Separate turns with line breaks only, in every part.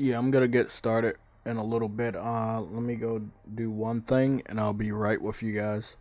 Yeah, I'm gonna get started in a little bit. Let me go do one thing and I'll be right with you guys.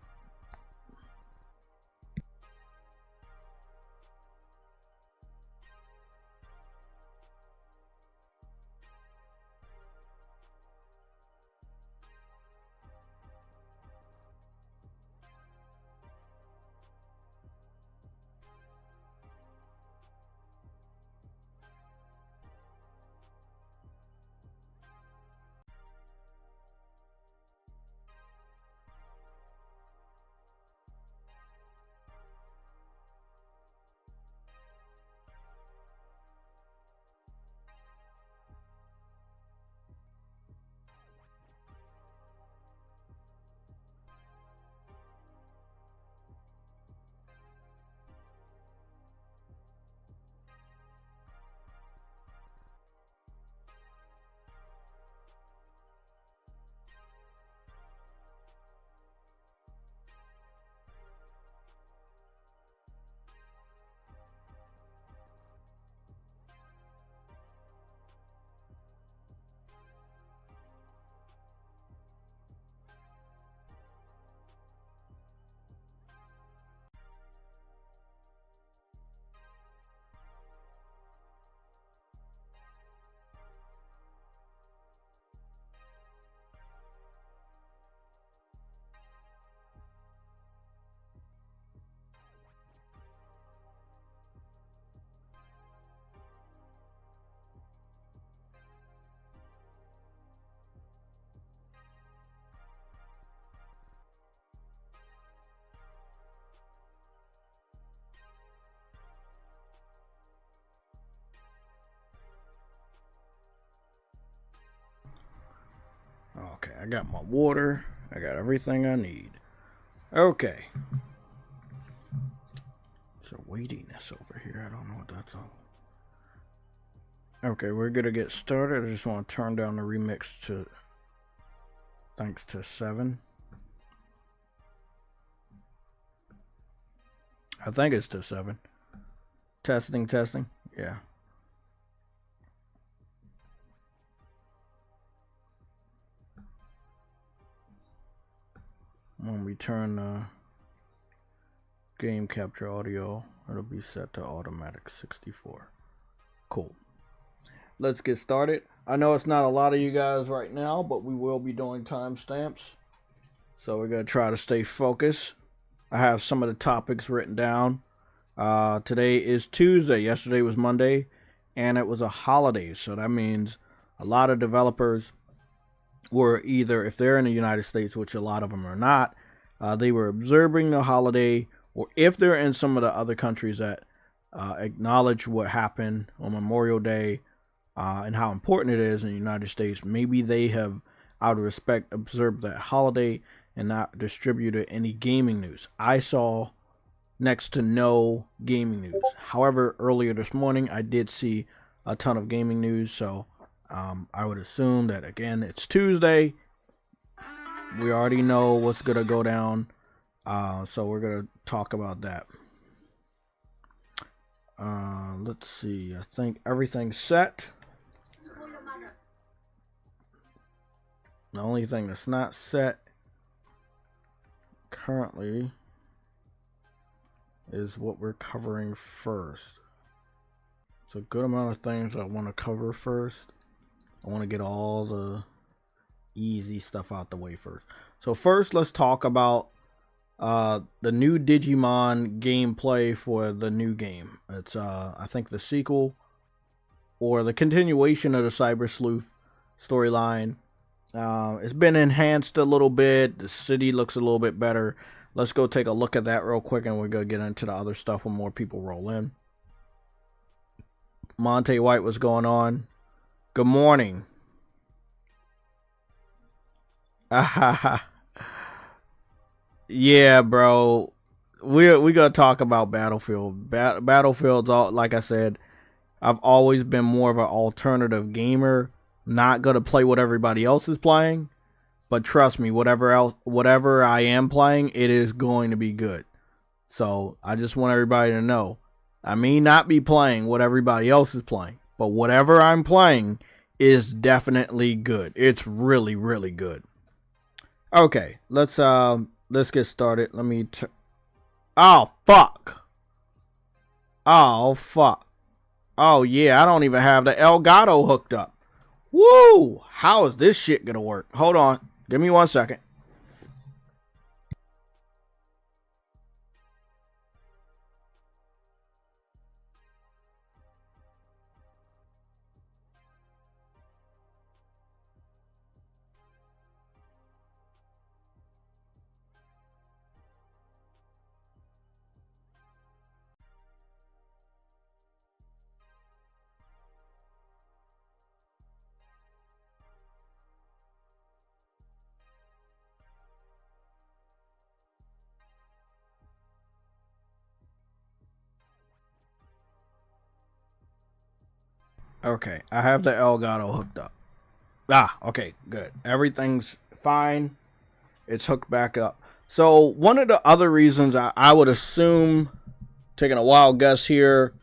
Okay, I got my water. I got everything I need. Okay. It's a weightiness over here. I don't know what that's all. Okay, we're gonna get started. I just want to turn down the remix to thanks to 7. I think it's to 7. Testing. Yeah. When we turn the game capture audio, it'll be set to automatic 64. Cool. Let's get started. I know it's not a lot of you guys right now, but we will be doing timestamps. So we're going to try to stay focused. I have some of the topics written down. Today is Tuesday. Yesterday was Monday, and it was a holiday. So that means a lot of developers were either, if they're in the United States, which a lot of them are not, they were observing the holiday, or if they're in some of the other countries that acknowledge what happened on Memorial Day and how important it is in the United States, maybe they have, out of respect, observed that holiday and not distributed any gaming news. I saw next to no gaming news. However, earlier this morning, I did see a ton of gaming news, so I would assume that, again, it's Tuesday. We already know what's going to go down, so we're going to talk about that. Let's see. I think everything's set. The only thing that's not set currently is what we're covering first. It's a good amount of things I want to cover first. I want to get all the easy stuff out the way first. So first, let's talk about the new Digimon gameplay for the new game. It's I think the sequel or the continuation of the Cyber Sleuth storyline. It's been enhanced a little bit. The city looks a little bit better. Let's go take a look at that real quick, and we're going to get into the other stuff when more people roll in. Monte White, what's going on? Good morning. Yeah, bro. We're going to talk about Battlefield. Battlefield's all, like I said, I've always been more of an alternative gamer. Not going to play what everybody else is playing. But trust me, whatever I am playing, it is going to be good. So I just want everybody to know, I may not be playing what everybody else is playing, but whatever I'm playing, is definitely good. It's really, really good. Okay, let's get started. Let me oh fuck. Oh fuck. Oh yeah, I don't even have the Elgato hooked up. Woo! How is this shit gonna work? Hold on. Give me 1 second. Okay, I have the Elgato hooked up. Okay, good. Everything's fine. It's hooked back up. So one of the other reasons I would assume, taking a wild guess here,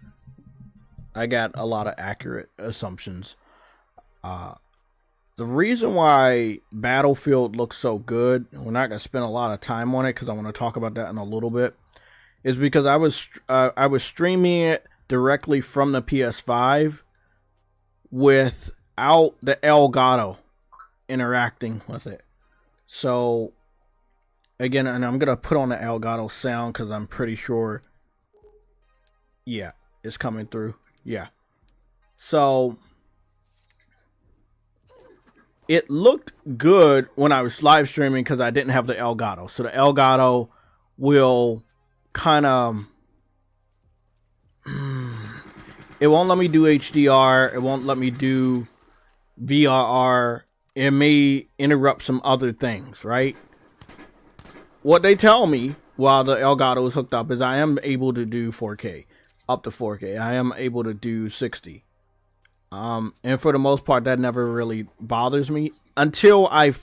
I got a lot of accurate assumptions. The reason why Battlefield looks so good, we're not going to spend a lot of time on it because I want to talk about that in a little bit, is because I was streaming it directly from the PS5 without the Elgato interacting with it. So again, and I'm gonna put on the Elgato sound because I'm pretty sure, yeah, it's coming through. Yeah, so it looked good when I was live streaming because I didn't have the Elgato. So the Elgato will kind of it won't let me do HDR. It won't let me do VRR. It may interrupt some other things, right? What they tell me while the Elgato is hooked up is I am able to do 4K, up to 4K. I am able to do 60. And for the most part, that never really bothers me until I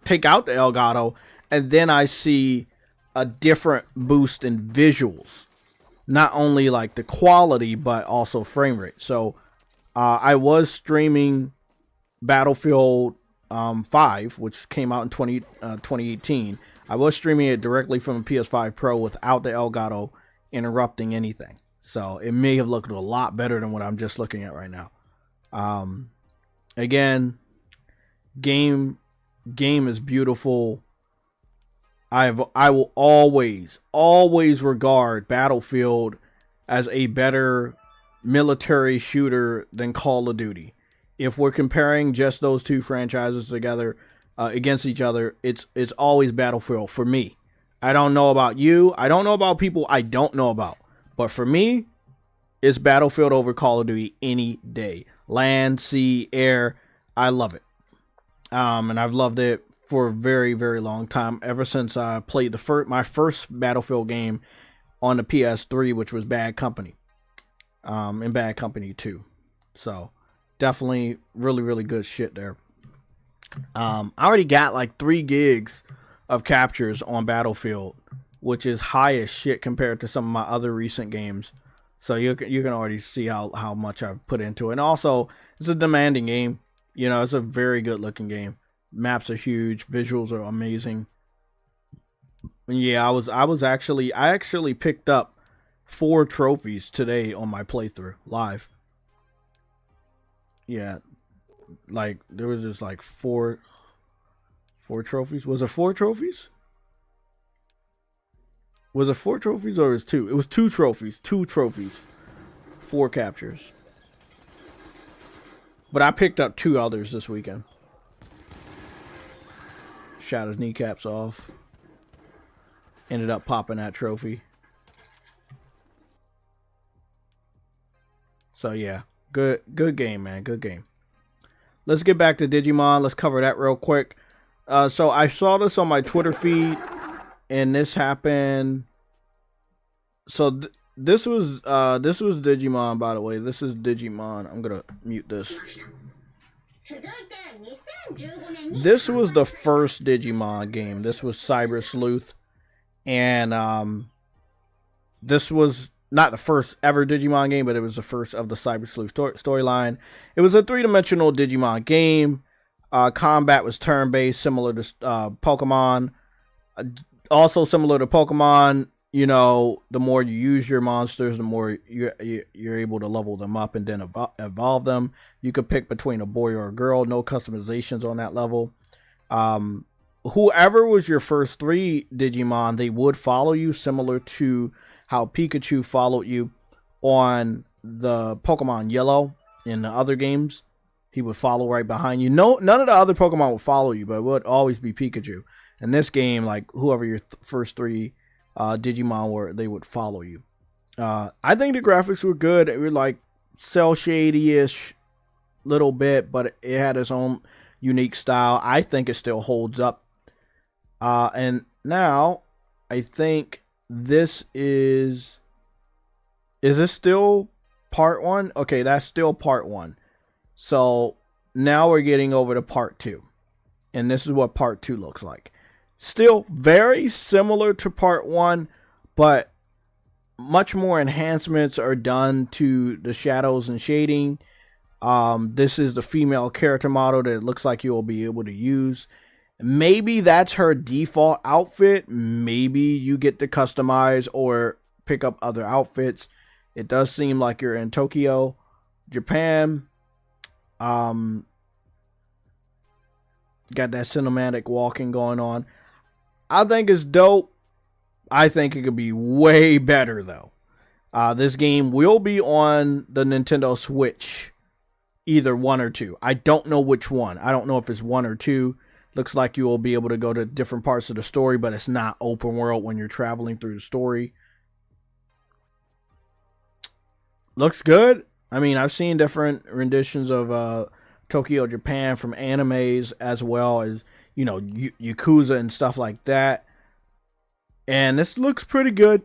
take out the Elgato and then I see a different boost in visuals. Not only like the quality, but also frame rate. So I was streaming Battlefield 5, which came out in 2018. I was streaming it directly from the PS5 Pro without the Elgato interrupting anything. So it may have looked a lot better than what I'm just looking at right now. Again, game is beautiful. I will always regard Battlefield as a better military shooter than Call of Duty. If we're comparing just those two franchises together against each other, it's always Battlefield for me. I don't know about you. I don't know about people I don't know about. But for me, it's Battlefield over Call of Duty any day. Land, sea, air. I love it. And I've loved it for a very, very long time, ever since I played my first Battlefield game on the PS3, which was Bad Company, and Bad Company 2. So definitely really, really good shit there. I already got like 3 gigs of captures on Battlefield, which is high as shit compared to some of my other recent games. So you can already see how much I've put into it. And also, it's a demanding game. You know, it's a very good looking game. Maps are huge, visuals are amazing. And yeah, I actually picked up 4 trophies today on my playthrough live. Yeah, like there was just like 4 trophies. Was it 4 trophies? Was it 4 trophies or was it 2? It was 2 trophies. 2 trophies. 4 captures. But I picked up 2 others this weekend. Shot his kneecaps off. Ended up popping that trophy. So yeah, good game, man. Good game. Let's get back to Digimon. Let's cover that real quick. So I saw this on my Twitter feed, and this happened. So this was Digimon, by the way. This is Digimon. I'm gonna mute this. This was the first Digimon game. This was Cyber Sleuth, and this was not the first ever Digimon game, but it was the first of the Cyber Sleuth storyline. It was a 3-dimensional Digimon game. Combat was turn-based, similar to Pokemon. Also similar to Pokemon, you know, the more you use your monsters, the more you're able to level them up and then evolve them. You could pick between a boy or a girl. No customizations on that level. Whoever was your first 3 Digimon, they would follow you, similar to how Pikachu followed you on the Pokemon Yellow in the other games. He would follow right behind you. No, none of the other Pokemon would follow you, but it would always be Pikachu. In this game, like whoever your first 3 Digimon were, they would follow you. I think the graphics were good. It were like cel shady-ish little bit, but it had its own unique style. I think it still holds up. And now I think this is this still part 1? Okay, that's still part 1. So now we're getting over to part 2. And this is what part 2 looks like. Still very similar to part 1, but much more enhancements are done to the shadows and shading. This is the female character model that it looks like you'll be able to use. Maybe that's her default outfit. Maybe you get to customize or pick up other outfits. It does seem like you're in Tokyo, Japan. Got that cinematic walking going on. I think it's dope. I think it could be way better though. This game will be on the Nintendo Switch, either 1 or 2. I don't know which one. I don't know if it's 1 or 2. Looks like you will be able to go to different parts of the story, but it's not open world when you're traveling through the story. Looks good. I mean, I've seen different renditions of Tokyo, Japan from animes, as well as, you know, Yakuza and stuff like that. And this looks pretty good.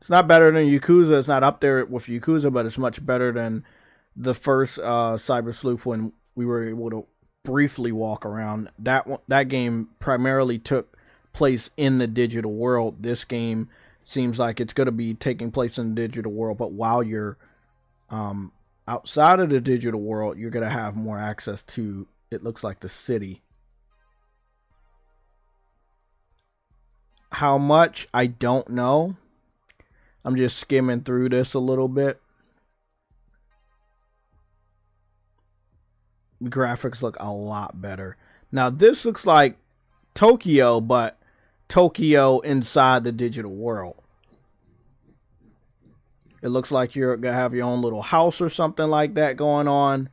It's not better than Yakuza. It's not up there with Yakuza, but it's much better than the first Cyber Sleuth when we were able to briefly walk around. That game primarily took place in the digital world. This game seems like it's going to be taking place in the digital world, but while you're outside of the digital world, you're going to have more access to, it looks like, the city. How much, I don't know. I'm just skimming through this a little bit. The graphics look a lot better. Now this looks like Tokyo, but Tokyo inside the digital world. It looks like you're gonna have your own little house or something like that going on.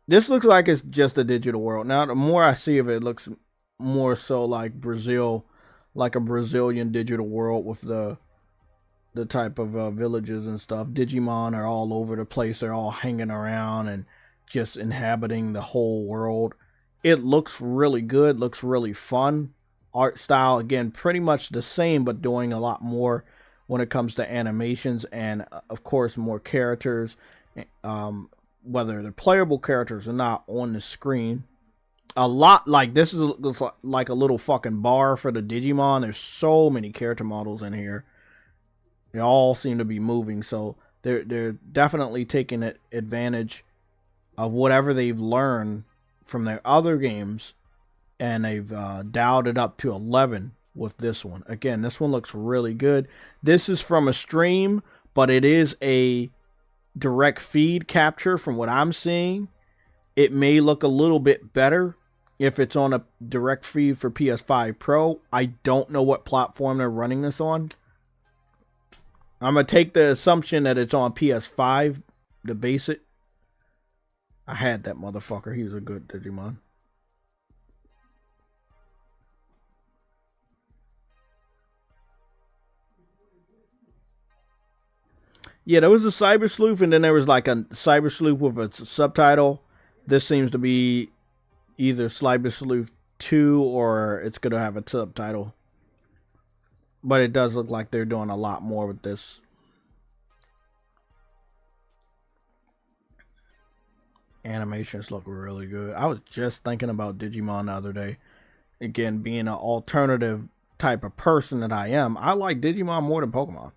This looks like it's just a digital world. Now the more I see of it, it looks more so like Brazil, like a Brazilian digital world with the type of villages and stuff. Digimon are all over the place. They're all hanging around and just inhabiting the whole world. It looks really good, looks really fun. Art style, again, pretty much the same, but doing a lot more when it comes to animations and, of course, more characters, whether they're playable characters or not, on the screen. A lot, like, this looks like a little fucking bar for the Digimon. There's so many character models in here. They all seem to be moving, so they're definitely taking advantage of whatever they've learned from their other games, and they've dialed it up to 11 with this one. Again, this one looks really good. This is from a stream, but it is a direct feed capture from what I'm seeing. It may look a little bit better if it's on a direct feed for PS5 Pro. I don't know what platform they're running this on. I'm going to take the assumption that it's on PS5 to base it. I had that motherfucker. He was a good Digimon. Yeah, there was a Cyber Sleuth, and then there was like a Cyber Sleuth with a subtitle. This seems to be either Cyber Sleuth 2 or it's going to have a subtitle. But it does look like they're doing a lot more with this. Animations look really good. I was just thinking about Digimon the other day. Again, being an alternative type of person that I am, I like Digimon more than Pokemon.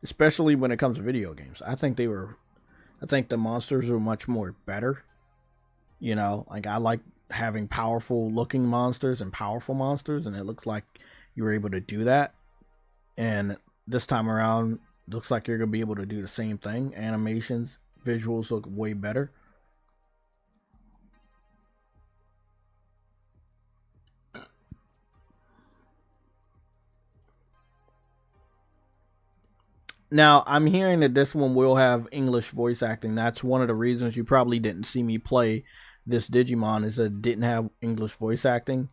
especially when it comes to video games. I think the monsters are much more better. You know, like I like having powerful looking monsters and powerful monsters, and it looks like you were able to do that. And this time around, looks like you're gonna be able to do the same thing. Animations, visuals look way better. Now, I'm hearing that this one will have English voice acting. That's one of the reasons you probably didn't see me play this Digimon, is that it didn't have English voice acting.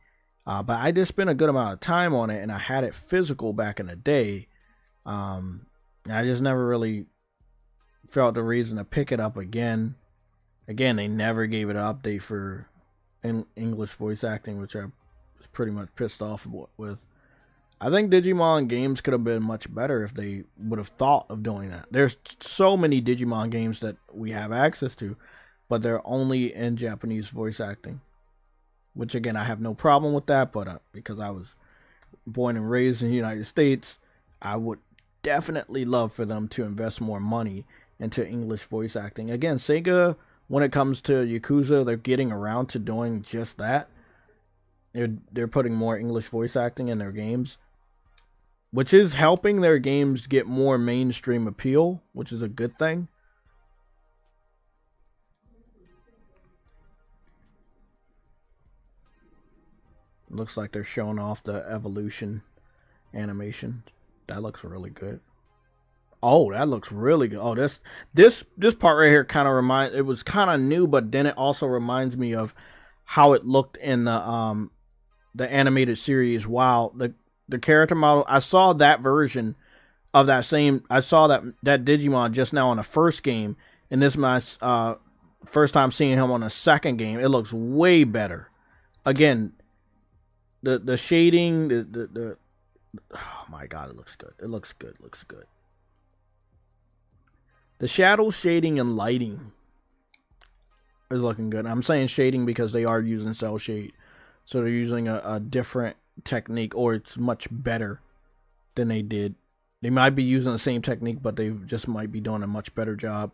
But I did spend a good amount of time on it, and I had it physical back in the day. I just never really felt the reason to pick it up again. Again, they never gave it an update for English voice acting, which I was pretty much pissed off with. I think Digimon games could have been much better if they would have thought of doing that. There's so many Digimon games that we have access to, but they're only in Japanese voice acting. Which, again, I have no problem with that, but because I was born and raised in the United States, I would definitely love for them to invest more money into English voice acting. Again, Sega, when it comes to Yakuza, they're getting around to doing just that. They're putting more English voice acting in their games, which is helping their games get more mainstream appeal, which is a good thing. Looks like they're showing off the evolution animation. That looks really good. Oh, that looks really good. Oh, this part right here kind of it was kind of new, but then it also reminds me of how it looked in the animated series. Wow, the character model, I saw that version of that same, I saw that Digimon just now in the first game, and this is my first time seeing him on the second game. It looks way better. Again, the shading, the oh my god, it looks good. It looks good. It looks good. The shadow shading and lighting is looking good. I'm saying shading because they are using cell shade, so they're using a different technique, or it's much better than they did. They might be using the same technique, but they just might be doing a much better job.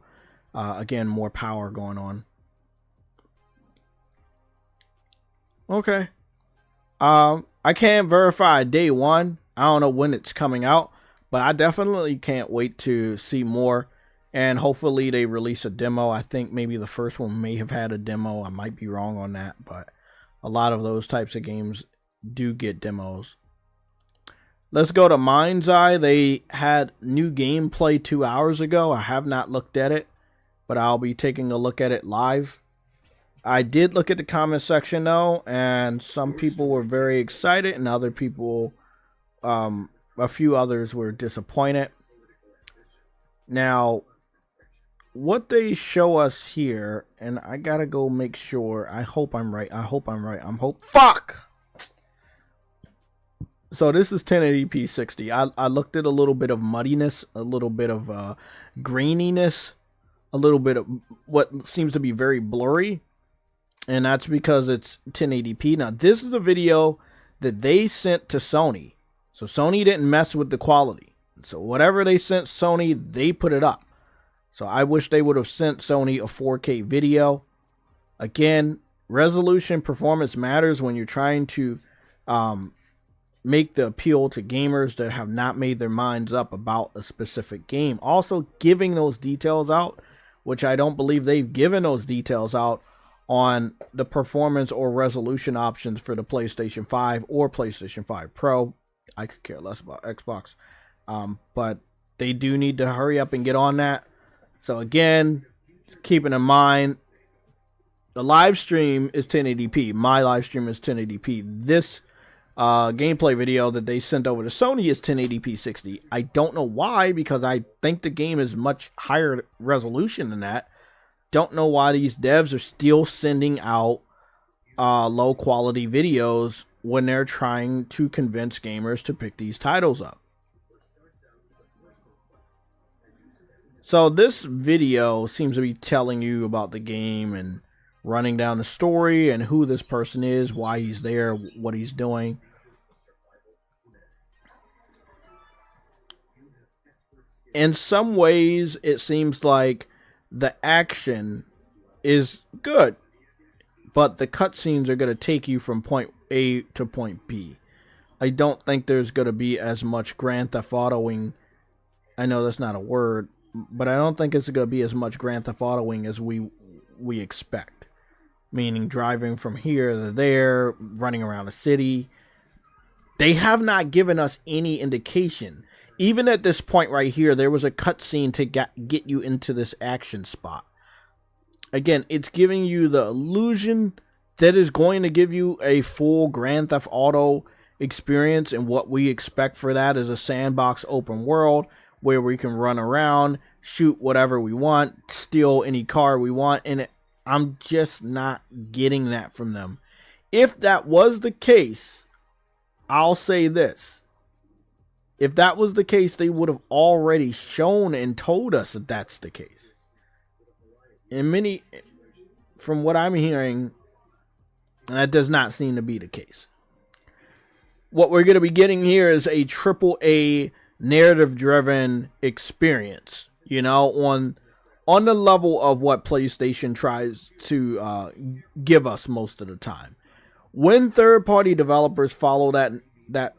Again, more power going on. Okay. I can't verify day one. I don't know when it's coming out, but I definitely can't wait to see more. And hopefully they release a demo. I think maybe the first one may have had a demo. I might be wrong on that, but a lot of those types of games do get demos. Let's go to MINDSEYE. They had new gameplay 2 hours ago. I have not looked at it, but I'll be taking a look at it live. I did look at the comment section though, and some people were very excited, and other people, a few others were disappointed. Now, what they show us here, and I gotta go make sure. I hope I'm right. Fuck! So this is 1080p 60. I looked at a little bit of muddiness, a little bit of graininess, a little bit of what seems to be very blurry. And that's because it's 1080p. Now, this is a video that they sent to Sony. So Sony didn't mess with the quality. So whatever they sent Sony, they put it up. So I wish they would have sent Sony a 4K video. Again, resolution performance matters when you're trying to make the appeal to gamers that have not made their minds up about a specific game. Also, giving those details out, which I don't believe they've given those details out on the performance or resolution options for the PlayStation 5 or PlayStation 5 Pro. I could care less about Xbox. But they do need to hurry up and get on that. So again, keeping in mind, the live stream is 1080p. My live stream is 1080p. This gameplay video that they sent over to Sony is 1080p 60. I don't know why, because I think the game is much higher resolution than that. Don't know why these devs are still sending out low quality videos when they're trying to convince gamers to pick these titles up. So this video seems to be telling you about the game and running down the story and who this person is, why he's there, what he's doing. in some ways, it seems like the action is good, but the cutscenes are going to take you from point A to point B. I don't think there's going to be as much Grand Theft Autoing. I know that's not a word, but I don't think it's going to be as much Grand Theft Autoing as we expect. Meaning driving from here to there, running around the city. They have not given us any indication. Even at this point right here, there was a cutscene to get you into this action spot. Again, it's giving you the illusion that is going to give you a full Grand Theft Auto experience, and what we expect for that is a sandbox open world where we can run around, shoot whatever we want, steal any car we want, and I'm just not getting that from them. If that was the case, I'll say this. If that was the case, they would have already shown and told us that that's the case. And from what I'm hearing, that does not seem to be the case. What we're going to be getting here is a AAA narrative-driven experience, you know, on the level of what PlayStation tries to give us most of the time. When third-party developers follow that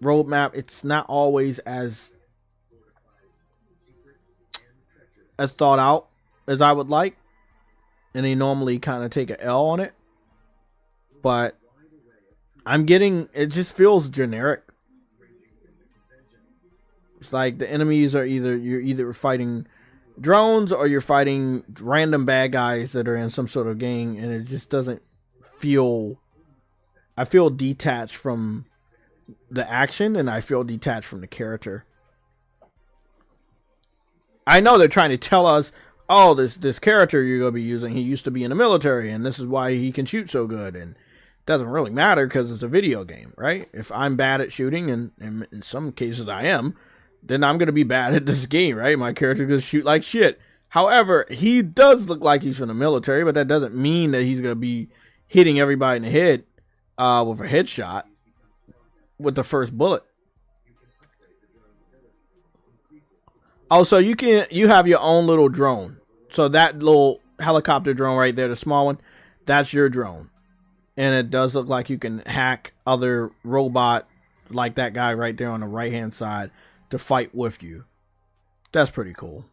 roadmap, it's not always as thought out as I would like, and they normally kind of take an L on it. But it just feels generic. It's like the enemies are you're either fighting drones or you're fighting random bad guys that are in some sort of gang, and it just doesn't feel. I feel detached from the action, and I feel detached from the character. I know they're trying to tell us, oh, this character you're going to be using, he used to be in the military, and this is why he can shoot so good, and it doesn't really matter because it's a video game, right? If I'm bad at shooting, and in some cases I am, then I'm going to be bad at this game, right? My character's going to shoot like shit. However, he does look like he's from the military, but that doesn't mean that he's going to be hitting everybody in the head with a headshot with the first bullet. Also, you have your own little drone. So that little helicopter drone right there, the small one, that's your drone. And it does look like you can hack other robot like that guy right there on the right hand side to fight with you. That's pretty cool.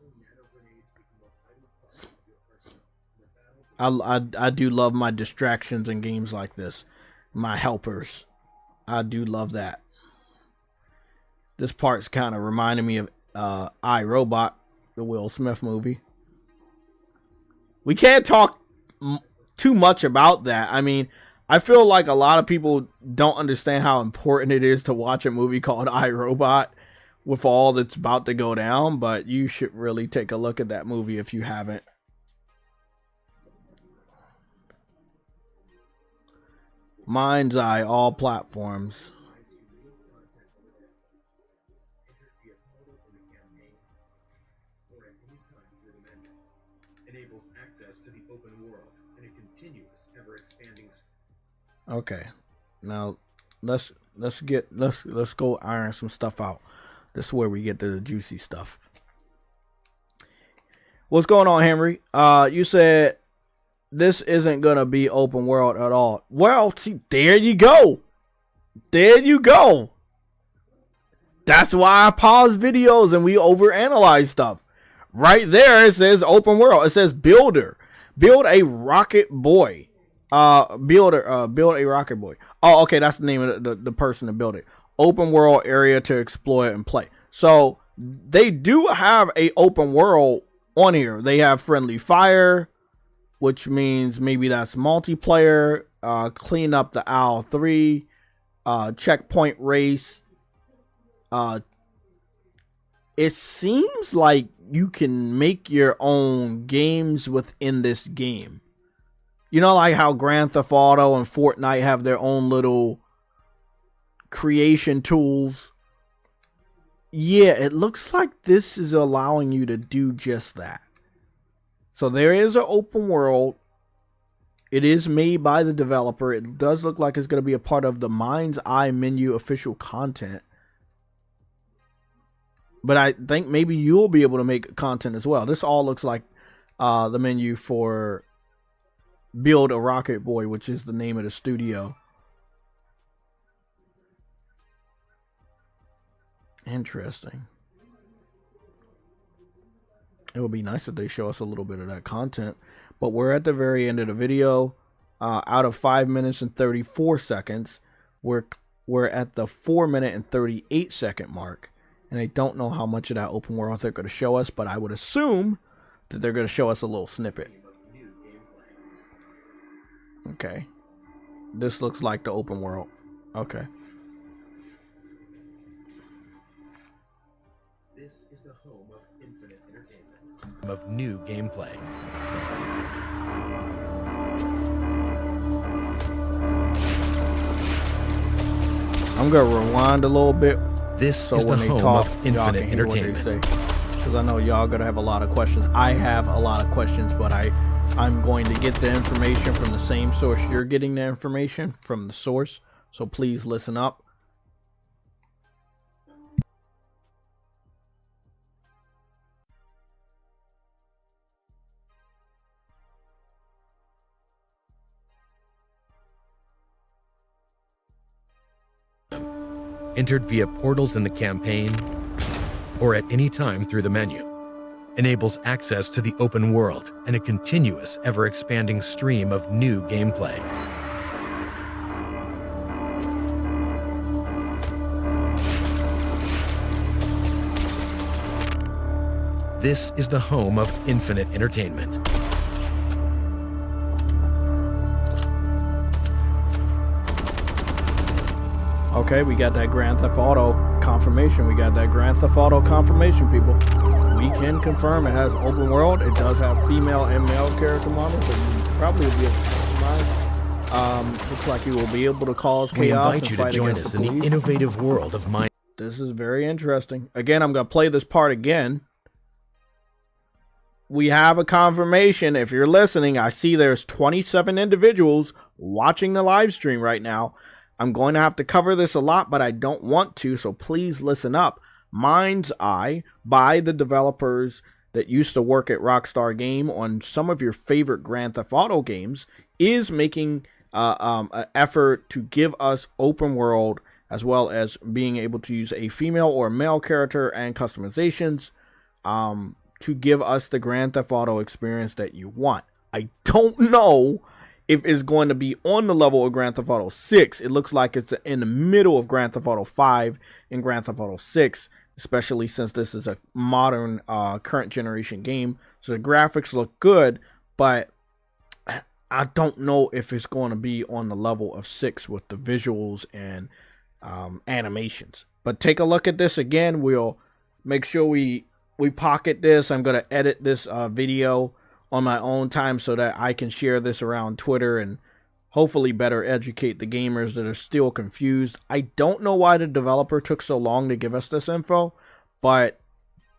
I do love my distractions in games like this. My helpers. I do love that. This part's kind of reminding me of I, Robot, the Will Smith movie. We can't talk too much about that. I mean, I feel like a lot of people don't understand how important it is to watch a movie called I, Robot with all that's about to go down, but you should really take a look at that movie if you haven't. MINDSEYE, all platforms.
Enables access to the open world in a continuous, ever-expanding.
Okay, now let's go iron some stuff out. This is where we get to the juicy stuff. What's going on, Henry? You said this isn't gonna be open world at all. Well, see, there you go. There you go. That's why I pause videos and we overanalyze stuff. Right there, it says open world. It says builder. Build a rocket boy. Build a rocket boy. Oh, okay, that's the name of the person to build it. Open world area to explore and play. So they do have a open world on here. They have friendly fire, which means maybe that's multiplayer. Clean up the aisle 3. Checkpoint race. It seems like you can make your own games within this game. You know, like how Grand Theft Auto and Fortnite have their own little creation tools. Yeah, it looks like this is allowing you to do just that. So there is an open world. It is made by the developer. It does look like it's going to be a part of the MINDSEYE menu official content. But I think maybe you'll be able to make content as well. This all looks like the menu for Build a Rocket Boy, which is the name of the studio. Interesting. It would be nice if they show us a little bit of that content. But we're at the very end of the video. Out of 5 minutes and 34 seconds, we're at the 4 minute and 38 second mark. And I don't know how much of that open world they're going to show us, but I would assume that they're going to show us a little snippet. Okay. This looks like the open world. Okay.
This is the home of infinite entertainment.
Of new gameplay.
I'm going to rewind a little bit.
This is the home of infinite entertainment.
Because I know y'all going to have a lot of questions. I have a lot of questions, but I'm going to get the information from the same source you're getting the information from, the source. So please listen up.
Entered via portals in the campaign or at any time through the menu. Enables access to the open world and a continuous, ever-expanding stream of new gameplay. This is the home of infinite entertainment.
Okay, we got that Grand Theft Auto confirmation. We got that Grand Theft Auto confirmation, people. We can confirm it has open world. It does have female and male character models, so you probably will be able to customize. Looks like you will be able to cause chaos.
We invite you to join us in the innovative world of Mind.
This is very interesting. Again, I'm going to play this part again. We have a confirmation. If you're listening, I see there's 27 individuals watching the live stream right now. I'm going to have to cover this a lot, but I don't want to, so please listen up. MINDSEYE, by the developers that used to work at Rockstar Game on some of your favorite Grand Theft Auto games, is making an effort to give us open world, as well as being able to use a female or male character and customizations to give us the Grand Theft Auto experience that you want. I don't know if it's going to be on the level of Grand Theft Auto 6. It looks like it's in the middle of Grand Theft Auto 5 and Grand Theft Auto 6, especially since this is a modern, current generation game. So the graphics look good, but I don't know if it's going to be on the level of 6 with the visuals and animations. But take a look at this again. We'll make sure we pocket this. I'm going to edit this video on my own time so that I can share this around Twitter and hopefully better educate the gamers that are still confused. I don't know why the developer took so long to give us this info, but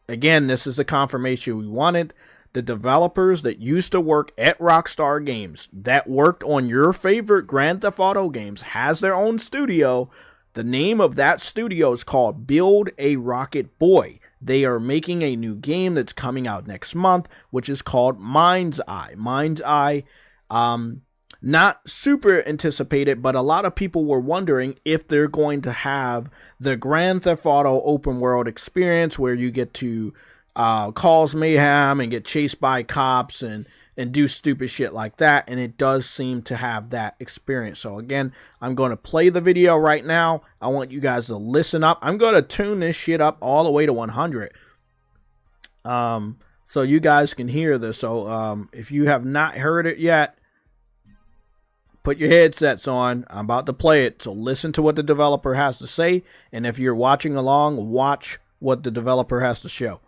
again, this is the confirmation we wanted. The developers that used to work at Rockstar Games, that worked on your favorite Grand Theft Auto games, has their own studio. The name of that studio is called Build a Rocket Boy. They are making a new game that's coming out next month, which is called MINDSEYE. MINDSEYE, not super anticipated, but a lot of people were wondering if they're going to have the Grand Theft Auto open world experience where you get to cause mayhem and get chased by cops and do stupid shit like that. And it does seem to have that experience. So again, I'm going to play the video right now. I want you guys to listen up. I'm going to tune this shit up all the way to 100. So you guys can hear this. So if you have not heard it yet, put your headsets on. I'm about to play it. So listen to what the developer has to say. And if you're watching along, watch what the developer has to show.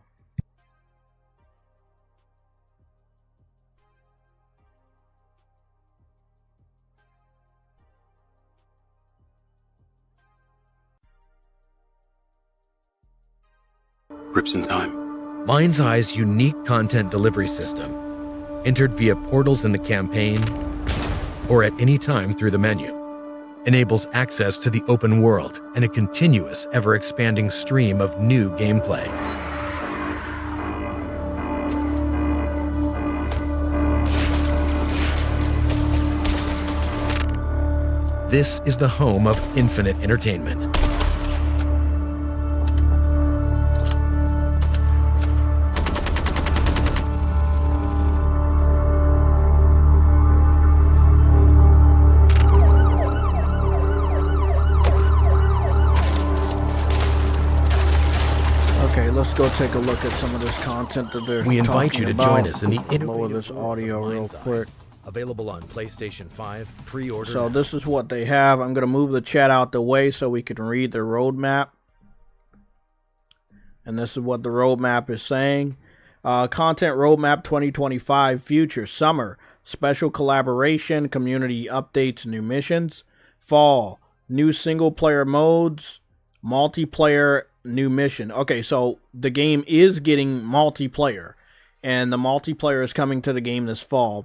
Rips in time.
MINDSEYE's unique content delivery system, entered via portals in the campaign or at any time through the menu, enables access to the open world and a continuous, ever-expanding stream of new gameplay. This is the home of infinite entertainment.
Okay, let's go take a look at some of this content that they're
We invite you to join us in the
Lower
innovative
this
world
audio
of
real
MINDSEYE.
quick.
Available on PlayStation 5, pre-order
So
now.
this is what they have. I'm going to move the chat out the way so we can read the roadmap. And this is what the roadmap is saying. Content roadmap 2025 future summer. Special collaboration, community updates, new missions. Fall, new single player modes, multiplayer, new mission. Okay, so the game is getting multiplayer. And the multiplayer is coming to the game this fall.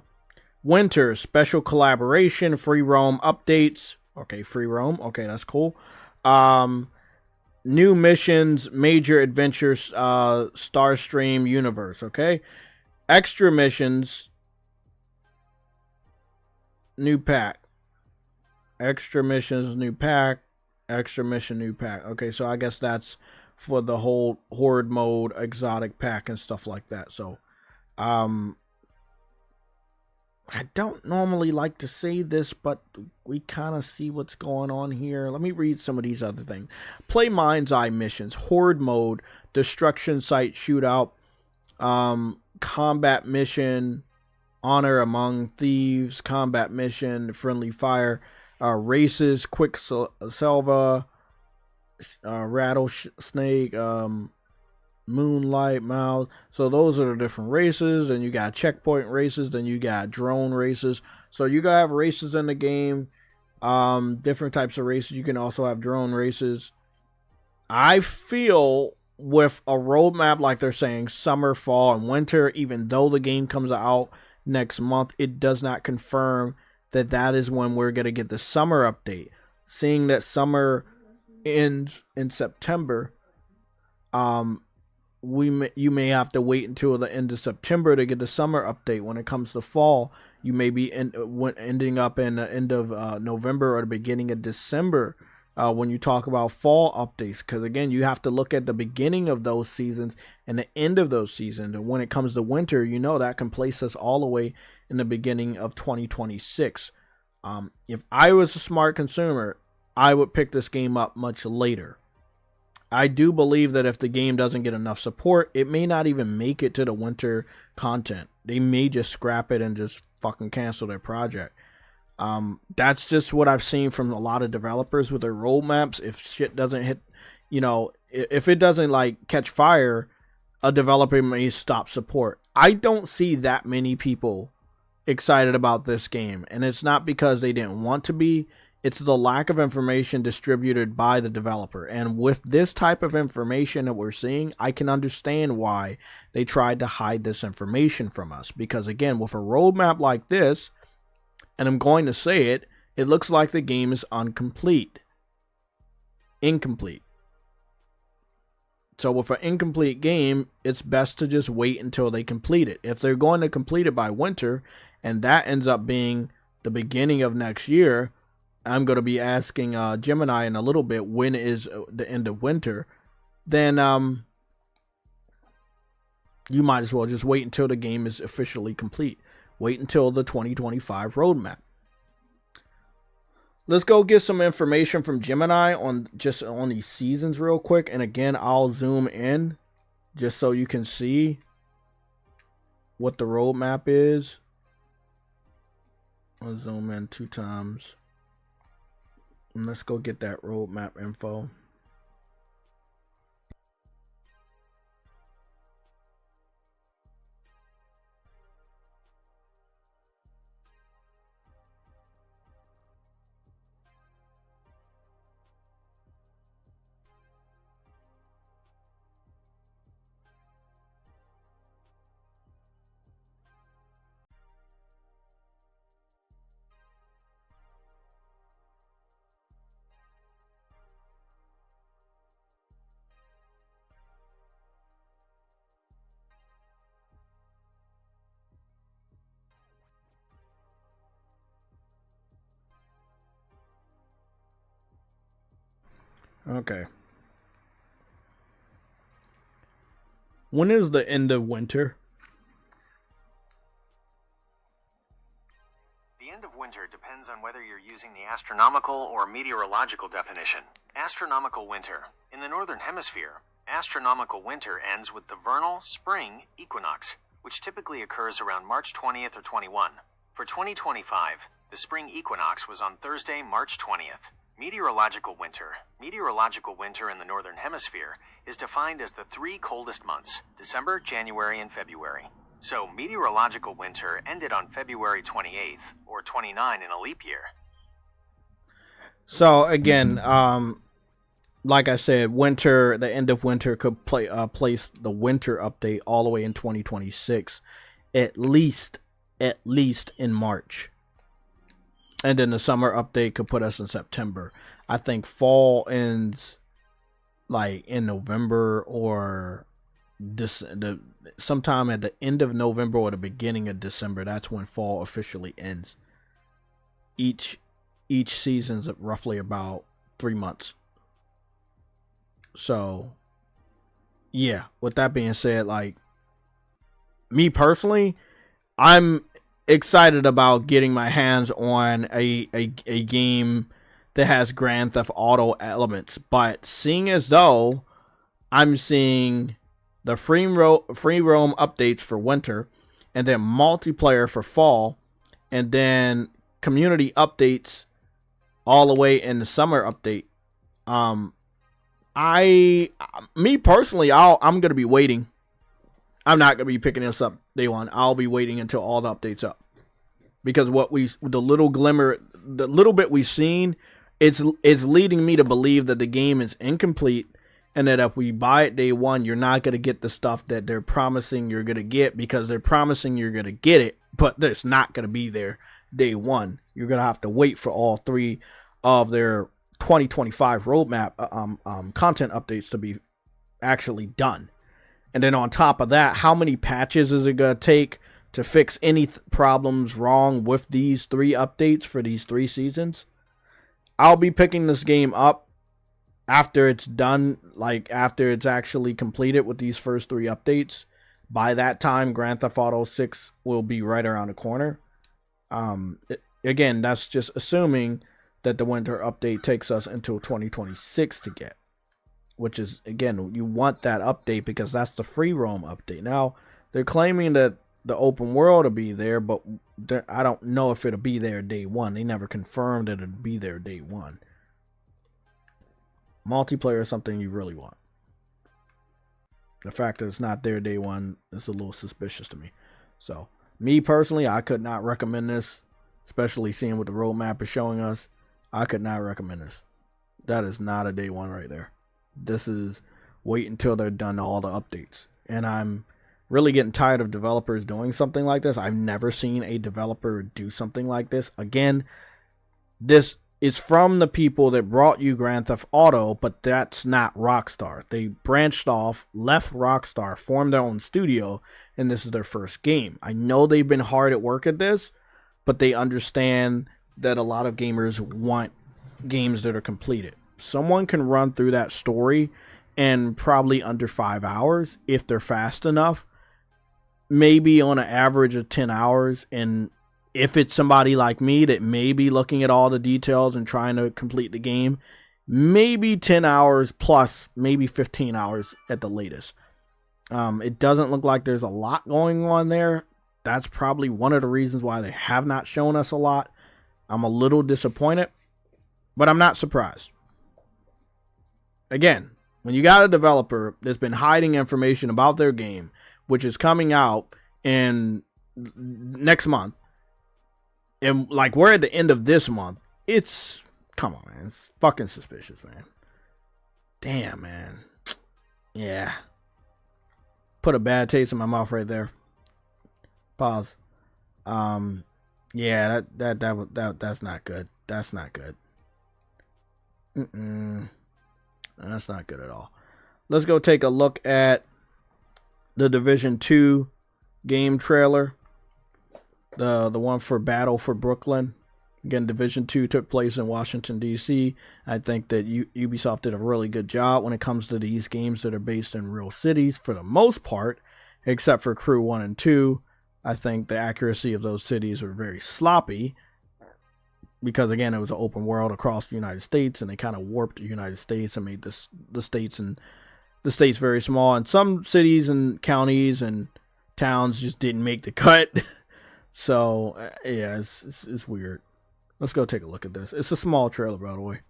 Winter, special collaboration, free roam updates. Okay, free roam. Okay, that's cool. New missions, major adventures, Starstream universe. Okay, extra missions, new pack. Extra missions, new pack. Extra mission, new pack. Okay, so I guess that's for the whole horde mode, exotic pack, and stuff like that. So, I don't normally like to say this, but we kind of see what's going on here. Let me read some of these other things. Play MINDSEYE missions, horde mode, destruction site shootout, combat mission, honor among thieves, combat mission, friendly fire, races, quick selva, rattlesnake, moonlight, mouse. So those are the different races. Then you got checkpoint races. Then you got drone races. So you gotta have races in the game. Different types of races. You can also have drone races. I feel with a roadmap like they're saying summer, fall, and winter, even though the game comes out next month, it does not confirm that that is when we're gonna get the summer update. Seeing that summer ends in September, you may have to wait until the end of September to get the summer update. When it comes to fall, you may be ending up in the end of November or the beginning of December when you talk about fall updates. Because again, you have to look at the beginning of those seasons and the end of those seasons. And when it comes to winter, you know that can place us all the way in the beginning of 2026. If I was a smart consumer, I would pick this game up much later. I do believe that if the game doesn't get enough support, it may not even make it to the winter content. They may just scrap it and just fucking cancel their project. That's just what I've seen from a lot of developers with their roadmaps. If shit doesn't hit, if it doesn't like catch fire, a developer may stop support. I don't see that many people excited about this game, and it's not because they didn't want to be. It's the lack of information distributed by the developer. And with this type of information that we're seeing, I can understand why they tried to hide this information from us. Because again, with a roadmap like this, and I'm going to say it, it looks like the game is incomplete. So with an incomplete game, it's best to just wait until they complete it. If they're going to complete it by winter, and that ends up being the beginning of next year, I'm going to be asking Gemini in a little bit, when is the end of winter? Then you might as well just wait until the game is officially complete. Wait until the 2025 roadmap. Let's go get some information from Gemini on these seasons real quick. And again, I'll zoom in just so you can see what the roadmap is. I'll zoom in 2 times. And let's go get that roadmap info. Okay. When is the end of winter?
The end of winter depends on whether you're using the astronomical or meteorological definition. Astronomical winter. In the northern hemisphere, astronomical winter ends with the vernal spring equinox, which typically occurs around March 20th or 21. For 2025, the spring equinox was on Thursday, March 20th. Meteorological winter. Meteorological winter in the northern hemisphere is defined as the 3 coldest months, December, January, and February. So meteorological winter ended on February 28th, or 29 in a leap year.
So again, like I said, winter, the end of winter could place the winter update all the way in 2026, at least in March. And then the summer update could put us in September. I think fall ends like in November or sometime at the end of November or the beginning of December. That's when fall officially ends. Each season's roughly about 3 months. So yeah, with that being said, like me personally, I'm excited about getting my hands on a game that has Grand Theft Auto elements, but seeing as though I'm seeing the free roam updates for winter, and then multiplayer for fall, and then community updates all the way in the summer update, me personally, I'm gonna be waiting. I'm not gonna be picking this up day one. I'll be waiting until all the updates up, because the little bit we've seen, it's leading me to believe that the game is incomplete, and that if we buy it day one, you're not gonna get the stuff that they're promising you're gonna get, because they're promising you're gonna get it, but it's not gonna be there day one. You're gonna have to wait for all 3 of their 2025 roadmap content updates to be actually done. And then on top of that, how many patches is it gonna take to fix any problems wrong with these 3 updates for these 3 seasons? I'll be picking this game up after it's done, like after it's actually completed with these first 3 updates. By that time, Grand Theft Auto 6 will be right around the corner. Again, that's just assuming that the winter update takes us until 2026 to get, which is, again, you want that update because that's the free roam update. Now, they're claiming that the open world will be there, but I don't know if it'll be there day one. They never confirmed that it'll be there day one. Multiplayer is something you really want. The fact that it's not there day one is a little suspicious to me. So, me personally, I could not recommend this, especially seeing what the roadmap is showing us. I could not recommend this. That is not a day one right there. This is wait until they're done all the updates. And I'm really getting tired of developers doing something like this. I've never seen a developer do something like this. Again, this is from the people that brought you Grand Theft Auto, but that's not Rockstar. They branched off, left Rockstar, formed their own studio, and this is their first game. I know they've been hard at work at this, but they understand that a lot of gamers want games that are completed. Someone can run through that story in probably under 5 hours if they're fast enough, maybe on an average of 10 hours. And if it's somebody like me that may be looking at all the details and trying to complete the game, maybe 10 hours plus, maybe 15 hours at the latest. It doesn't look like there's a lot going on there. That's probably one of the reasons why they have not shown us a lot. I'm a little disappointed, but I'm not surprised. Again, when you got a developer that's been hiding information about their game, which is coming out in next month, and like we're at the end of this month, it's, come on, man, it's fucking suspicious, man. Damn, man. Yeah. Put a bad taste in my mouth right there. Pause. Yeah, that's not good. That's not good. That's not good at all. Let's go take a look at the Division 2 game trailer. The one for Battle for Brooklyn. Again, Division 2 took place in Washington, D.C. I think that Ubisoft did a really good job when it comes to these games that are based in real cities for the most part, except for Crew 1 and 2. I think the accuracy of those cities were very sloppy because, again, it was an open world across the United States, and they kind of warped the United States and made the states very small. And some cities and counties and towns just didn't make the cut. So, yeah, it's weird. Let's go take a look at this. It's a small trailer, by the way.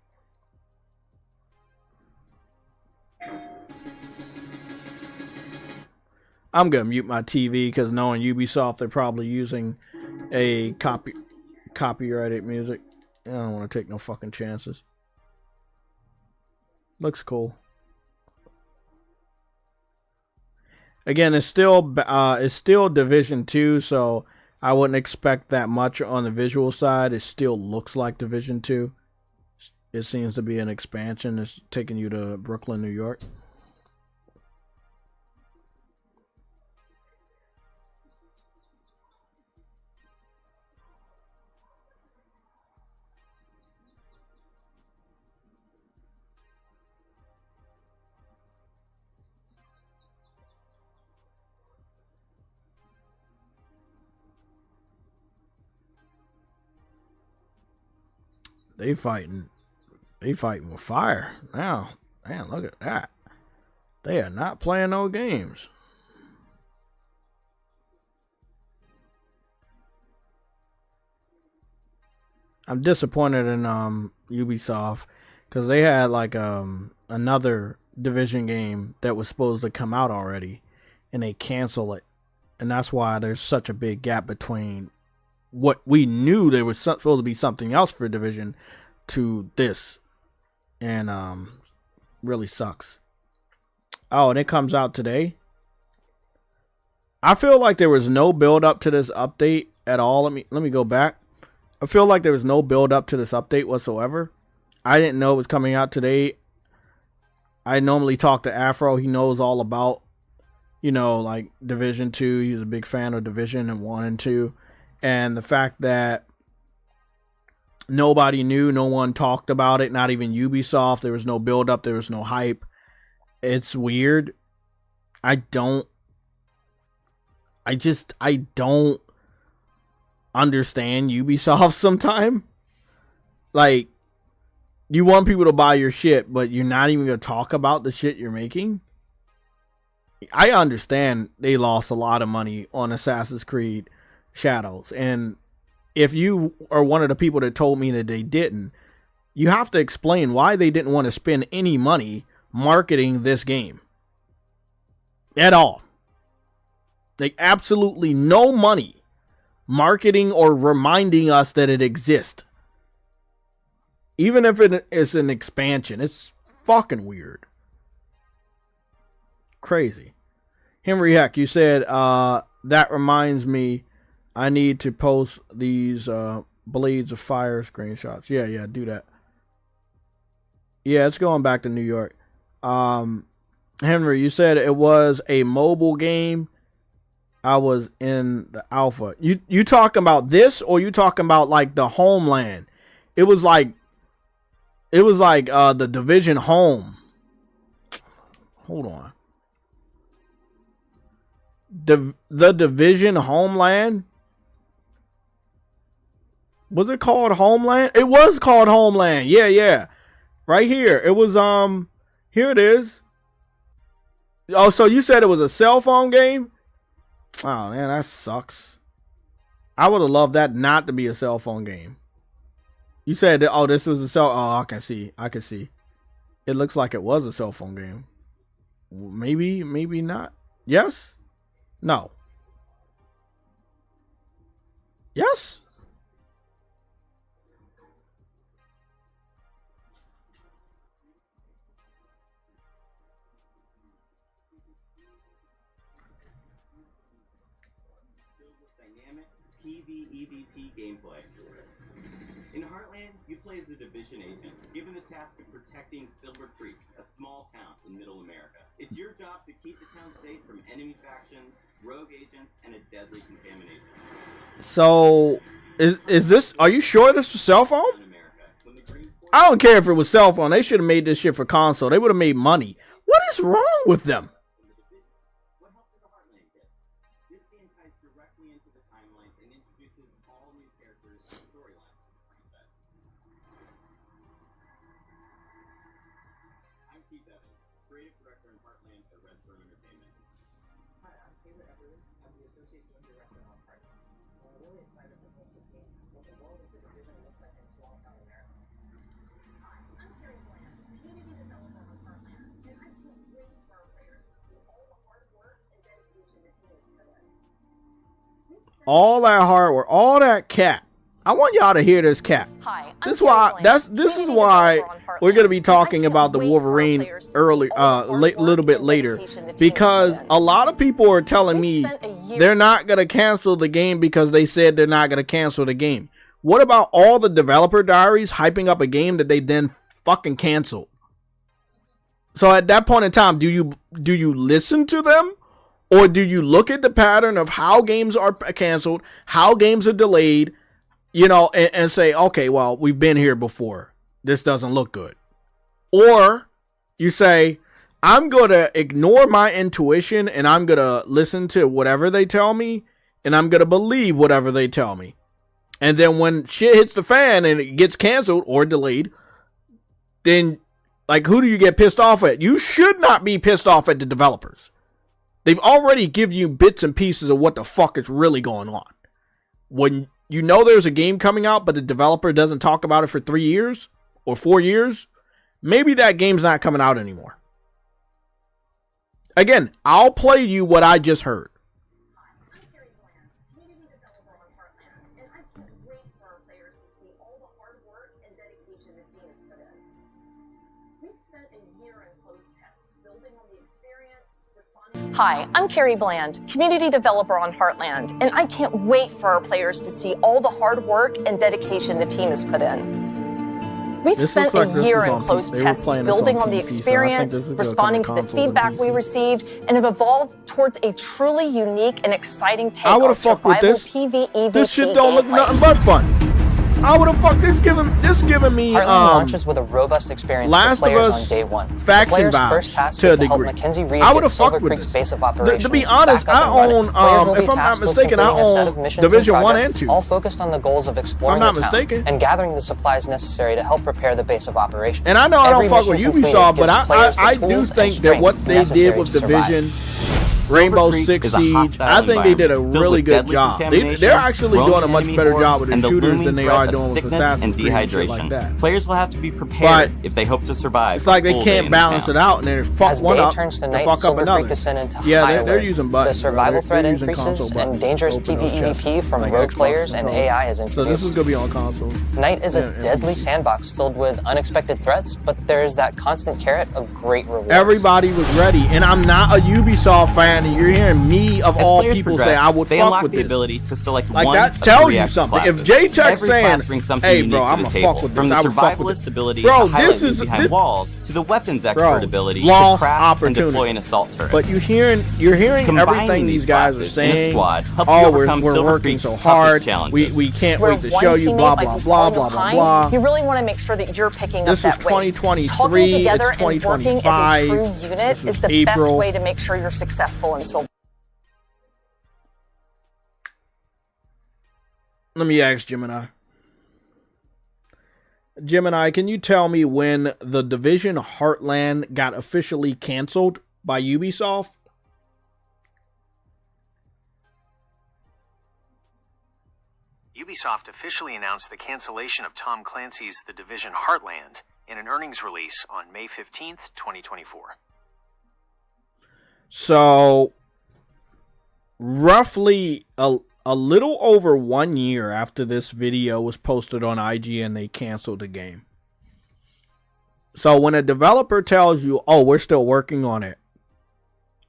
I'm going to mute my TV because knowing Ubisoft, they're probably using a copyrighted music. I don't want to take no fucking chances. Looks cool. Again, it's still Division 2, so I wouldn't expect that much on the visual side. It still looks like Division 2. It seems to be an expansion. It's taking you to Brooklyn, New York. They fighting with fire now. Man, look at that. They are not playing no games. I'm disappointed in Ubisoft because they had like another Division game that was supposed to come out already, and they cancel it, and that's why there's such a big gap between what we knew there was supposed to be something else for Division to this, and really sucks. Oh, and it comes out today. I feel like there was no build up to this update at all. Let me go back. I feel like there was no build up to this update whatsoever. I didn't know it was coming out today. I normally talk to Afro. He knows all about, like Division 2. He's a big fan of Division and 1 and 2. And the fact that nobody knew, no one talked about it, not even Ubisoft, there was no build up, there was no hype. It's weird. I don't understand Ubisoft sometimes. Like, you want people to buy your shit, but you're not even going to talk about the shit you're making. I understand they lost a lot of money on Assassin's Creed Shadows, and if you are one of the people that told me that they didn't, you have to explain why they didn't want to spend any money marketing this game at all. Like, absolutely no money marketing or reminding us that it exists, even if it is an expansion. It's fucking weird. Crazy. Henry Heck, you said that reminds me, I need to post these Blades of Fire screenshots. Yeah, do that. Yeah, it's going back to New York. Henry, you said it was a mobile game. I was in the alpha. You talking about this, or you talking about like the Homeland? It was like the Division Home. Hold on. The Division Homeland? Was it called Homeland? It was called Homeland. Yeah. Right here. It was here it is. Oh, so you said it was a cell phone game? Oh man, that sucks. I would have loved that not to be a cell phone game. You said that, this was a cell. Oh, I can see. It looks like it was a cell phone game. Maybe not. Yes? No. Yes?
PvEVP gameplay. In Heartland, you play as a Division agent, given the task of protecting Silver Creek, a small town in Middle America. It's your job to keep the town safe from enemy factions, rogue agents, and a deadly contamination.
So Is this? Are you sure this was cell phone? I don't care if it was cell phone. They should have made this shit for console. They would have made money. What is wrong with them?
This game ties directly into the timeline and introduces all new characters and storylines to the franchise. I'm Keith Evans, creative director and Heartland at Red Storm Entertainment.
Hi, I'm Taylor Everett. I'm the associate game director on Heartland. We're really excited for folks to see what the world of the Division looks like in small town America.
Hi, I'm Carrie Bland, community developer on Heartland, and I can't wait for our players to see all the hard work and dedication the team has put in.
All that hard work, all that cap. I want y'all to hear this cap.
Hi,
This is why we're gonna be talking about the Wolverine little bit later, because a lot of people are telling me they're not gonna cancel the game because they said they're not gonna cancel the game. What about all the developer diaries hyping up a game that they then fucking canceled? So at that point in time, do you listen to them? Or do you look at the pattern of how games are canceled, how games are delayed, you know, and say, okay, well, we've been here before. This doesn't look good. Or you say, I'm going to ignore my intuition and I'm going to listen to whatever they tell me and I'm going to believe whatever they tell me. And then when shit hits the fan and it gets canceled or delayed, then, like, who do you get pissed off at? You should not be pissed off at the developers. They've already given you bits and pieces of what the fuck is really going on. When you know there's a game coming out, but the developer doesn't talk about it for 3 years or 4 years, maybe that game's not coming out anymore. Again, I'll play you what I just heard.
Hi, I'm Carrie Bland, community developer on Heartland, and I can't wait for our players to see all the hard work and dedication the team has put in. We've spent a year in closed tests building on the experience, responding. Hi, I'm Carrie Bland, community developer on Heartland, and I can't wait for our players to see all the hard work and dedication the team has put in. We've spent a year in closed tests building on the experience, responding to the feedback we received, and have evolved towards a truly unique and exciting take on survival PvE.
This shit don't look nothing but fun. I would have fucked this giving me
Heartland launches with a robust experience for players on day one. The player's first task is to help Mackenzie Reed get Silver Creek's base of operations.
To be honest, I own, if I'm not mistaken, I own Division 1 and 2.
All focused on the goals of exploring the town and gathering the supplies necessary to help prepare the base of operations.
And I know I don't fuck with Ubisoft, but I do think that what they did with Division, Rainbow Six Siege, I think they did a really good job. They're actually doing a much better job with the shooters than they are doing with Assassin's Creed and shit like that.
Players will have to be prepared if they hope to survive.
It's like they can't balance it out and then fuck one up and fuck up another. Yeah, they're using buttons.
The survival threat increases and dangerous PvEVP from rogue players and AI is introduced.
So this is going to be on console.
Night is a deadly sandbox filled with unexpected threats, but there is that constant carrot of great rewards.
Everybody was ready, and I'm not a Ubisoft fan, and you're hearing me of all people say I would fuck with this.
Ability to select
like
one
that tells you something. If JayTech's saying, "Hey, bro, I'm gonna fuck with this,"
from the
I would fuck with
survivalist
this.
ability
Bro,
to highlight
this is
behind walls to the weapons expert ability to
lost
craft and
opportunity.
deploy an assault turret.
But you're hearing
Combining
everything these guys are
classes in a
saying.
squad helps you
Oh,
overcome
we're
Silver
working
Creek's
so
toughest
hard.
challenges.
We can't
Where
wait to
one
show you
teammate
blah
might
blah
be
blah
falling
blah blah
behind,
blah.
You really want to make sure that you're picking
This
up
is
that weight.
2023.
Talking together
It's
and working as a
2025.
true unit
This
is
is
the best
April.
way to make sure you're successful in Silver.
Let me ask Gemini. Gemini, can you tell me when the Division Heartland got officially canceled by Ubisoft?
Ubisoft officially announced the cancellation of Tom Clancy's The Division Heartland in an earnings release on May 15th, 2024.
So, roughly a little over 1 year after this video was posted on IGN, they canceled the game. So when a developer tells you, oh, we're still working on it,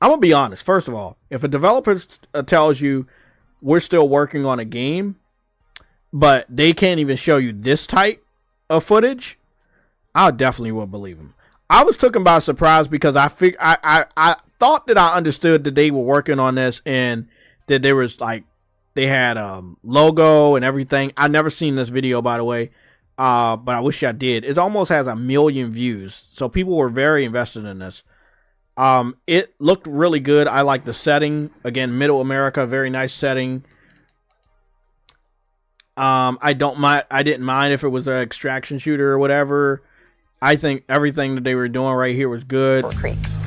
I'm going to be honest. First of all, if a developer tells you we're still working on a game, but they can't even show you this type of footage, I definitely will believe them. I was taken by surprise because I thought that I understood that they were working on this and that there was like They had logo and everything. I never seen this video, by the way, but I wish I did. It almost has 1 million views, so people were very invested in this. It looked really good. I like the setting. Again, Middle America, very nice setting. I didn't mind if it was an extraction shooter or whatever. I think everything that they were doing right here was good.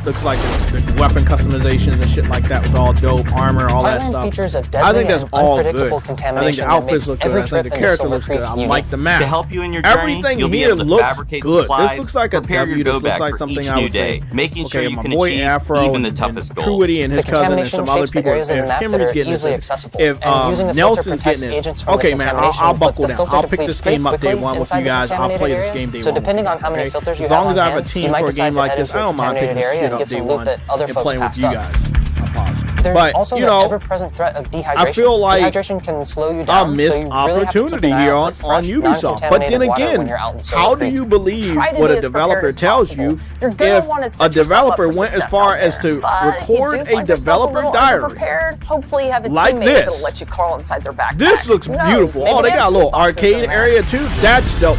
Looks like the weapon customizations and shit like that was all dope. Armor, all that stuff.
Features a deadly and unpredictable contamination
I think the outfits look good. I think the character looks good. I like the map.
To help you in your journey,
everything
you'll be
here
able to
looks
fabricate
good.
supplies,
This looks like a W. This looks like something I would say.
Making sure you
my
can
boy
achieve
Afro
even the
and
toughest goals.
Truity and his cousin and some other people.
If
Henry's getting
easily
this,
accessible,
if Nelson's getting this, okay, man, I'll buckle down. I'll pick this game up day one with you guys. I'll play this game day one.
So depending on how many filters you
as
have
long
on
as I have a
hand,
team
you might
for a
decide
game
to
like
head
this,
into
I
a
don't mind picking
contaminated
this
area
shit
and
up
get
day
some loot
one
that other
and
folks
playing with
passed
you
up.
guys.
There's
But,
also
you
the
know,
ever-present threat of dehydration.
I feel like
dehydration can slow you
a
down,
missed
so you really have to keep
opportunity
an eye
here
out
on
for fresh,
Ubisoft. But then
non-contaminated water
again,
when you're out in Silver
how do
Creek.
you believe
Try to
what
be
a
as
developer
prepared as
tells
possible.
you
You're gonna
if
wanna
a
set yourself up
developer
for
went as
success
far
out
as
there.
to
But if you
record
do
a
find yourself
developer
little
diary
underprepared, hopefully you have a
like
teammate
this?
that'll let you crawl inside their backpack.
This looks
Who knows?
beautiful.
Maybe
Oh, they
have
got a
juice
little
boxes in
arcade
there.
area too. That's dope.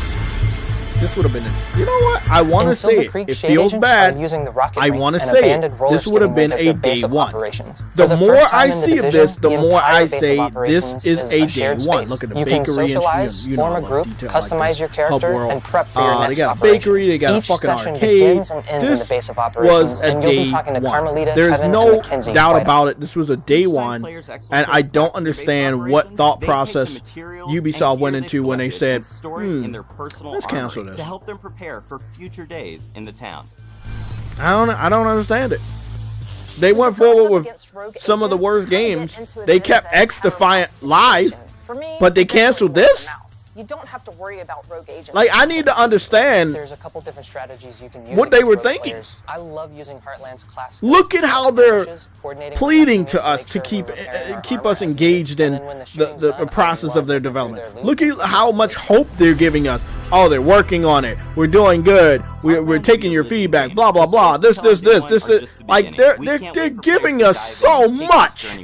This would have been, you know what? I want to say it. It feels bad. I want to say it. This would have been a day one. The more I see of this, the more I say this is a day one. Look at the
you
bakery
can socialize,
and
form a group, customize your character, and prep for your next
They got a
operation.
bakery. They got a
Each
fucking
session
arcade.
begins and ends in the base of operations,
was a
and you'll be
day
talking to
one.
Carmelita,
There's
Kevin,
no
and Mackenzie
doubt
quite
about it. This was a day one, and I don't understand what thought process Ubisoft went into when they said, let's cancel this.
To help them prepare for future days in the town.
I don't understand it. They went forward with some of the worst games. They kept X Defiant live, but they canceled this?
You don't have to worry about rogue agents.
Like, I need to understand
There's a couple different strategies you can use
what they
against
were
rogue
thinking.
players. I love using Heartland's classic.
Look at how they're pleading to us to
keep
keep us engaged in the process of their development. Look at how much hope they're giving us. Oh, they're working on it. We're doing good. We're taking your feedback. Blah blah blah. This. Like they're giving us so much.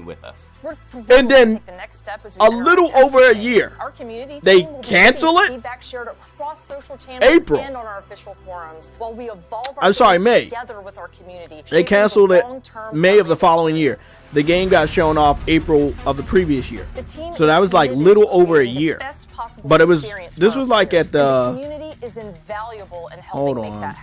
And then a little over a year, they cancel it. April. I'm sorry, May. They canceled it May of the following year. The game got shown off April of the previous year. So that was like little over a year. But this was like at the hold on.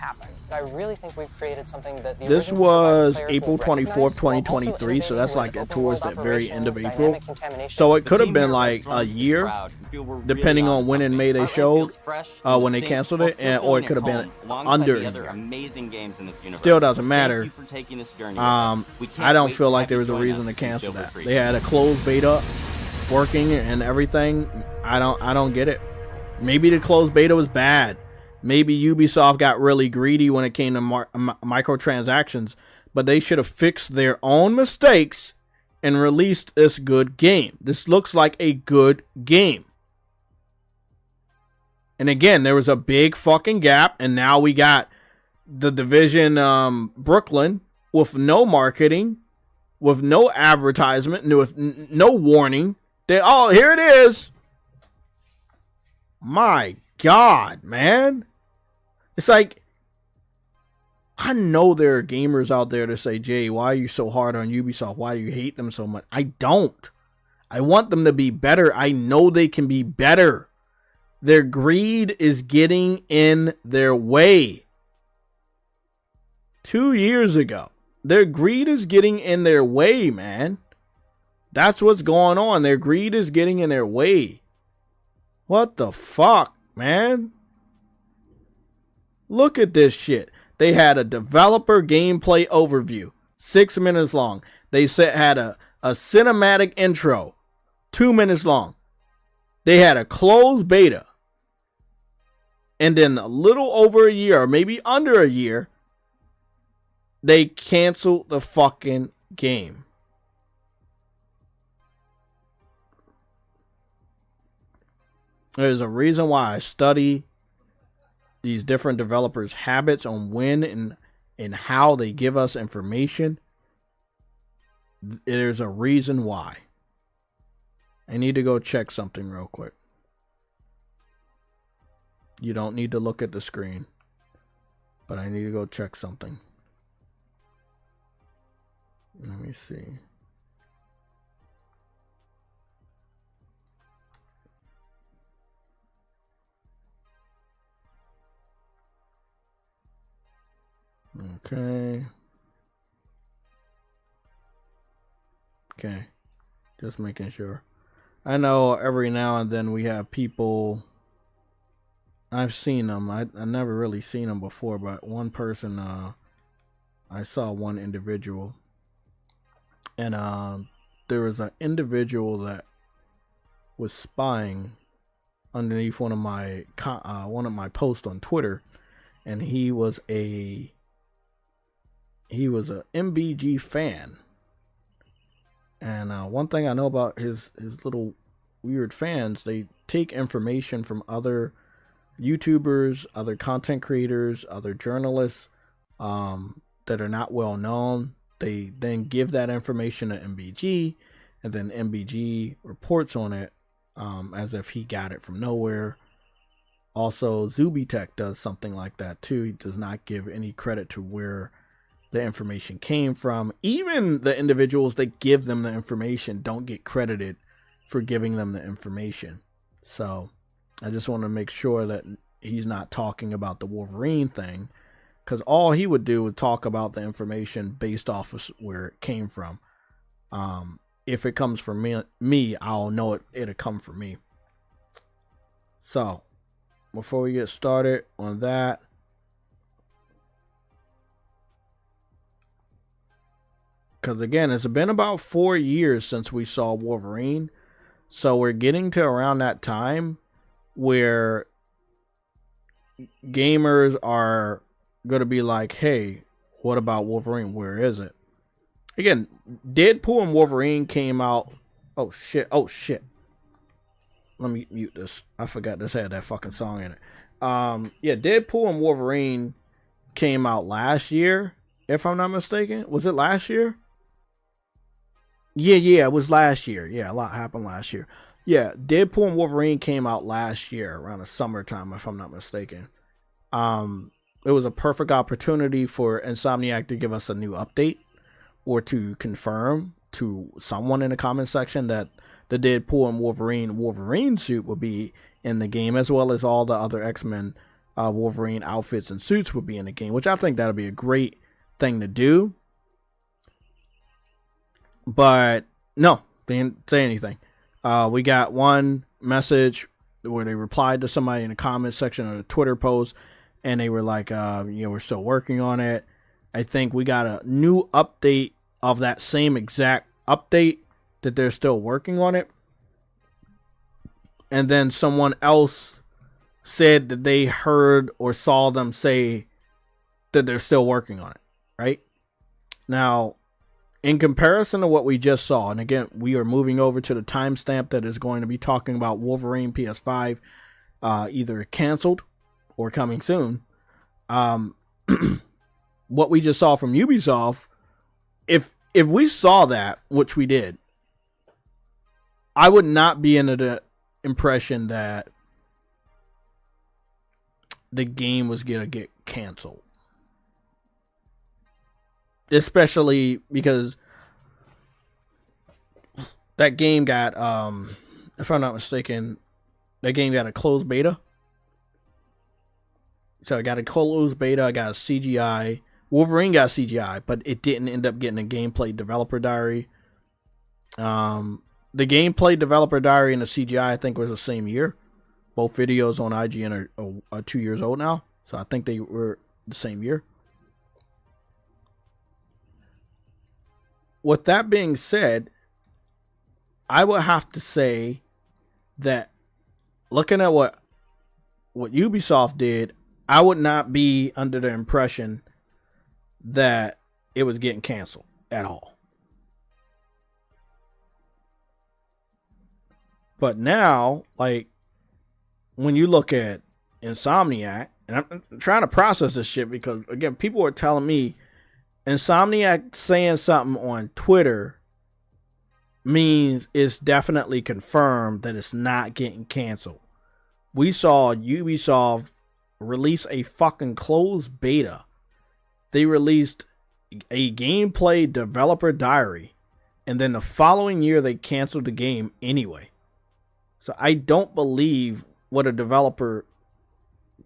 I really think we've created something that
this was April 24th, 2023, so that's like towards the very end of April. So it could have been like a year, depending on when in May they showed, when they canceled it, or it could have been under a year. Still doesn't matter. I don't feel like there was a reason to cancel that. They had a closed beta working and everything. I don't get it. Maybe the closed beta was bad. Maybe Ubisoft got really greedy when it came to microtransactions, but they should have fixed their own mistakes and released this good game. This looks like a good game. And again, there was a big fucking gap, and now we got the Division Brooklyn with no marketing, with no advertisement, with no warning. Here it is. My God, man. It's like, I know there are gamers out there that say, Jay, why are you so hard on Ubisoft? Why do you hate them so much? I don't. I want them to be better. I know they can be better. Their greed is getting in their way. 2 years ago, their greed is getting in their way, man. That's what's going on. Their greed is getting in their way. What the fuck, man? Look at this shit. They had a developer gameplay overview, 6 minutes long. They had a cinematic intro, 2 minutes long. They had a closed beta. And then a little over a year, or maybe under a year, they canceled the fucking game. There's a reason why I study these different developers' habits on when and how they give us information. There's a reason why. I need to go check something real quick. You don't need to look at the screen, but I need to go check something. Let me see. Okay. Okay. Just making sure. I know every now and then we have people. I've seen them. I never really seen them before, but one person, I saw one individual. And there was an individual that was spying underneath one of my posts on Twitter, and he was a MBG fan. And one thing I know about his little weird fans, they take information from other YouTubers, other content creators, other journalists that are not well known. They then give that information to MBG, and then MBG reports on it as if he got it from nowhere. Also, Zubitech does something like that too. He does not give any credit to where the information came from. Even the individuals that give them the information don't get credited for giving them the information. So I just want to make sure that he's not talking about the Wolverine thing, because all he would do would talk about the information based off of where it came from. If it comes from me, I'll know it'll come from me. So before we get started on that, because again, it's been about 4 years since we saw Wolverine. So we're getting to around that time where gamers are going to be like, hey, what about Wolverine? Where is it? Again, Deadpool and Wolverine came out. Oh, shit. Oh, shit. Let me mute this. I forgot this had that fucking song in it. Yeah, Deadpool and Wolverine came out last year, if I'm not mistaken. Was it last year? Yeah, it was last year. Yeah, a lot happened last year. Yeah, Deadpool and Wolverine came out last year around the summertime, if I'm not mistaken. It was a perfect opportunity for Insomniac to give us a new update, or to confirm to someone in the comment section that the Deadpool and Wolverine suit will be in the game, as well as all the other X-Men Wolverine outfits and suits will be in the game, which I think that'll be a great thing to do. But no, they didn't say anything. We got one message where they replied to somebody in the comment section of a Twitter post, and they were like, we're still working on it. I think we got a new update of that same exact update that they're still working on it. And then someone else said that they heard or saw them say that they're still working on it, right? Now, in comparison to what we just saw, and again, we are moving over to the timestamp that is going to be talking about Wolverine PS5, either canceled or coming soon. What we just saw from Ubisoft, if we saw that, which we did, I would not be under the impression that the game was going to get canceled. Especially because that game got, if I'm not mistaken, that game got a closed beta. So I got a closed beta, I got a CGI. Wolverine got CGI, but it didn't end up getting a gameplay developer diary. The gameplay developer diary and the CGI, I think, was the same year. Both videos on IGN are 2 years old now. So I think they were the same year. With that being said, I would have to say that looking at what Ubisoft did, I would not be under the impression that it was getting canceled at all. But now, like, when you look at Insomniac, and I'm trying to process this shit because, again, people are telling me Insomniac saying something on Twitter means it's definitely confirmed that it's not getting canceled. We saw Ubisoft release a fucking closed beta. They released a gameplay developer diary, and then the following year they canceled the game anyway. So I don't believe what a developer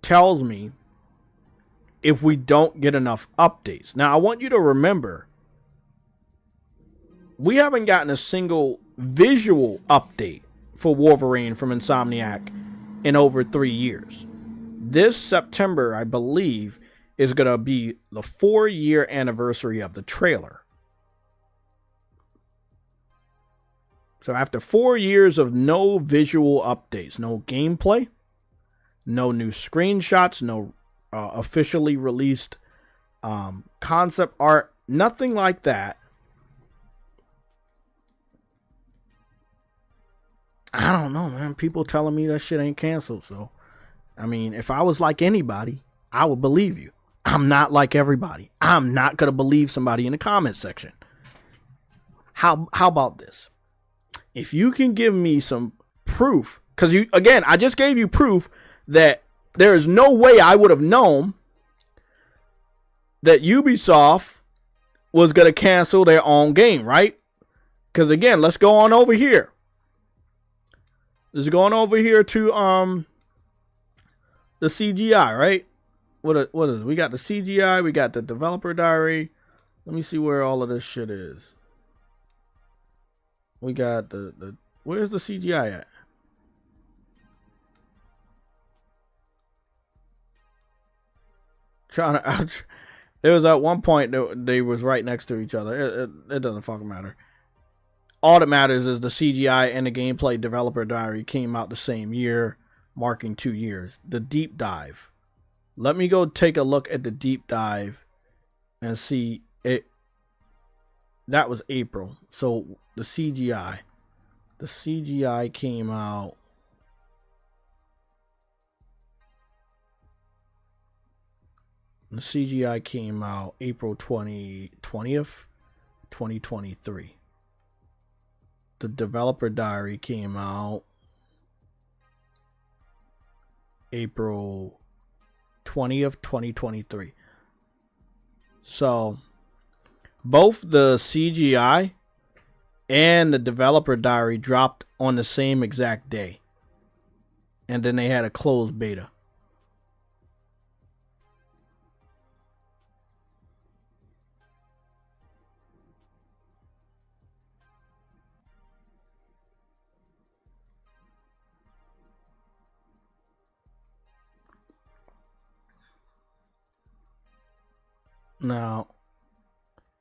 tells me if we don't get enough updates. Now, I want you to remember, we haven't gotten a single visual update for Wolverine from Insomniac in over 3 years. This September, I believe, is going to be the 4-year anniversary of the trailer. So after 4 years of no visual updates, no gameplay, no new screenshots, no officially released concept art, nothing like that. I don't know, man. People telling me that shit ain't canceled. So, I mean, if I was like anybody, I would believe you. I'm not like everybody. I'm not going to believe somebody in the comment section. How about this? If you can give me some proof, because I just gave you proof that there is no way I would have known that Ubisoft was going to cancel their own game, right? Because again, let's go on over here. Let's go on over here to the CGI, right? What is it? We got the CGI, we got the developer diary. Let me see where all of this shit is. We got the where's the CGI at? There was at one point they was right next to each other. It doesn't fucking matter. All that matters is the CGI and the gameplay developer diary came out the same year, marking 2 years. The deep dive. Let me go take a look at the deep dive and see it. That was April. So the CGI came out. The CGI came out April 20th, 2023. The developer diary came out April 20th, 2023. So both the CGI and the developer diary dropped on the same exact day. And then they had a closed beta. Now,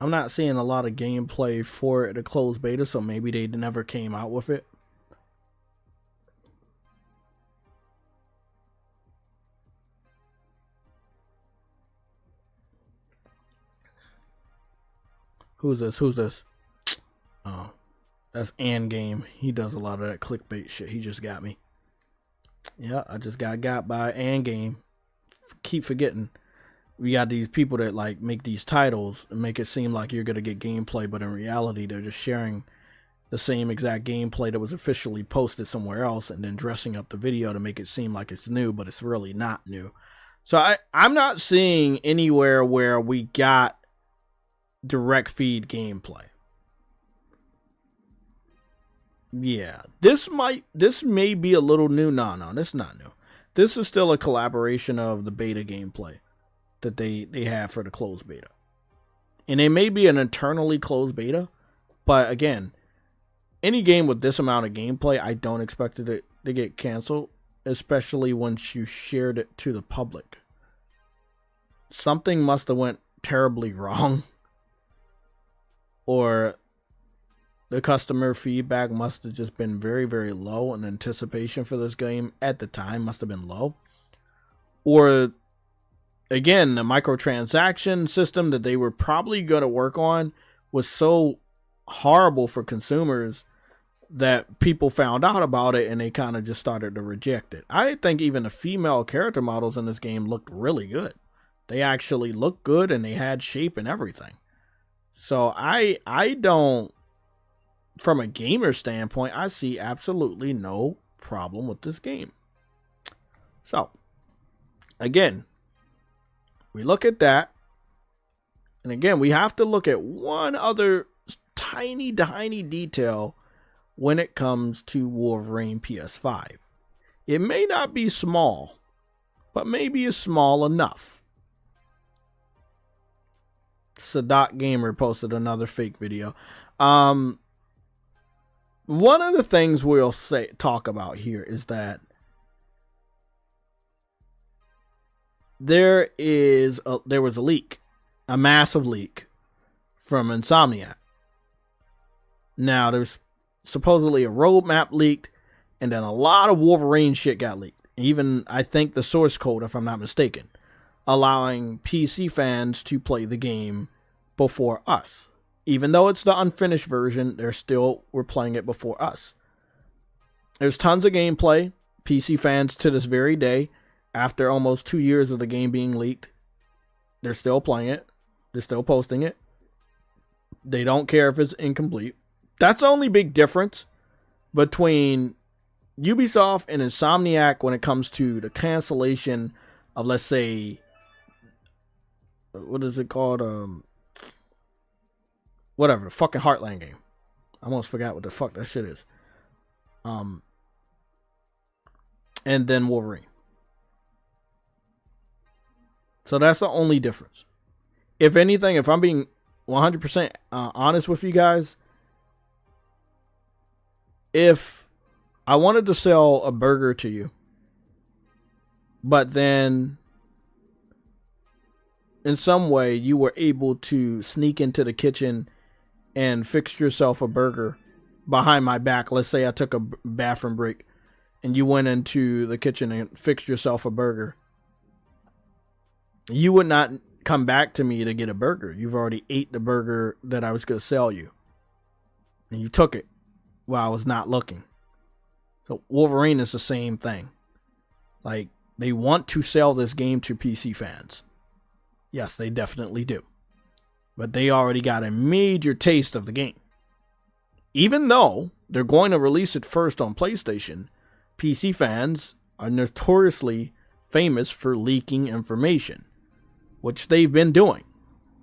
I'm not seeing a lot of gameplay for the closed beta, so maybe they never came out with it. Who's this? Oh, that's Game. He does a lot of that clickbait shit. He just got me. Yeah, I just got by Game. Keep forgetting. We got these people that like make these titles and make it seem like you're going to get gameplay, but in reality, they're just sharing the same exact gameplay that was officially posted somewhere else and then dressing up the video to make it seem like it's new, but it's really not new. So I'm not seeing anywhere where we got direct feed gameplay. Yeah, this may be a little new. No, that's not new. This is still a collaboration of the beta gameplay that they have for the closed beta. And it may be an internally closed beta, but again, any game with this amount of gameplay, I don't expect it to get canceled, especially once you shared it to the public. Something must have went terribly wrong, or the customer feedback must have just been very, very low, and anticipation for this game at the time must have been low. Or again, the microtransaction system that they were probably going to work on was so horrible for consumers that people found out about it and they kind of just started to reject it. I think even the female character models in this game looked really good. They actually looked good and they had shape and everything. So I don't from a gamer standpoint, I see absolutely no problem with this game. So, again, we look at that. And again, we have to look at one other tiny detail when it comes to Wolverine PS5. It may not be small, but maybe it's small enough. Sadat Gamer posted another fake video. One of the things we'll talk about here is that there was a leak, a massive leak from Insomniac. Now, there's supposedly a roadmap leaked, and then a lot of Wolverine shit got leaked. Even, I think, the source code, if I'm not mistaken, allowing PC fans to play the game before us. Even though it's the unfinished version, we're playing it before us. There's tons of gameplay. PC fans to this very day, after almost 2 years of the game being leaked, they're still playing it. They're still posting it. They don't care if it's incomplete. That's the only big difference between Ubisoft and Insomniac when it comes to the cancellation of, let's say, what is it called? Whatever, the fucking Heartland game. I almost forgot what the fuck that shit is. And then Wolverine. So that's the only difference. If anything, if I'm being 100% honest with you guys, if I wanted to sell a burger to you, but then in some way you were able to sneak into the kitchen and fix yourself a burger behind my back. Let's say I took a bathroom break and you went into the kitchen and fixed yourself a burger. You would not come back to me to get a burger. You've already ate the burger that I was going to sell you. And you took it while I was not looking. So Wolverine is the same thing. Like, they want to sell this game to PC fans. Yes, they definitely do. But they already got a major taste of the game. Even though they're going to release it first on PlayStation, PC fans are notoriously famous for leaking information, which they've been doing.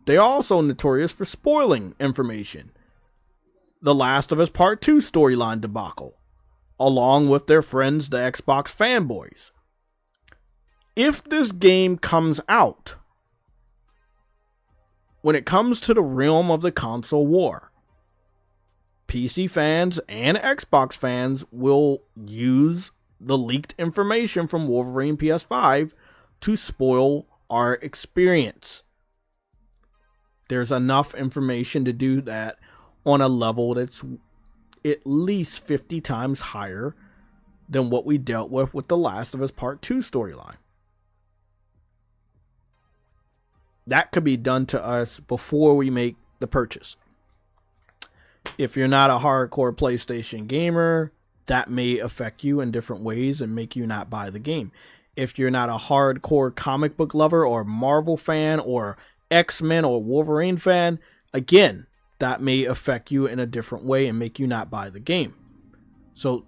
They're also notorious for spoiling information. The Last of Us Part 2 storyline debacle, along with their friends, the Xbox fanboys. If this game comes out, when it comes to the realm of the console war, PC fans and Xbox fans will use the leaked information from Wolverine PS5 to spoil our experience. There's enough information to do that on a level that's at least 50 times higher than what we dealt with The Last of Us Part 2 storyline. That could be done to us before we make the purchase. If you're not a hardcore PlayStation gamer, that may affect you in different ways and make you not buy the game. If you're not a hardcore comic book lover or Marvel fan or X-Men or Wolverine fan, again, that may affect you in a different way and make you not buy the game. So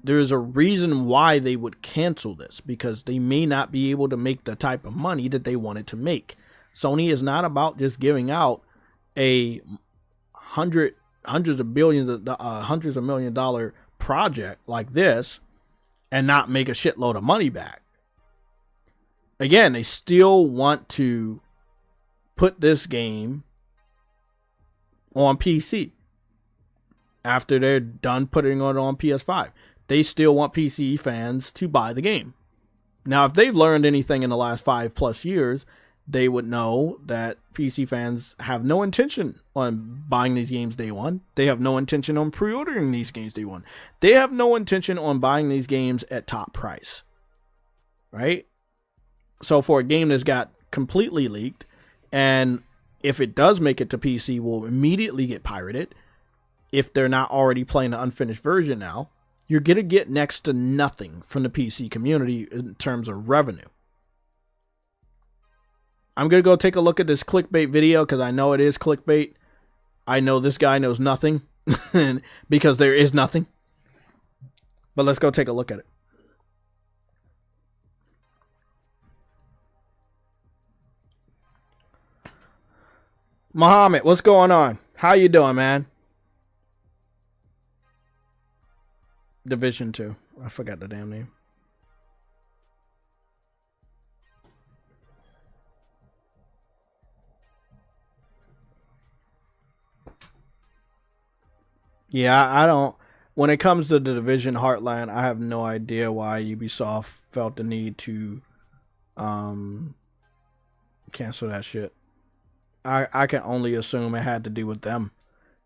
there's a reason why they would cancel this, because they may not be able to make the type of money that they wanted to make. Sony is not about just giving out a hundreds of $1 million project like this and not make a shitload of money back. Again, they still want to put this game on PC after they're done putting it on PS5. They still want PC fans to buy the game. Now, if they've learned anything in the last 5+ years, they would know that PC fans have no intention on buying these games day one. They have no intention on pre-ordering these games day one. They have no intention on buying these games at top price. Right? So for a game that's got completely leaked, and if it does make it to PC, will immediately get pirated. If they're not already playing the unfinished version now, you're going to get next to nothing from the PC community in terms of revenue. I'm going to go take a look at this clickbait video because I know it is clickbait. I know this guy knows nothing because there is nothing. But let's go take a look at it. Muhammad, what's going on? How you doing, man? Division 2. I forgot the damn name. Yeah, I don't. When it comes to the Division Heartland, I have no idea why Ubisoft felt the need to cancel that shit. I can only assume it had to do with them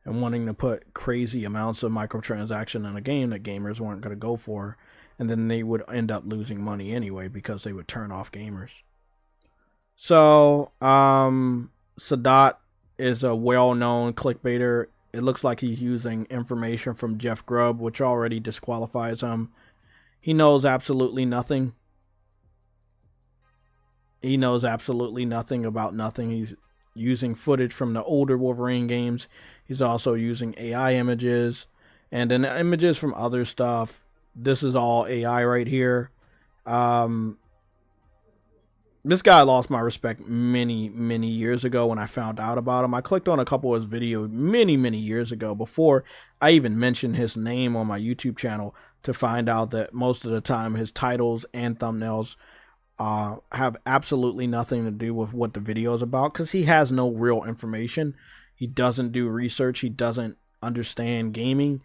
and wanting to put crazy amounts of microtransaction in a game that gamers weren't going to go for, and then they would end up losing money anyway because they would turn off gamers. So, Sadat is a well-known clickbaiter. It looks like he's using information from Jeff Grubb, which already disqualifies him. He knows absolutely nothing. He knows absolutely nothing about nothing. He's using footage from the older Wolverine games. He's also using AI images and then images from other stuff. This is all AI right here. This guy lost my respect many years ago when I found out about him. I clicked on a couple of his videos many years ago before I even mentioned his name on my YouTube channel to find out that most of the time his titles and thumbnails have absolutely nothing to do with what the video is about, because he has no real information. He doesn't do research. He doesn't understand gaming.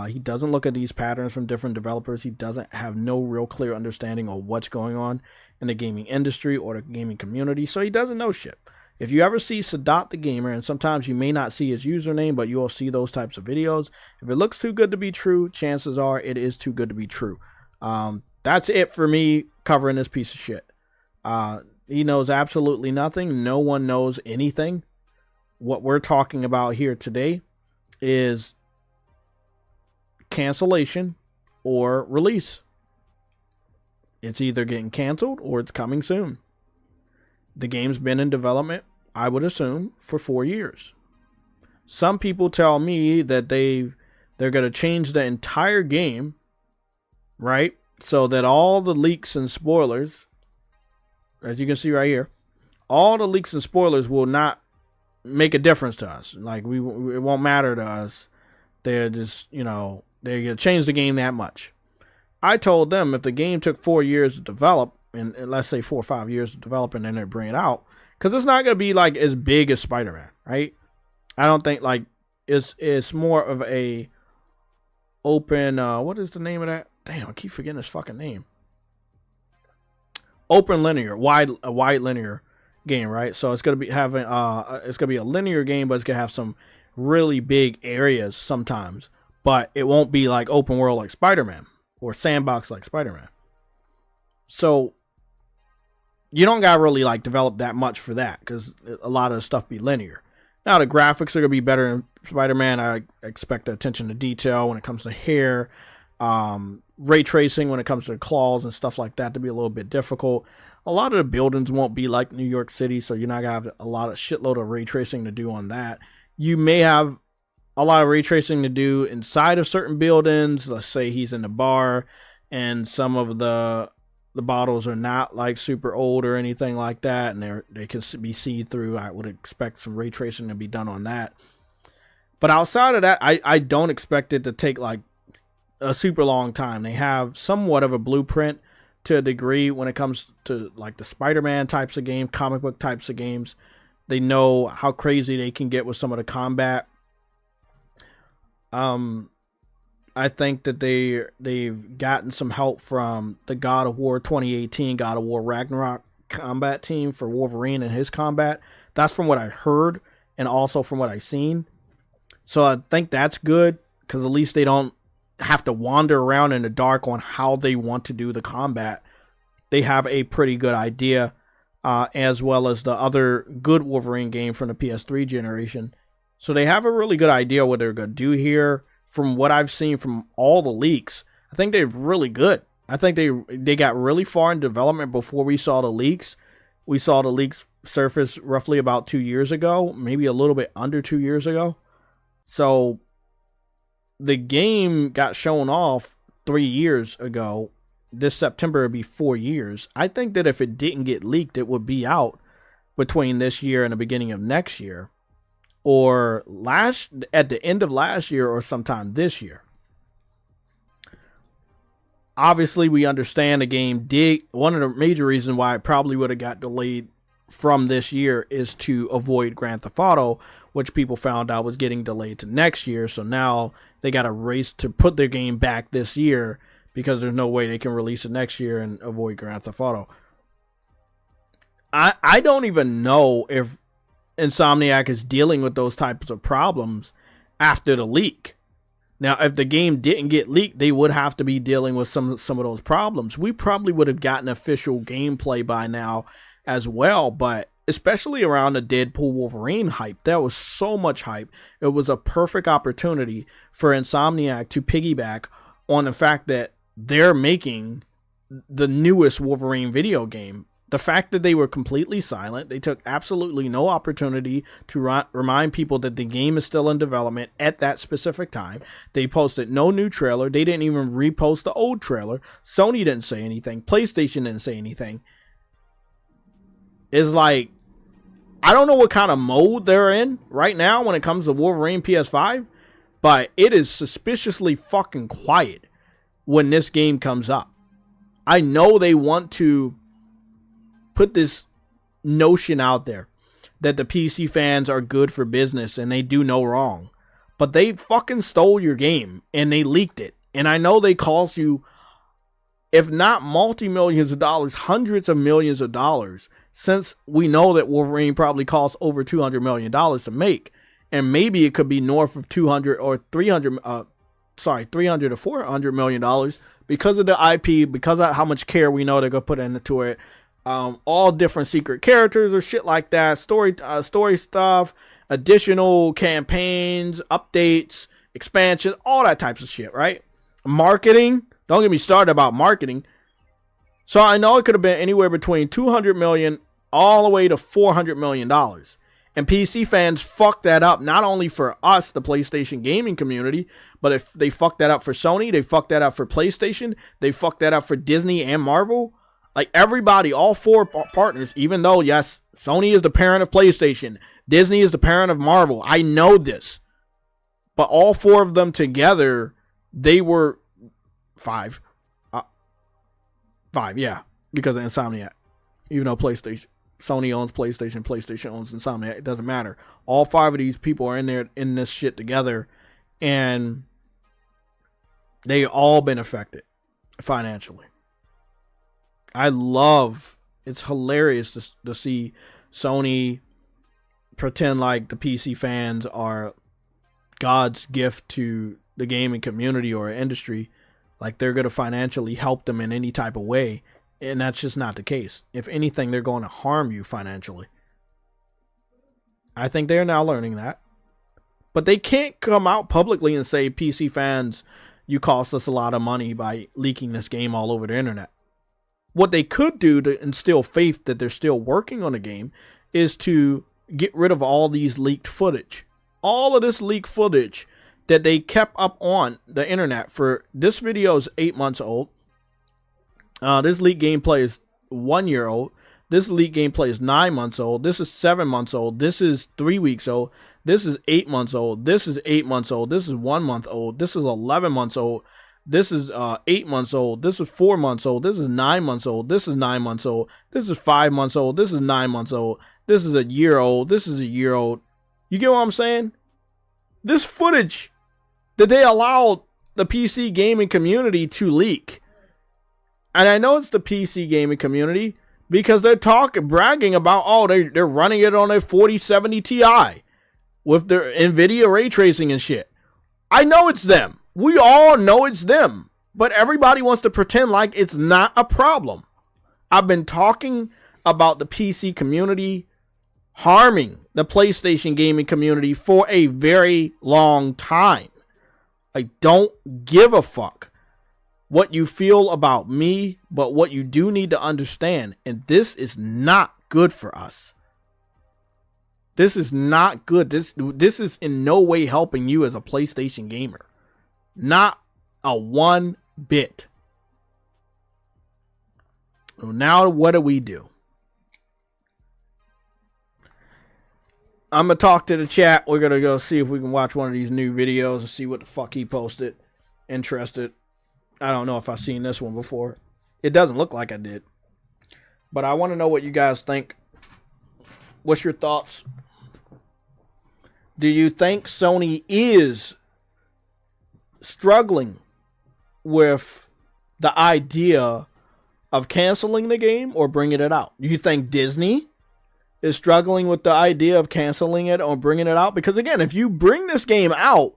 He doesn't look at these patterns from different developers. He doesn't have no real clear understanding of what's going on in the gaming industry or the gaming community. So he doesn't know shit. If you ever see Sadat the Gamer, and sometimes you may not see his username, but you'll see those types of videos, if it looks too good to be true, chances are it is too good to be true. That's it for me covering this piece of shit. He knows absolutely nothing. No one knows anything. What we're talking about here today is cancellation or release. It's either getting canceled or it's coming soon. The game's been in development, I would assume, for 4 years. Some people tell me that they're going to change the entire game, right? So that all the leaks and spoilers, as you can see right here, all the leaks and spoilers will not make a difference to us. Like, it won't matter to us. They're just, they're going to change the game that much. I told them if the game took 4 years to develop, and let's say 4 or 5 years to develop, and then they bring it out, because it's not going to be like as big as Spider-Man, right? I don't think like it's more of a open, what is the name of that? Damn, I keep forgetting his fucking name. Open linear, a wide linear game, right? So it's gonna be having it's gonna be a linear game, but it's gonna have some really big areas sometimes. But it won't be like open world like Spider-Man or sandbox like Spider-Man. So you don't gotta really like develop that much for that, because a lot of the stuff be linear. Now the graphics are gonna be better in Spider-Man. I expect the attention to detail when it comes to hair. Ray tracing when it comes to the claws and stuff like that to be a little bit difficult. A lot of the buildings won't be like New York City, so you're not gonna have a lot of shitload of ray tracing to do on that. You may have a lot of ray tracing to do inside of certain buildings. Let's say he's in the bar and some of the bottles are not like super old or anything like that, and they can be seen through. I would expect some ray tracing to be done on that. But outside of that, I don't expect it to take like a super long time. They have somewhat of a blueprint to a degree when it comes to like the Spider-Man types of games, comic book types of games. They know how crazy they can get with some of the combat. I think that they've gotten some help from the God of War 2018, God of War Ragnarok combat team for Wolverine and his combat. That's from what I heard and also from what I've seen. So I think that's good, because at least they don't have to wander around in the dark on how they want to do the combat. They have a pretty good idea, as well as the other good Wolverine game from the PS3 generation. So they have a really good idea what they're going to do here. From what I've seen from all the leaks, I think they're really good. I think they got really far in development before we saw the leaks. We saw the leaks surface roughly about 2 years ago, maybe a little bit under 2 years ago. So the game got shown off 3 years ago. This September would be 4 years. I think that if it didn't get leaked, it would be out between this year and the beginning of next year, or at the end of last year, or sometime this year. Obviously, we understand the game one of the major reasons why it probably would have got delayed from this year is to avoid Grand Theft Auto, which people found out was getting delayed to next year. So now they got a race to put their game back this year because there's no way they can release it next year and avoid Grand Theft Auto. I don't even know if Insomniac is dealing with those types of problems after the leak. Now, if the game didn't get leaked, they would have to be dealing with some of those problems. We probably would have gotten official gameplay by now as well, but especially around the Deadpool Wolverine hype, there was so much hype. It was a perfect opportunity for Insomniac to piggyback on the fact that they're making the newest Wolverine video game. The fact that they were completely silent, they took absolutely no opportunity to remind people that the game is still in development at that specific time. They posted no new trailer. They didn't even repost the old trailer. Sony didn't say anything. PlayStation didn't say anything. It's like, I don't know what kind of mode they're in right now when it comes to Wolverine PS5, but it is suspiciously fucking quiet when this game comes up. I know they want to put this notion out there that the PC fans are good for business and they do no wrong, but they fucking stole your game and they leaked it. And I know they cost you, if not multi-millions of dollars, hundreds of millions of dollars, since we know that Wolverine probably costs over $200 million to make, and maybe it could be north of 200 or 300 to $400 million because of the IP, because of how much care we know they're gonna put into it. All different secret characters or shit like that, story stuff, additional campaigns, updates, expansion, all that types of shit, right? Marketing, don't get me started about marketing. So I know it could have been anywhere between $200 million all the way to $400 million. And PC fans fucked that up, not only for us, the PlayStation gaming community, but if they fucked that up for Sony, they fucked that up for PlayStation, they fucked that up for Disney and Marvel. Like everybody, all four partners, even though, yes, Sony is the parent of PlayStation, Disney is the parent of Marvel. I know this. But all four of them together, they were five, yeah, because of Insomniac. Even though Sony owns PlayStation, PlayStation owns Insomniac, it doesn't matter. All five of these people are in there in this shit together, and they all been affected financially. It's hilarious to see Sony pretend like the PC fans are God's gift to the gaming community or industry, like they're going to financially help them in any type of way, and that's just not the case. If anything, they're going to harm you financially. I think they're now learning that, but they can't come out publicly and say, PC fans, you cost us a lot of money by leaking this game all over the internet. What they could do to instill faith that they're still working on the game is to get rid of all these leaked footage. All of this leaked footage that they kept up on the internet for, this video is 8 months old. This leaked gameplay is 1 year old. This leaked gameplay is 9 months old. This is 7 months old. This is 3 weeks old. This is 8 months old. This is 8 months old. This is 1 month old. This is 11 months old. This is 8 months old. This is 4 months old. This is 9 months old. This is 9 months old. This is 5 months old. This is 9 months old. This is a year old. This is a year old. You get what I'm saying? This footage that they allowed the PC gaming community to leak. And I know it's the PC gaming community because they're bragging about, oh, they're running it on a 4070 Ti with their NVIDIA ray tracing and shit. I know it's them. We all know it's them, but everybody wants to pretend like it's not a problem. I've been talking about the PC community harming the PlayStation gaming community for a very long time. I don't give a fuck what you feel about me, but what you do need to understand, and this is not good for us. This is not good. This is in no way helping you as a PlayStation gamer. Not a one bit. So now what do? I'm going to talk to the chat. We're going to go see if we can watch one of these new videos and see what the fuck he posted. Interested. I don't know if I've seen this one before. It doesn't look like I did. But I want to know what you guys think. What's your thoughts? Do you think Sony is struggling with the idea of canceling the game or bringing it out? Do you think Disney is struggling with the idea of canceling it or bringing it out? Because again, if you bring this game out,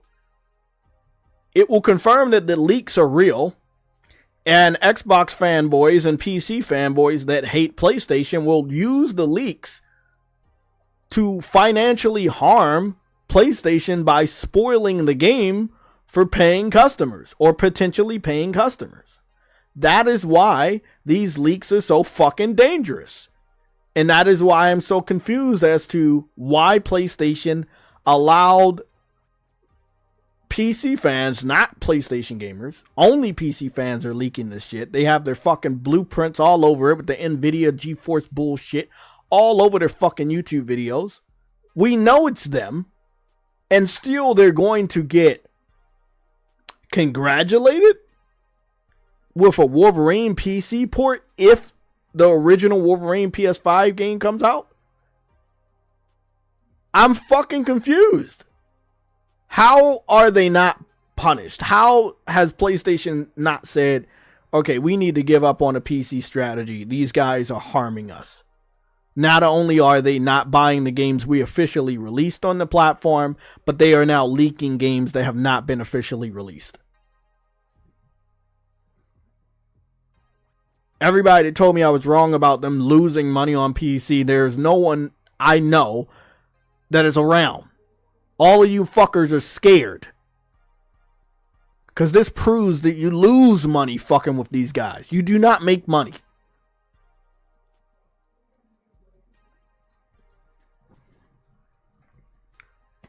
it will confirm that the leaks are real, and Xbox fanboys and PC fanboys that hate PlayStation will use the leaks to financially harm PlayStation by spoiling the game for paying customers or potentially paying customers. That is why these leaks are so fucking dangerous. And that is why I'm so confused as to why PlayStation allowed PC fans, not PlayStation gamers, only PC fans are leaking this shit. They have their fucking blueprints all over it with the NVIDIA GeForce bullshit all over their fucking YouTube videos. We know it's them. And still they're going to get congratulated with a Wolverine PC port if the original Wolverine PS5 game comes out? I'm fucking confused. How are they not punished? How has PlayStation not said, okay, we need to give up on a PC strategy. These guys are harming us. Not only are they not buying the games we officially released on the platform, but they are now leaking games that have not been officially released. Everybody that told me I was wrong about them losing money on PC, there's no one I know that is around. All of you fuckers are scared. Because this proves that you lose money fucking with these guys. You do not make money.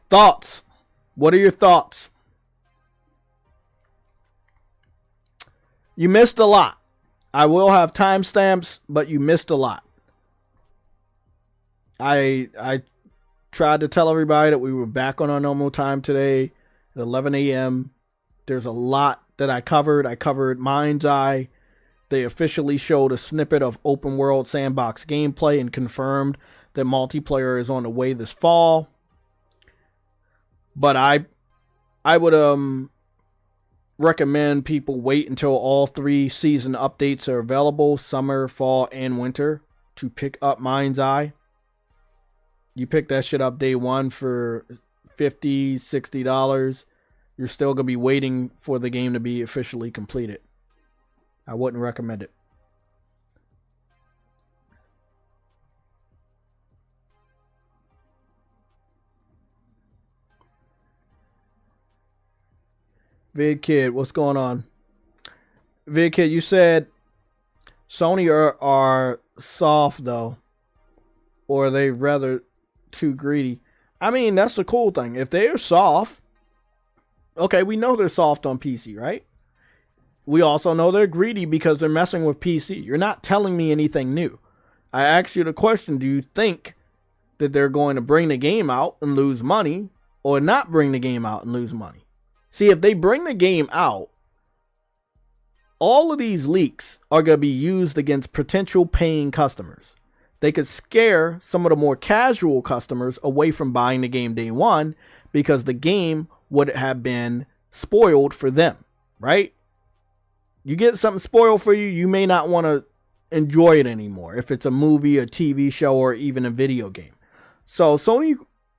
Thoughts? What are your thoughts? You missed a lot. I will have timestamps, but you missed a lot. I tried to tell everybody that we were back on our normal time today at 11 a.m. There's a lot that I covered. I covered MINDSEYE. They officially showed a snippet of open world sandbox gameplay and confirmed that multiplayer is on the way this fall. But I would recommend people wait until all 3 season updates are available, summer, fall, and winter, to pick up MINDSEYE. You pick that shit up day one for $50, $60. You're still going to be waiting for the game to be officially completed. I wouldn't recommend it. VidKid, what's going on? VidKid, you said Sony are soft though, or are they rather too greedy? I mean, that's the cool thing. If they're soft, okay, we know they're soft on PC, right? We also know they're greedy because they're messing with PC. You're not telling me anything new. I asked you the question, do you think that they're going to bring the game out and lose money, or not bring the game out and lose money? See, if they bring the game out, all of these leaks are going to be used against potential paying customers. They could scare some of the more casual customers away from buying the game day one because the game would have been spoiled for them, right? You get something spoiled for you, you may not want to enjoy it anymore if it's a movie, a TV show, or even a video game. So Sony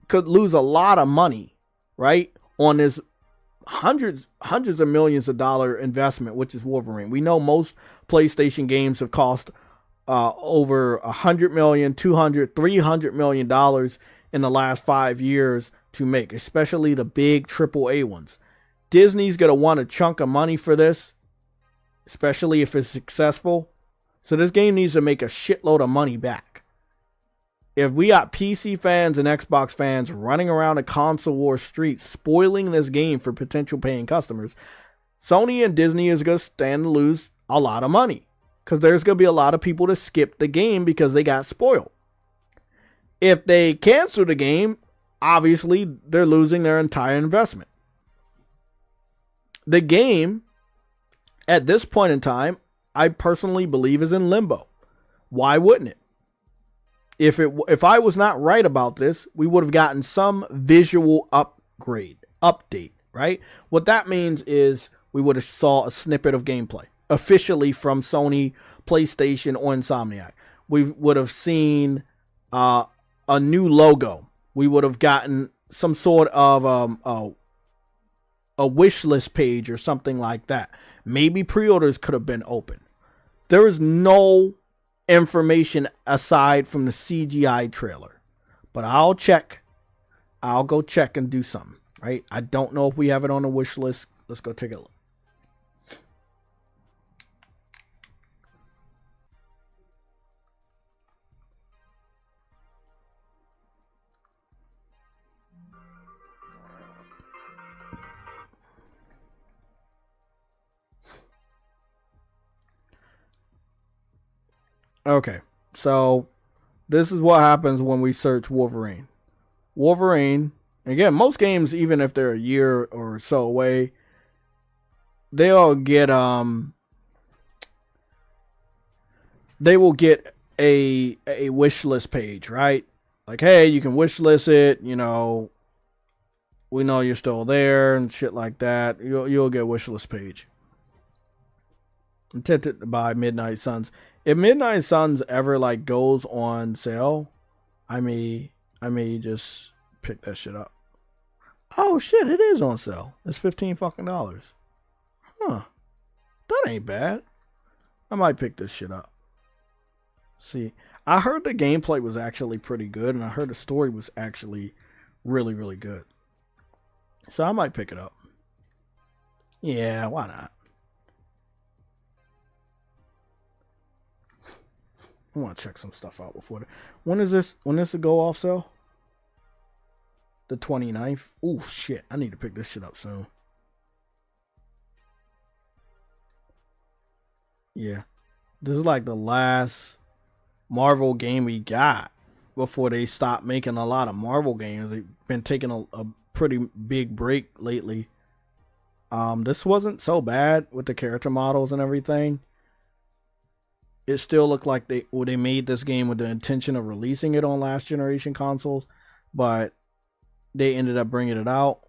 could lose a lot of money, right, on this hundreds of millions of dollar investment, which is Wolverine. We know most PlayStation games have cost over $100 million, $200, $300 million in the last 5 years to make, especially the big AAA ones. Disney's going to want a chunk of money for this, especially if it's successful. So this game needs to make a shitload of money back. if we got PC fans and Xbox fans running around the console war streets spoiling this game for potential paying customers, Sony and Disney is going to stand to lose a lot of money because there's going to be a lot of people to skip the game because they got spoiled. If they cancel the game, obviously they're losing their entire investment. The game, at this point in time, I personally believe is in limbo. Why wouldn't it? If I was not right about this, we would have gotten some visual update, right? What that means is we would have saw a snippet of gameplay officially from Sony, PlayStation, or Insomniac. We would have seen a new logo. We would have gotten some sort of a wish list page or something like that. Maybe pre-orders could have been open. There is no information aside from the CGI trailer, but I'll check. I'll go check and do something, right? I don't know if we have it on the wish list. Let's go take a look. Okay, so this is what happens when we search Wolverine. Wolverine, again, most games, even if they're a year or so away, they'll get they will get a wish list page, right? Like, hey, you can wish list it, you know, we know you're still there and shit like that. You'll get a wish list page. I'm tempted to buy Midnight Suns. If Midnight Suns ever like goes on sale, I may just pick that shit up. Oh shit, it is on sale. It's $15 fucking. Huh. That ain't bad. I might pick this shit up. See, I heard the gameplay was actually pretty good, and I heard the story was actually really, really good. So I might pick it up. Yeah, why not? I want to check some stuff out before when is this? When does it go off sale? The 29th. Oh shit! I need to pick this shit up soon. Yeah, this is like the last Marvel game we got before they stopped making a lot of Marvel games. They've been taking a pretty big break lately. This wasn't so bad with the character models and everything. It still looked like they made this game with the intention of releasing it on last generation consoles, but they ended up bringing it out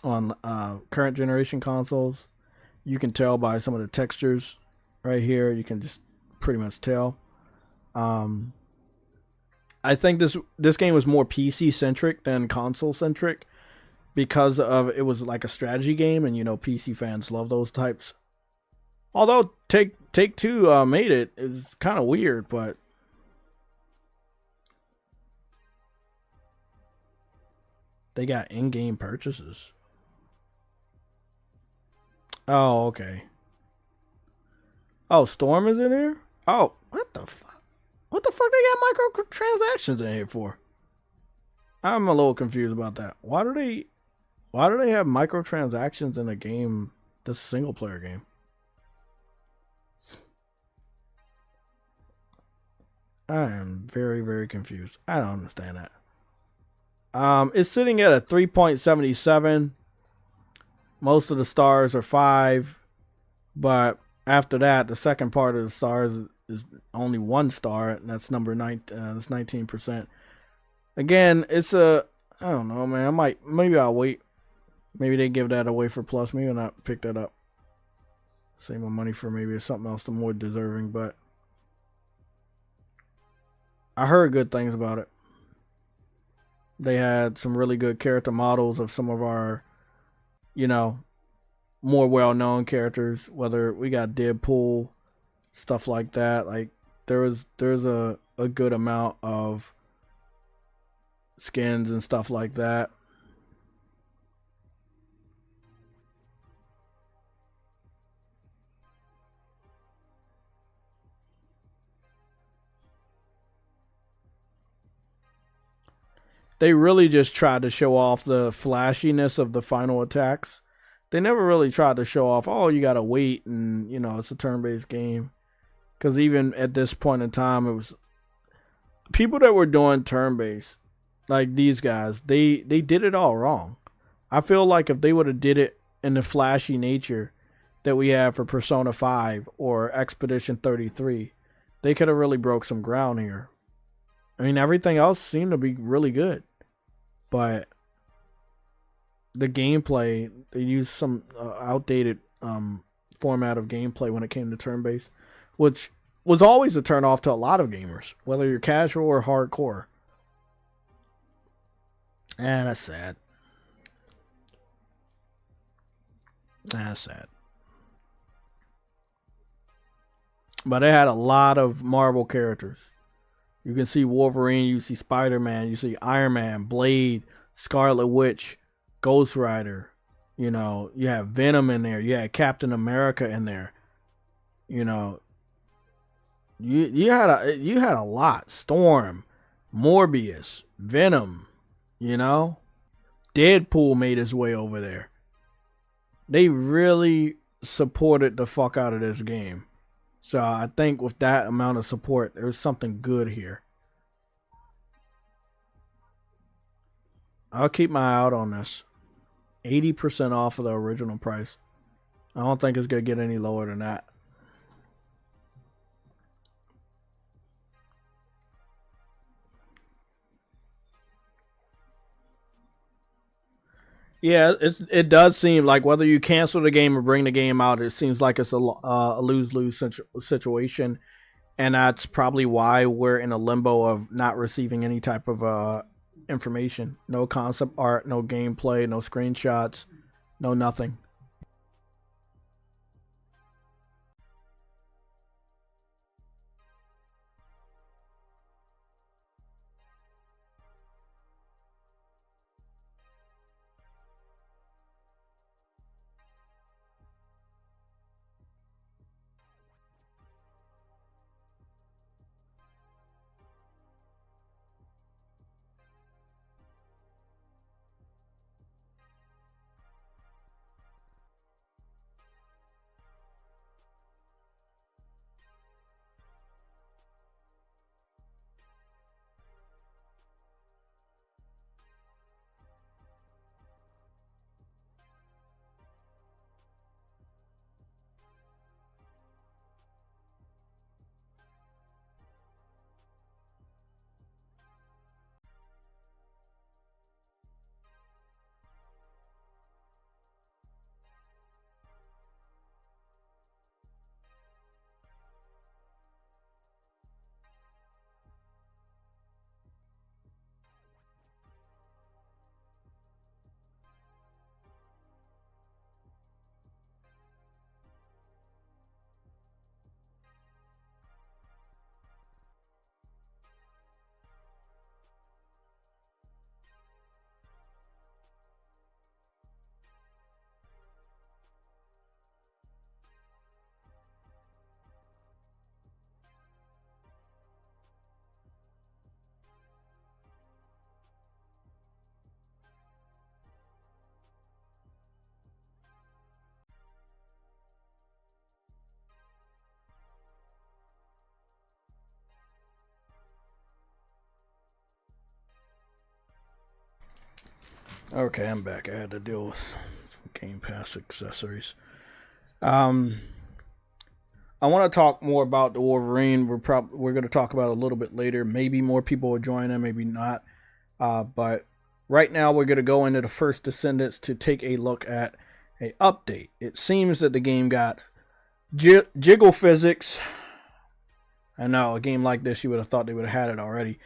on current generation consoles. You can tell by some of the textures right here. You can just pretty much tell. I think this game was more PC centric than console centric because of it was like a strategy game, and you know PC fans love those types. Although Take-Two made it, it's kind of weird, but they got in-game purchases. Oh, okay. Oh, Storm is in here? Oh, what the fuck? What the fuck they got microtransactions in here for? I'm a little confused about that. Why do they have microtransactions in a game, this single player game? I am very, very confused. I don't understand that. It's sitting at a 3.77. Most of the stars are 5, but after that, the second part of the stars is only 1 star, and that's number 9. That's 19%. Again, it's I don't know, man. Maybe I'll wait. Maybe they give that away for plus. Maybe I'll not pick that up. Save my money for maybe something else more deserving, but I heard good things about it. They had some really good character models of some of our, you know, more well-known characters. Whether we got Deadpool, stuff like that. Like there's a good amount of skins and stuff like that. they really just tried to show off the flashiness of the final attacks. They never really tried to show off, oh, you gotta wait and, you know, it's a turn-based game. Because even at this point in time, it was people that were doing turn-based, like these guys, they did it all wrong. I feel like if they would have did it in the flashy nature that we have for Persona 5 or Expedition 33, they could have really broke some ground here. I mean, everything else seemed to be really good. But the gameplay, they used some outdated format of gameplay when it came to turn-based, which was always a turn-off to a lot of gamers, whether you're casual or hardcore. And that's sad. That's sad. But it had a lot of Marvel characters. You can see Wolverine, you see Spider-Man, you see Iron Man, Blade, Scarlet Witch, Ghost Rider. You know, you have Venom in there. You had Captain America in there. You know, you had a lot. Storm, Morbius, Venom. You know, Deadpool made his way over there. They really supported the fuck out of this game. So I think with that amount of support, there's something good here. I'll keep my eye out on this. 80% off of the original price. I don't think it's going to get any lower than that. Yeah, it does seem like whether you cancel the game or bring the game out, it seems like it's a lose-lose situation. And that's probably why we're in a limbo of not receiving any type of information. No concept art, no gameplay, no screenshots, no nothing. Okay, I'm back. I had to deal with some Game Pass accessories. I want to talk more about the Wolverine. We're going to talk about it a little bit later. Maybe more people will join in, maybe not. But right now we're going to go into the first Descendants to take a look at a update. It seems that the game got jiggle physics. I know, a game like this, you would have thought they would have had it already.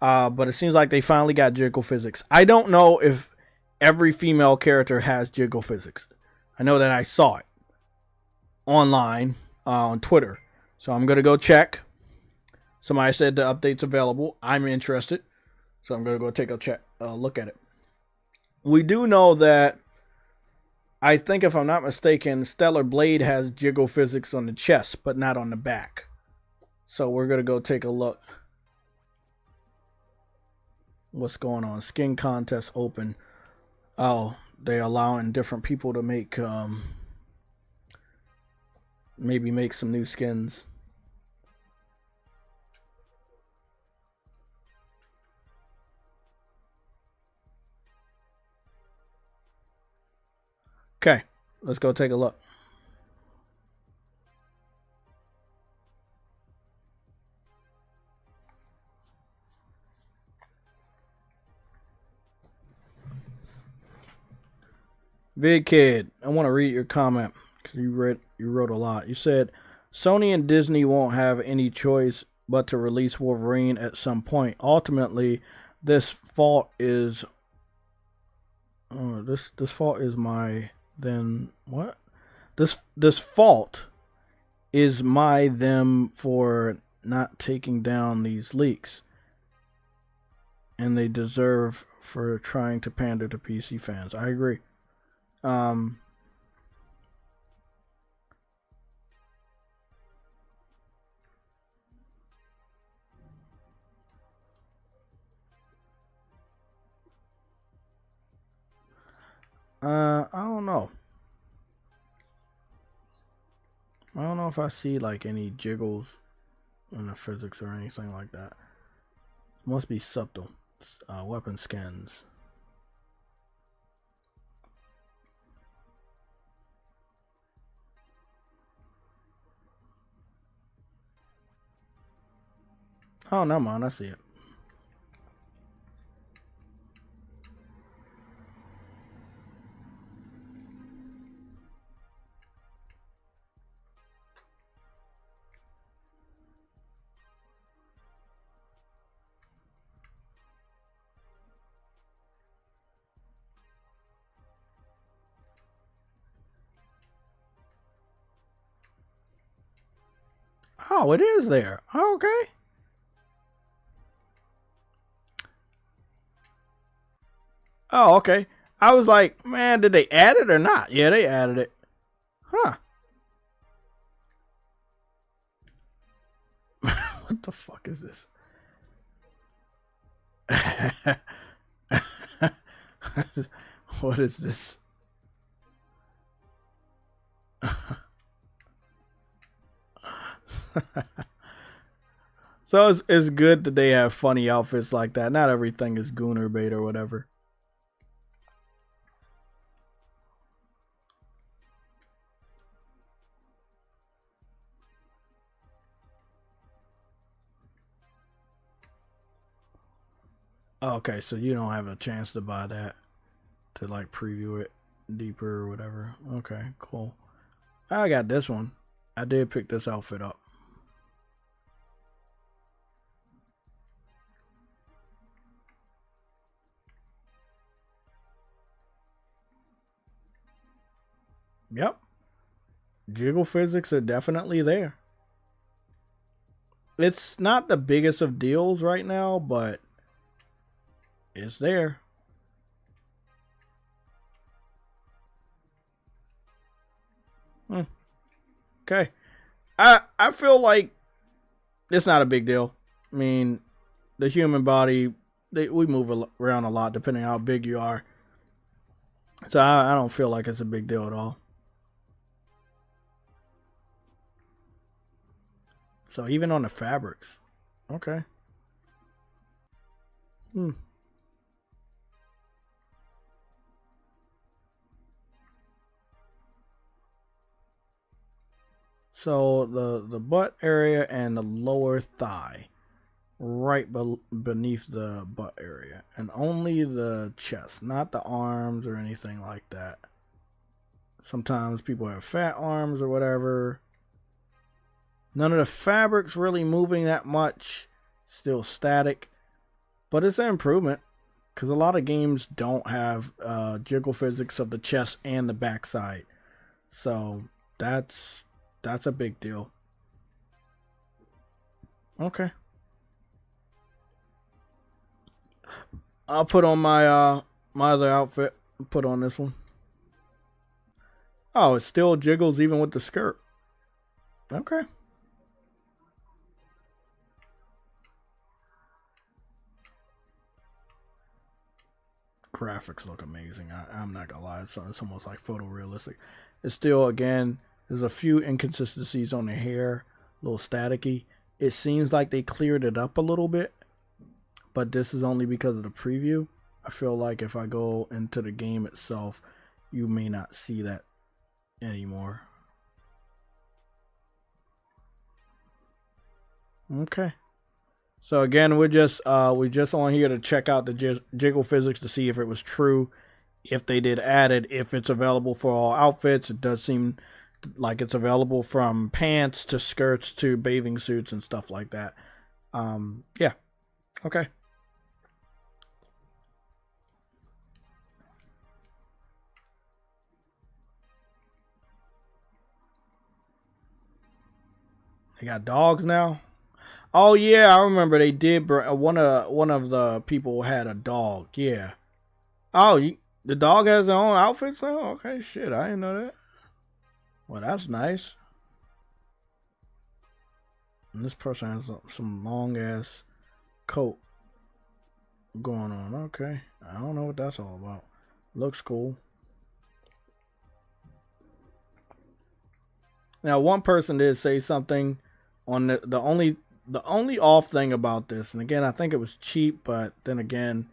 But it seems like they finally got jiggle physics. I don't know if every female character has jiggle physics. I know that I saw it online on Twitter. So I'm going to go check. Somebody said the update's available. I'm interested. So I'm going to go take a look at it. We do know that, I think if I'm not mistaken, Stellar Blade has jiggle physics on the chest, but not on the back. So we're going to go take a look. What's going on? Skin contest open. Oh, they allowing different people to make maybe make some new skins. Okay, let's go take a look. VidKid, I want to read your comment because you wrote a lot. You said Sony and Disney won't have any choice but to release Wolverine at some point. Ultimately, this fault is this fault is my then what? This fault is my them for not taking down these leaks, and they deserve for trying to pander to PC fans. I agree. I don't know. I don't know if I see like any jiggles in the physics or anything like that. Must be subtle. Weapon skins. Oh, no, man, I see it. Oh, it is there. Oh, okay. Oh, okay. I was like, man, did they add it or not? Yeah, they added it. Huh. What the fuck is this? What is this? So it's good that they have funny outfits like that. Not everything is Gooner bait or whatever. Okay, so you don't have a chance to buy that to like preview it deeper or whatever. Okay, cool. I got this one. I did pick this outfit up. Yep. Jiggle physics are definitely there. It's not the biggest of deals right now, but it's there. Okay. I feel like it's not a big deal. I mean, the human body, we move around a lot depending on how big you are. So I don't feel like it's a big deal at all. So even on the fabrics. Okay. So the butt area and the lower thigh, right beneath the butt area, and only the chest, not the arms or anything like that. Sometimes people have fat arms or whatever. None of the fabrics really moving that much, still static, but it's an improvement because a lot of games don't have jiggle physics of the chest and the backside, so that's a big deal. Okay. I'll put on my my other outfit. Put on this one. Oh, it still jiggles even with the skirt. Okay. graphics look amazing. I'm not gonna lie, it's almost like photorealistic. It's still, again, there's a few inconsistencies on the hair, a little staticky. It seems like they cleared it up a little bit, but this is only because of the preview. I feel like if I go into the game itself, you may not see that anymore. Okay. So again, we're just on here to check out the jiggle physics to see if it was true, if they did add it, if it's available for all outfits. It does seem like it's available from pants to skirts to bathing suits and stuff like that. Yeah. Okay. They got dogs now. Oh yeah, I remember they did. One of the people had a dog. Yeah. Oh, the dog has their own outfits now. Okay, shit, I didn't know that. Well, that's nice. And this person has some long ass coat going on. Okay, I don't know what that's all about. Looks cool. Now, one person did say something on the only off thing about this, and again, I think it was cheap, but then again,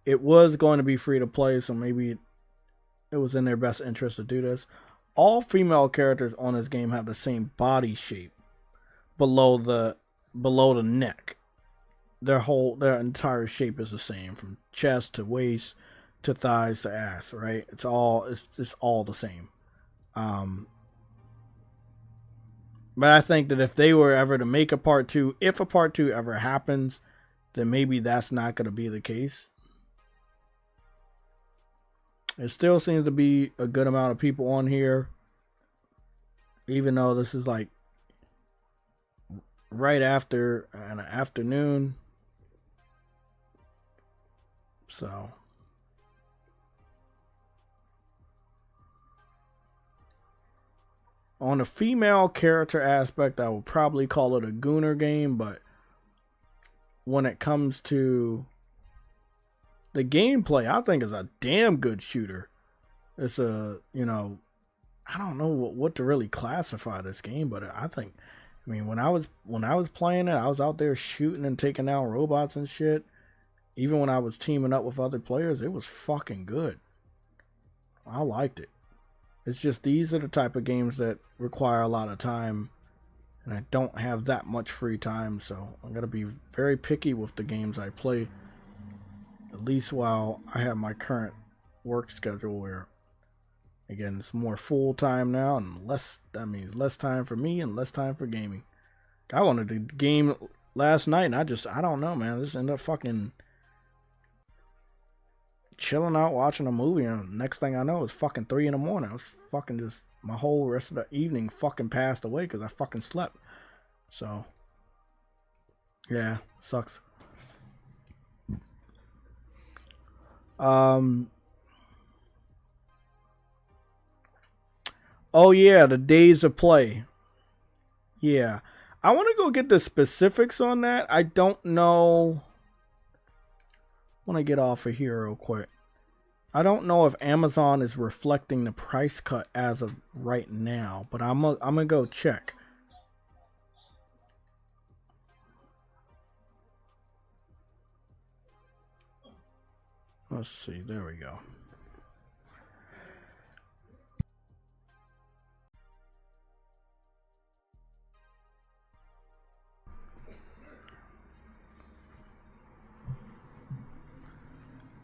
it was going to be free to play, so maybe it was in their best interest to do this. All female characters on this game have the same body shape below the neck. Their entire shape is the same, from chest to waist to thighs to ass, right? It's all the same. But I think that if they were ever to make a part 2, if a part 2 ever happens, then maybe that's not going to be the case. It still seems to be a good amount of people on here, even though this is like right after an afternoon. So on the female character aspect, I would probably call it a gooner game, but when it comes to the gameplay, I think it's a damn good shooter. It's I don't know what to really classify this game, but I mean, when I was playing it, I was out there shooting and taking down robots and shit. Even when I was teaming up with other players, it was fucking good. I liked it. It's just these are the type of games that require a lot of time, and I don't have that much free time, so I'm going to be very picky with the games I play, at least while I have my current work schedule where, again, it's more full time now, and that means less time for me and less time for gaming. I wanted to game last night, and I don't know, man. I just ended up fucking chilling out watching a movie, and next thing I know, it's fucking 3 in the morning. I was fucking just, my whole rest of the evening fucking passed away because I fucking slept. So yeah, sucks. Oh yeah, the days of play. Yeah, I want to go get the specifics on that. I don't know. I want to get off of here real quick. I don't know if Amazon is reflecting the price cut as of right now, but I'm gonna go check. Let's see. There we go.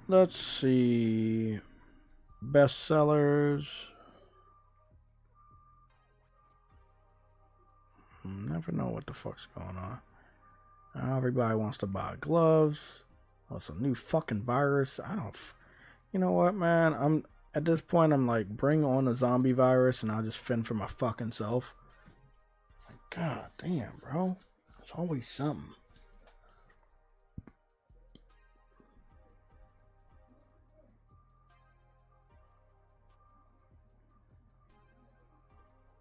Let's see. Bestsellers. Never know what the fuck's going on. Everybody wants to buy gloves. Oh, it's a new fucking virus. You know what, man? I'm at this point. I'm like, bring on a zombie virus, and I'll just fend for my fucking self. Like, God damn, bro. It's always something.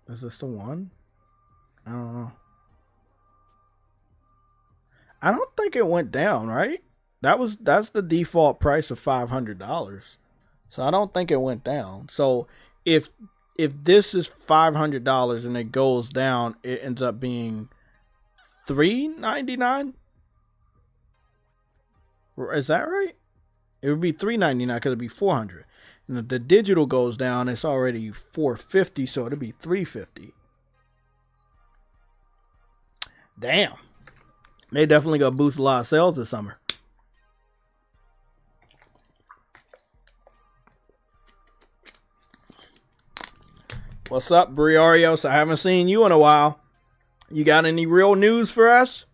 Is this the one? I don't know. I don't think it went down, right? That's the default price of $500. So I don't think it went down. So if this is $500 and it goes down, it ends up being $399. Is that right? It would be $399 because it'd be $400. And if the digital goes down, it's already $450, so it'd be $350. Damn. They definitely gonna boost a lot of sales this summer. What's up, Briarios? I haven't seen you in a while. You got any real news for us?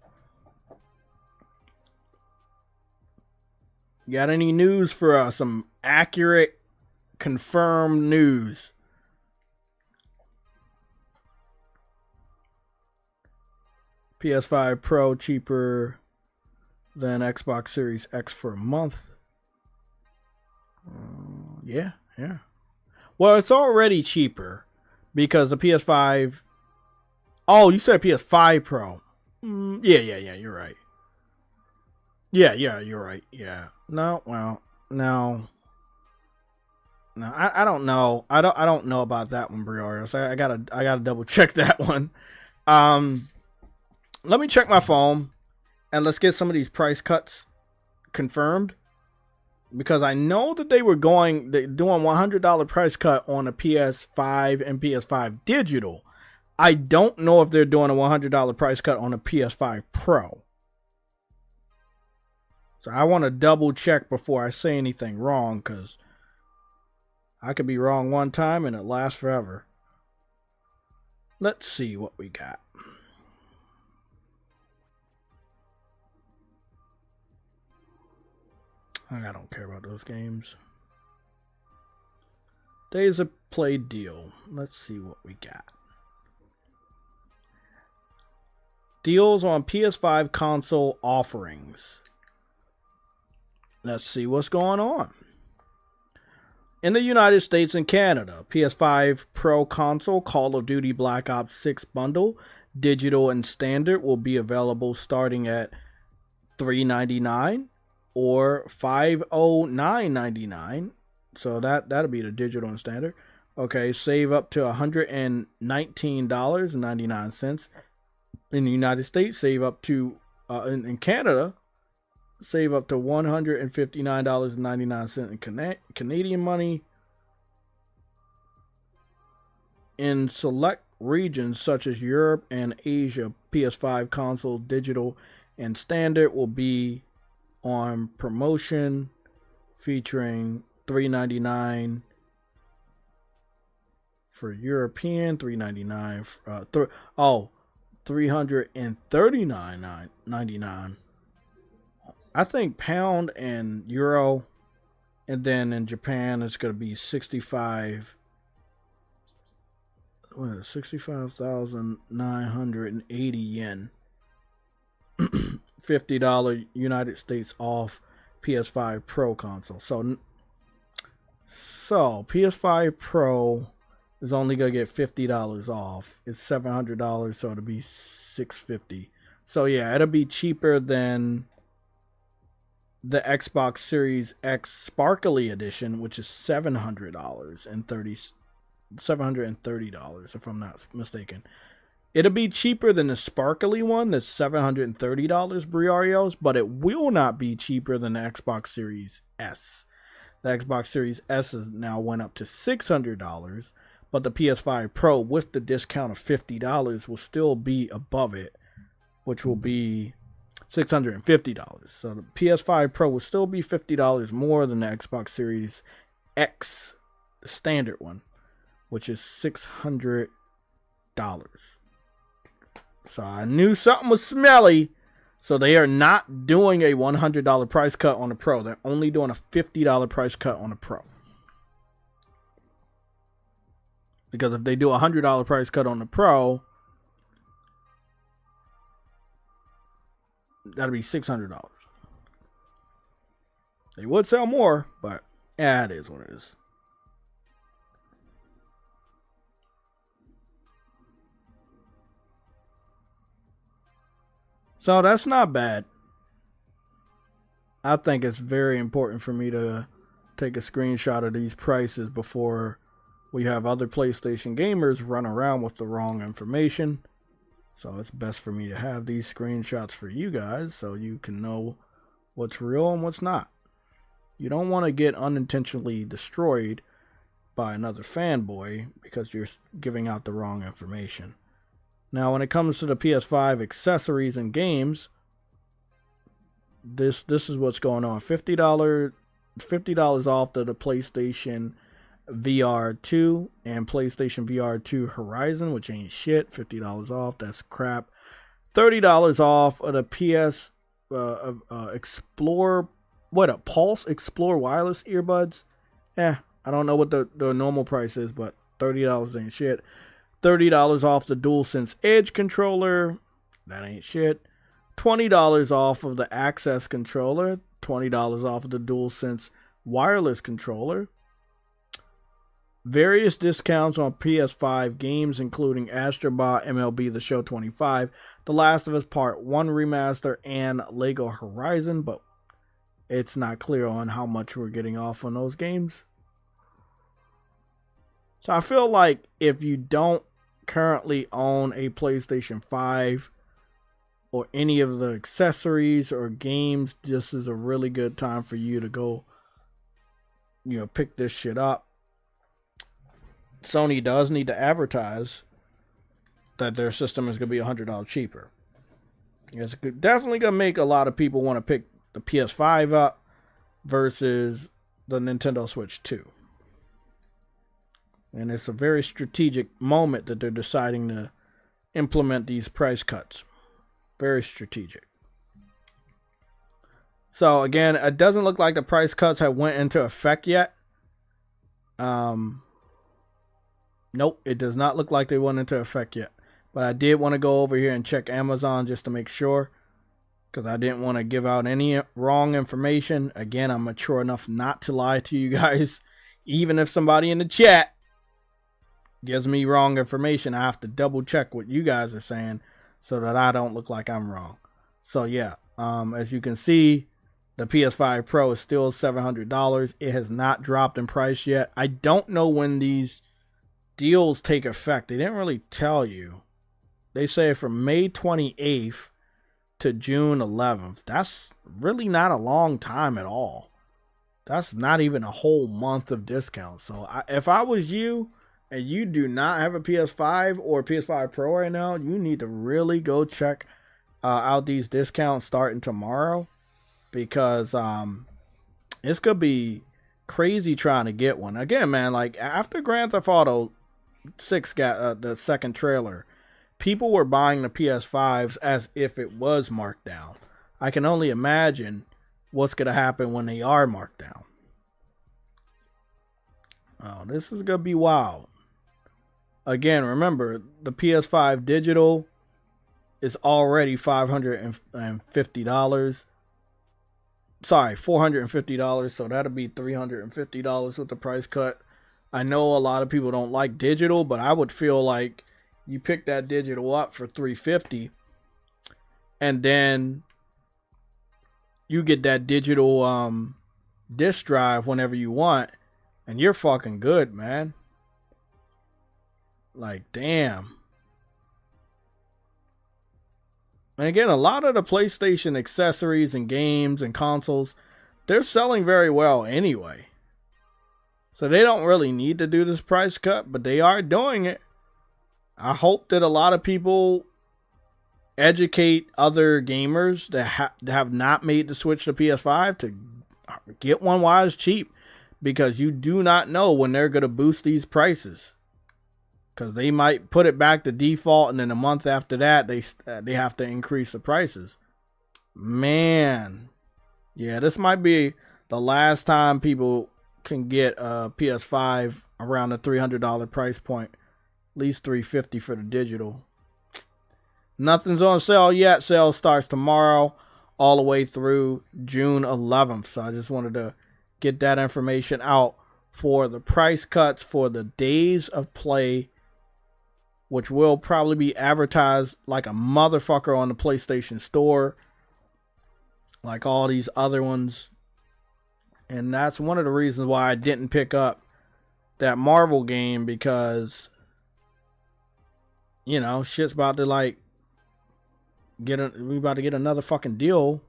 You got any news for us? Some accurate, confirmed news. PS5 Pro cheaper than Xbox Series X for a month. Yeah. Well, it's already cheaper because the PS5. Oh, you said PS5 Pro. Yeah, you're right. Yeah, you're right. Yeah. No, well, no. I don't know. I don't know about that one, Briarios. I gotta double check that one. Let me check my phone and let's get some of these price cuts confirmed, because I know that they were doing $100 price cut on a PS5 and PS5 digital. I don't know if they're doing a $100 price cut on a PS5 Pro. So I want to double check before I say anything wrong, because I could be wrong one time and it lasts forever. Let's see what we got. I don't care about those games. Days of Play deal. Let's see what we got. Deals on PS5 console offerings. Let's see what's going on. In the United States and Canada, PS5 Pro console Call of Duty Black Ops 6 bundle, digital and standard, will be available starting at $399 or $509.99. So that'll be the digital and standard. Okay, save up to $119.99 in the United States. Save up to in Canada, save up to $159.99 in Canadian money. In select regions such as Europe and Asia, PS5 console digital and standard will be on promotion, featuring $399 for European, $399 $339.99. I think pound and euro, and then in Japan it's going to be 65,980 yen. $50 United States off PS5 Pro console. So PS5 Pro is only gonna get $50 off. It's $700, so it'll be $650. So yeah, it'll be cheaper than the Xbox Series X Sparkly Edition, which is $730, if I'm not mistaken. It'll be cheaper than the Sparkly one, that's $730, Briarios, but it will not be cheaper than the Xbox Series S. The Xbox Series S is now went up to $600, but the PS5 Pro with the discount of $50 will still be above it, which will be $650. So the PS5 Pro will still be $50 more than the Xbox Series X, the standard one, which is $600. So I knew something was smelly. So they are not doing a $100 price cut on the Pro. They're only doing a $50 price cut on the Pro. Because if they do a $100 price cut on the Pro, that'll be $600. They would sell more, but yeah, it is what it is. So that's not bad. I think it's very important for me to take a screenshot of these prices before we have other PlayStation gamers run around with the wrong information. So it's best for me to have these screenshots for you guys so you can know what's real and what's not. You don't want to get unintentionally destroyed by another fanboy because you're giving out the wrong information. Now, when it comes to the PS5 accessories and games, this is what's going on. $50 off to the PlayStation VR 2 and PlayStation VR 2 Horizon, which ain't shit. $50 off, that's crap. $30 off of the PS Explore, Pulse Explore wireless earbuds. I don't know what the normal price is, but $30 ain't shit. $30 off the DualSense Edge controller. That ain't shit. $20 off of the Access controller. $20 off of the DualSense wireless controller. Various discounts on PS5 games, including Astrobot, MLB The Show 25, The Last of Us Part 1 Remaster, and Lego Horizon, but it's not clear on how much we're getting off on those games. So I feel like if you don't currently own a PlayStation 5 or any of the accessories or games, this is a really good time for you to go, pick this shit up. Sony does need to advertise that their system is going to be $100 cheaper. It's definitely going to make a lot of people want to pick the PS5 up versus the Nintendo Switch 2. And it's a very strategic moment that they're deciding to implement these price cuts. Very strategic. So again, it doesn't look like the price cuts have went into effect yet. Nope, it does not look like they went into effect yet. But I did want to go over here and check Amazon just to make sure, because I didn't want to give out any wrong information. Again, I'm mature enough not to lie to you guys. Even if somebody in the chat gives me wrong information, I have to double check what you guys are saying so that I don't look like I'm wrong. So yeah, as you can see, the PS5 Pro is still $700. It has not dropped in price yet. I don't know when these deals take effect. They didn't really tell you. They say from May 28th to June 11th. That's really not a long time at all. That's not even a whole month of discounts. So if I was you and you do not have a PS5 or PS5 Pro right now, you need to really go check out these discounts starting tomorrow, because it's gonna be crazy trying to get one. Again, man, like after Grand Theft Auto 6 got the second trailer, people were buying the PS5s as if it was marked down. I can only imagine what's gonna happen when they are marked down. Oh, this is gonna be wild. Again, remember, the PS5 digital is already $550. Sorry, $450. So that'll be $350 with the price cut. I know a lot of people don't like digital, but I would feel like you pick that digital up for $350, and then you get that digital disk drive whenever you want, and you're fucking good, man. Like, damn. And again, a lot of the PlayStation accessories and games and consoles, they're selling very well anyway. So they don't really need to do this price cut, but they are doing it. I hope that a lot of people educate other gamers that have not made the switch to PS5 to get one while it's cheap, because you do not know when they're going to boost these prices. Because they might put it back to default, and then a month after that, they have to increase the prices. Man. Yeah, this might be the last time people can get a PS5 around the $300 price point. At least $350 for the digital. Nothing's on sale yet. Sale starts tomorrow all the way through June 11th. So I just wanted to get that information out for the price cuts for the days of play, which will probably be advertised like a motherfucker on the PlayStation Store. like all these other ones. And that's one of the reasons why I didn't pick up that Marvel game, because, you know, shit's about to like we about to get another fucking deals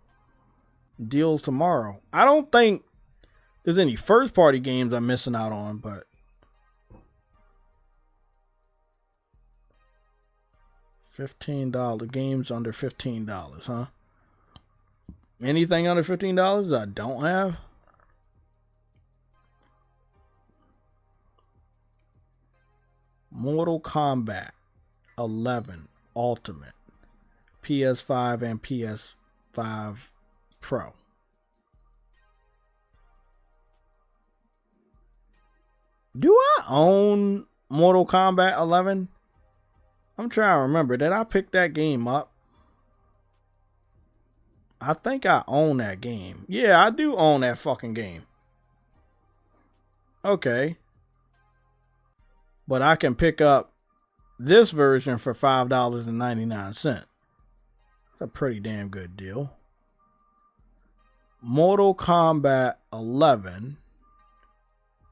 tomorrow. I don't think there's any first party games I'm missing out on, but $15 games under $15, huh? Anything under $15 I don't have? Mortal Kombat 11 Ultimate, PS5 and PS5 Pro. Do I own Mortal Kombat 11? I'm trying to remember. Did I pick that game up? I think I own that game. Yeah, I do own that fucking game. Okay. But I can pick up this version for $5.99. That's a pretty damn good deal. Mortal Kombat 11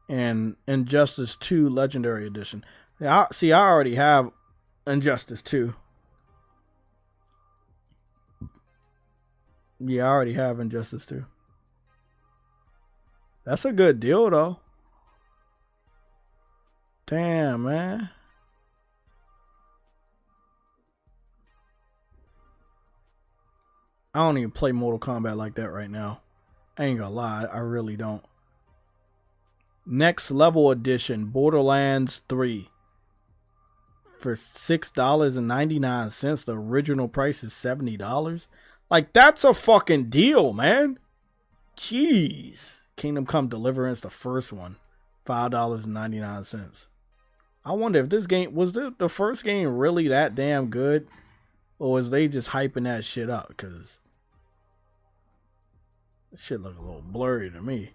and Injustice 2 Legendary Edition. I already have Injustice 2. Yeah, I already have Injustice 2. That's a good deal, though. Damn, man. I don't even play Mortal Kombat like that right now. I ain't gonna lie, I really don't. Next Level Edition, Borderlands 3. For $6.99. The original price is $70. Like, that's a fucking deal, man. Jeez. Kingdom Come Deliverance, the first one. $5.99. I wonder if this game, was the first game really that damn good? Or was they just hyping that shit up? Because this shit look a little blurry to me.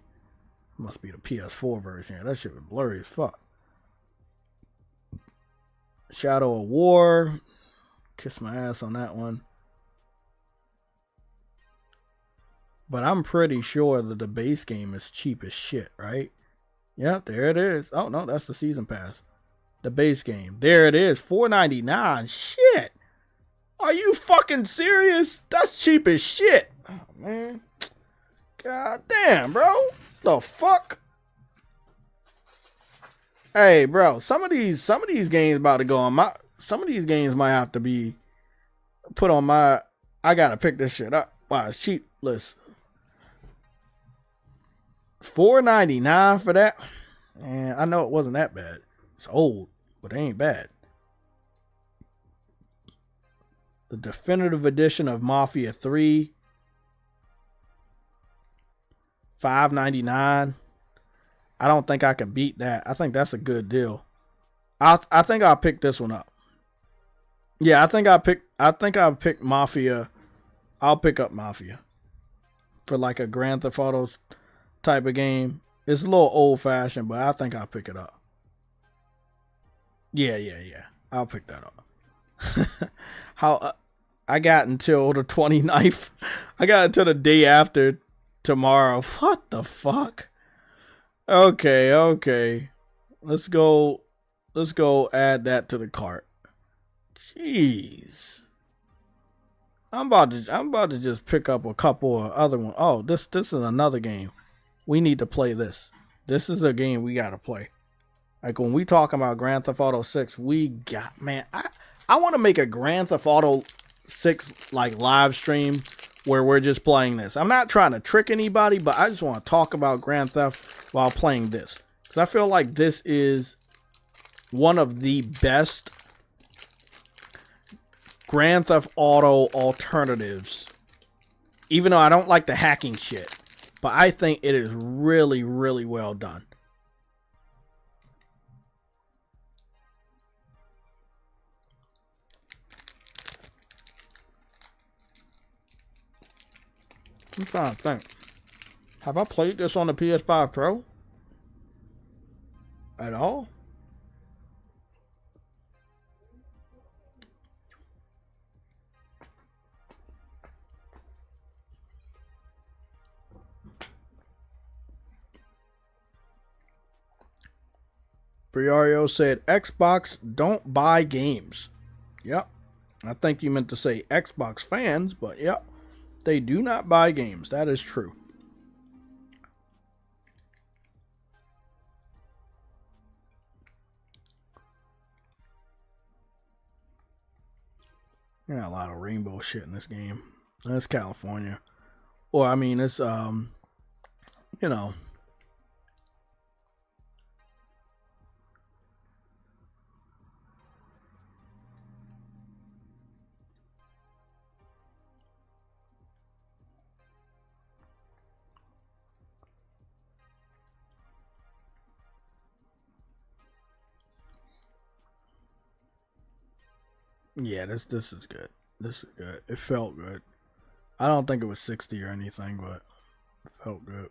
Must be the PS4 version. That shit was blurry as fuck. Shadow of War. Kiss my ass on that one. But I'm pretty sure that the base game is cheap as shit, right? Yep, there it is. Oh, no, that's the season pass. The base game. There it is. $4.99. Shit. Are you fucking serious? That's cheap as shit. Oh, man. God damn, bro. The fuck? Hey, bro. Some of these games about to go on my... Some of these games might have to be put on my... I gotta pick this shit up. Wow, it's cheap list. $4.99 for that? And I know it wasn't that bad. It's old, but it ain't bad. The definitive edition of Mafia 3. $5.99. I don't think I can beat that. I think that's a good deal. I think I'll pick this one up. Yeah, I think I'll pick Mafia. I'll pick up Mafia. For like a Grand Theft Auto type of game. It's a little old fashioned, but I think I'll pick it up. Yeah. I'll pick that up. I got until the 29th. I got until the day after tomorrow. What the fuck? Okay. Let's go add that to the cart. Jeez. I'm about to just pick up a couple of other ones. Oh, this is another game. We need to play this. This is a game we gotta play. Like when we talk about Grand Theft Auto 6, I want to make a Grand Theft Auto 6 like live stream where we're just playing this. I'm not trying to trick anybody, but I just want to talk about Grand Theft while playing this. Because I feel like this is one of the best Grand Theft Auto alternatives. Even though I don't like the hacking shit. But I think it is really, really well done. I'm trying to think. Have I played this on the PS5 Pro? At all? Briario said, Xbox don't buy games. Yep. I think you meant to say Xbox fans, but yep. They do not buy games. That is true. Yeah, a lot of rainbow shit in this game. That's California. Or, I mean, it's, you know. Yeah, this is good. This is good. It felt good. I don't think it was 60 or anything, but it felt good.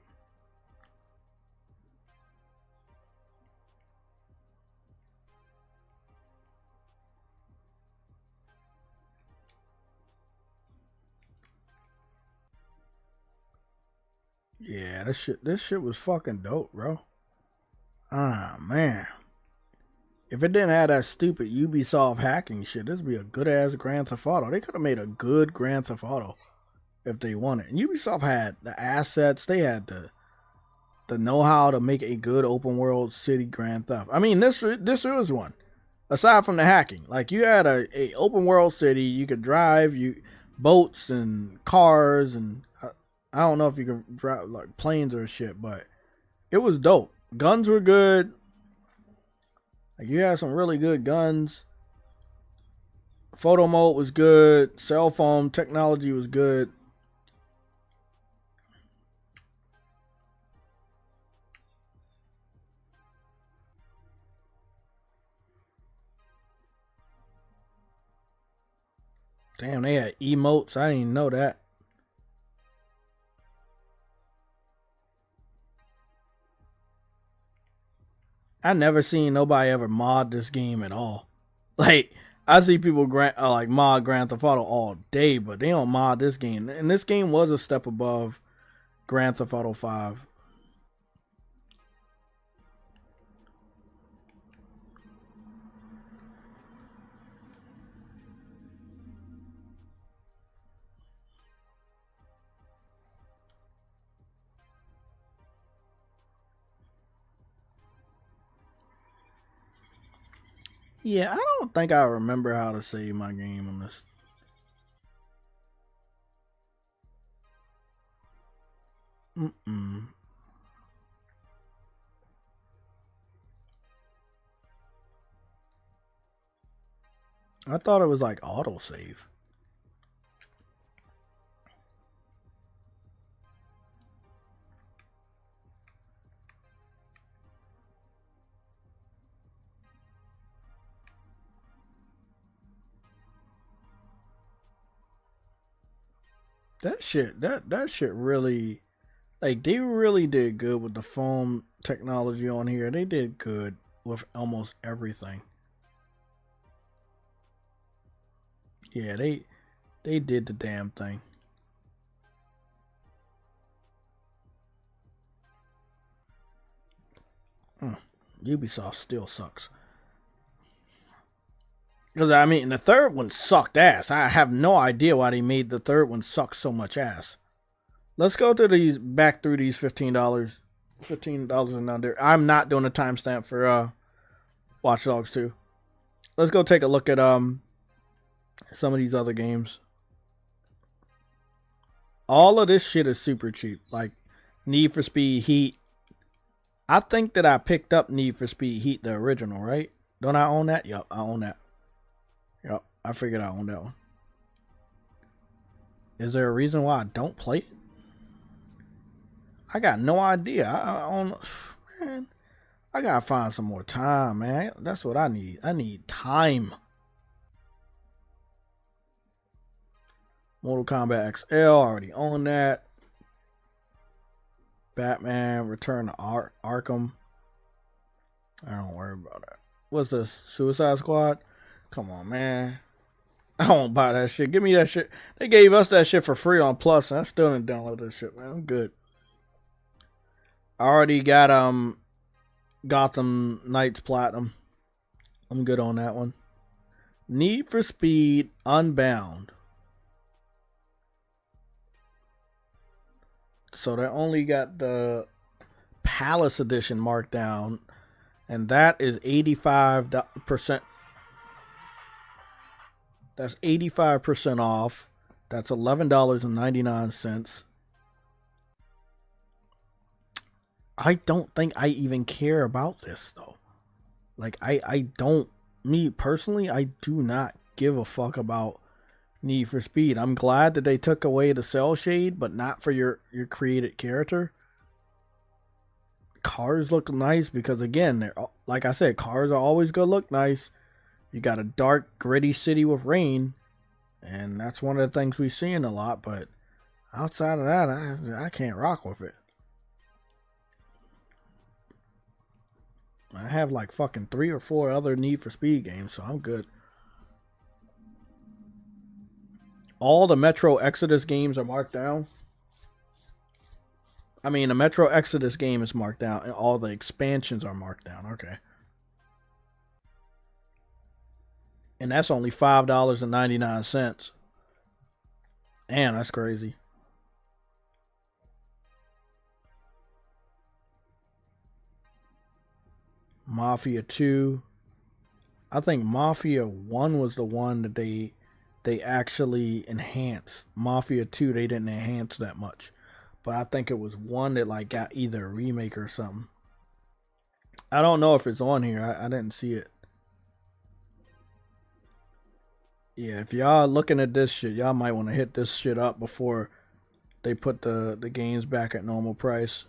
Yeah, this shit was fucking dope, bro. Ah, man. If it didn't have that stupid Ubisoft hacking shit, this would be a good-ass Grand Theft Auto. They could have made a good Grand Theft Auto if they wanted. And Ubisoft had the assets. They had the know-how to make a good open-world city Grand Theft. I mean, this was one. Aside from the hacking. Like, you had a open-world city. You could drive boats and cars. And I don't know if you can drive, like, planes or shit. But it was dope. Guns were good. Like, you had some really good guns. Photo mode was good. Cell phone technology was good. Damn, they had emotes. I didn't even know that. I never seen nobody ever mod this game at all. Like, I see people like mod Grand Theft Auto all day, but they don't mod this game. And this game was a step above Grand Theft Auto 5. Yeah, I don't think I remember how to save my game on this. I thought it was like autosave. That shit really, like, they really did good with the foam technology on here. They did good with almost everything. Yeah, they did the damn thing. Ubisoft still sucks. Because, I mean, the third one sucked ass. I have no idea why they made the third one suck so much ass. Let's go to back through these $15 and under. I'm not doing a timestamp for Watch Dogs 2. Let's go take a look at some of these other games. All of this shit is super cheap. Like Need for Speed Heat. I think that I picked up Need for Speed Heat, the original, right? Don't I own that? Yup, I own that. Yep, I figured I own that one. Is there a reason why I don't play it? I got no idea. I don't, man. I gotta find some more time, man. That's what I need. I need time. Mortal Kombat XL, already own that. Batman, Return to Arkham. I don't worry about that. What's this? Suicide Squad? Come on, man. I won't buy that shit. Give me that shit. They gave us that shit for free on Plus, and I still didn't download that shit, man. I'm good. I already got Gotham Knights Platinum. I'm good on that one. Need for Speed Unbound. So they only got the Palace Edition marked down, and that is 85%. That's 85% off. That's $11.99. I don't think I even care about this though. Like I don't, me personally, I do not give a fuck about Need for Speed. I'm glad that they took away the cell shade, but not for your created character. Cars look nice because, again, they're, like I said, cars are always gonna look nice. You got a dark, gritty city with rain, and that's one of the things we're seeing a lot. But outside of that, I can't rock with it. I have like fucking 3 or 4 other Need for Speed games, so I'm good. All the Metro Exodus games are marked down. I mean, the Metro Exodus game is marked down, and all the expansions are marked down. Okay. And that's only $5.99. Damn, that's crazy. Mafia 2. I think Mafia 1 was the one that they actually enhanced. Mafia 2, they didn't enhance that much. But I think it was 1 that like got either a remake or something. I don't know if it's on here. I didn't see it. Yeah, if y'all looking at this shit, y'all might want to hit this shit up before they put the games back at normal price.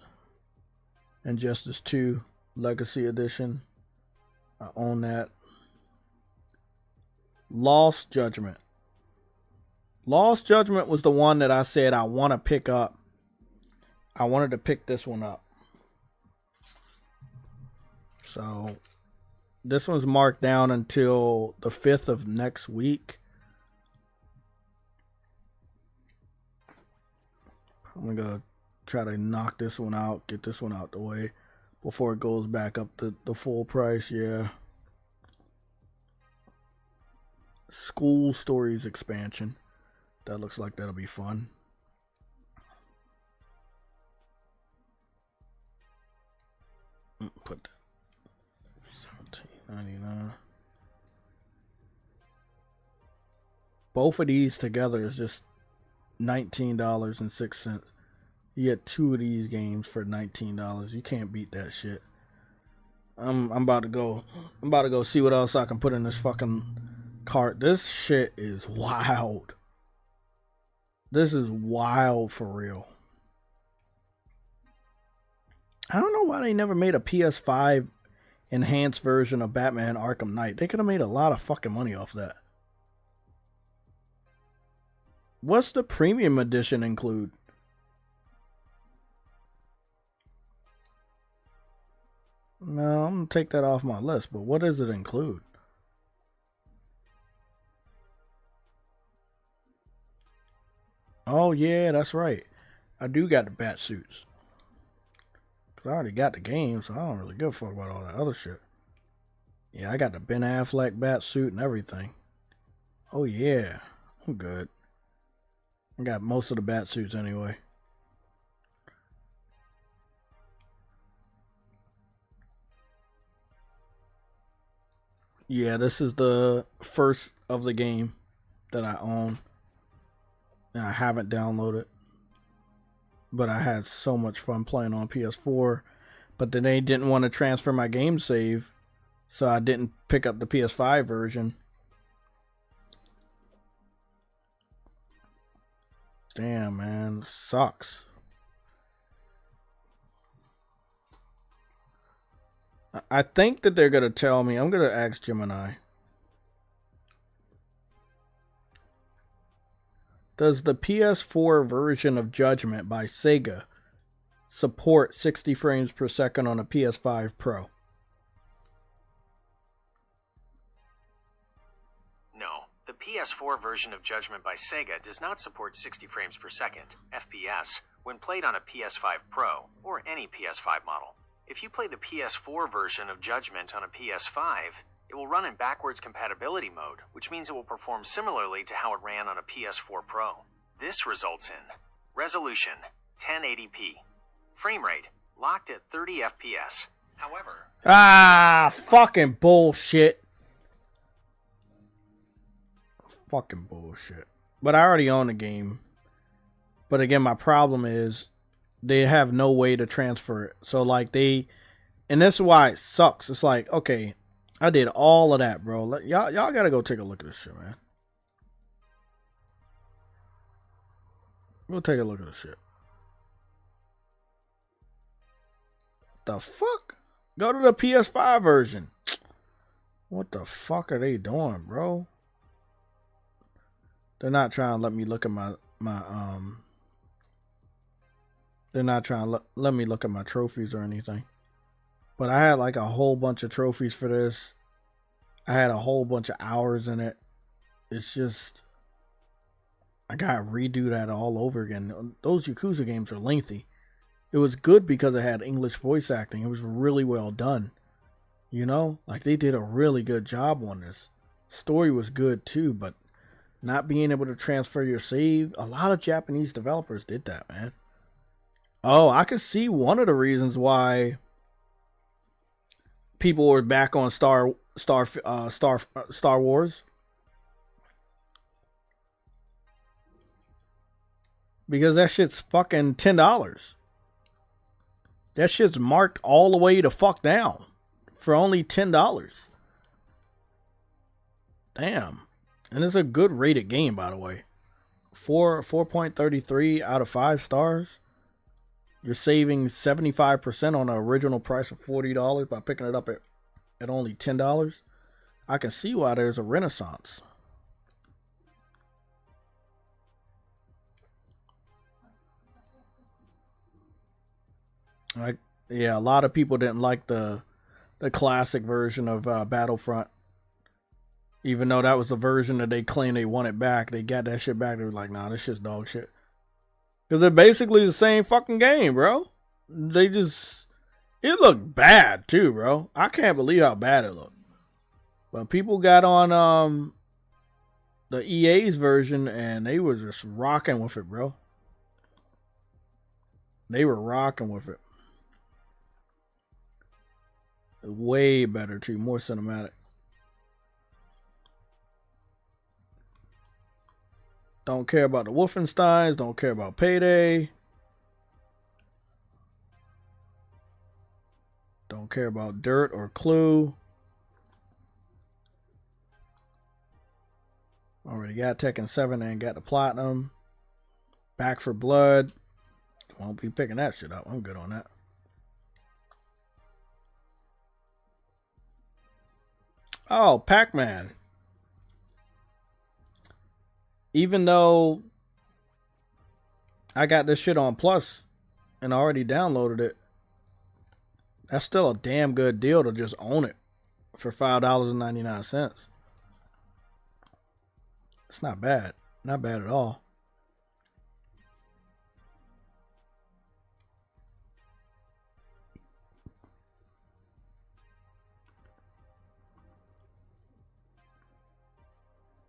Injustice 2 Legacy Edition. I own that. Lost Judgment. Lost Judgment was the one that I said I want to pick up. I wanted to pick this one up. So this one's marked down until the 5th of next week. I'm going to try to knock this one out, get this one out the way before it goes back up to the full price. Yeah. School Stories expansion. That looks like that'll be fun. Put that $17.99. Both of these together is just $19.06. You get 2 of these games for $19. You can't beat that shit. I'm about to go see what else I can put in this fucking cart. This shit is wild. This is wild for real. I don't know why they never made a PS5 enhanced version of Batman Arkham Knight. They could have made a lot of fucking money off that. What's the premium edition include? No, I'm going to take that off my list, but what does it include? Oh, yeah, that's right. I do got the bat suits. Because I already got the game, so I don't really give a fuck about all that other shit. Yeah, I got the Ben Affleck bat suit and everything. Oh, yeah. I'm good. I got most of the bat suits anyway. Yeah, this is the first of the game that I own. And I haven't downloaded. But I had so much fun playing on PS4. But then they didn't want to transfer my game save. So I didn't pick up the PS5 version. Damn, man. Sucks. I think that they're going to tell me. I'm going to ask Gemini. Does the PS4 version of Judgment by Sega support 60 frames per second on a PS5 Pro?
No. The PS4 version of Judgment by Sega does not support 60 frames per second, FPS, when played on a PS5 Pro or any PS5 model. If you play the PS4 version of Judgment on a PS5, it will run in backwards compatibility mode, which means it will perform similarly to how it ran on a PS4 Pro. This results in resolution 1080p, frame rate locked at 30 FPS. However,
fucking bullshit. Fucking bullshit. But I already own the game. But again, my problem is they have no way to transfer it. So like and this is why it sucks. It's like, okay, I did all of that, bro. Y'all gotta go take a look at this shit, man. Go take a look at this shit. What the fuck? Go to the PS5 version. What the fuck are they doing, bro? They're not trying to let me look at they're not trying to let me look at my trophies or anything. But I had like a whole bunch of trophies for this. I had a whole bunch of hours in it. It's just, I gotta redo that all over again. Those Yakuza games are lengthy. It was good because it had English voice acting. It was really well done. You know, like they did a really good job on this. Story was good too, but not being able to transfer your save, a lot of Japanese developers did that, man. Oh, I could see one of the reasons why people were back on Star Wars. Because that shit's fucking $10. That shit's marked all the way to fuck down for only $10. Damn. And it's a good rated game, by the way. 4.33 out of 5 stars. You're saving 75% on the original price of $40 by picking it up at only $10. I can see why there's a renaissance. Yeah, a lot of people didn't like the classic version of Battlefront. Even though that was the version that they claimed they wanted back, they got that shit back. They were like, nah, this shit's dog shit. Because they're basically the same fucking game, bro. It looked bad too, bro. I can't believe how bad it looked. But people got on the EA's version and they were just rocking with it, bro. They were rocking with it. Way better too, more cinematic. Don't care about the Wolfensteins, don't care about Payday. Don't care about Dirt or Clue. Already got Tekken 7 and got the Platinum. Back for Blood. Won't be picking that shit up. I'm good on that. Oh, Pac-Man. Even though I got this shit on Plus and already downloaded it, that's still a damn good deal to just own it for $5.99. It's not bad. Not bad at all.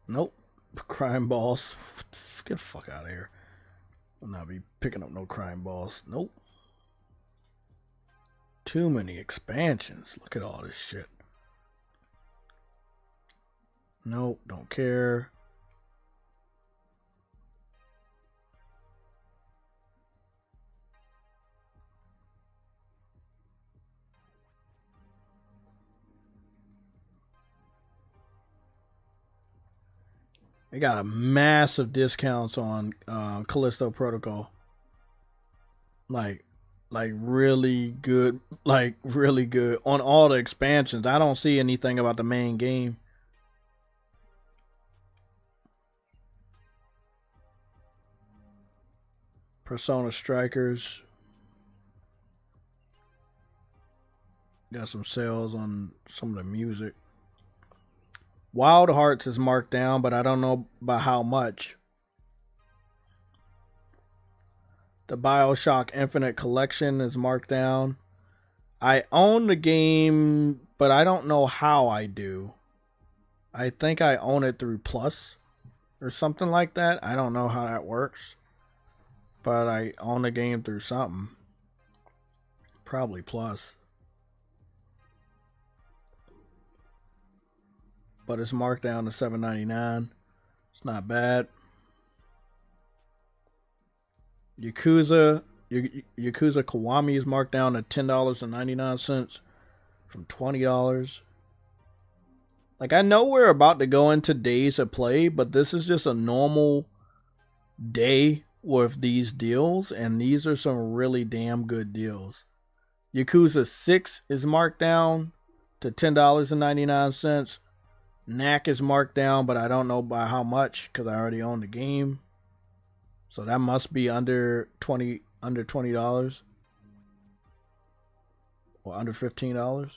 Nope. Crime balls. Get the fuck out of here. I'll not be picking up no crime balls. Nope. Too many expansions. Look at all this shit. Nope. Don't care. They got a massive discounts on Callisto Protocol. Like really good. Like really good. On all the expansions. I don't see anything about the main game. Persona Strikers. Got some sales on some of the music. Wild Hearts is marked down, but I don't know by how much. The BioShock Infinite Collection is marked down. I own the game, but I don't know how I do. I think I own it through Plus or something like that. I don't know how that works. But I own the game through something. Probably Plus. But it's marked down to $7.99. It's not bad. Yakuza Kiwami is marked down to $10.99 from $20. Like, I know we're about to go into days of play, but this is just a normal day with these deals, and these are some really damn good deals. Yakuza 6 is marked down to $10.99. NAC is marked down, but I don't know by how much because I already own the game. So that must be under $20 or under $15.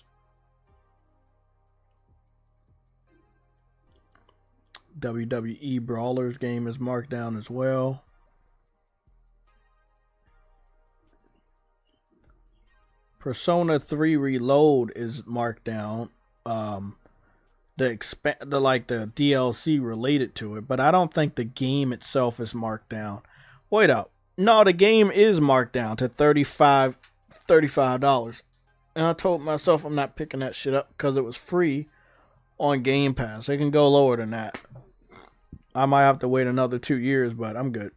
WWE Brawlers game is marked down as well. Persona 3 Reload is marked down. The DLC related to it, but I don't think the game itself is marked down. Wait up. No, the game is marked down to $35. And I told myself I'm not picking that shit up because it was free on Game Pass. They can go lower than that. I might have to wait another 2 years, but I'm good.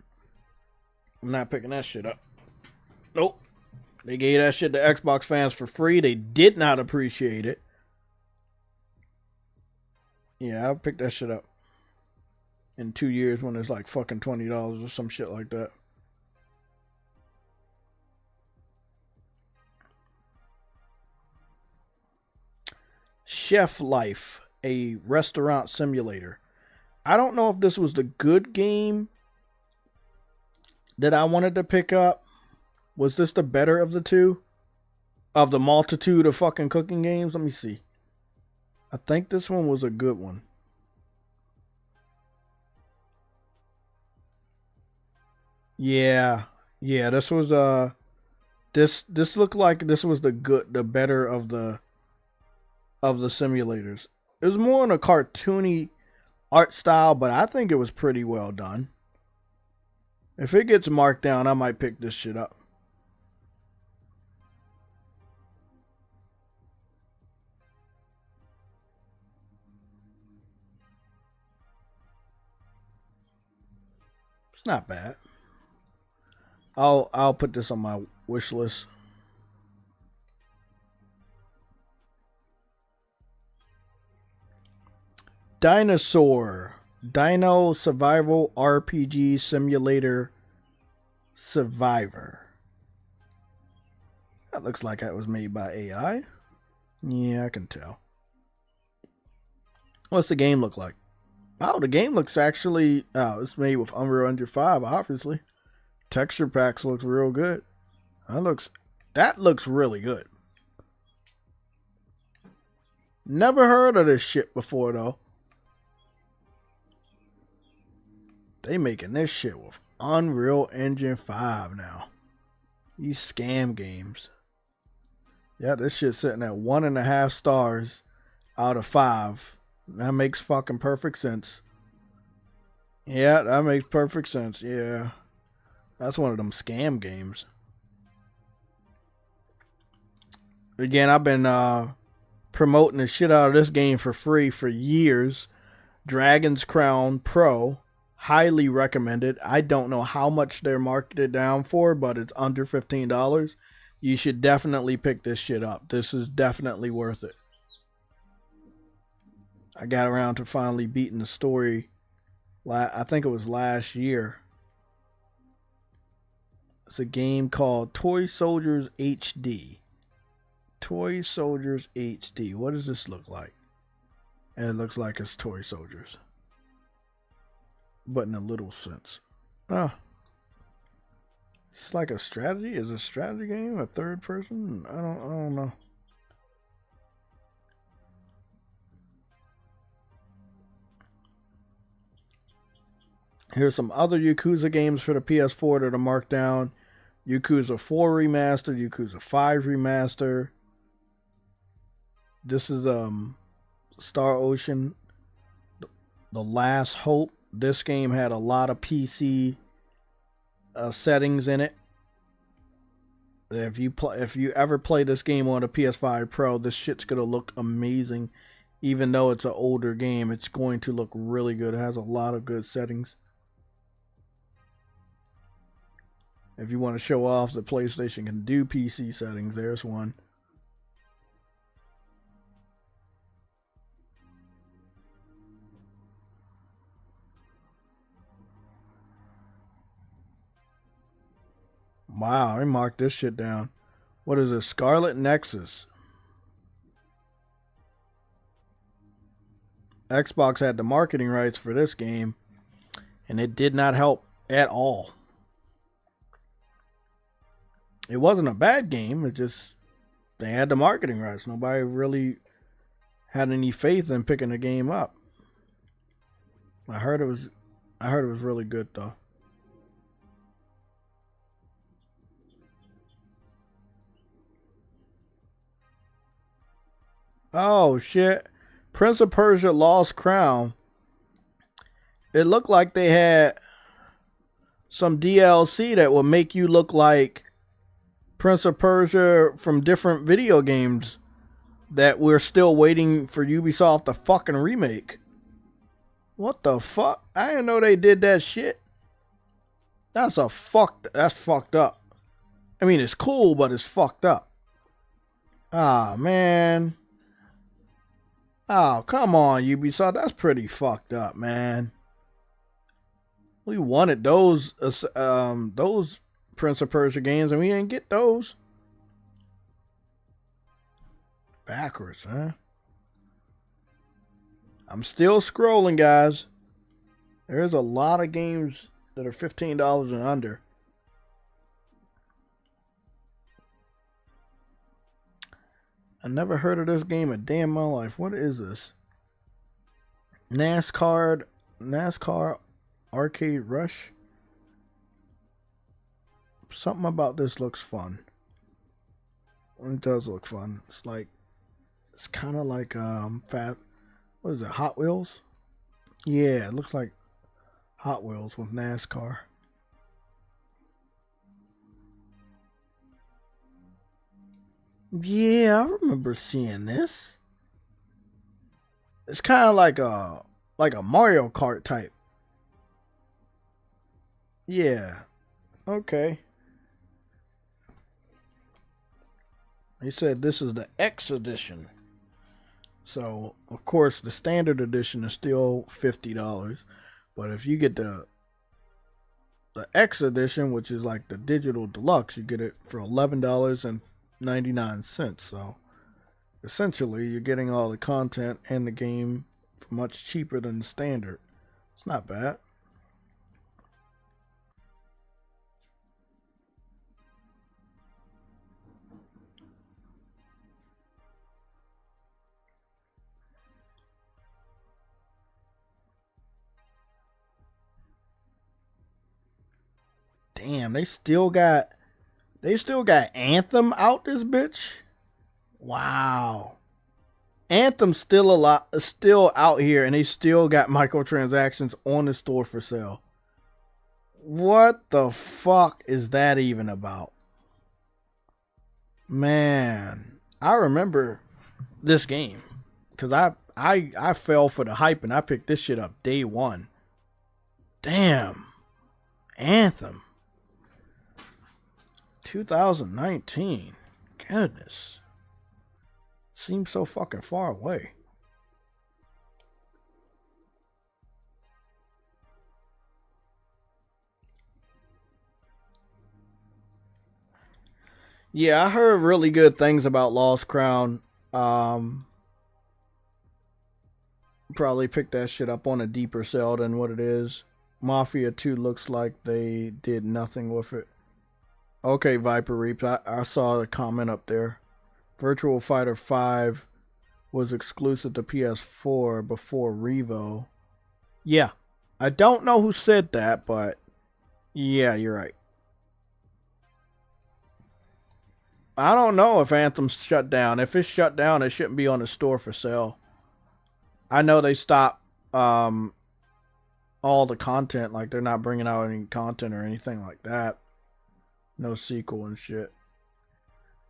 I'm not picking that shit up. Nope. They gave that shit to Xbox fans for free. They did not appreciate it. Yeah, I'll pick that shit up in 2 years when it's like fucking $20 or some shit like that. Chef Life, a restaurant simulator. I don't know if this was the good game that I wanted to pick up. Was this the better of the two? Of the multitude of fucking cooking games? Let me see. I think this one was a good one. Yeah, this was this looked like this was the better of the simulators. It was more in a cartoony art style, but I think it was pretty well done. If it gets marked down, I might pick this shit up. It's not bad. I'll put this on my wish list. Dino Survival RPG Simulator Survivor. That looks like it was made by AI. Yeah, I can tell. What's the game look like? Oh, the game looks actually... Oh, it's made with Unreal Engine 5, obviously. Texture packs looks real good. That looks really good. Never heard of this shit before, though. They making this shit with Unreal Engine 5 now. These scam games. Yeah, this shit's sitting at 1.5 stars out of 5. That makes fucking perfect sense. Yeah, that makes perfect sense. Yeah. That's one of them scam games. Again, I've been promoting the shit out of this game for free for years. Dragon's Crown Pro. Highly recommended. I don't know how much they're marked it down for, but it's under $15. You should definitely pick this shit up. This is definitely worth it. I got around to finally beating the story. I think it was last year. It's a game called Toy Soldiers HD. Toy Soldiers HD. What does this look like? And it looks like it's Toy Soldiers. But in a little sense. It's like a strategy. Is it a strategy game? A third person? I don't know. Here's some other Yakuza games for the PS4 that are marked down. Yakuza 4 Remastered, Yakuza 5 Remaster, This is Star Ocean, The Last Hope. This game had a lot of PC settings in it. If you ever play this game on a PS5 Pro, this shit's gonna look amazing. Even though it's an older game, it's going to look really good. It has a lot of good settings. If you want to show off that PlayStation can do PC settings, there's one. Wow, I marked this shit down. What is this? Scarlet Nexus. Xbox had the marketing rights for this game, and it did not help at all. It wasn't a bad game. It just, they had the marketing rights. Nobody really had any faith in picking the game up. I heard it was really good though. Oh shit. Prince of Persia Lost Crown. It looked like they had some DLC that would make you look like Prince of Persia from different video games that we're still waiting for Ubisoft to fucking remake. What the fuck? I didn't know they did that shit. That's fucked up. I mean, it's cool, but it's fucked up. Ah, man. Oh, come on, Ubisoft. That's pretty fucked up, man. We wanted those Prince of Persia games, and we didn't get those. Backwards, huh? I'm still scrolling, guys. There's a lot of games that are $15 and under. I never heard of this game a day in my life. What is this? NASCAR Arcade Rush? Something about this looks fun. It does look fun. It's kind of like what is it, Hot Wheels? Yeah, it looks like Hot Wheels with NASCAR. Yeah, I remember seeing this. It's kind of like a Mario Kart type. Yeah. Okay. They said this is the X edition. So, of course, the standard edition is still $50. But if you get the X edition, which is like the digital deluxe, you get it for $11.99. So, essentially, you're getting all the content and the game for much cheaper than the standard. It's not bad. Damn, they still got Anthem out this bitch. Wow. Anthem's still out here, and they still got microtransactions on the store for sale. What the fuck is that even about? Man, I remember this game because I fell for the hype and I picked this shit up day one. Damn. Anthem. 2019. Goodness. Seems so fucking far away. Yeah, I heard really good things about Lost Crown. Probably pick that shit up on a deeper sale than what it is. Mafia 2 looks like they did nothing with it. Okay, Viper Reaps, I saw the comment up there. Virtual Fighter 5 was exclusive to PS4 before Revo. Yeah, I don't know who said that, but yeah, you're right. I don't know if Anthem's shut down. If it's shut down, it shouldn't be on the store for sale. I know they stopped all the content. Like, they're not bringing out any content or anything like that. No sequel and shit.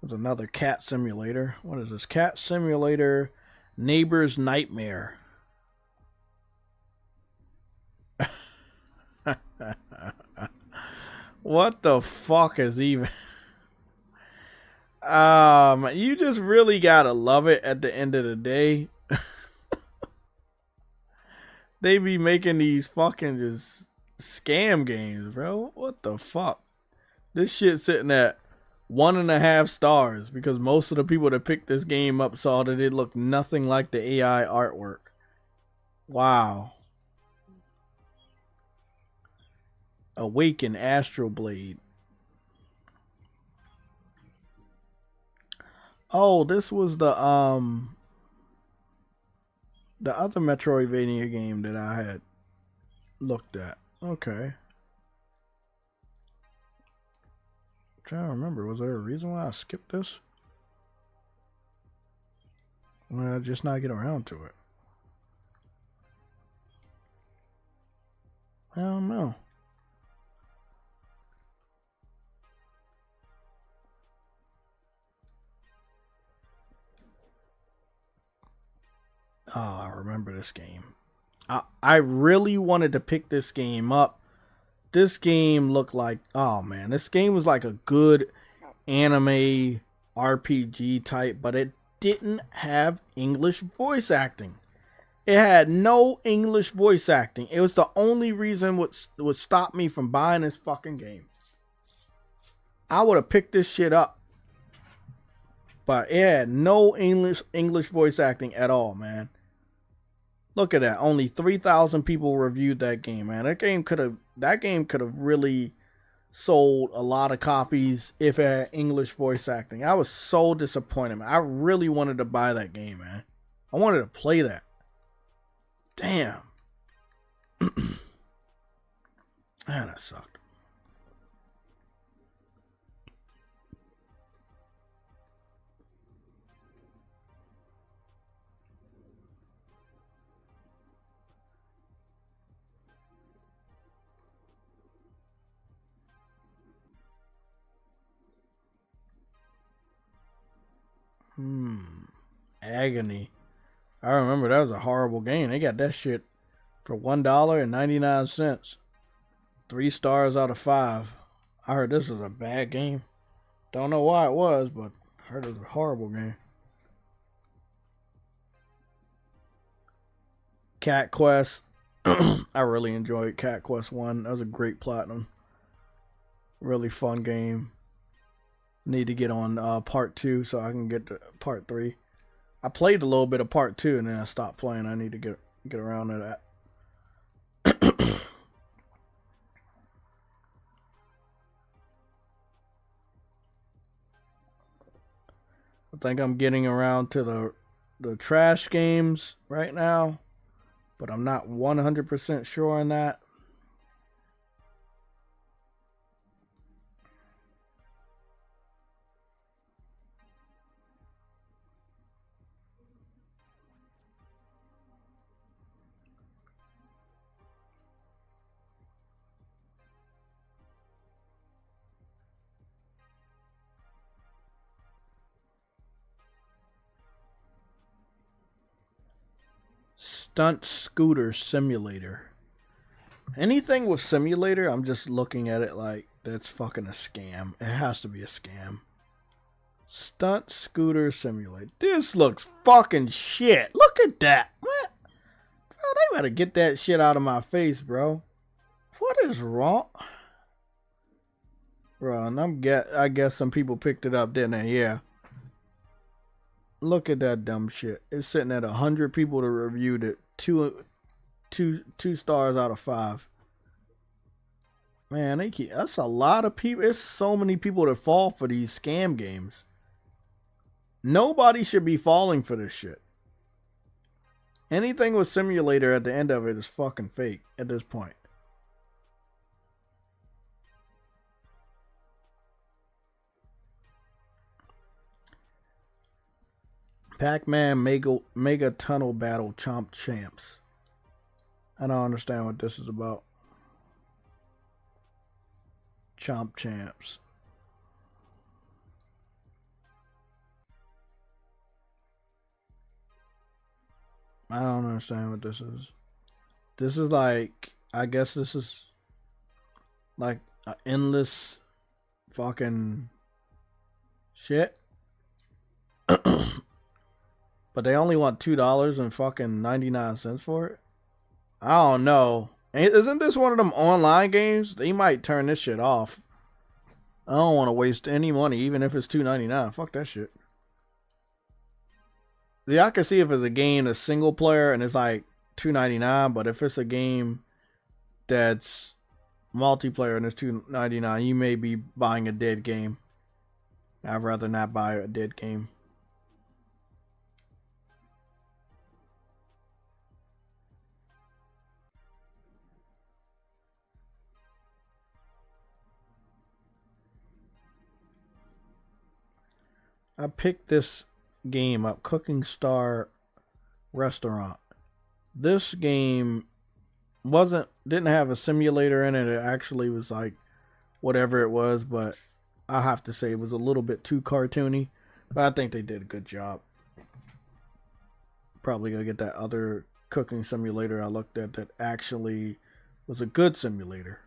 There's another cat simulator. What is this? Cat simulator Neighbor's Nightmare. What the fuck is even... You just really gotta love it at the end of the day. They be making these fucking just scam games, bro. What the fuck? This shit's sitting at 1.5 stars because most of the people that picked this game up saw that it looked nothing like the AI artwork. Wow. Awaken Astral Blade. Oh, this was the other Metroidvania game that I had looked at. Okay. I'm trying to remember, was there a reason why I skipped this? Well, I just not get around to it. I don't know. Oh, I remember this game. I really wanted to pick this game up. This game looked like, oh man, this game was like a good anime RPG type, but it didn't have English voice acting. It had no English voice acting. It was the only reason would stop me from buying this fucking game. I would have picked this shit up. But it had no English voice acting at all, man. Look at that. Only 3,000 people reviewed that game, man. That game could have really sold a lot of copies if it had English voice acting. I was so disappointed, man. I really wanted to buy that game, man. I wanted to play that. Damn. Man, that sucked. Agony. I remember that was a horrible game. They got that shit for $1.99. 3 stars out of 5. I heard this was a bad game. Don't know why it was, but I heard it was a horrible game. Cat Quest. I really enjoyed Cat Quest 1. That was a great platinum. Really fun game. Need to get on part 2 so I can get to part 3. I played a little bit of part 2 and then I stopped playing. I need to get around to that. I think I'm getting around to the trash games right now, but I'm not 100% sure on that. Stunt Scooter Simulator. Anything with simulator, I'm just looking at it like that's fucking a scam. It has to be a scam. Stunt Scooter Simulator. This looks fucking shit. Look at that. What? Bro, they better get that shit out of my face, bro. What is wrong? Bro, and I guess some people picked it up, didn't they? Yeah. Look at that dumb shit. It's sitting at 100 people that reviewed it. Two stars out of 5. Man, that's a lot of people. It's so many people that fall for these scam games. Nobody should be falling for this shit. Anything with simulator at the end of it is fucking fake at this point. Pac-Man Mega Tunnel Battle Chomp Champs. I don't understand what this is about. Chomp Champs. I don't understand what this is. This is like, I guess this is like an endless fucking shit. But they only want $2 and fucking 99 cents for it. I don't know. Isn't this one of them online games? They might turn this shit off. I don't want to waste any money, even if it's $2.99. Fuck that shit. Yeah, I can see if it's a game that's single player and it's like $2.99, but if it's a game that's multiplayer and it's $2.99, you may be buying a dead game. I'd rather not buy a dead game. I picked this game up, Cooking Star Restaurant. This game didn't have a simulator in it. It actually was like whatever it was, but I have to say it was a little bit too cartoony. But I think they did a good job. Probably gonna get that other cooking simulator I looked at that actually was a good simulator.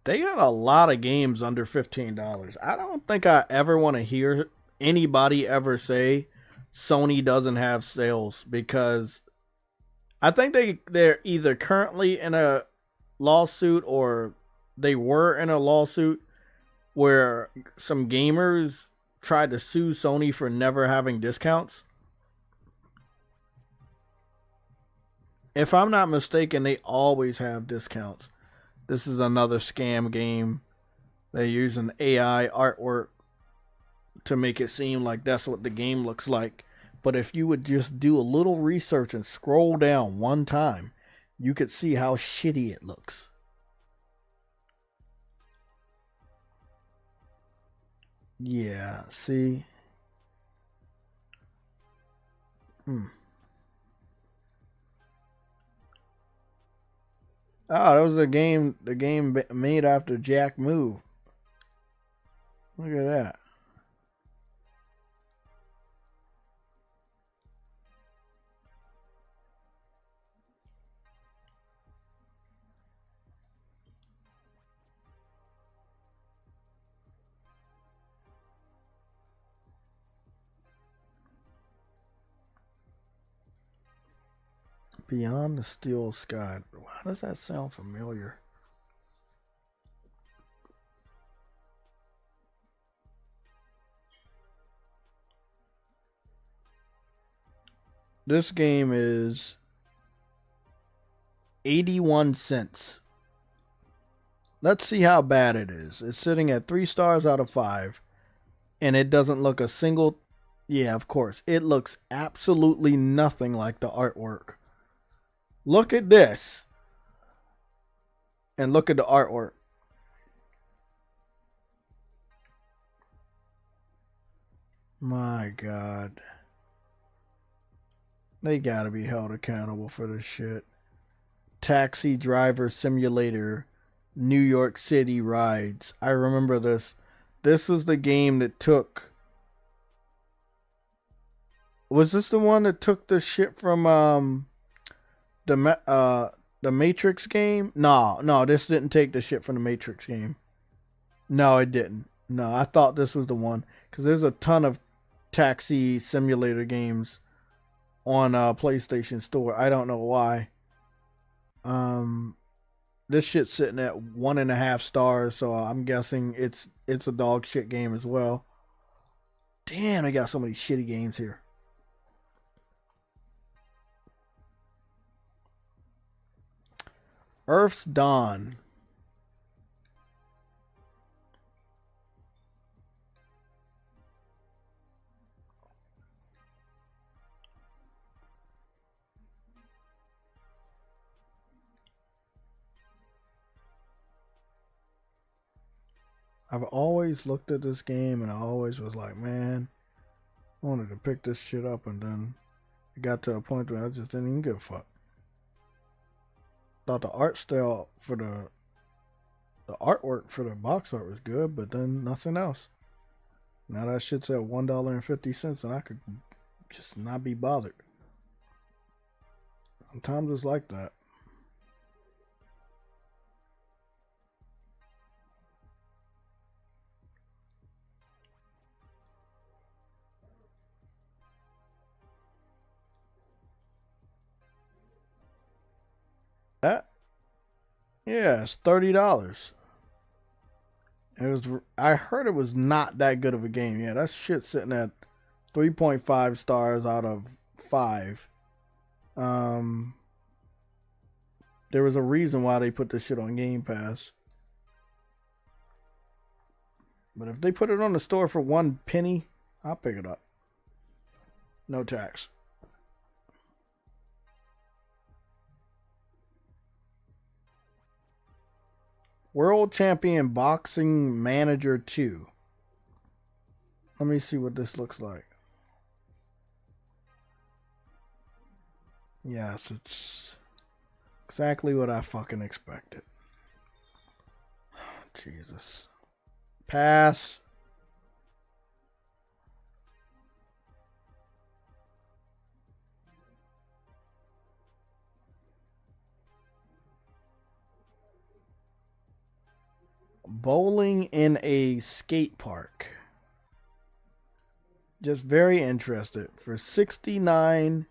They got a lot of games under $15. I don't think I ever want to hear anybody ever say Sony doesn't have sales, because I think they're either currently in a lawsuit or they were in a lawsuit where some gamers tried to sue Sony for never having discounts. If I'm not mistaken, they always have discounts. This is another scam game. They use an AI artwork to make it seem like that's what the game looks like. But if you would just do a little research and scroll down one time, you could see how shitty it looks. Yeah, see? Oh, that was the game made after Jack Move. Look at that. Beyond the Steel Sky. Why does that sound familiar? This game is 81 cents. Let's see how bad it is. It's sitting at 3 stars out of 5. And it doesn't look a single... Yeah, of course. It looks absolutely nothing like the artwork. Look at this. And look at the artwork. My God. They gotta be held accountable for this shit. Taxi Driver Simulator, New York City Rides. I remember this. This was the game that took... Was this the one that took the shit from the Matrix game? No, this didn't take the shit from the Matrix game. No, it didn't. No, I thought this was the one, because there's a ton of taxi simulator games on PlayStation Store. I don't know why. This shit's sitting at 1.5 stars, so I'm guessing it's a dog shit game as well. Damn, they got so many shitty games here. Earth's Dawn. I've always looked at this game and I always was like, man, I wanted to pick this shit up, and then it got to a point where I just didn't even give a fuck. Thought the art style for the artwork for the box art was good, but then nothing else. Now that shit's at $1.50 and I could just not be bothered. Sometimes it's like that. That, yeah, it's $30. It was. I heard it was not that good of a game. Yeah, that shit's sitting at 3.5 stars out of 5. There was a reason why they put this shit on Game Pass. But if they put it on the store for 1 penny, I'll pick it up. No tax. World Champion Boxing Manager 2. Let me see what this looks like. Yes, it's exactly what I fucking expected. Jesus. Pass. Bowling in a skate park. Just very interested. For 69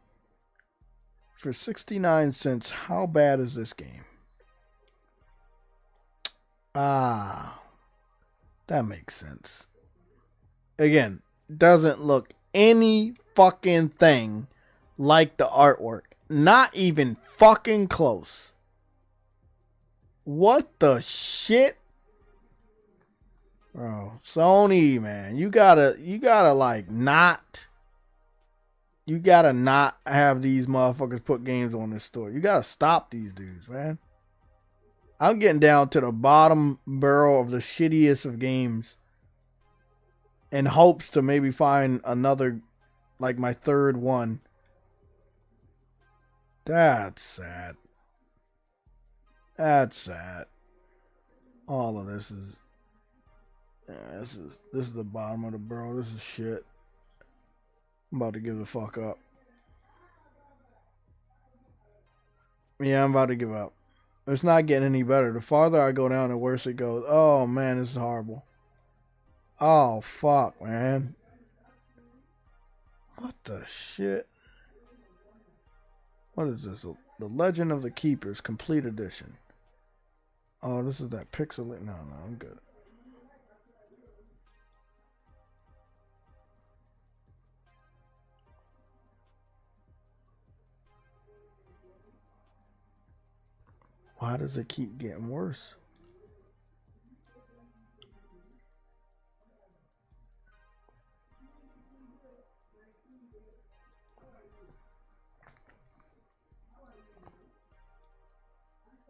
cents, how bad is this game? Ah, that makes sense. Again, doesn't look any fucking thing like the artwork. Not even fucking close. What the shit? Bro, Sony, man, you gotta like not. You gotta not have these motherfuckers put games on this store. You gotta stop these dudes, man. I'm getting down to the bottom barrel of the shittiest of games in hopes to maybe find another, like my third one. That's sad. That's sad. All of this is. Yeah, this is the bottom of the barrel. This is shit. I'm about to give the fuck up. Yeah, I'm about to give up. It's not getting any better. The farther I go down, the worse it goes. Oh man, this is horrible. Oh fuck, man. What the shit? What is this? The Legend of the Keepers Complete Edition. Oh, this is that pixel. No, I'm good. Why does it keep getting worse?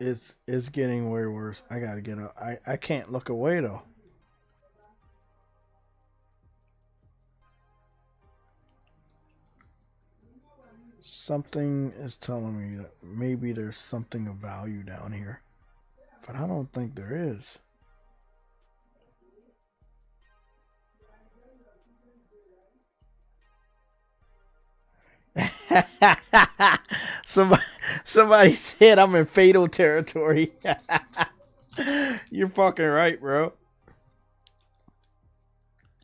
It's getting way worse. I gotta get up. I can't look away though. Something is telling me that maybe there's something of value down here, but I don't think there is. Somebody said I'm in fatal territory. You're fucking right, bro.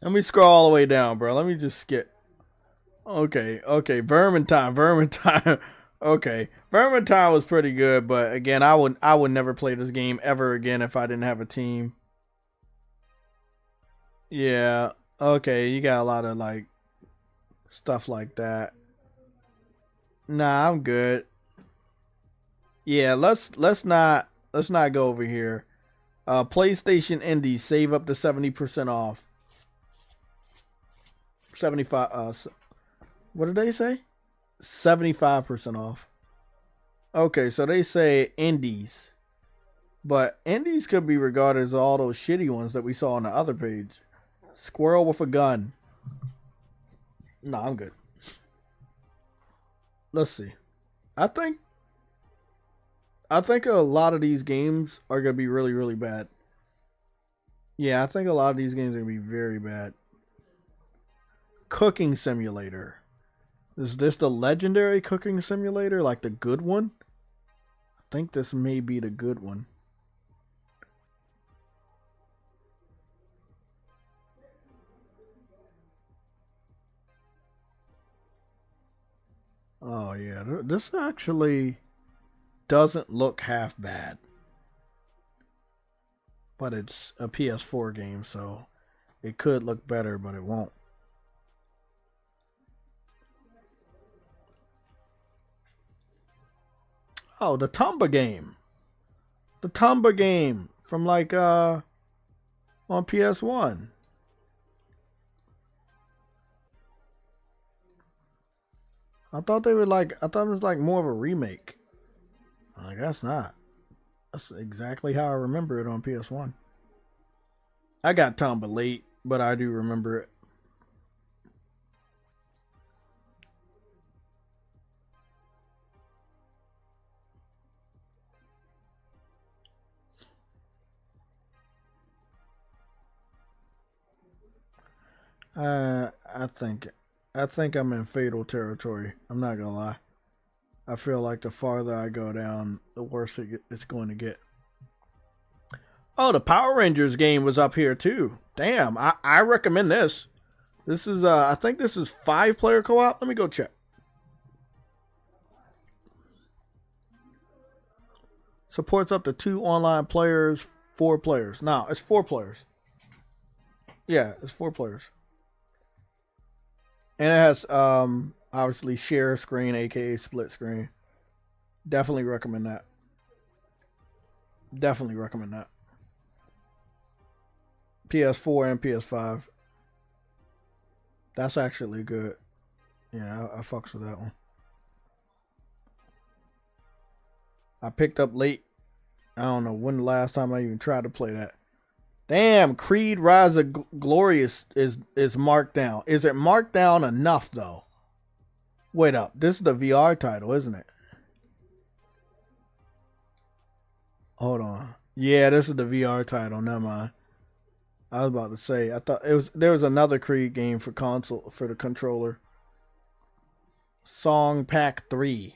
Let me scroll all the way down, bro. Let me just skip. Okay. Vermintide. Okay. Vermintide was pretty good, but again, I would never play this game ever again if I didn't have a team. Yeah. Okay, you got a lot of like stuff like that. Nah, I'm good. Yeah, let's not go over here. PlayStation Indies, save up to 70% off. 75 what did they say? 75% off. Okay, so they say Indies. But indies could be regarded as all those shitty ones that we saw on the other page. Squirrel with a gun. No, I'm good. Let's see. I think a lot of these games are going to be really, really bad. Yeah, I think a lot of these games are going to be very bad. Cooking Simulator. Is this the legendary cooking simulator? Like the good one? I think this may be the good one. Oh yeah, this actually doesn't look half bad. But it's a PS4 game, so it could look better, but it won't. Oh, the Tumba game. The Tumba game from like on PS1. I thought it was like more of a remake. I guess not. That's exactly how I remember it on PS1. I got Tumba late, but I do remember it. I think I'm in fatal territory. I'm not gonna lie. I feel like the farther I go down, the worse it's going to get. Oh, the Power Rangers game was up here too. Damn, I recommend this. This is I think this is 5-player co-op. Let me go check. Supports up to 2 online players, 4 players. No, it's 4 players. Yeah, it's 4 players. And it has obviously share screen, aka split screen. Definitely recommend that. Definitely recommend that. PS4 and PS5. That's actually good. Yeah, I fucks with that one. I picked up late. I don't know when the last time I even tried to play that. Damn, Creed Rise of Glory is marked down. Is it marked down enough though? Wait up. This is the VR title, isn't it? Hold on. Yeah, this is the VR title. Never mind. I was about to say, I thought there was another Creed game for console for the controller. Song Pack 3.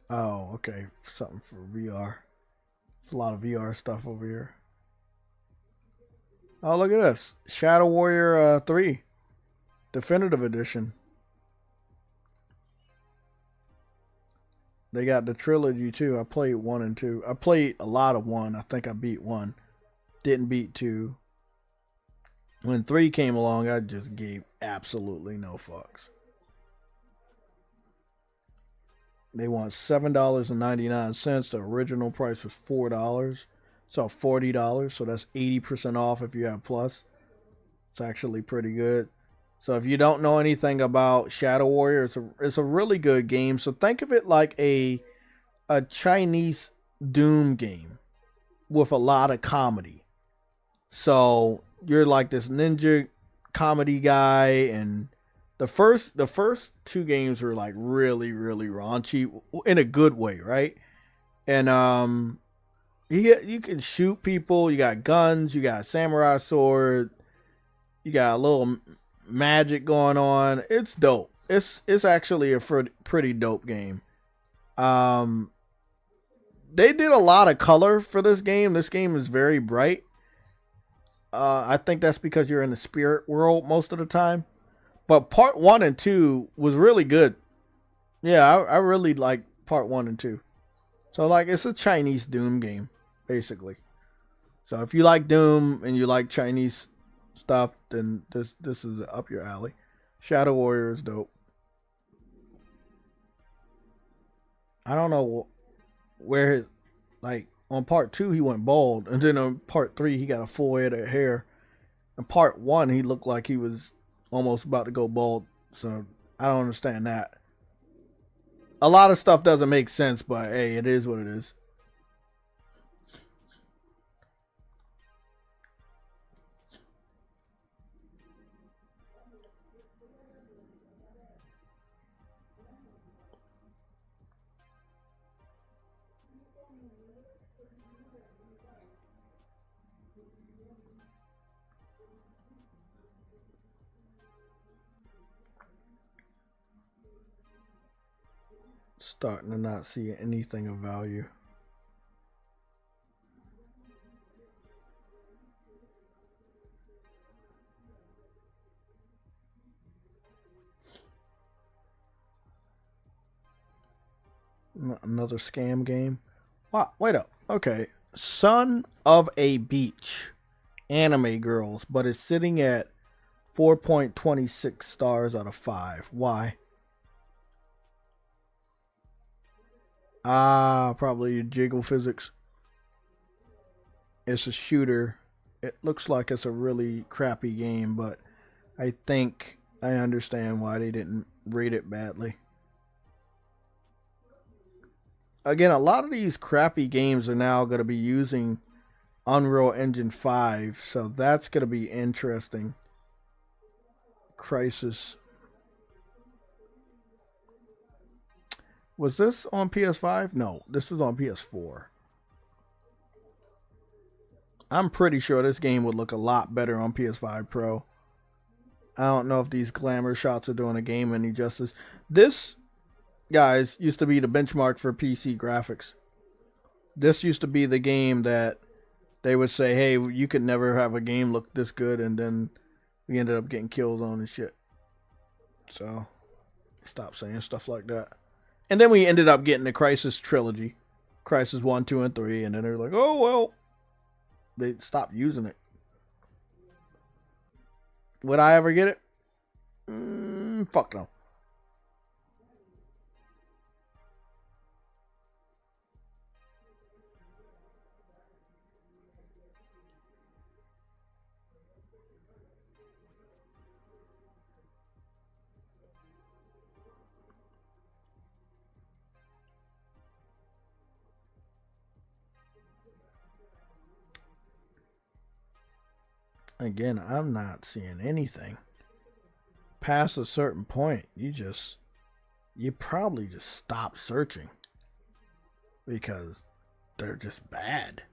Oh, okay. Something for VR. There's a lot of VR stuff over here. Oh, look at this. Shadow Warrior 3. Definitive Edition. They got the trilogy too. I played 1 and 2. I played a lot of 1. I think I beat 1. Didn't beat 2. When 3 came along, I just gave absolutely no fucks. They want $7.99. The original price was $4. So $40. So that's 80% off if you have Plus. It's actually pretty good. So if you don't know anything about Shadow Warrior, it's a really good game. So think of it like a Chinese Doom game with a lot of comedy. So you're like this ninja comedy guy, and the first 2 games were like really, really raunchy in a good way, right? And you can shoot people. You got guns. You got a samurai sword. You got a little magic going on. It's dope. It's actually a pretty dope game. They did a lot of color for this game. This game is very bright. I think that's because you're in the spirit world most of the time. But part 1 and 2 was really good. Yeah, I really like part 1 and 2. So like it's a Chinese Doom game, basically. So if you like Doom and you like Chinese stuff, then this is up your alley. Shadow Warrior is dope. I don't know where, like on part 2 he went bald, and then on part 3 he got a full head of hair. In part 1 he looked like he was almost about to go bald. So I don't understand that. A lot of stuff doesn't make sense, but hey, it is what it is. Starting to not see anything of value. Another scam game. Wow, wait up. Okay. Son of a Beach. Anime girls, but it's sitting at 4.26 stars out of 5. Why? Probably Jiggle physics. It's a shooter. It looks like it's a really crappy game, but I think I understand why they didn't rate it badly. Again, a lot of these crappy games are now going to be using Unreal Engine 5, so that's going to be interesting. Crisis. Was this on PS5? No, this was on PS4. I'm pretty sure this game would look a lot better on PS5 Pro. I don't know if these glamour shots are doing the game any justice. This, guys, used to be the benchmark for PC graphics. This used to be the game that they would say, hey, you could never have a game look this good, and then we ended up getting kills on and shit. So, stop saying stuff like that. And then we ended up getting the Crisis trilogy. Crisis 1, 2, and 3, and then they're like, oh, well. They stopped using it. Would I ever get it? Fuck no. Again, I'm not seeing anything. Past a certain point, you probably just stop searching. Because they're just bad.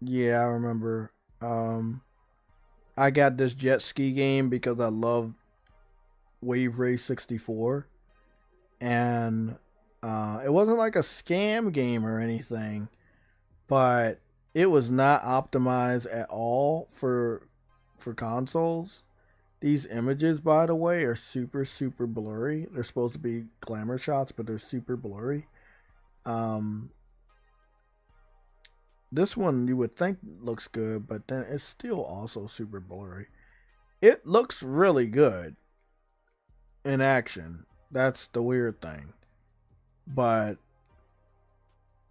Yeah, I remember. I got this jet ski game because I love Wave Race 64, and it wasn't like a scam game or anything, but it was not optimized at all for consoles. These images, by the way, are super blurry. They're supposed to be glamour shots, but they're super blurry. This one you would think looks good, but then it's still also super blurry. It looks really good in action. That's the weird thing. But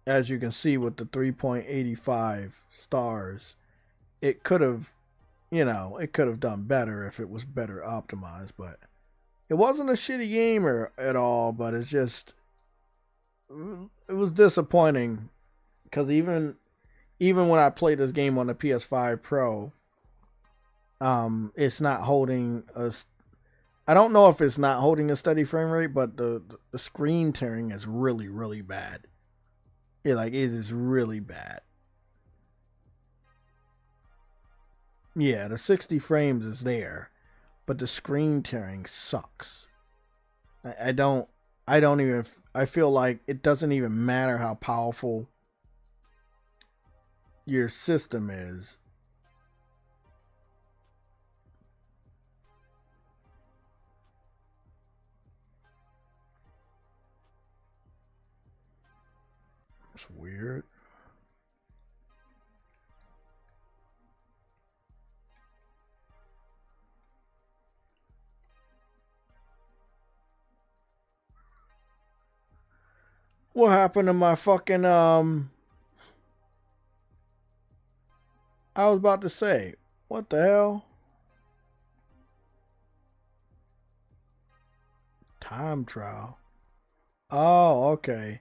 as you can see with the 3.85 stars, it could have, it could have done better if it was better optimized. But it wasn't a shitty game at all, but it was disappointing because even when I played this game on the PS5 Pro, it's not holding I don't know if it's not holding a steady frame rate, but the screen tearing is really bad. It is really bad. Yeah, the 60 frames is there, but the screen tearing sucks. I feel like it doesn't even matter how powerful your system is. It's weird. What happened to my fucking I was about to say, what the hell? Time trial. Oh, okay.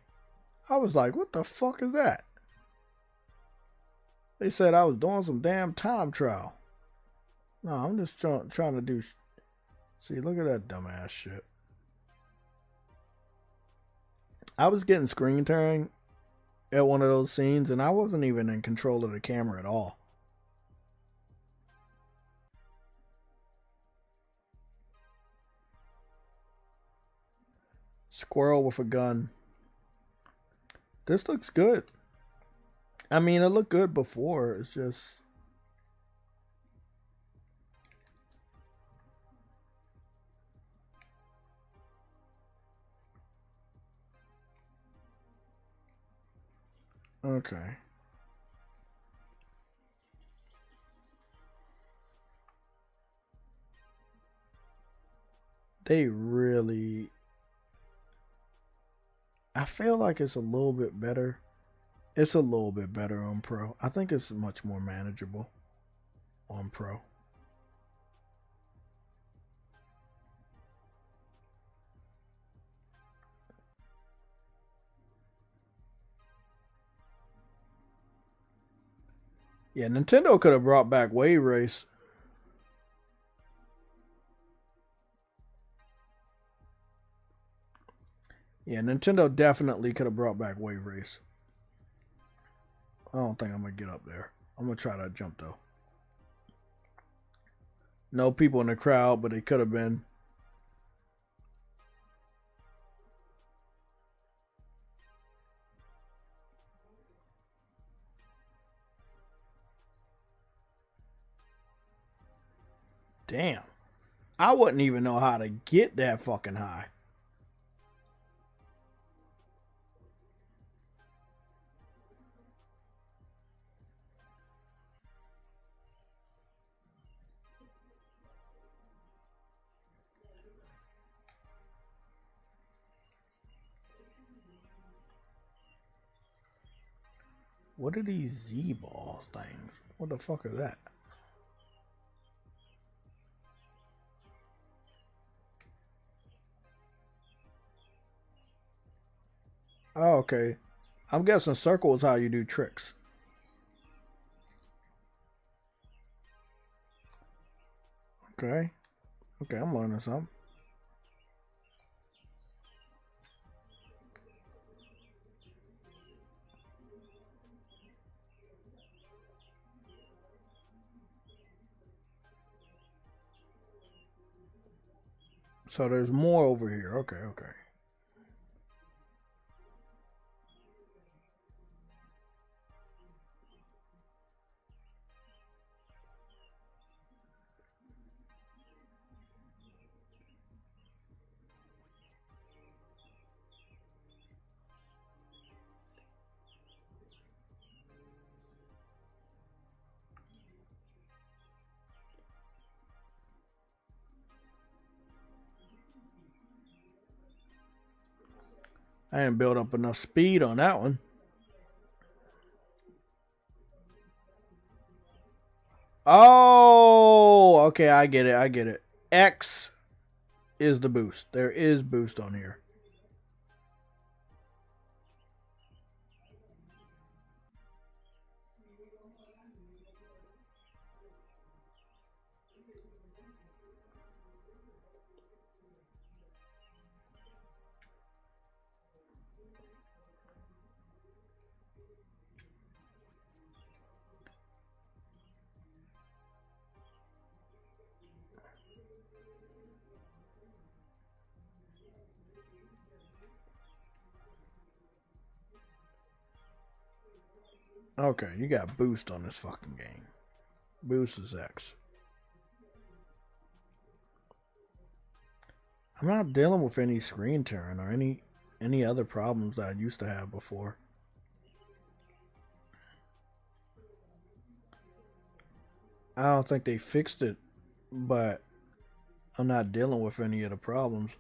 I was like, what the fuck is that? They said I was doing some damn time trial. No, I'm just trying to do. See, look at that dumbass shit. I was getting screen tearing at one of those scenes, and I wasn't even in control of the camera at all. Squirrel with a gun. This looks good. I mean, it looked good before. It's just... Okay. They really... I feel like it's a little bit better. It's a little bit better on Pro. I think it's much more manageable on Pro. Yeah, Nintendo could have brought back Wave Race. Yeah, Nintendo definitely could have brought back Wave Race. I don't think I'm going to get up there. I'm going to try that jump, though. No people in the crowd, but they could have been. Damn. I wouldn't even know how to get that fucking high. What are these Z-ball things? What the fuck is that? Oh, okay. I'm guessing circle is how you do tricks. Okay. Okay, I'm learning something. So there's more over here. Okay, okay. I didn't build up enough speed on that one. Oh, okay, I get it, I get it. X is the boost. There is boost on here. Okay, you got boost on this fucking game. Boost is X. I'm not dealing with any screen tearing or any other problems that I used to have before. I don't think they fixed it, but I'm not dealing with any of the problems.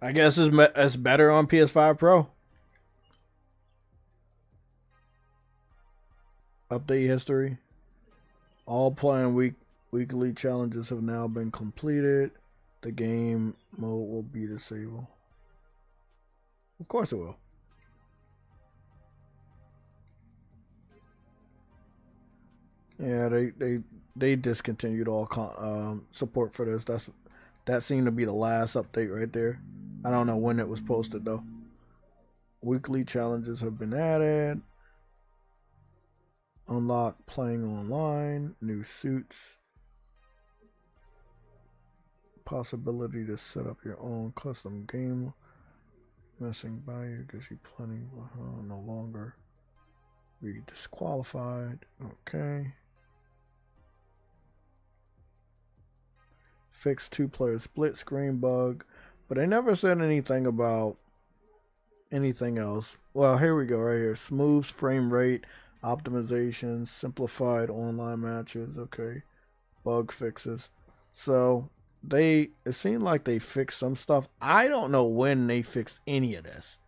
I guess it's better on PS5 Pro. Update history. All playing weekly challenges have now been completed. The game mode will be disabled. Of course it will. Yeah, they discontinued all support for this. That seemed to be the last update right there. I don't know when it was posted though. Weekly challenges have been added. Unlock playing online. New suits. Possibility to set up your own custom game. Messing by you gives you plenty. No longer be disqualified. Okay. Fix 2-player split screen bug, but they never said anything about anything else. Well, here we go right here. Smooth frame rate optimization, simplified online matches. Okay. Bug fixes. So it seemed like they fixed some stuff. I don't know when they fixed any of this.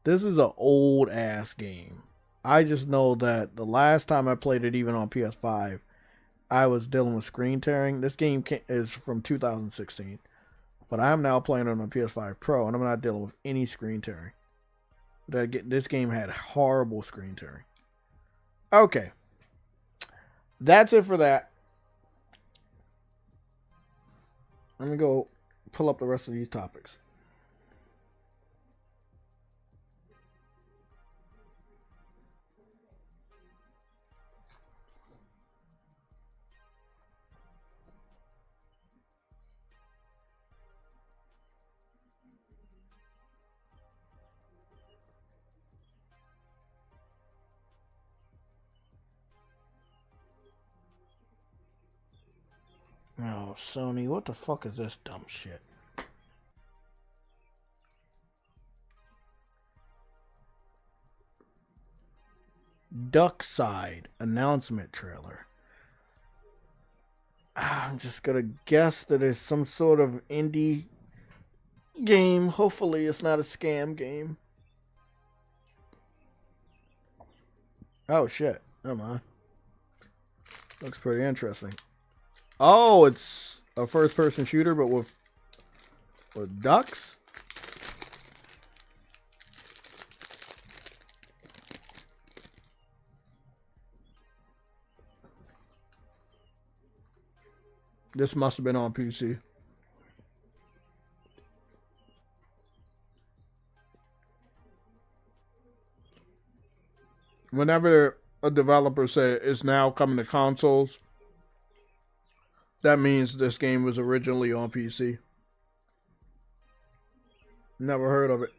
This is an old ass game. I just know that the last time I played it, even on PS5, I was dealing with screen tearing. This game is from 2016, but I am now playing it on a PS5 Pro, and I'm not dealing with any screen tearing. This game had horrible screen tearing. Okay, that's it for that. Let me go pull up the rest of these topics. Oh, Sony, what the fuck is this dumb shit? Duckside announcement trailer. I'm just gonna guess that it's some sort of indie game. Hopefully it's not a scam game. Oh shit, never mind. Looks pretty interesting. Oh, it's a first-person shooter, but with ducks? This must have been on PC. Whenever a developer says it's now coming to consoles, that means this game was originally on PC. Never heard of it.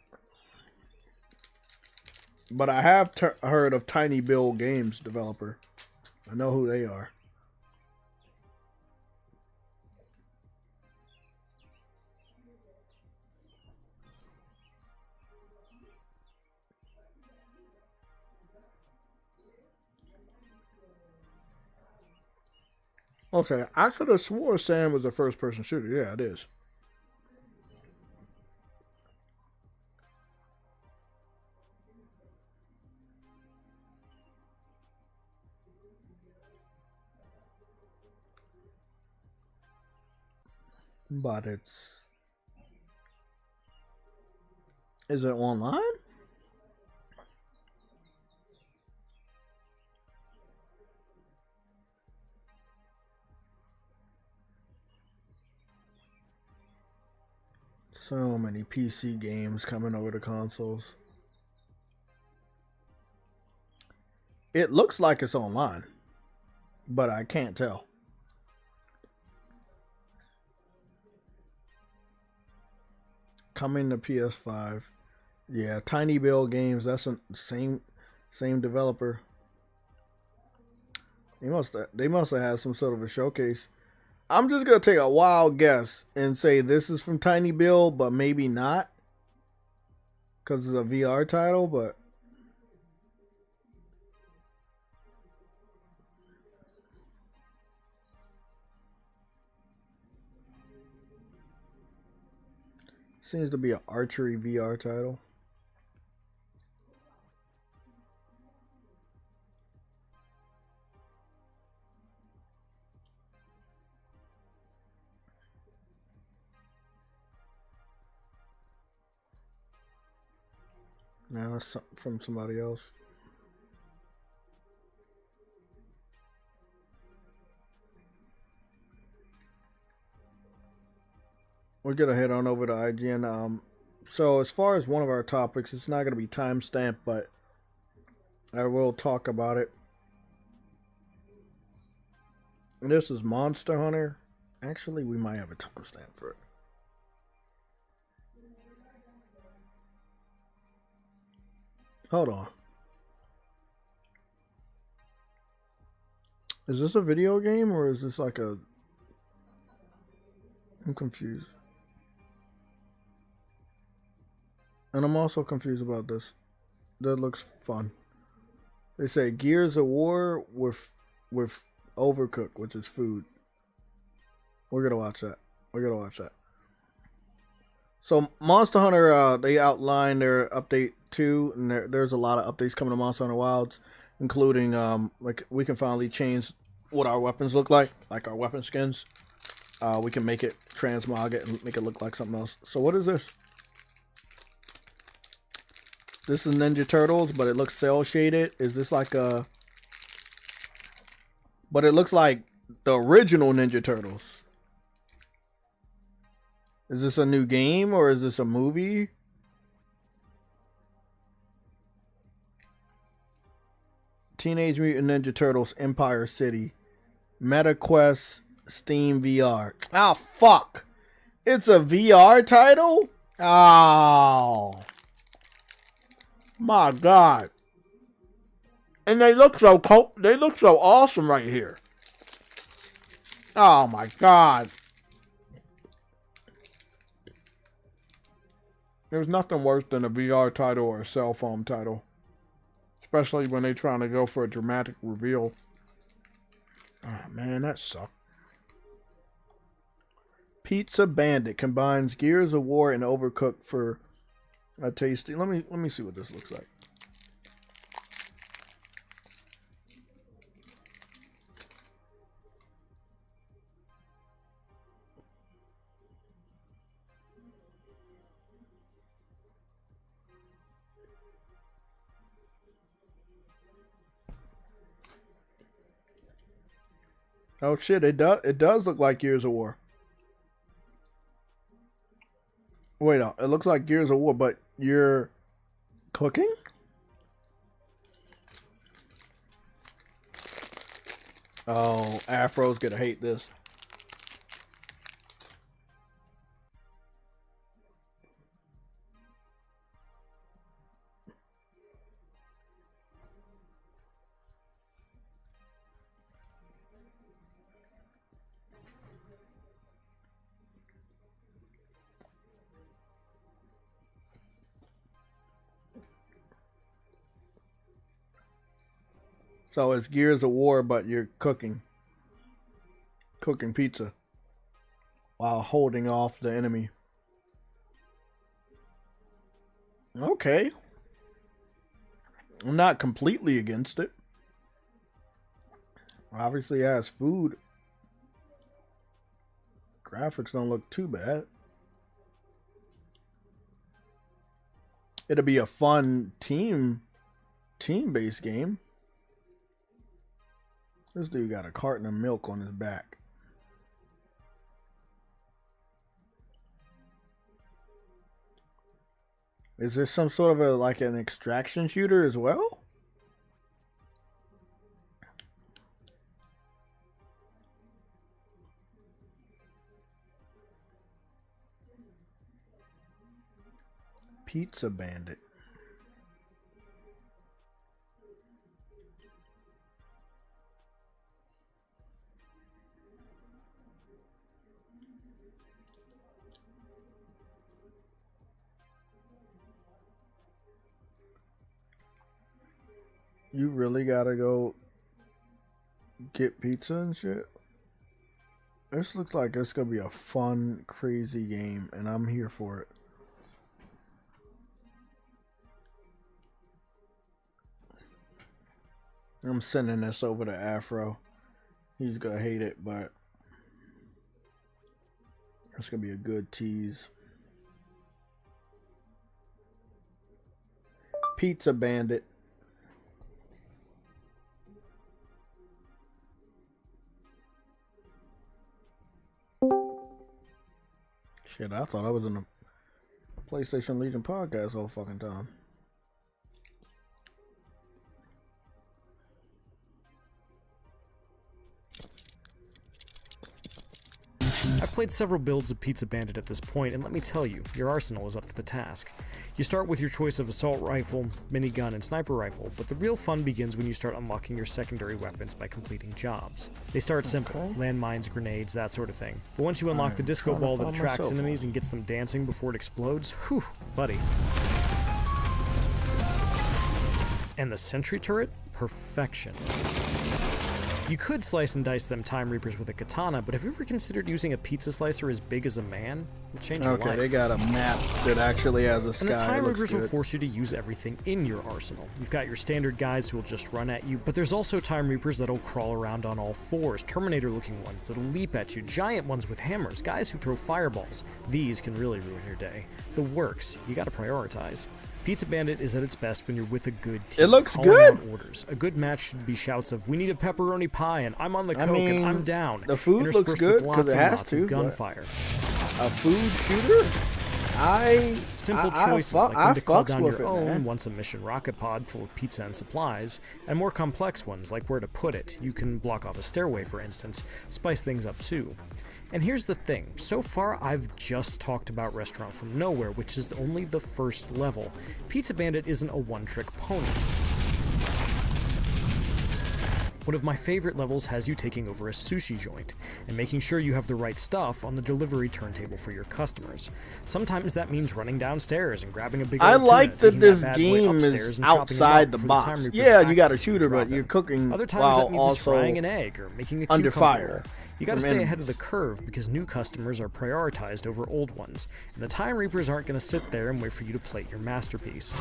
But I have heard of Tiny Bill Games developer. I know who they are. Okay, I could have swore Sam was a first-person shooter. Yeah, it is. But is it online? So many PC games coming over to consoles. It looks like it's online, but I can't tell. Coming to PS5. Yeah, Tiny Bill Games, that's the same developer. They must have had some sort of a showcase. I'm just going to take a wild guess and say this is from Tiny Bill, but maybe not. Because it's a VR title, but... Seems to be an archery VR title. Now it's from somebody else. we're gonna head on over to IGN. So as far as one of our topics, it's not gonna be timestamped, but I will talk about it. And this is Monster Hunter. Actually, we might have a timestamp for it. Hold on. Is this a video game or is this like a... I'm confused. And I'm also confused about this. That looks fun. They say Gears of War with Overcooked, which is food. We're gonna watch that. We're gonna watch that. So Monster Hunter, they outlined their update 2, and there's a lot of updates coming to Monster Hunter Wilds, including like we can finally change what our weapons look like our weapon skins. We can make it transmog it and make it look like something else. So what is this? This is Ninja Turtles, but it looks cel shaded. Is this like a... But it looks like the original Ninja Turtles. Is this a new game or is this a movie? Teenage Mutant Ninja Turtles Empire City. MetaQuest Steam VR. Oh, fuck. It's a VR title? Oh. My God. And they look so awesome right here. Oh my God. There's nothing worse than a VR title or a cell phone title. Especially when they're trying to go for a dramatic reveal. Oh man, that sucked. Pizza Bandit combines Gears of War and Overcooked for a tasty. Let me see what this looks like. Oh shit, it does look like Gears of War. Wait, no, it looks like Gears of War, but you're cooking? Oh, Afro's gonna hate this. So it's Gears of War, but you're cooking pizza while holding off the enemy. Okay. I'm not completely against it. Obviously it has food. Graphics don't look too bad. It'll be a fun team-based game. This dude got a carton of milk on his back. Is this some sort of like an extraction shooter as well? Pizza Bandit. You really gotta go get pizza and shit? This looks like it's gonna be a fun, crazy game, and I'm here for it. I'm sending this over to Afro. He's gonna hate it, but it's gonna be a good tease. Pizza Bandit. Shit, I thought I was in the PlayStation Legion podcast all fucking time.
I've played several builds of Pizza Bandit at this point, and let me tell you, your arsenal is up to the task. You start with your choice of assault rifle, minigun, and sniper rifle, but the real fun begins when you start unlocking your secondary weapons by completing jobs. They start simple, landmines, grenades, that sort of thing. But once you unlock the disco ball that attracts enemies and gets them dancing before it explodes, whew, buddy. And the sentry turret? Perfection. You could slice and dice them Time Reapers with a katana, but have you ever considered using a pizza slicer as big as a man? It'll change your life.
Okay, they got a map that actually has a sky.
And the Time Reapers will force you to use everything in your arsenal. You've got your standard guys who will just run at you, but there's also Time Reapers that'll crawl around on all fours, Terminator-looking ones that'll leap at you, giant ones with hammers, guys who throw fireballs. These can really ruin your day. The works, you gotta prioritize. Pizza Bandit is at its best when you're with a good team.
It looks good.
Orders. A good match should be shouts of, "We need a pepperoni pie," and "I'm on the coke," and "I'm down."
The food looks good because it has to.
Gunfire.
A food shooter?
Simple choices like when to call down your own once a mission rocket pod full of pizza and supplies, and more complex ones like where to put it. You can block off a stairway, for instance. Spice things up too. And here's the thing, so far I've just talked about Restaurant from Nowhere, which is only the first level. Pizza Bandit isn't a one-trick pony. One of my favorite levels has you taking over a sushi joint and making sure you have the right stuff on the delivery turntable for your customers. Sometimes that means running downstairs and grabbing a big
I like that this game is outside the box. Yeah, you got a shooter, but you're cooking
Other times
while
that means
also
frying an egg or making a
under
cucumber
fire.
roll. You gotta stay ahead of the curve because new customers are prioritized over old ones, and the Time Reapers aren't gonna sit there and wait for you to plate your masterpiece.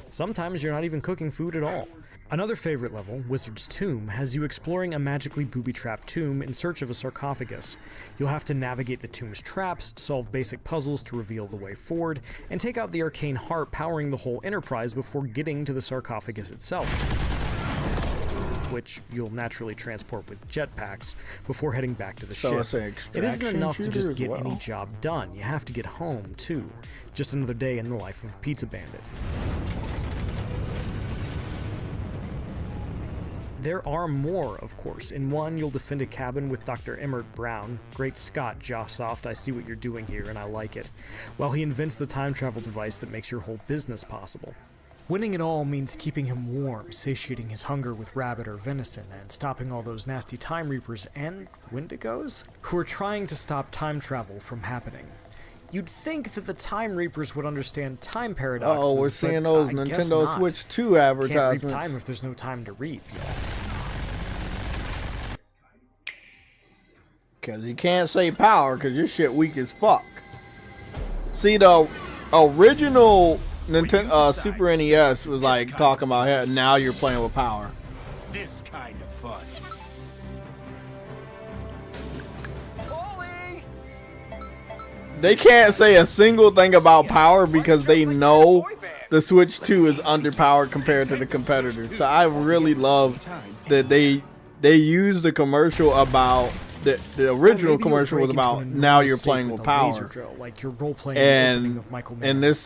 Sometimes you're not even cooking food at all. Another favorite level, Wizard's Tomb, has you exploring a magically booby-trapped tomb in search of a sarcophagus. You'll have to navigate the tomb's traps, solve basic puzzles to reveal the way forward, and take out the arcane heart powering the whole enterprise before getting to the sarcophagus itself, which you'll naturally transport with jetpacks before heading back to the ship. It isn't enough to just get any job done. You have to get home, too. Just another day in the life of Pizza Bandit. There are more, of course. In one, you'll defend a cabin with Dr. Emmert Brown. Great Scott, Jawsoft, I see what you're doing here, and I like it. While he invents the time travel device that makes your whole business possible. Winning it all means keeping him warm, satiating his hunger with rabbit or venison, and stopping all those nasty Time Reapers and Wendigos who are trying to stop time travel from happening. You'd think that the Time Reapers would understand time paradoxes.
Oh, we're seeing those Nintendo Switch 2 advertisements.
Can't reap time if there's no time to reap.
Because you can't say power because your shit weak as fuck. See, the original Nintendo Super NES was like talking about, hey, now you're playing with power.
This kind of fun.
They can't say a single thing about power because they know the Switch 2 is underpowered compared to the competitors. So I really love that they use the commercial about the original commercial was about now you're playing with power. And in this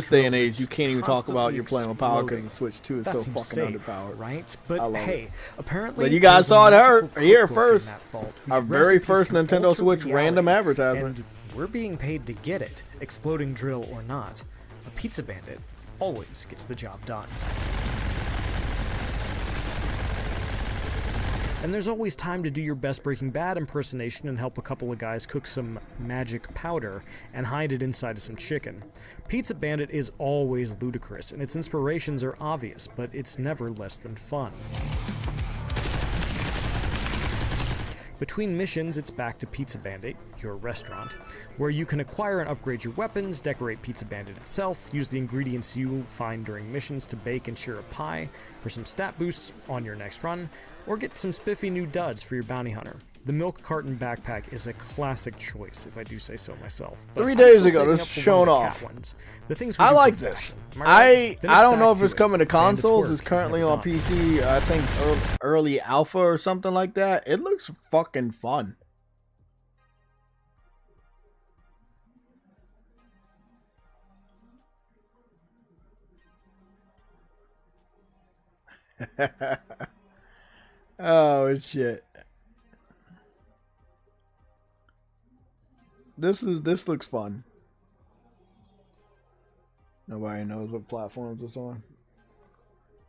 day and age, you can't even talk about you're playing with power because the Switch 2 is so fucking underpowered.
Right? But hey, apparently,
but you guys saw it here first. Our very first Nintendo Switch random advertisement.
We're being paid to get it, exploding drill or not. A Pizza Bandit always gets the job done. And there's always time to do your best Breaking Bad impersonation and help a couple of guys cook some magic powder and hide it inside of some chicken. Pizza Bandit is always ludicrous, and its inspirations are obvious, but it's never less than fun. Between missions, it's back to Pizza Bandit, your restaurant, where you can acquire and upgrade your weapons, decorate Pizza Bandit itself, use the ingredients you find during missions to bake and share a pie for some stat boosts on your next run, or get some spiffy new duds for your bounty hunter. The milk carton backpack is a classic choice, if I do say so myself.
3 days ago, this was shown off. I like this. I don't know if it's coming to consoles. It's currently on PC. I think early alpha or something like that. It looks fucking fun. Oh shit. This looks fun. Nobody knows what platforms it's on.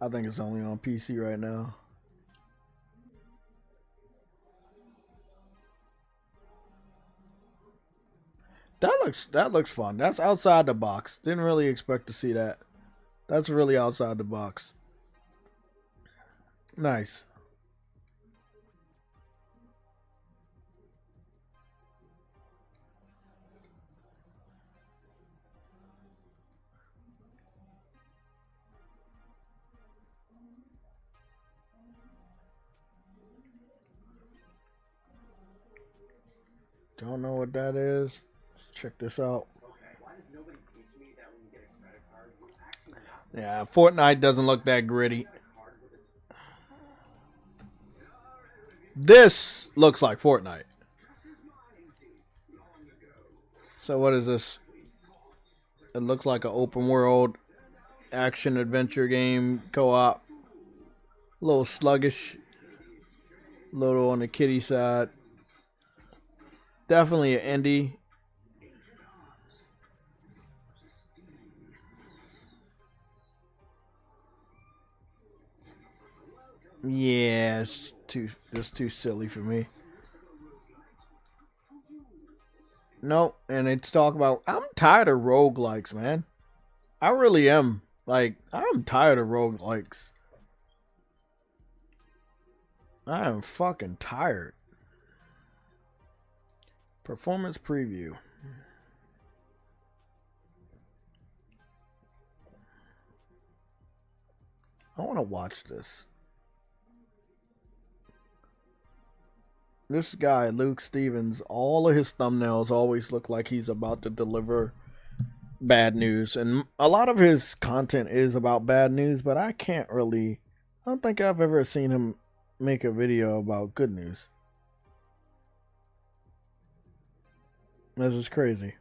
I think it's only on PC right now. That looks fun. That's outside the box. Didn't really expect to see that. That's really outside the box. Nice. Don't know what that is. Let's check this out. Yeah, Fortnite doesn't look that gritty. This looks like Fortnite. So what is this? It looks like an open world action adventure game co-op. A little sluggish. A little on the kiddie side. Definitely an indie. Yeah, it's too silly for me. No, and it's talk about I'm tired of roguelikes, man. I really am. Like, I'm tired of roguelikes. I am fucking tired. Performance preview. I want to watch this. This guy, Luke Stevens, all of his thumbnails always look like he's about to deliver bad news. And a lot of his content is about bad news, but I don't think I've ever seen him make a video about good news. This is crazy.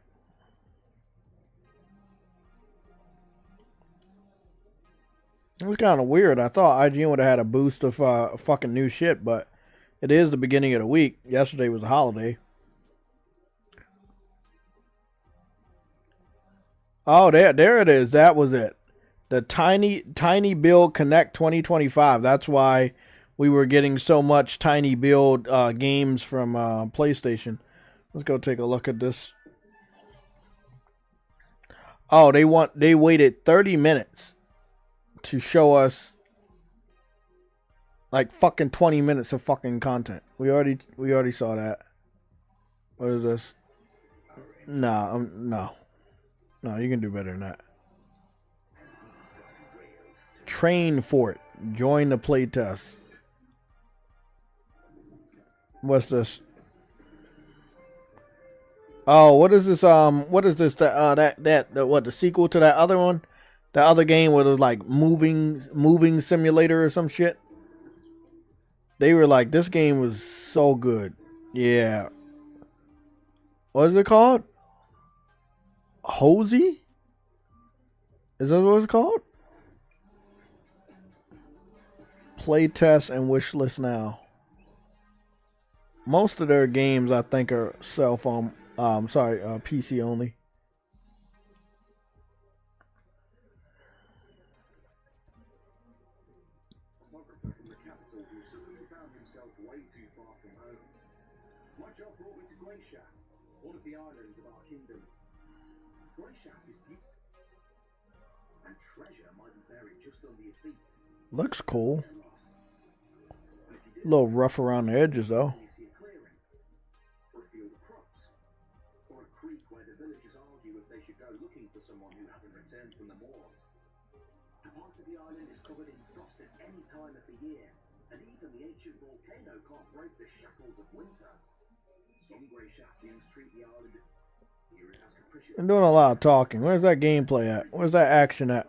It was kind of weird. I thought IGN would have had a boost of fucking new shit, but it is the beginning of the week. Yesterday was a holiday. Oh, there it is. That was it. The Tiny Build Connect 2025. That's why we were getting so much Tiny Build games from PlayStation. Let's go take a look at this. Oh, they waited 30 minutes to show us like fucking 20 minutes of fucking content. We already saw that. What is this? No, you can do better than that. Train for it. Join the playtest. What's this? Oh, what is this? What is this? The sequel to that other one? The other game where it was like moving simulator or some shit. They were like, this game was so good. Yeah. What is it called? Hosey? Is that what it's called? Playtest and wishlist now. Most of their games, I think, are cell phone. PC only. Looks cool. A little rough around the edges, though. I'm doing a lot of talking. Where's that gameplay at? Where's that action at?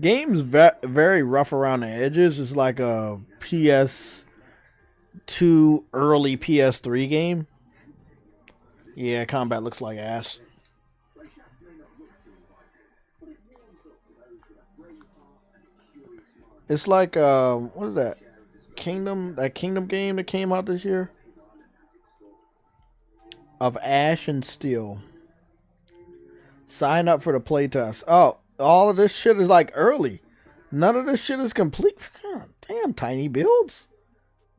Game's very rough around the edges. It's like a PS2 early PS3 game. Yeah, combat looks like ass. It's like what is that? That Kingdom game that came out this year of Ash and Steel. Sign up for the playtest. Oh, all of this shit is like early. None of this shit is complete. God, damn, Tiny Builds.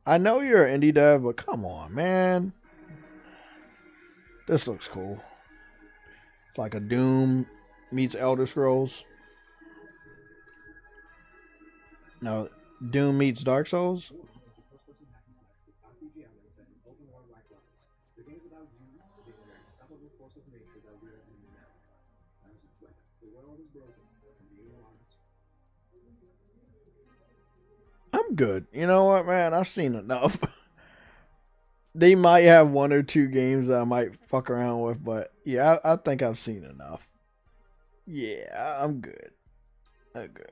I know you're an indie dev, but come on, man. This looks cool. It's like a Doom meets Elder Scrolls. No, Doom meets Dark Souls. I'm good. You know what, man? I've seen enough. They might have one or two games that I might fuck around with, but yeah, I think I've seen enough. Yeah, I'm good. I'm good.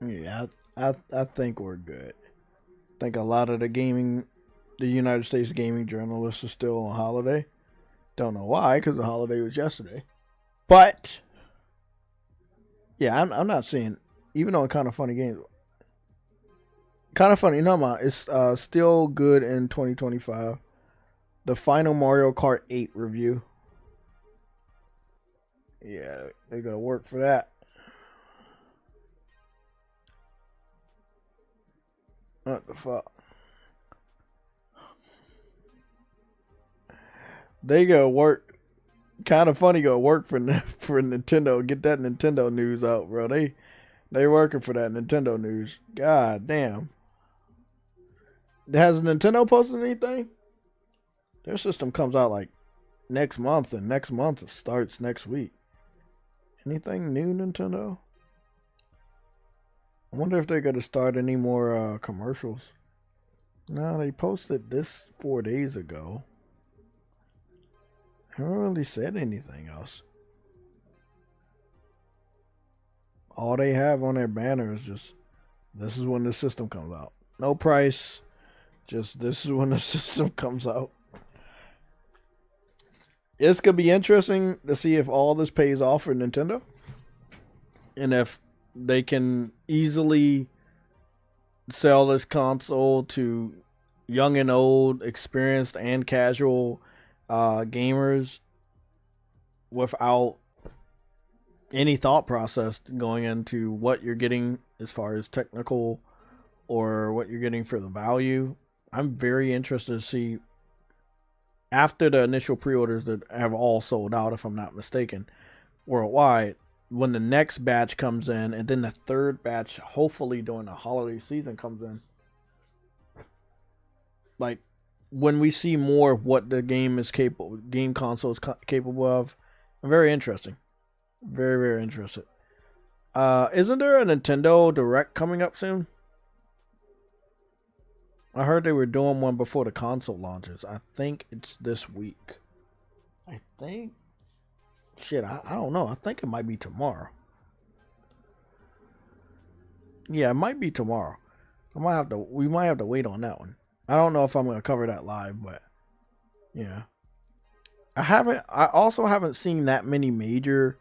Yeah, I think we're good. I think a lot of the United States gaming journalists are still on holiday. Don't know why, because the holiday was yesterday. But yeah, I'm not seeing, even on Kind of Funny Games. Kind of Funny, no, it's still good in 2025. The final Mario Kart 8 review. Yeah, they're gonna work for that. What the fuck? They go work. Kind of Funny go work for Nintendo. Get that Nintendo news out, bro. They working for that Nintendo news. God damn. Has Nintendo posted anything? Their system comes out like next month, and next month it starts next week. Anything new, Nintendo? I wonder if they're going to start any more commercials. No, they posted this 4 days ago. I haven't really said anything else. All they have on their banner is just, this is when the system comes out. No price, just this is when the system comes out. It's going to be interesting to see if all this pays off for Nintendo. And if they can easily sell this console to young and old, experienced and casual gamers without any thought process going into what you're getting as far as technical or what you're getting for the value. I'm very interested to see, after the initial pre-orders that have all sold out, if I'm not mistaken, worldwide, when the next batch comes in, and then the third batch, hopefully during the holiday season, comes in. Like, when we see more of what the game console is capable of, I'm very interesting. Very, very interested. Isn't there a Nintendo Direct coming up soon? I heard they were doing one before the console launches. I think it's this week. I think. Shit, I don't know. I think it might be tomorrow. Yeah, it might be tomorrow. We might have to wait on that one. I don't know if I'm going to cover that live, but yeah. I also haven't seen that many major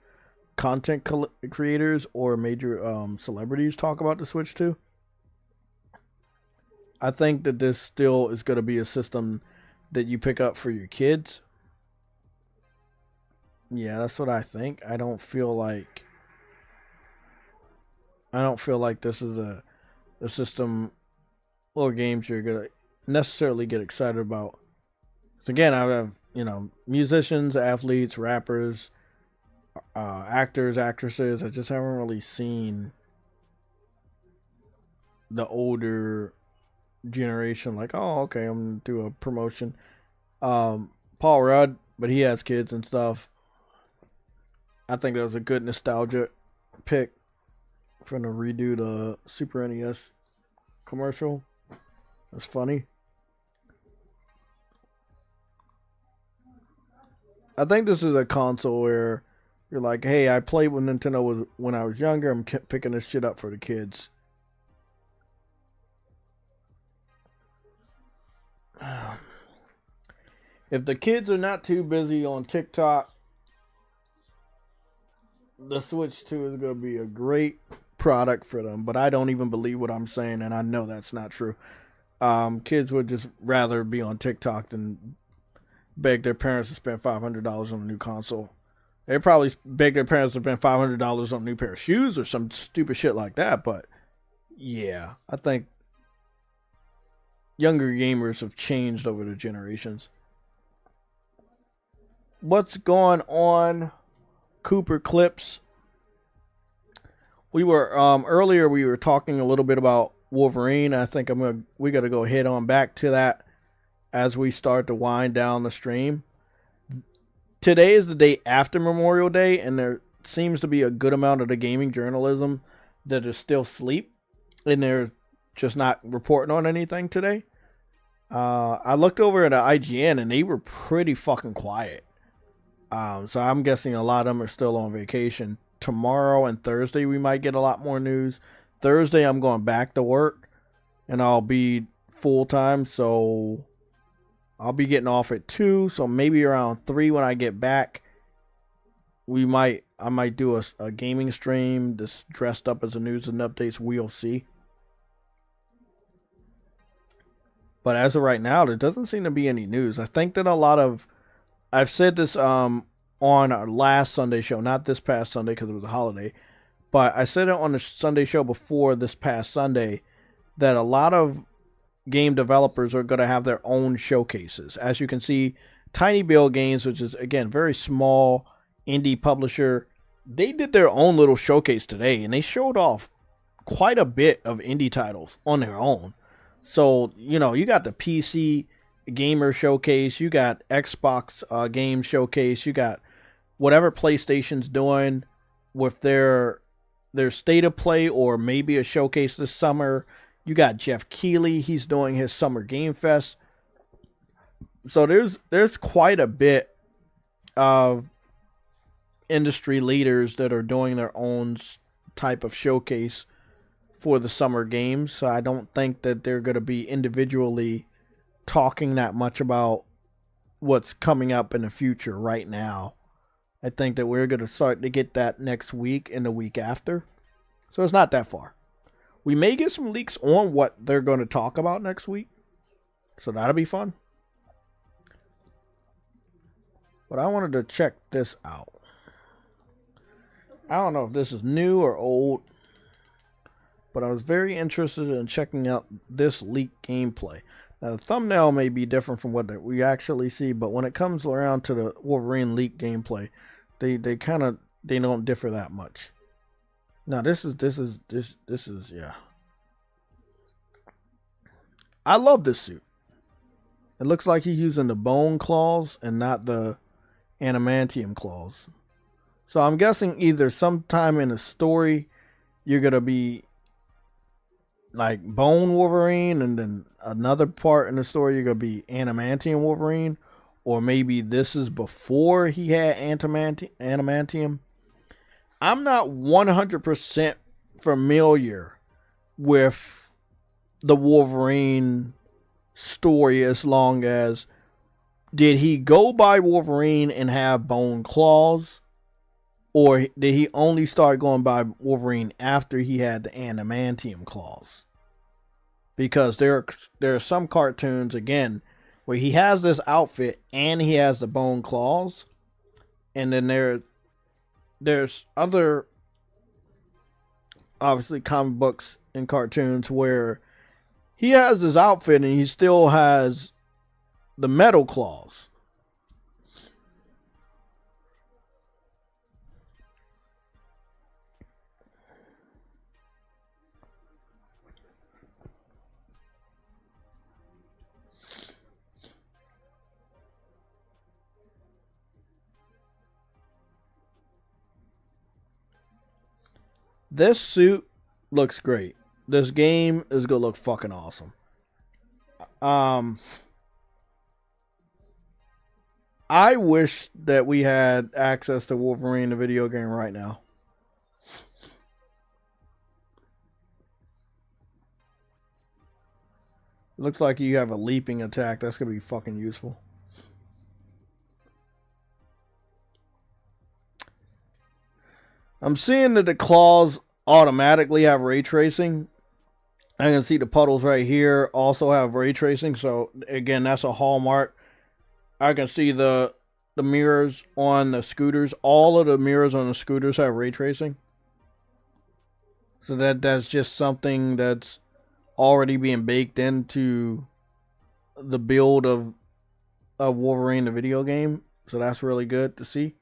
content creators or major celebrities talk about the Switch 2. I think that this still is going to be a system that you pick up for your kids. Yeah, that's what I think. I don't feel like this is a system or games you're gonna necessarily get excited about. So again, I have, musicians, athletes, rappers, actors, actresses. I just haven't really seen the older generation like, oh, okay, I'm gonna do a promotion. Paul Rudd, but he has kids and stuff. I think that was a good nostalgia pick for them to redo the Super NES commercial. That's funny. I think this is a console where You're like, hey, I played with Nintendo when I was younger. I'm picking this shit up for the kids. If the kids are not too busy on TikTok, the Switch 2 is going to be a great product for them. But I don't even believe what I'm saying, and I know that's not true. Kids would just rather be on TikTok than beg their parents to spend $500 on a new console. They probably beg their parents to spend $500 on a new pair of shoes or some stupid shit like that. But yeah, I think younger gamers have changed over the generations. What's going on, Cooper Clips? We were earlier we were talking a little bit about Wolverine. I think we got to go head on back to that as we start to wind down the stream. Today is the day after Memorial Day, and there seems to be a good amount of the gaming journalism that is still asleep, and they're just not reporting on anything today. I looked over at IGN, and they were pretty fucking quiet. So I'm guessing a lot of them are still on vacation. Tomorrow and Thursday, we might get a lot more news. Thursday, I'm going back to work, and I'll be full-time, so I'll be getting off at 2, so maybe around 3 when I get back, I might do a gaming stream that's dressed up as a news and updates. We'll see. But as of right now, there doesn't seem to be any news. I think that I've said this on our last Sunday show, not this past Sunday because it was a holiday, but I said it on the Sunday show before this past Sunday that a lot of game developers are going to have their own showcases. As you can see, Tiny Build Games, which is, again, very small indie publisher, they did their own little showcase today, and they showed off quite a bit of indie titles on their own. So, you know, you got the PC gamer showcase, you got Xbox game showcase, you got whatever PlayStation's doing with their state of play or maybe a showcase this summer. You got Jeff Keighley, he's doing his Summer Game Fest. So there's quite a bit of industry leaders that are doing their own type of showcase for the summer games. So I don't think that they're going to be individually talking that much about what's coming up in the future right now. I think that we're going to start to get that next week and the week after. So it's not that far. We may get some leaks on what they're going to talk about next week. So that'll be fun. But I wanted to check this out. I don't know if this is new or old, but I was very interested in checking out this leaked gameplay. Now, the thumbnail may be different from what we actually see, but when it comes around to the Wolverine leaked gameplay, they don't differ that much. Now, this is yeah. I love this suit. It looks like he's using the bone claws and not the adamantium claws. So I'm guessing either sometime in the story you're gonna be like Bone Wolverine, and then another part in the story you're gonna be adamantium Wolverine, or maybe this is before he had adamantium. I'm not 100% familiar with the Wolverine story, as long as did he go by Wolverine and have bone claws, or did he only start going by Wolverine after he had the adamantium claws? Because there are some cartoons, again, where he has this outfit and he has the bone claws, and then there's other, obviously, comic books and cartoons where he has this outfit and he still has the metal claws. This suit looks great. This game is gonna look fucking awesome. I wish that we had access to Wolverine, the video game, right now. Looks like you have a leaping attack. That's going to be fucking useful. I'm seeing that the claws automatically have ray tracing. I can see the puddles right here also have ray tracing. So again, that's a hallmark. I can see the mirrors on the scooters. All of the mirrors on the scooters have ray tracing. So that's just something that's already being baked into the build of Wolverine, the video game. So that's really good to see.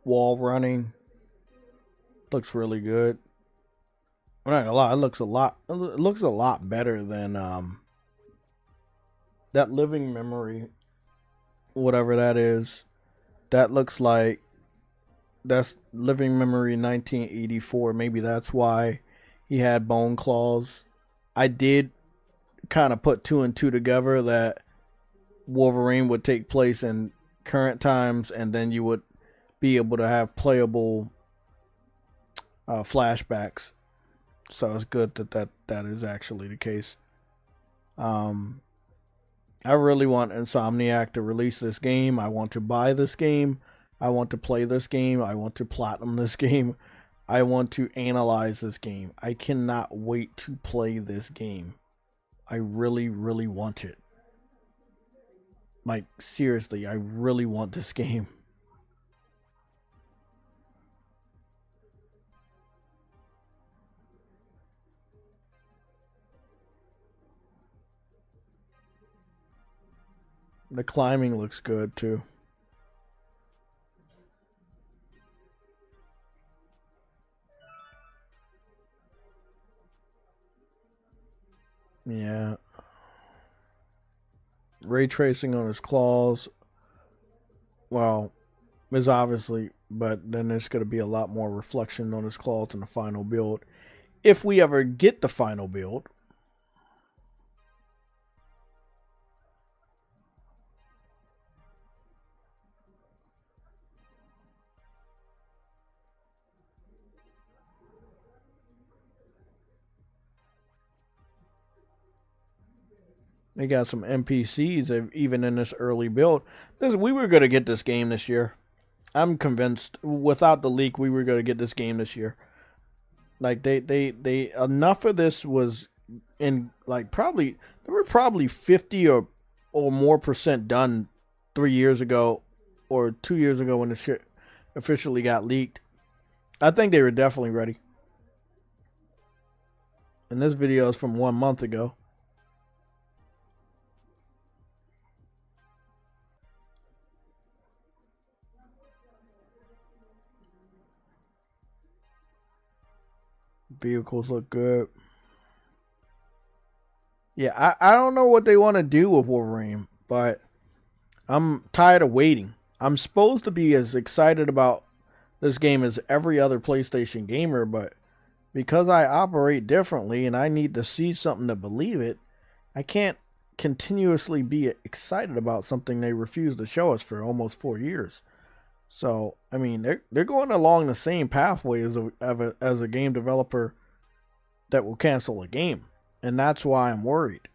Wall running looks really good. I'm not gonna lie, it looks a lot better than that living memory, whatever that is. That looks like that's living memory 1984. Maybe that's why he had bone claws. I did kind of put two and two together that Wolverine would take place in current times, and then you would be able to have playable flashbacks. So it's good that is actually the case. I really want Insomniac to release this game. I want to buy this game. I want to play this game. I want to platinum this game. I want to analyze this game. I cannot wait to play this game. I really, really want it. Like, seriously, I really want this game. The climbing looks good too. Yeah. Ray tracing on his claws. Well, is obviously, but then there's going to be a lot more reflection on his claws in the final build. If we ever get the final build. They got some NPCs even in this early build. We were going to get this game this year. I'm convinced without the leak we were going to get this game this year. Like they enough of this was in, like, probably there were probably 50 or more % done 3 years ago or 2 years ago when the shit officially got leaked. I think they were definitely ready. And this video is from 1 month ago. Vehicles look good. Yeah, I don't know what they want to do with Wolverine, but I'm tired of waiting. I'm supposed to be as excited about this game as every other PlayStation gamer, but because I operate differently and I need to see something to believe it, I can't continuously be excited about something they refuse to show us for almost 4 years. So, I mean, they're going along the same pathway as a game developer that will cancel a game. And that's why I'm worried.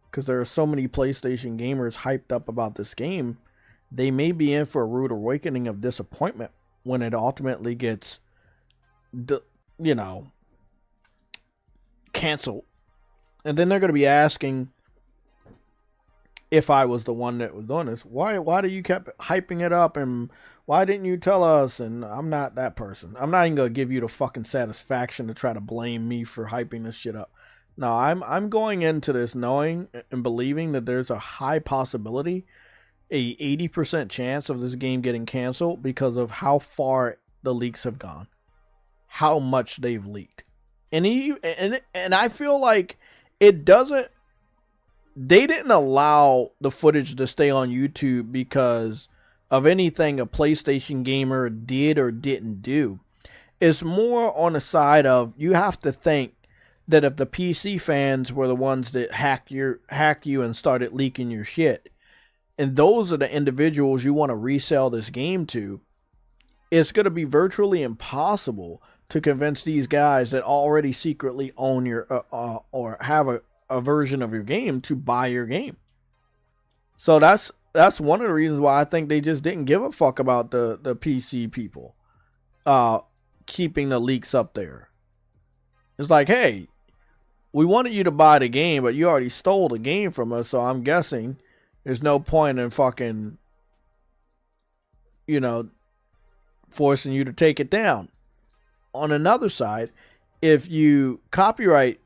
Because there are so many PlayStation gamers hyped up about this game, they may be in for a rude awakening of disappointment when it ultimately gets you know, canceled. And then they're going to be asking, if I was the one that was doing this, why do you kept hyping it up, and why didn't you tell us? And I'm not that person. I'm not even going to give you the fucking satisfaction to try to blame me for hyping this shit up. No, I'm going into this knowing and believing that there's a high possibility, a 80% chance of this game getting canceled because of how far the leaks have gone, how much they've leaked. And I feel like it doesn't, they didn't allow the footage to stay on YouTube because of anything a PlayStation gamer did or didn't do. It's more on the side of, you have to think that if the PC fans were the ones that hack you and started leaking your shit, and those are the individuals you want to resell this game to, it's going to be virtually impossible to convince these guys that already secretly own your or have a version of your game to buy your game. So that's one of the reasons why I think they just didn't give a fuck about the PC people keeping the leaks up there. It's like, hey, we wanted you to buy the game, but you already stole the game from us, so I'm guessing there's no point in fucking, you know, forcing you to take it down. On another side, if you copyright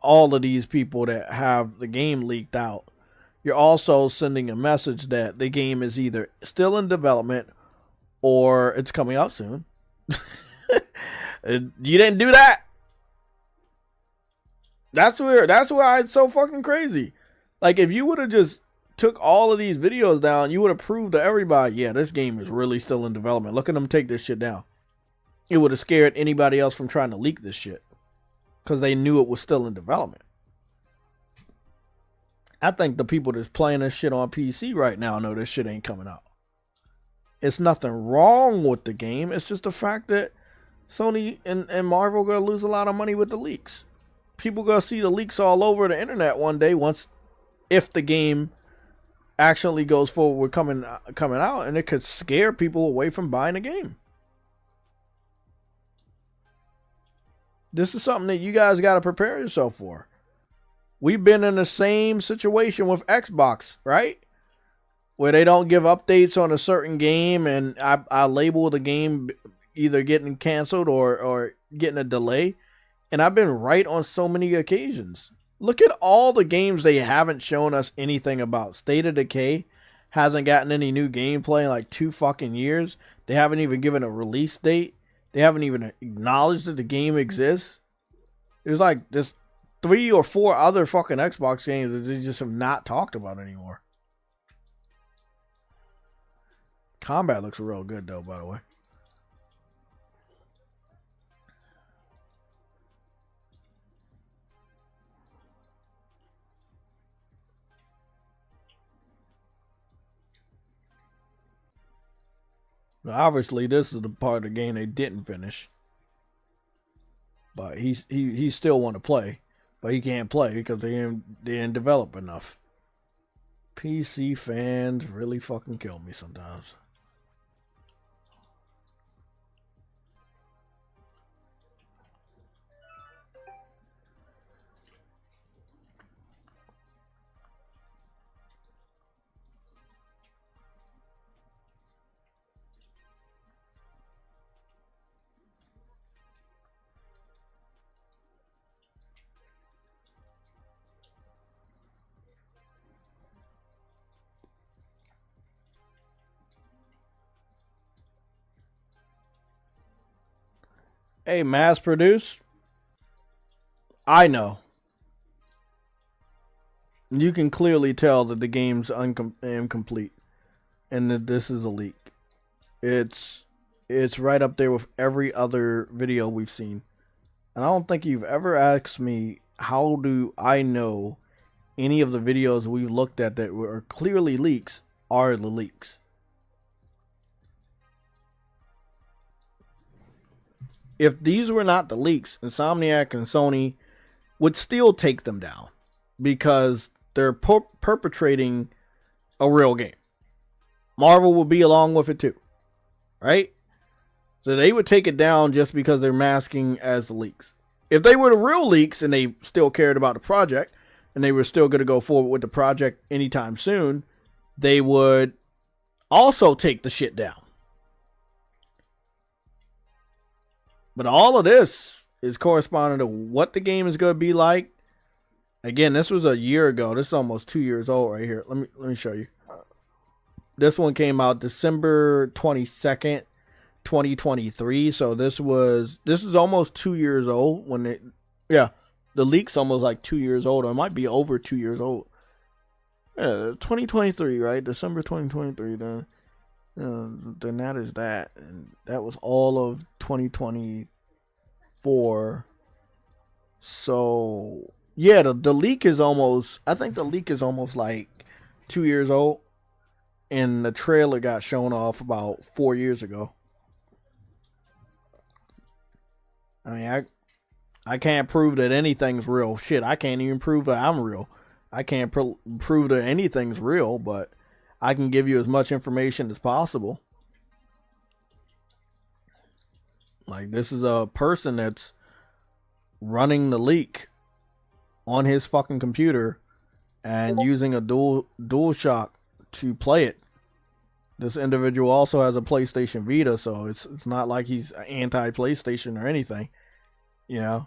all of these people that have the game leaked out, you're also sending a message that the game is either still in development or it's coming out soon. You didn't do that. That's where it's so fucking crazy. Like, if you would have just took all of these videos down, you would have proved to everybody, yeah, this game is really still in development. Look at them take this shit down. It would have scared anybody else from trying to leak this shit because they knew it was still in development. I think the people that's playing this shit on PC right now know this shit ain't coming out. It's nothing wrong with the game. It's just the fact that Sony and Marvel gonna lose a lot of money with the leaks. People gonna see the leaks all over the internet one day if the game actually goes forward with coming out, and it could scare people away from buying the game. This is something that you guys got to prepare yourself for. We've been in the same situation with Xbox, right? Where they don't give updates on a certain game, and I label the game either getting canceled or getting a delay. And I've been right on so many occasions. Look at all the games they haven't shown us anything about. State of Decay hasn't gotten any new gameplay in like 2 fucking years. They haven't even given a release date. They haven't even acknowledged that the game exists. There's like just 3 or 4 other fucking Xbox games that they just have not talked about anymore. Combat looks real good though, by the way. Obviously, this is the part of the game they didn't finish. But he still want to play. But he can't play because they didn't develop enough. PC fans really fucking kill me sometimes. Hey, mass produce. I know. You can clearly tell that the game's incomplete and that this is a leak. It's right up there with every other video we've seen. And I don't think you've ever asked me, how do I know any of the videos we've looked at that were clearly leaks are the leaks? If these were not the leaks, Insomniac and Sony would still take them down because they're perpetrating a real game. Marvel will be along with it too, right? So they would take it down just because they're masking as the leaks. If they were the real leaks and they still cared about the project and they were still going to go forward with the project anytime soon, they would also take the shit down. But all of this is corresponding to what the game is going to be like. Again, this was a year ago. This is almost 2 years old right here. Let me show you. This one came out December 22nd, 2023. So this is almost 2 years old when it, yeah, the leak's almost like 2 years old, or it might be over 2 years old. Yeah, 2023, right? December 2023. Then that is that, and that was all of 2024. So yeah, the leak is almost, I think the leak is almost like 2 years old, and the trailer got shown off about 4 years ago. I mean, I can't prove that anything's real. Shit, I can't even prove that I'm real. I can't prove that anything's real, but I can give you as much information as possible. Like, this is a person that's running the leak on his fucking computer and using a DualShock to play it. This individual also has a PlayStation Vita, so it's not like he's anti-PlayStation or anything, you know.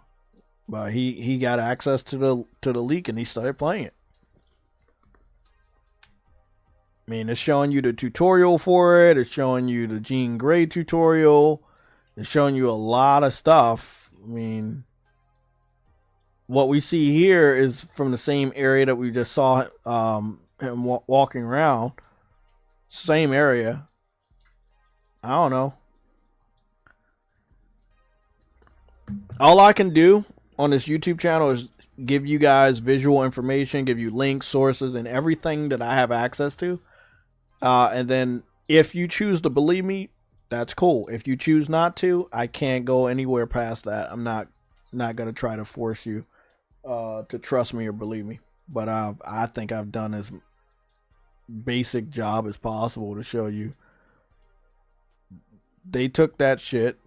But he got access to the leak and he started playing it. I mean, it's showing you the tutorial for it. It's showing you the Jean Grey tutorial. It's showing you a lot of stuff. I mean, what we see here is from the same area that we just saw him walking around. Same area. I don't know. All I can do on this YouTube channel is give you guys visual information, give you links, sources, and everything that I have access to. And then if you choose to believe me, that's cool. If you choose not to, I can't go anywhere past that. I'm not going to try to force you to trust me or believe me. But I think I've done as basic job as possible to show you. They took that shit.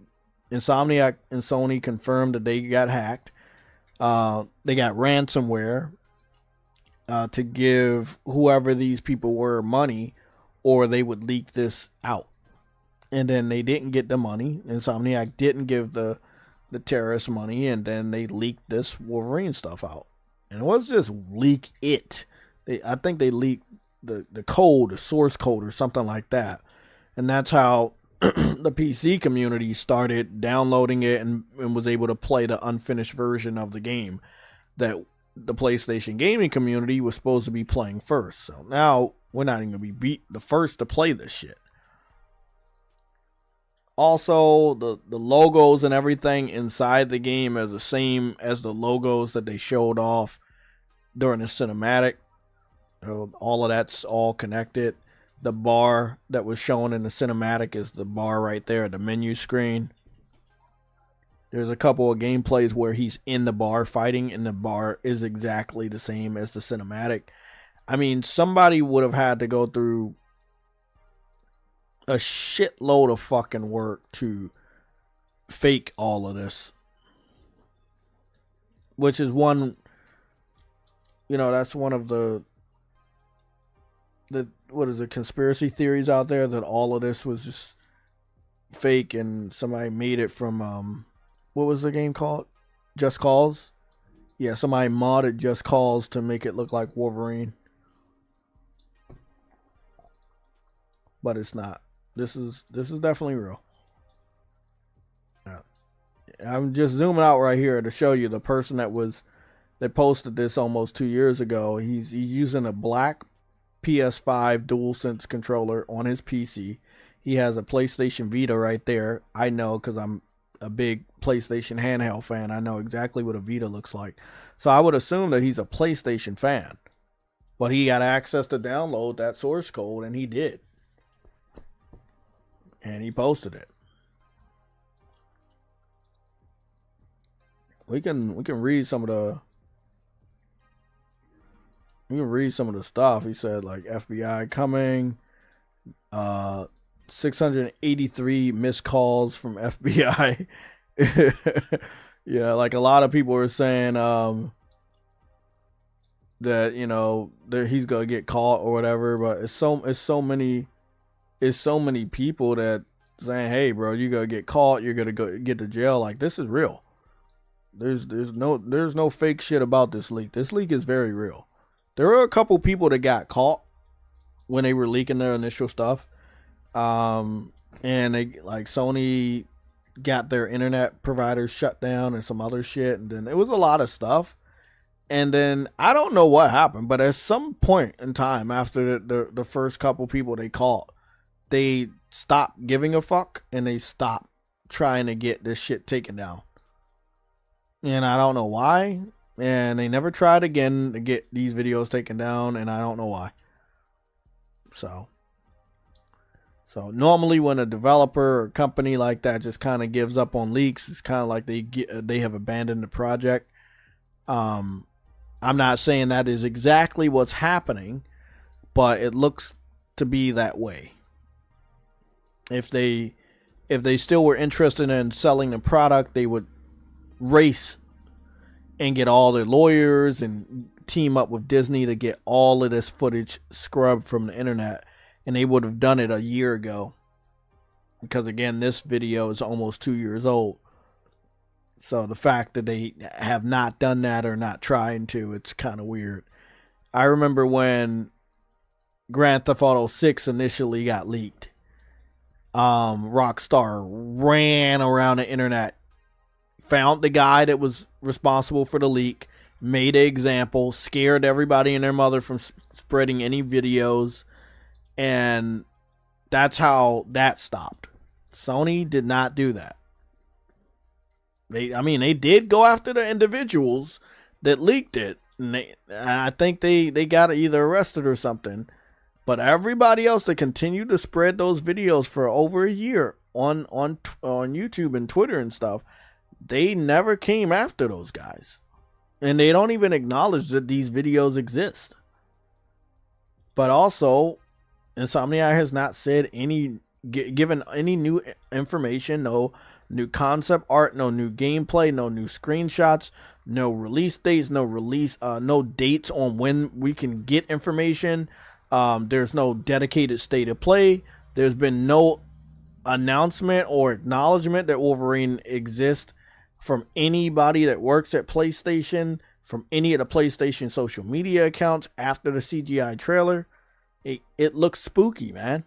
Insomniac and Sony confirmed that they got hacked. They got ransomware to give whoever these people were money, or they would leak this out. And then they didn't get the money. Insomniac didn't give the terrorists money, and then they leaked this Wolverine stuff out. And it was just leak it. I think they leaked the code, the source code, or something like that. And that's how the PC community started downloading it and was able to play the unfinished version of the game that the PlayStation gaming community was supposed to be playing first. So now we're not even going to be the first to play this shit. Also, the logos and everything inside the game are the same as the logos that they showed off during the cinematic. All of that's all connected. The bar that was shown in the cinematic is the bar right there at the menu screen. There's a couple of gameplays where he's in the bar fighting, and the bar is exactly the same as the cinematic. I mean, somebody would have had to go through a shitload of fucking work to fake all of this. Which is one, you know, that's one of the what is it, conspiracy theories out there, that all of this was just fake and somebody made it from what was the game called? Just Cause? Yeah, somebody modded Just Cause to make it look like Wolverine. But it's not. This is definitely real. Yeah. I'm just zooming out right here to show you the person that posted this almost 2 years ago. He's using a black PS5 DualSense controller on his PC. He has a PlayStation Vita right there. I know because I'm a big PlayStation handheld fan. I know exactly what a Vita looks like. So I would assume that he's a PlayStation fan. But he got access to download that source code, and he did. And he posted it. We can read some of the stuff. He said, like, FBI coming, 683 missed calls from FBI. Yeah, like a lot of people were saying that, you know, that he's gonna get caught or whatever, but it's so many people that saying, hey bro, you're gonna get caught, you're gonna go get to jail. Like, this is real. There's no fake shit about this leak. This leak is very real. There were a couple people that got caught when they were leaking their initial stuff. And they, like, Sony got their internet providers shut down and some other shit, and then it was a lot of stuff. And then I don't know what happened, but at some point in time after the first couple people they caught, they stopped giving a fuck and they stopped trying to get this shit taken down. And I don't know why. And they never tried again to get these videos taken down, and I don't know why. So normally when a developer or company like that just kind of gives up on leaks, it's kind of like they have abandoned the project. I'm not saying that is exactly what's happening, but it looks to be that way. If they still were interested in selling the product, they would race and get all their lawyers and team up with Disney to get all of this footage scrubbed from the internet. And they would have done it a year ago. Because again, this video is almost 2 years old. So the fact that they have not done that or not trying to, it's kind of weird. I remember when Grand Theft Auto 6 initially got leaked. Rockstar ran around the internet, found the guy that was responsible for the leak, made an example, scared everybody and their mother from spreading any videos. And that's how that stopped. Sony did not do that. They did go after the individuals that leaked it. And I think they got either arrested or something. But everybody else that continued to spread those videos for over a year on YouTube and Twitter and stuff, they never came after those guys. And they don't even acknowledge that these videos exist. But also, Insomniac has not said given any new information, no new concept art, no new gameplay, no new screenshots, no release dates, no dates on when we can get information. There's no dedicated state of play. There's been no announcement or acknowledgement that Wolverine exists from anybody that works at PlayStation, from any of the PlayStation social media accounts after the CGI trailer. It looks spooky, man.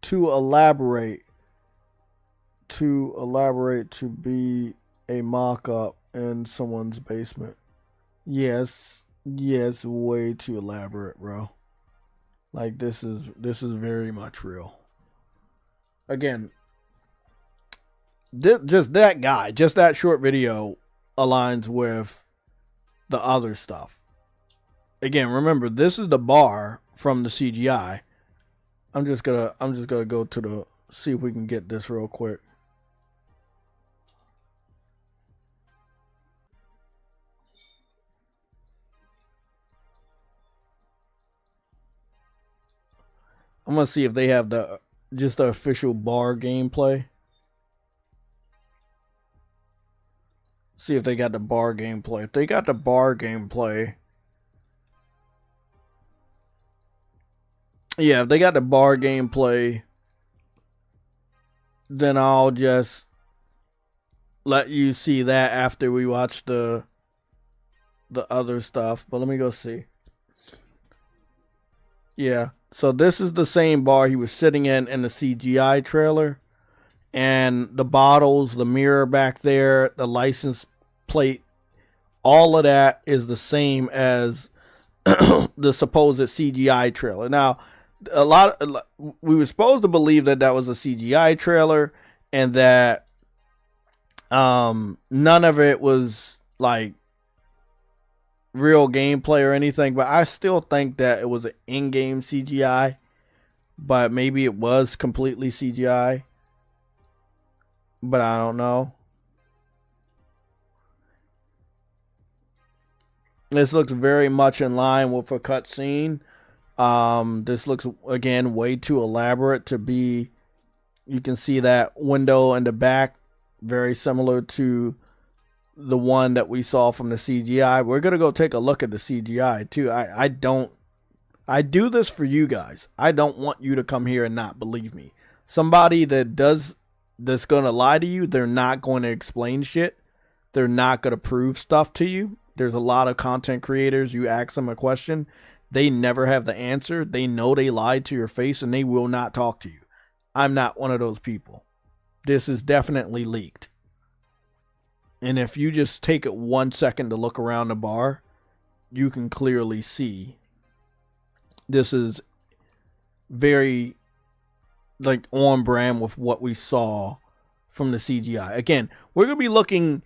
To elaborate, to be a mock-up in someone's basement. Yes, way too elaborate, bro. Like, this is very much real. Again, just that short video aligns with the other stuff. Again, remember, this is the bar from the CGI. I'm just gonna go to the, see if we can get this real quick. I'm gonna see if they have the official bar gameplay. See if they got the bar gameplay. If they got the bar gameplay, yeah, if they got the bar gameplay, then I'll just let you see that after we watch the other stuff. But let me go see. Yeah, so this is the same bar he was sitting in the CGI trailer. And the bottles, the mirror back there, the license plate, all of that is the same as the supposed CGI trailer. Now, we were supposed to believe that was a CGI trailer and that none of it was like real gameplay or anything, but I still think that it was an in-game CGI, but maybe it was completely CGI, but I don't know. This looks very much in line with a cutscene. This looks, again, way too elaborate to be. You can see that window in the back, very similar to the one that we saw from the CGI. We're going to go take a look at the CGI too. I do this for you guys. I don't want you to come here and not believe me. Somebody that's going to lie to you, they're not going to explain shit. They're not going to prove stuff to you. There's a lot of content creators, you ask them a question, they never have the answer. They know they lied to your face and they will not talk to you. I'm not one of those people. This is definitely leaked. And if you just take it 1 second to look around the bar, you can clearly see this is very like on brand with what we saw from the CGI. Again, we're going to be looking,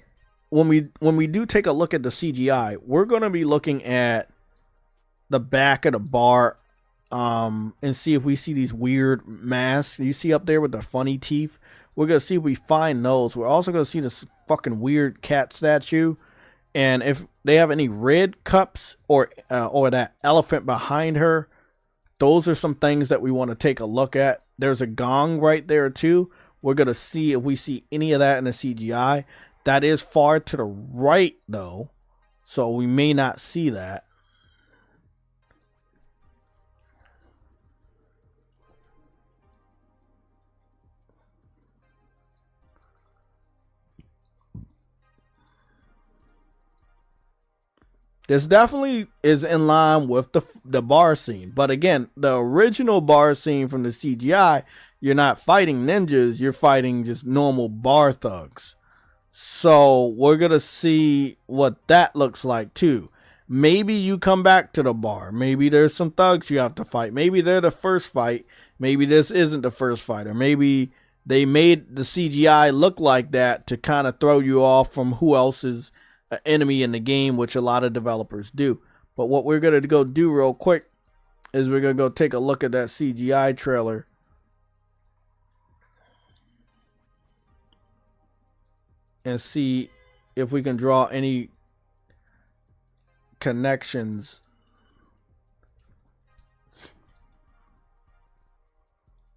when we do take a look at the CGI, we're going to be looking at the back of the bar and see if we see these weird masks you see up there with the funny teeth. We're going to see if we find those. We're also going to see this fucking weird cat statue. And if they have any red cups or that elephant behind her, those are some things that we want to take a look at. There's a gong right there too. We're going to see if we see any of that in the CGI. That is far to the right though, so we may not see that. This definitely is in line with the bar scene. But again, the original bar scene from the CGI, you're not fighting ninjas, you're fighting just normal bar thugs. So we're going to see what that looks like too. Maybe you come back to the bar. Maybe there's some thugs you have to fight. Maybe they're the first fight. Maybe this isn't the first fight. Or maybe they made the CGI look like that to kind of throw you off from who else is an enemy in the game, which a lot of developers do. But what we're going to go do real quick is we're going to go take a look at that CGI trailer. And see if we can draw any connections.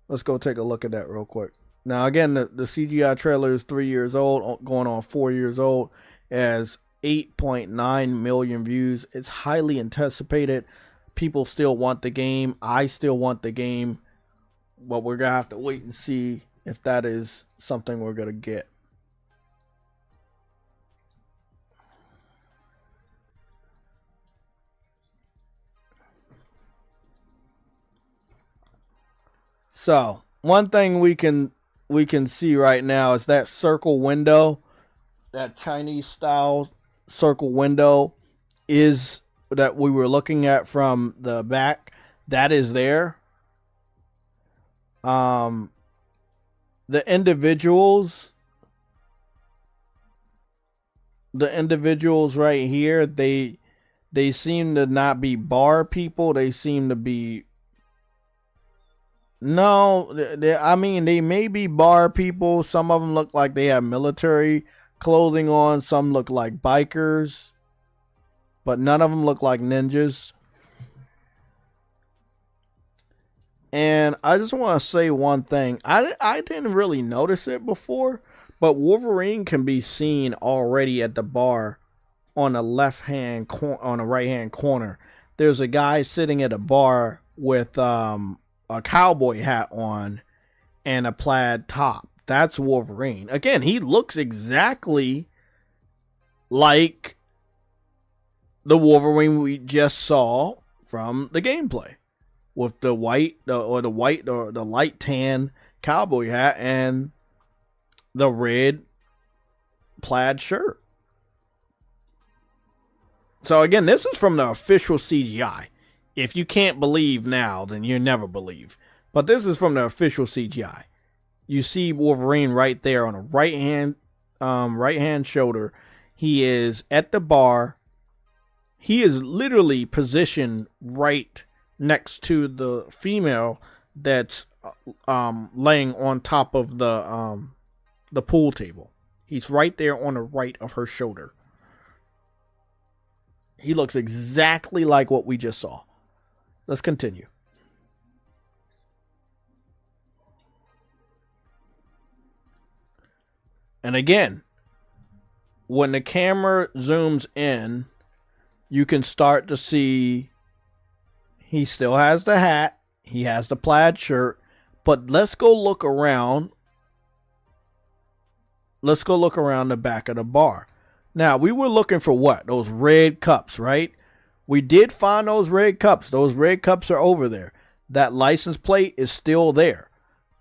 Let's go take a look at that real quick. Now, again, the CGI trailer is 3 years old, going on 4 years old. It has 8.9 million views. It's highly anticipated. People still want the game. I still want the game. But we're going to have to wait and see if that is something we're going to get. So, one thing we can see right now is that circle window, that Chinese style circle window is that we were looking at from the back. That is there. The individuals right here, they seem to not be bar people. They seem to be, no, I mean, they may be bar people. Some of them look like they have military clothing on. Some look like bikers. But none of them look like ninjas. And I just want to say one thing. I didn't really notice it before, but Wolverine can be seen already at the bar on the on the right hand corner. There's a guy sitting at a bar with a cowboy hat on and a plaid top. That's Wolverine. Again, he looks exactly like the Wolverine we just saw from the gameplay, with the light tan cowboy hat and the red plaid shirt. So again, this is from the official CGI. If you can't believe now, then you never believe. But this is from the official CGI. You see Wolverine right there on the right hand shoulder. He is at the bar. He is literally positioned right next to the female that's laying on top of the pool table. He's right there on the right of her shoulder. He looks exactly like what we just saw. Let's continue. And again, when the camera zooms in, you can start to see he still has the hat. He has the plaid shirt. But let's go look around. Let's go look around the back of the bar. Now, we were looking for what? Those red cups, right? We did find those red cups. Those red cups are over there. That license plate is still there.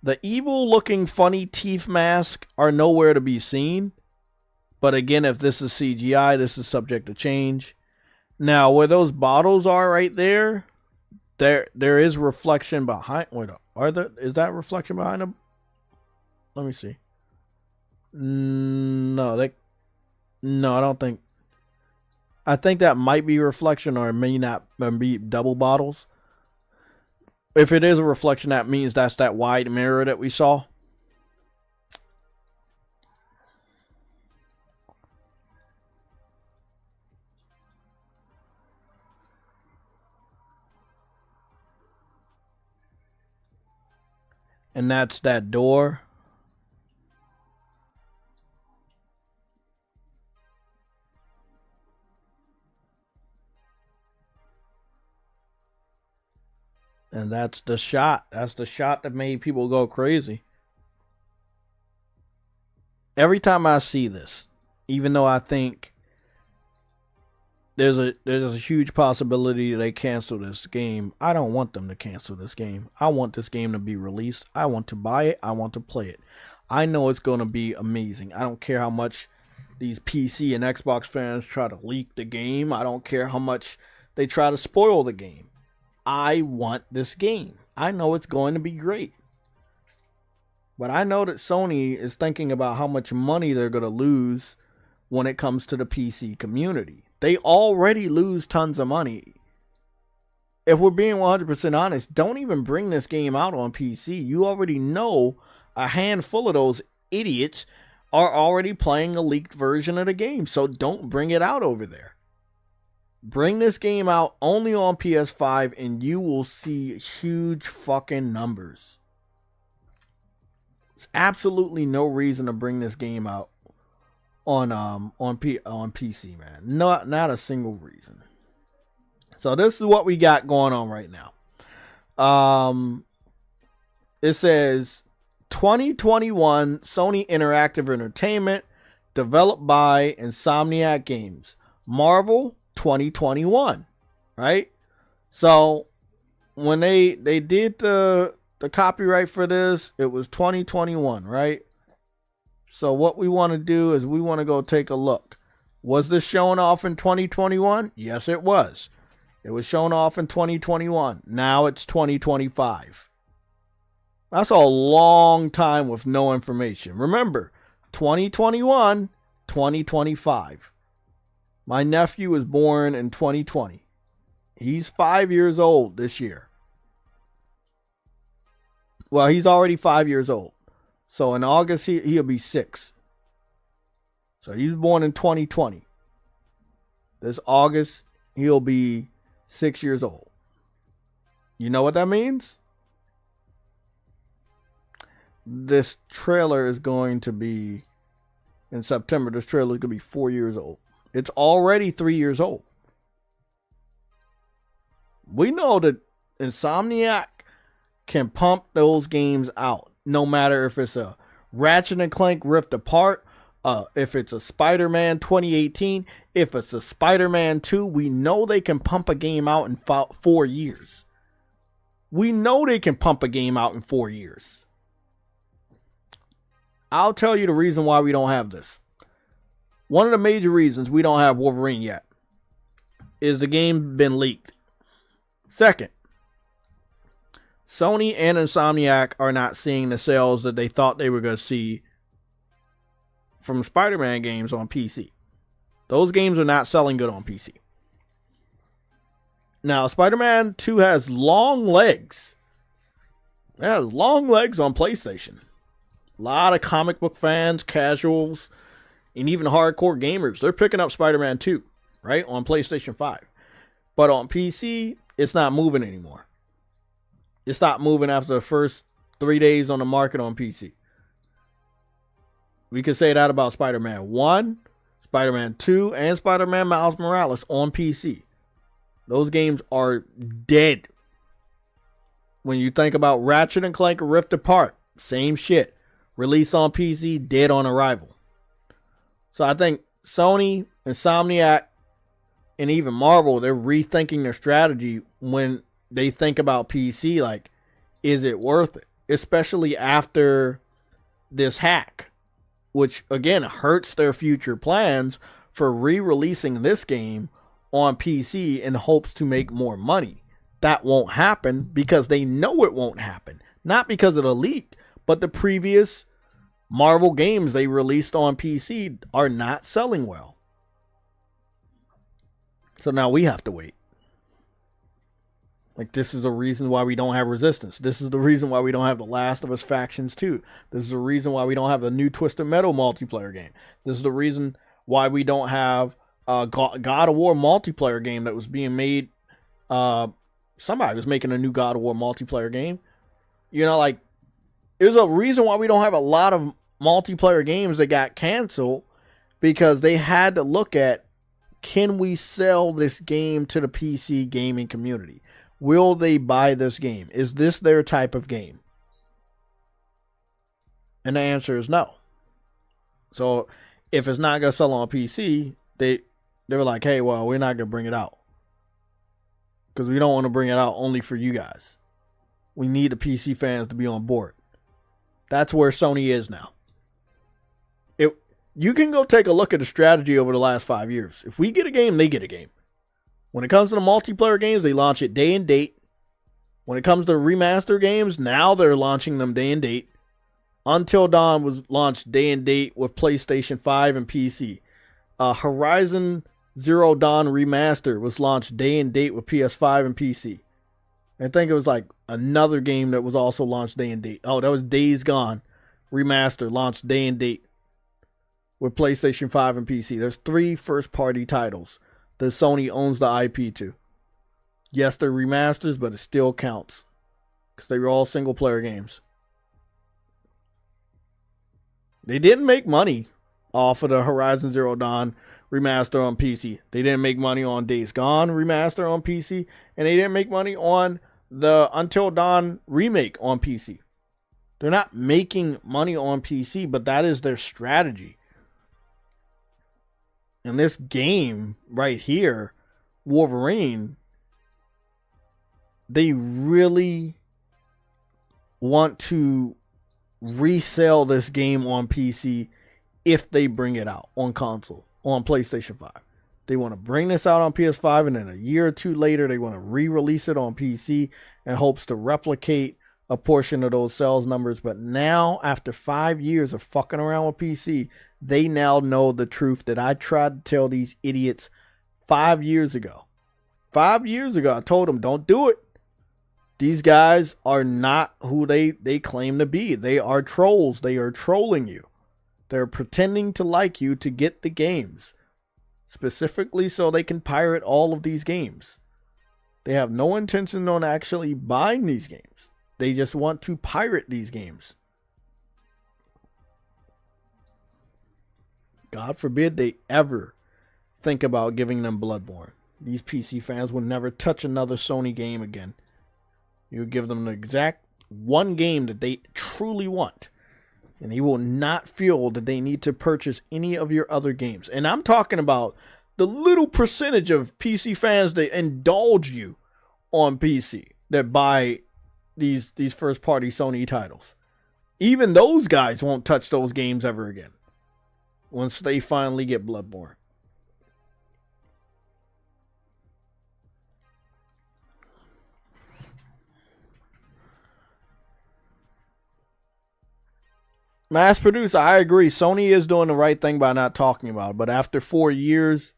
The evil-looking funny teeth masks are nowhere to be seen. But again, if this is CGI, this is subject to change. Now, where those bottles are right there, there is reflection behind. Wait, is that reflection behind them? Let me see. No, I don't think. I think that might be reflection, or it may not be double bottles. If it is a reflection, that means that's that wide mirror that we saw. And that's that door. And that's the shot. That's the shot that made people go crazy. Every time I see this, even though I think there's a huge possibility they cancel this game, I don't want them to cancel this game. I want this game to be released. I want to buy it. I want to play it. I know it's going to be amazing. I don't care how much these PC and Xbox fans try to leak the game. I don't care how much they try to spoil the game. I want this game. I know it's going to be great. But I know that Sony is thinking about how much money they're going to lose when it comes to the PC community. They already lose tons of money. If we're being 100% honest, don't even bring this game out on PC. You already know a handful of those idiots are already playing a leaked version of the game. So don't bring it out over there. Bring this game out only on PS5 and you will see huge fucking numbers. There's absolutely no reason to bring this game out on PC, man. Not a single reason. So this is what we got going on right now. It says 2021 Sony Interactive Entertainment, developed by Insomniac Games. Marvel 2021, right? So when they did the copyright for this, it was 2021, right? So what we want to do is we want to go take a look. Was this shown off in 2021? Yes, it was. It was shown off in 2021. Now it's 2025. That's a long time with no information. Remember, 2021, 2025. My nephew was born in 2020. He's 5 years old this year. Well, he's already 5 years old. So in August, he'll be 6. So he was born in 2020. This August, he'll be 6 years old. You know what that means? This trailer is going to be, in September, this trailer is going to be 4 years old. It's already 3 years old. We know that Insomniac can pump those games out. No matter if it's a Ratchet and Clank Rift Apart, if it's a Spider-Man 2018, if it's a Spider-Man 2, we know they can pump a game out in 4 years. We know they can pump a game out in 4 years. I'll tell you the reason why we don't have this. One of the major reasons we don't have Wolverine yet is the game been leaked. Second, Sony and Insomniac are not seeing the sales that they thought they were going to see from Spider-Man games on PC. Those games are not selling good on PC. Now, Spider-Man 2 has long legs. It has long legs on PlayStation. A lot of comic book fans, casuals, and even hardcore gamers, they're picking up Spider-Man 2. right? On PlayStation 5. But on PC, it's not moving anymore. It stopped moving after the first 3 days on the market on PC. We could say that about Spider-Man 1, Spider-Man 2, and Spider-Man Miles Morales on PC. Those games are dead. When you think about Ratchet and Clank Rift Apart, same shit. Released on PC, dead on arrival. So I think Sony, Insomniac, and even Marvel, they're rethinking their strategy when they think about PC. Like, is it worth it? Especially after this hack, which again hurts their future plans for re-releasing this game on PC in hopes to make more money. That won't happen because they know it won't happen. Not because of the leak, but the previous Marvel games they released on PC are not selling well. So now we have to wait. Like, this is the reason why we don't have Resistance. This is the reason why we don't have The Last of Us Factions 2. This is the reason why we don't have the new Twisted Metal multiplayer game. This is the reason why we don't have God of War multiplayer game that was being made. Somebody was making a new God of War multiplayer game. You know, like, there's a reason why we don't have a lot of multiplayer games that got canceled, because they had to look at, can we sell this game to the PC gaming community? Will they buy this game? Is this their type of game? And the answer is no. So if it's not going to sell on PC, they were like, hey, well, we're not going to bring it out, because we don't want to bring it out only for you guys. We need the PC fans to be on board. That's where Sony is now. You can go take a look at the strategy over the last 5 years. If we get a game, they get a game. When it comes to the multiplayer games, they launch it day and date. When it comes to remaster games, now they're launching them day and date. Until Dawn was launched day and date with PlayStation 5 and PC. Horizon Zero Dawn Remaster was launched day and date with PS5 and PC. I think it was like another game that was also launched day and date. Oh, that was Days Gone Remaster, launched day and date with PlayStation 5 and PC. There's 3 first-party titles that Sony owns the IP to. Yes, they're remasters, but it still counts, because they were all single-player games. They didn't make money off of the Horizon Zero Dawn Remaster on PC. They didn't make money on Days Gone Remaster on PC, and they didn't make money on the Until Dawn remake on PC. They're not making money on PC, but that is their strategy. And this game right here, Wolverine, they really want to resell this game on PC if they bring it out on console, on PlayStation 5. They want to bring this out on PS5, and then a year or two later, they want to re-release it on PC in hopes to replicate a portion of those sales numbers. But now, after 5 years of fucking around with PC, they now know the truth that I tried to tell these idiots 5 years ago. 5 years ago, I told them, don't do it. These guys are not who they claim to be. They are trolls. They are trolling you. They're pretending to like you to get the games, specifically so they can pirate all of these games. They have no intention on actually buying these games. They just want to pirate these games. God forbid they ever think about giving them Bloodborne. These PC fans will never touch another Sony game again. You give them the exact one game that they truly want, and they will not feel that they need to purchase any of your other games. And I'm talking about the little percentage of PC fans that indulge you on PC, that buy these first-party Sony titles. Even those guys won't touch those games ever again once they finally get Bloodborne. Mass produce, I agree. Sony is doing the right thing by not talking about it. But after 4 years,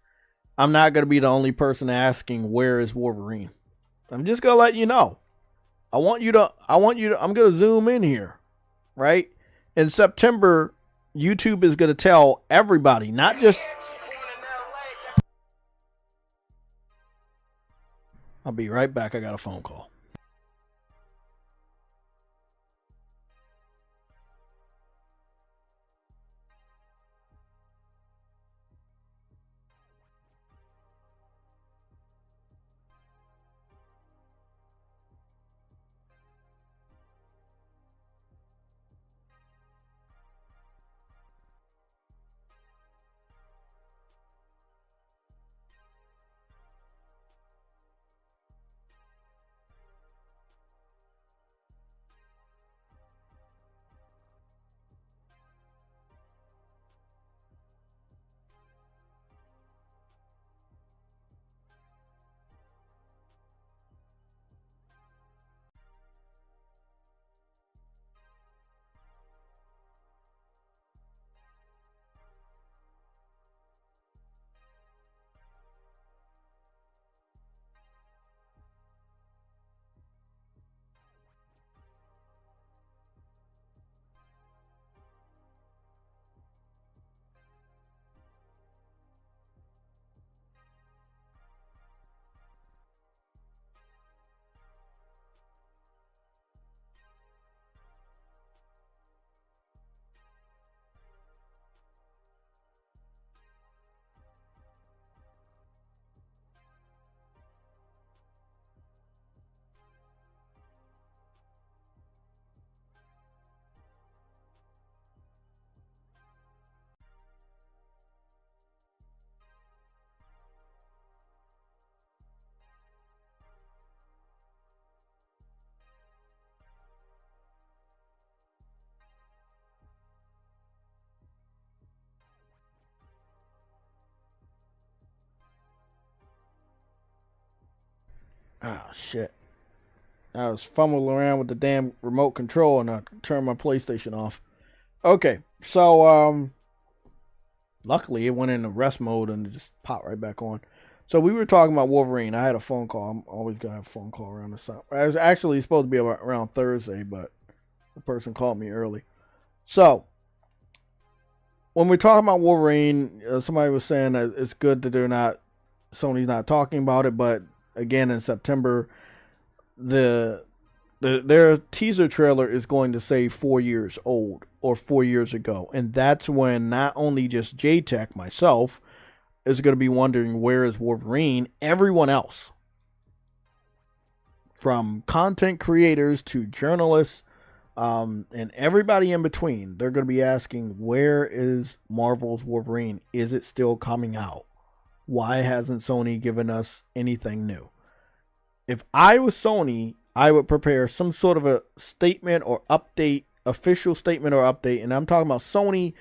I'm not going to be the only person asking, where is Wolverine? I'm just going to let you know. I'm going to zoom in here, right? In September, YouTube is going to tell everybody, not just I'll be right back. I got a phone call. Oh, shit. I was fumbling around with the damn remote control and I turned my PlayStation off. Okay, so, luckily it went into rest mode and it just popped right back on. So we were talking about Wolverine. I had a phone call. I'm always going to have a phone call around this time. I was actually supposed to be around Thursday, but the person called me early. So, when we're talking about Wolverine, somebody was saying that it's good that Sony's not talking about it, but again, in September, their teaser trailer is going to say 4 years old or 4 years ago. And that's when not only just JTech, myself, is going to be wondering where is Wolverine, everyone else, from content creators to journalists, and everybody in between, they're going to be asking, where is Marvel's Wolverine? Is it still coming out? Why hasn't Sony given us anything new? If I was Sony, I would prepare some sort of a statement or update, official statement or update, and I'm talking about Sony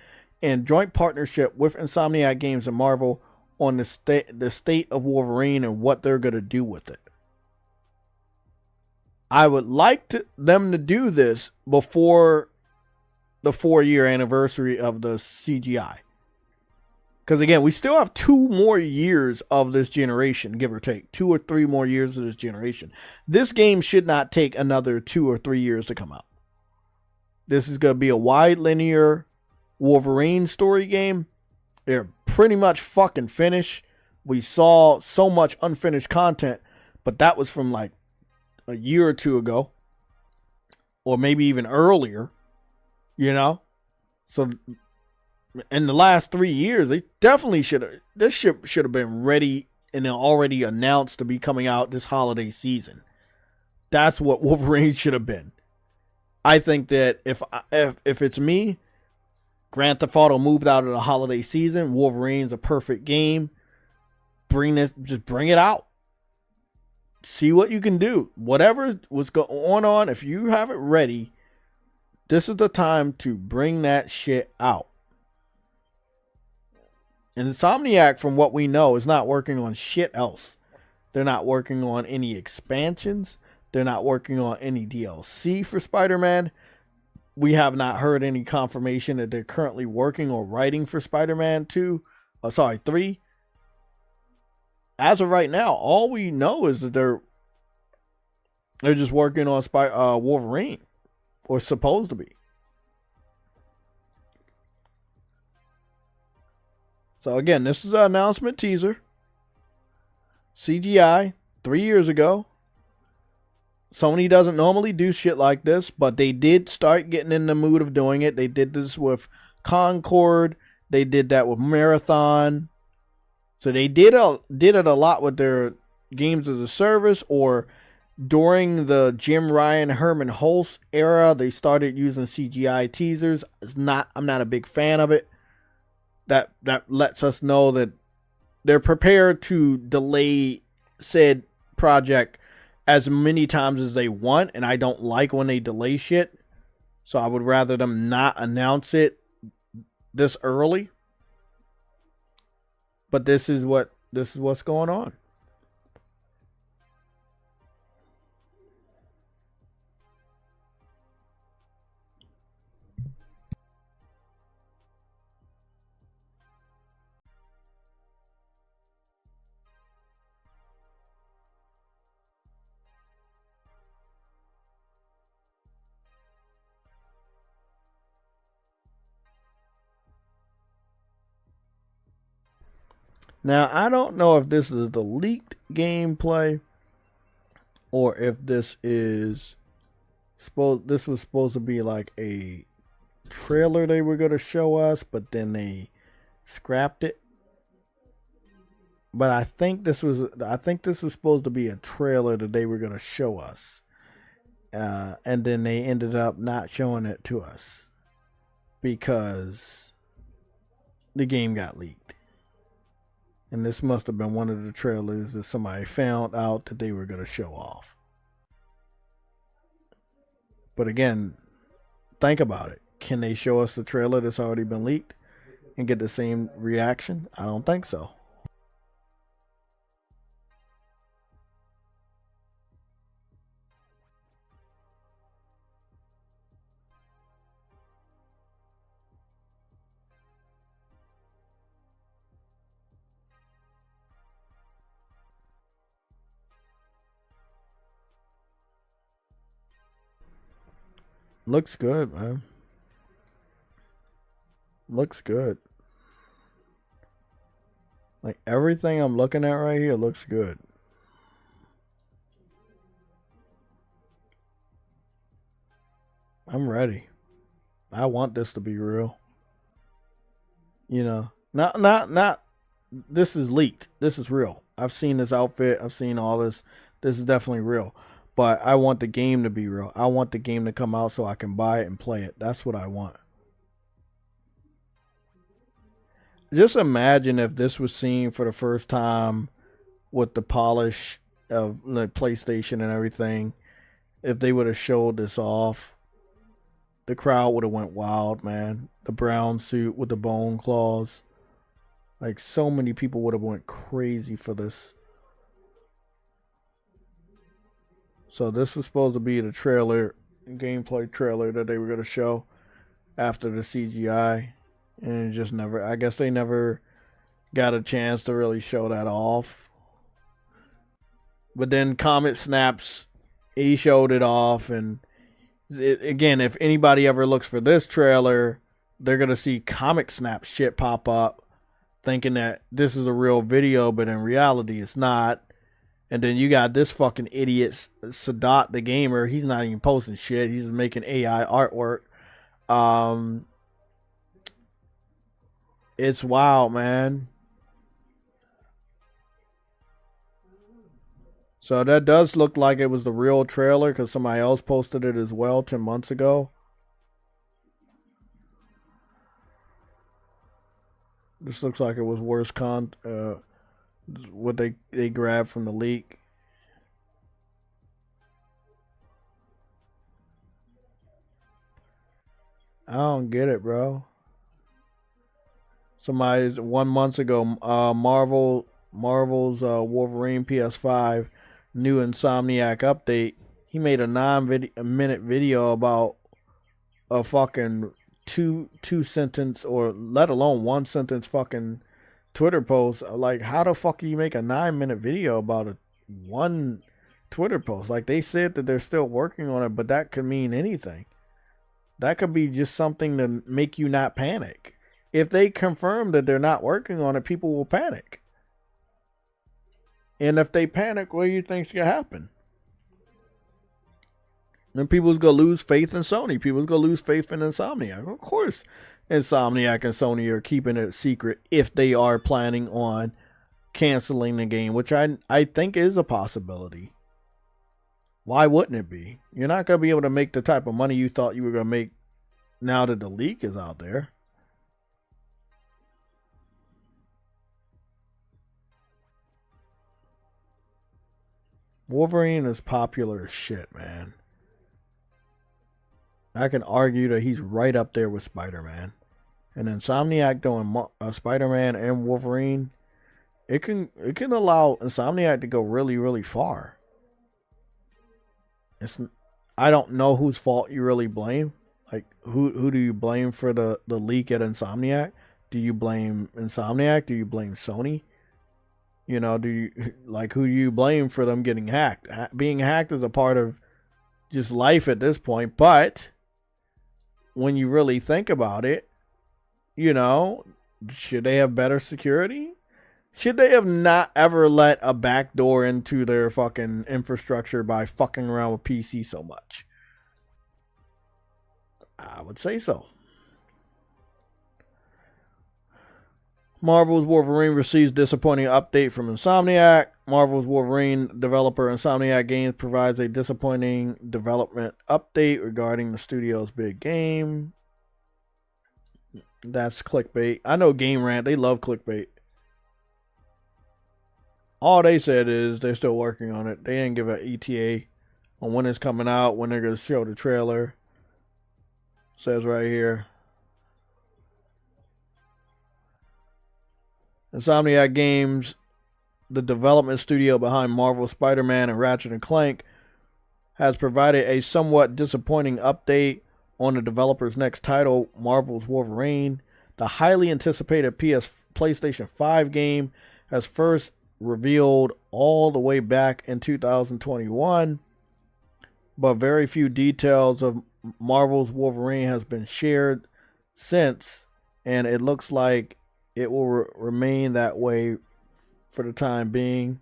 in joint partnership with Insomniac Games and Marvel on the state of Wolverine and what they're going to do with it. I would like them to do this before the 4-year anniversary of the CGI. Because again, we still have 2 more years of this generation, give or take. 2 or 3 more years of this generation. This game should not take another 2 or 3 years to come out. This is going to be a wide linear Wolverine story game. They're pretty much fucking finished. We saw so much unfinished content, but that was from like a year or 2 ago. Or maybe even earlier. You know? So in the last 3 years, they definitely this ship should have been ready and already announced to be coming out this holiday season. That's what Wolverine should have been. I think that if it's me, Grand Theft Auto moved out of the holiday season. Wolverine's a perfect game. Just bring it out. See what you can do. Whatever was going on, if you have it ready, this is the time to bring that shit out. And Insomniac, from what we know, is not working on shit else. They're not working on any expansions. They're not working on any DLC for Spider-Man. We have not heard any confirmation that they're currently working or writing for Spider-Man 3. As of right now, all we know is that they're just working on Wolverine, or supposed to be. So again, this is an announcement teaser. CGI, 3 years ago. Sony doesn't normally do shit like this, but they did start getting in the mood of doing it. They did this with Concord. They did that with Marathon. So they did it a lot with their games as a service, or during the Jim Ryan, Herman Hulse era, they started using CGI teasers. I'm not a big fan of it. That lets us know that they're prepared to delay said project as many times as they want, and I don't like when they delay shit. So I would rather them not announce it this early. But this is what's going on. Now, I don't know if this is the leaked gameplay or if this was supposed to be like a trailer they were going to show us, but then they scrapped it. But I think this was supposed to be a trailer that they were going to show us. And then they ended up not showing it to us because the game got leaked. And this must have been one of the trailers that somebody found out that they were going to show off. But again, think about it. Can they show us the trailer that's already been leaked and get the same reaction? I don't think so. Looks good, man. Looks good. Like everything I'm looking at right here looks good. I'm ready. I want this to be real. You know, not this is leaked. This is real. I've seen this outfit. I've seen all this. This is definitely real. But I want the game to be real. I want the game to come out so I can buy it and play it. That's what I want. Just imagine if this was seen for the first time with the polish of the PlayStation and everything. If they would have showed this off, the crowd would have went wild, man. The brown suit with the bone claws. Like, so many people would have went crazy for this. So this was supposed to be the trailer, gameplay trailer that they were going to show after the CGI. And it just never, I guess they never got a chance to really show that off. But then Comet Snaps, he showed it off. And again, if anybody ever looks for this trailer, they're going to see Comic Snap shit pop up thinking that this is a real video, but in reality it's not. And then you got this fucking idiot, Sadat the gamer. He's not even posting shit. He's making AI artwork. It's wild, man. So that does look like it was the real trailer because somebody else posted it as well 10 months ago. This looks like it was worse what they grabbed from the leak. I don't get it, bro. Somebody's 1 month ago, Marvel's Wolverine PS5 new Insomniac update. He made a 9-minute video about a fucking two sentence, or let alone 1 sentence fucking Twitter post. Like, how the fuck do you make a 9-minute video about one Twitter post? Like, they said that they're still working on it, but that could mean anything. That could be just something to make you not panic. If they confirm that they're not working on it, people will panic. And if they panic, what do you think's gonna happen? Then people's gonna lose faith in Sony. People's gonna lose faith in Insomniac. Of course, Insomniac and Sony are keeping it secret if they are planning on canceling the game, which I think is a possibility. Why wouldn't it be? You're not gonna be able to make the type of money you thought you were gonna make now that the leak is out there. Wolverine is popular as shit, man. I can argue that he's right up there with Spider-Man. And Insomniac doing Spider-Man and Wolverine, it can allow Insomniac to go really, really far. I don't know whose fault you really blame. Like, who do you blame for the leak at Insomniac? Do you blame Insomniac? Do you blame Sony? You know, who do you blame for them getting hacked? Being hacked is a part of just life at this point. But when you really think about it, you know, should they have better security? Should they have not ever let a backdoor into their fucking infrastructure by fucking around with PC so much? I would say so. Marvel's Wolverine receives disappointing update from Insomniac. Marvel's Wolverine developer Insomniac Games provides a disappointing development update regarding the studio's big game. That's clickbait. I know Game Rant, they love clickbait. All they said is they're still working on it. They didn't give an ETA on when it's coming out, when they're going to show the trailer. Says right here. Insomniac Games, the development studio behind Marvel Spider-Man and Ratchet & Clank, has provided a somewhat disappointing update on the developer's next title, Marvel's Wolverine. The highly anticipated PlayStation 5 game has first revealed all the way back in 2021, but very few details of Marvel's Wolverine has been shared since, and it looks like it will remain that way for the time being.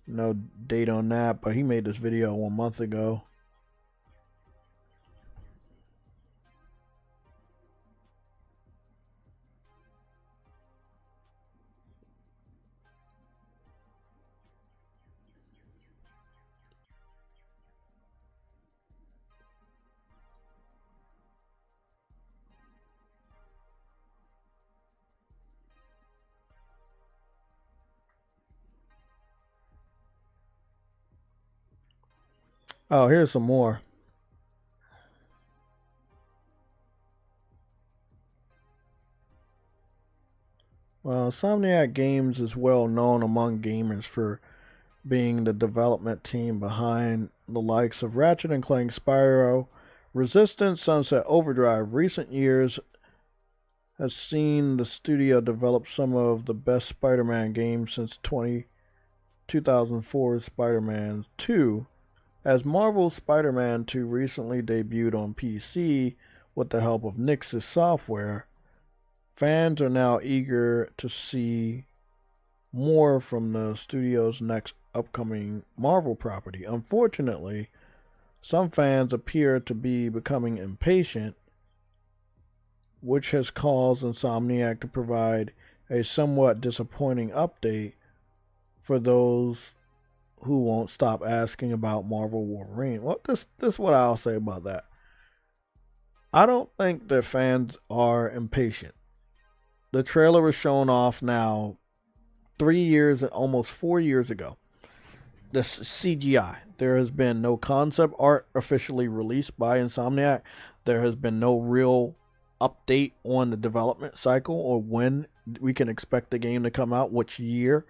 No date on that, but he made this video 1 month ago. Oh, here's some more. Well, Insomniac Games is well known among gamers for being the development team behind the likes of Ratchet & Clank, Spyro, Resistance, Sunset Overdrive. Recent years has seen the studio develop some of the best Spider-Man games since 2004's Spider-Man 2. As Marvel's Spider-Man 2 recently debuted on PC with the help of Nixxes software, fans are now eager to see more from the studio's next upcoming Marvel property. Unfortunately, some fans appear to be becoming impatient, which has caused Insomniac to provide a somewhat disappointing update for those who won't stop asking about Marvel Wolverine. Well, this is what I'll say about that. I don't think that fans are impatient. The trailer was shown off now 3 years, almost 4 years ago. The CGI. There has been no concept art officially released by Insomniac. There has been no real update on the development cycle or when we can expect the game to come out, which year.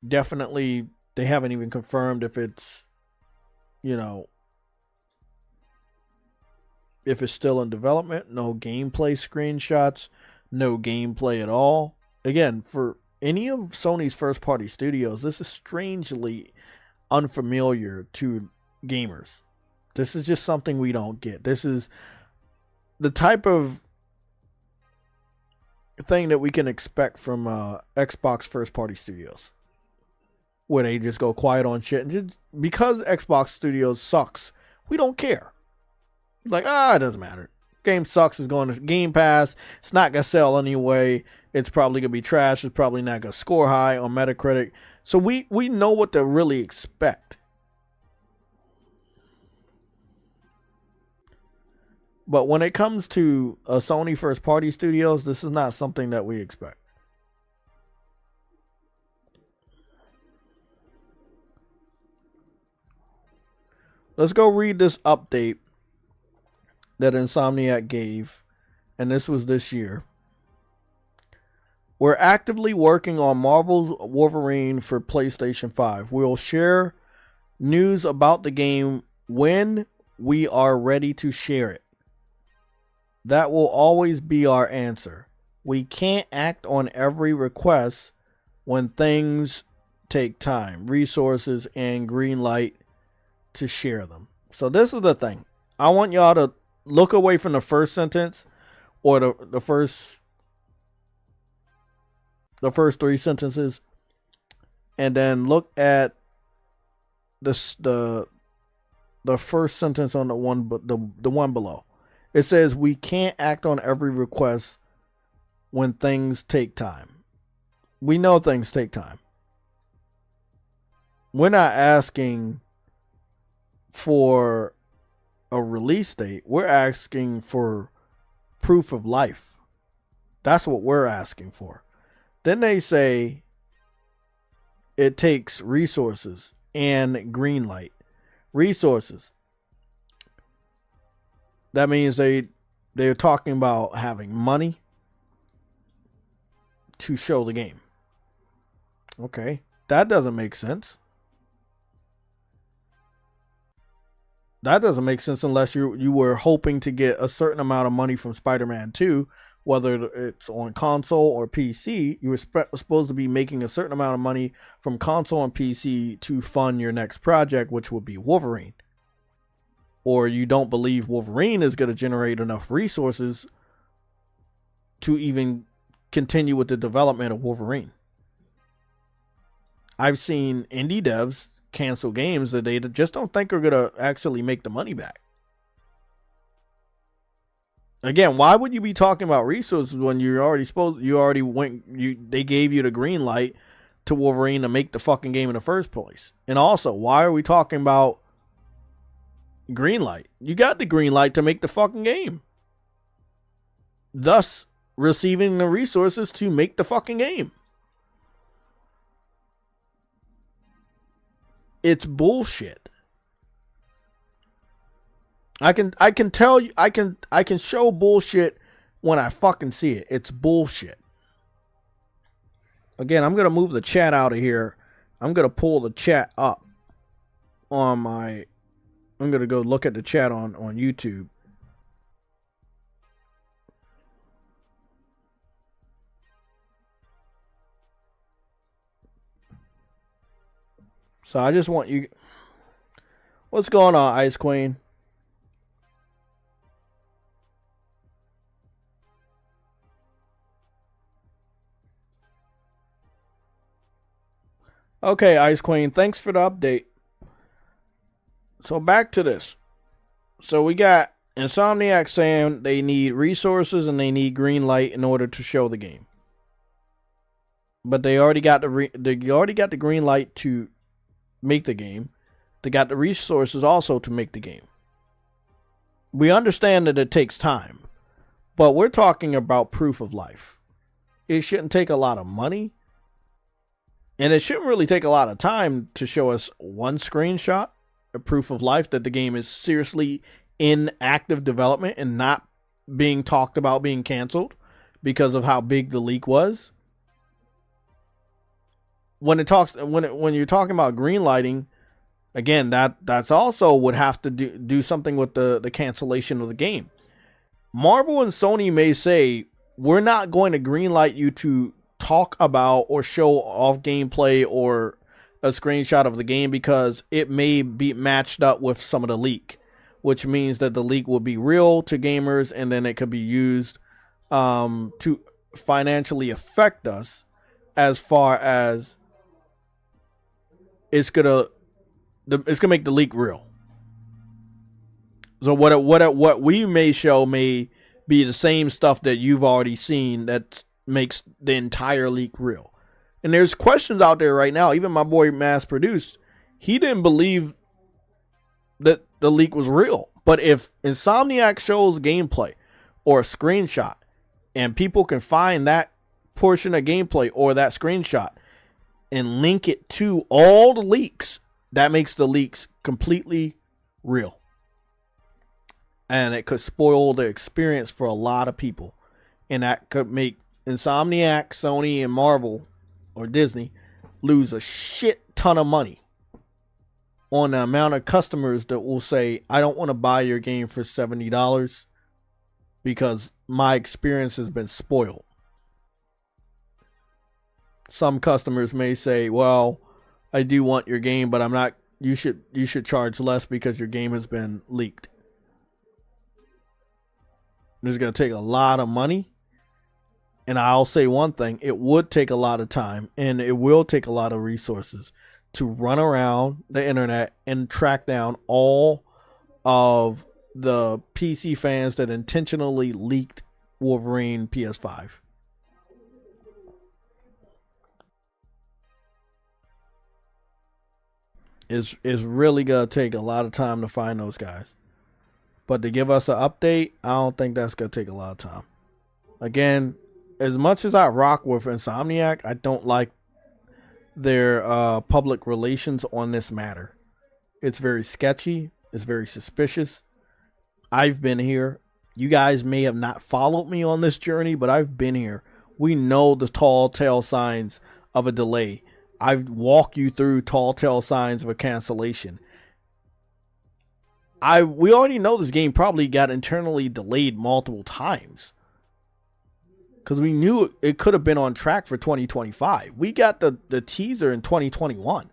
Definitely, they haven't even confirmed if it's, if it's still in development. No gameplay screenshots, no gameplay at all. Again, for any of Sony's first-party studios, this is strangely unfamiliar to gamers. This is just something we don't get. This is the type of thing that we can expect from Xbox first-party studios. where they just go quiet on shit. And just because Xbox Studios sucks, we don't care. Like, it doesn't matter. Game sucks, is going to Game Pass. It's not going to sell anyway. It's probably going to be trash. It's probably not going to score high on Metacritic. So we know what to really expect. But when it comes to a Sony first party studios, this is not something that we expect. Let's go read this update that Insomniac gave, and this was this year. We're actively working on Marvel's Wolverine for PlayStation 5. We'll share news about the game when we are ready to share it. That will always be our answer. We can't act on every request when things take time, resources, and green light to share them. So this is the thing. I want y'all to look away from the first sentence, or the first three sentences, and then look at the first sentence on the one below. It says we can't act on every request when things take time. We know things take time. We're not asking for a release date. We're asking for proof of life. That's what we're asking for. Then they say it takes resources and green light. Resources. That means they're talking about having money to show the game. Okay, that doesn't make sense. That doesn't make sense unless you were hoping to get a certain amount of money from Spider-Man 2, whether it's on console or PC. You were supposed to be making a certain amount of money from console and PC to fund your next project, which would be Wolverine. Or you don't believe Wolverine is going to generate enough resources to even continue with the development of Wolverine. I've seen indie devs cancel games that they just don't think are going to actually make the money back. Again, why would you be talking about resources when they gave you the green light to Wolverine to make the fucking game in the first place? And also, why are we talking about green light? You got the green light to make the fucking game, thus receiving the resources to make the fucking game. It's bullshit. I can tell you, I can show bullshit when I fucking see it. It's bullshit. Again, I'm gonna move the chat out of here. I'm gonna pull the chat up on my. I'm going to go look at the chat on YouTube. So I just want you... What's going on, Ice Queen? Okay, Ice Queen, thanks for the update. So back to this. So we got Insomniac saying they need resources and they need green light in order to show the game. But they already got the green light to make the game. They got the resources also to make the game. We understand that it takes time, but we're talking about proof of life. It shouldn't take a lot of money, and it shouldn't really take a lot of time to show us one screenshot, a proof of life that the game is seriously in active development and not being talked about being canceled because of how big the leak was. When you're talking about green lighting, again, that's also would have to do something with the cancellation of the game. Marvel and Sony may say, we're not going to greenlight you to talk about or show off gameplay or a screenshot of the game because it may be matched up with some of the leak, which means that the leak will be real to gamers and then it could be used to financially affect us as far as it's gonna make the leak real. So what we may show may be the same stuff that you've already seen that makes the entire leak real. And there's questions out there right now. Even my boy Mass Produced, he didn't believe that the leak was real. But if Insomniac shows gameplay or a screenshot, and people can find that portion of gameplay or that screenshot and link it to all the leaks, that makes the leaks completely real. And it could spoil the experience for a lot of people. And that could make Insomniac, Sony, and Marvel or Disney lose a shit ton of money on the amount of customers that will say, I don't want to buy your game for $70 because my experience has been spoiled. Some customers may say, well, I do want your game, but I'm not, you should charge less because your game has been leaked. It's going to take a lot of money. And I'll say one thing, it would take a lot of time and it will take a lot of resources to run around the internet and track down all of the PC fans that intentionally leaked Wolverine PS5. It's really going to take a lot of time to find those guys. But to give us an update, I don't think that's going to take a lot of time. Again, as much as I rock with Insomniac, I don't like their public relations on this matter. It's very sketchy. It's very suspicious. I've been here. You guys may have not followed me on this journey, but I've been here. We know the tall tale signs of a delay. I've walked you through tall tale signs of a cancellation. We already know this game probably got internally delayed multiple times. Because we knew it could have been on track for 2025. We got the teaser in 2021.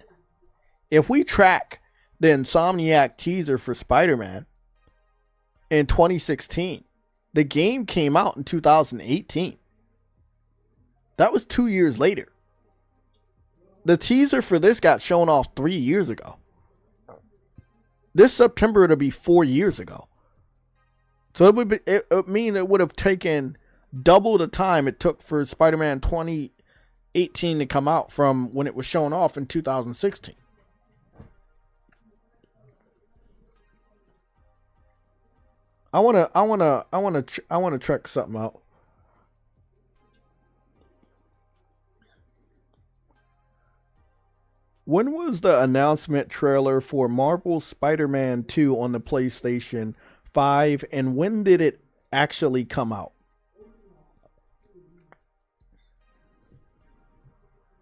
If we track the Insomniac teaser for Spider-Man in 2016, the game came out in 2018. That was 2 years later. The teaser for this got shown off 3 years ago. This September, it'll be 4 years ago. So it would mean it would have taken double the time it took for Spider-Man 2018 to come out from when it was shown off in 2016. I want to check something out. When was the announcement trailer for Marvel's Spider-Man 2 on the PlayStation 5, and when did it actually come out?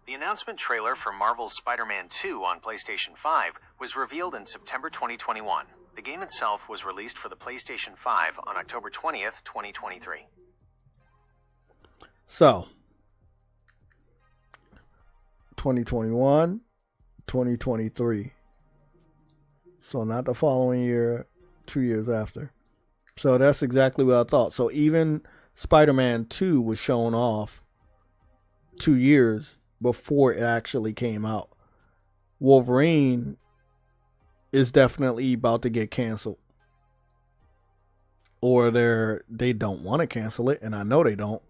The announcement trailer for Marvel's Spider-Man 2 on PlayStation 5 was revealed in September 2021. The game itself was released for the PlayStation 5 on October 20th, 2023.
So, 2021, 2023. So not the following year, 2 years after. So that's exactly what I thought. So even Spider-Man 2 was shown off 2 years before it actually came out. Wolverine is definitely about to get canceled. Or they don't want to cancel it, and I know they don't.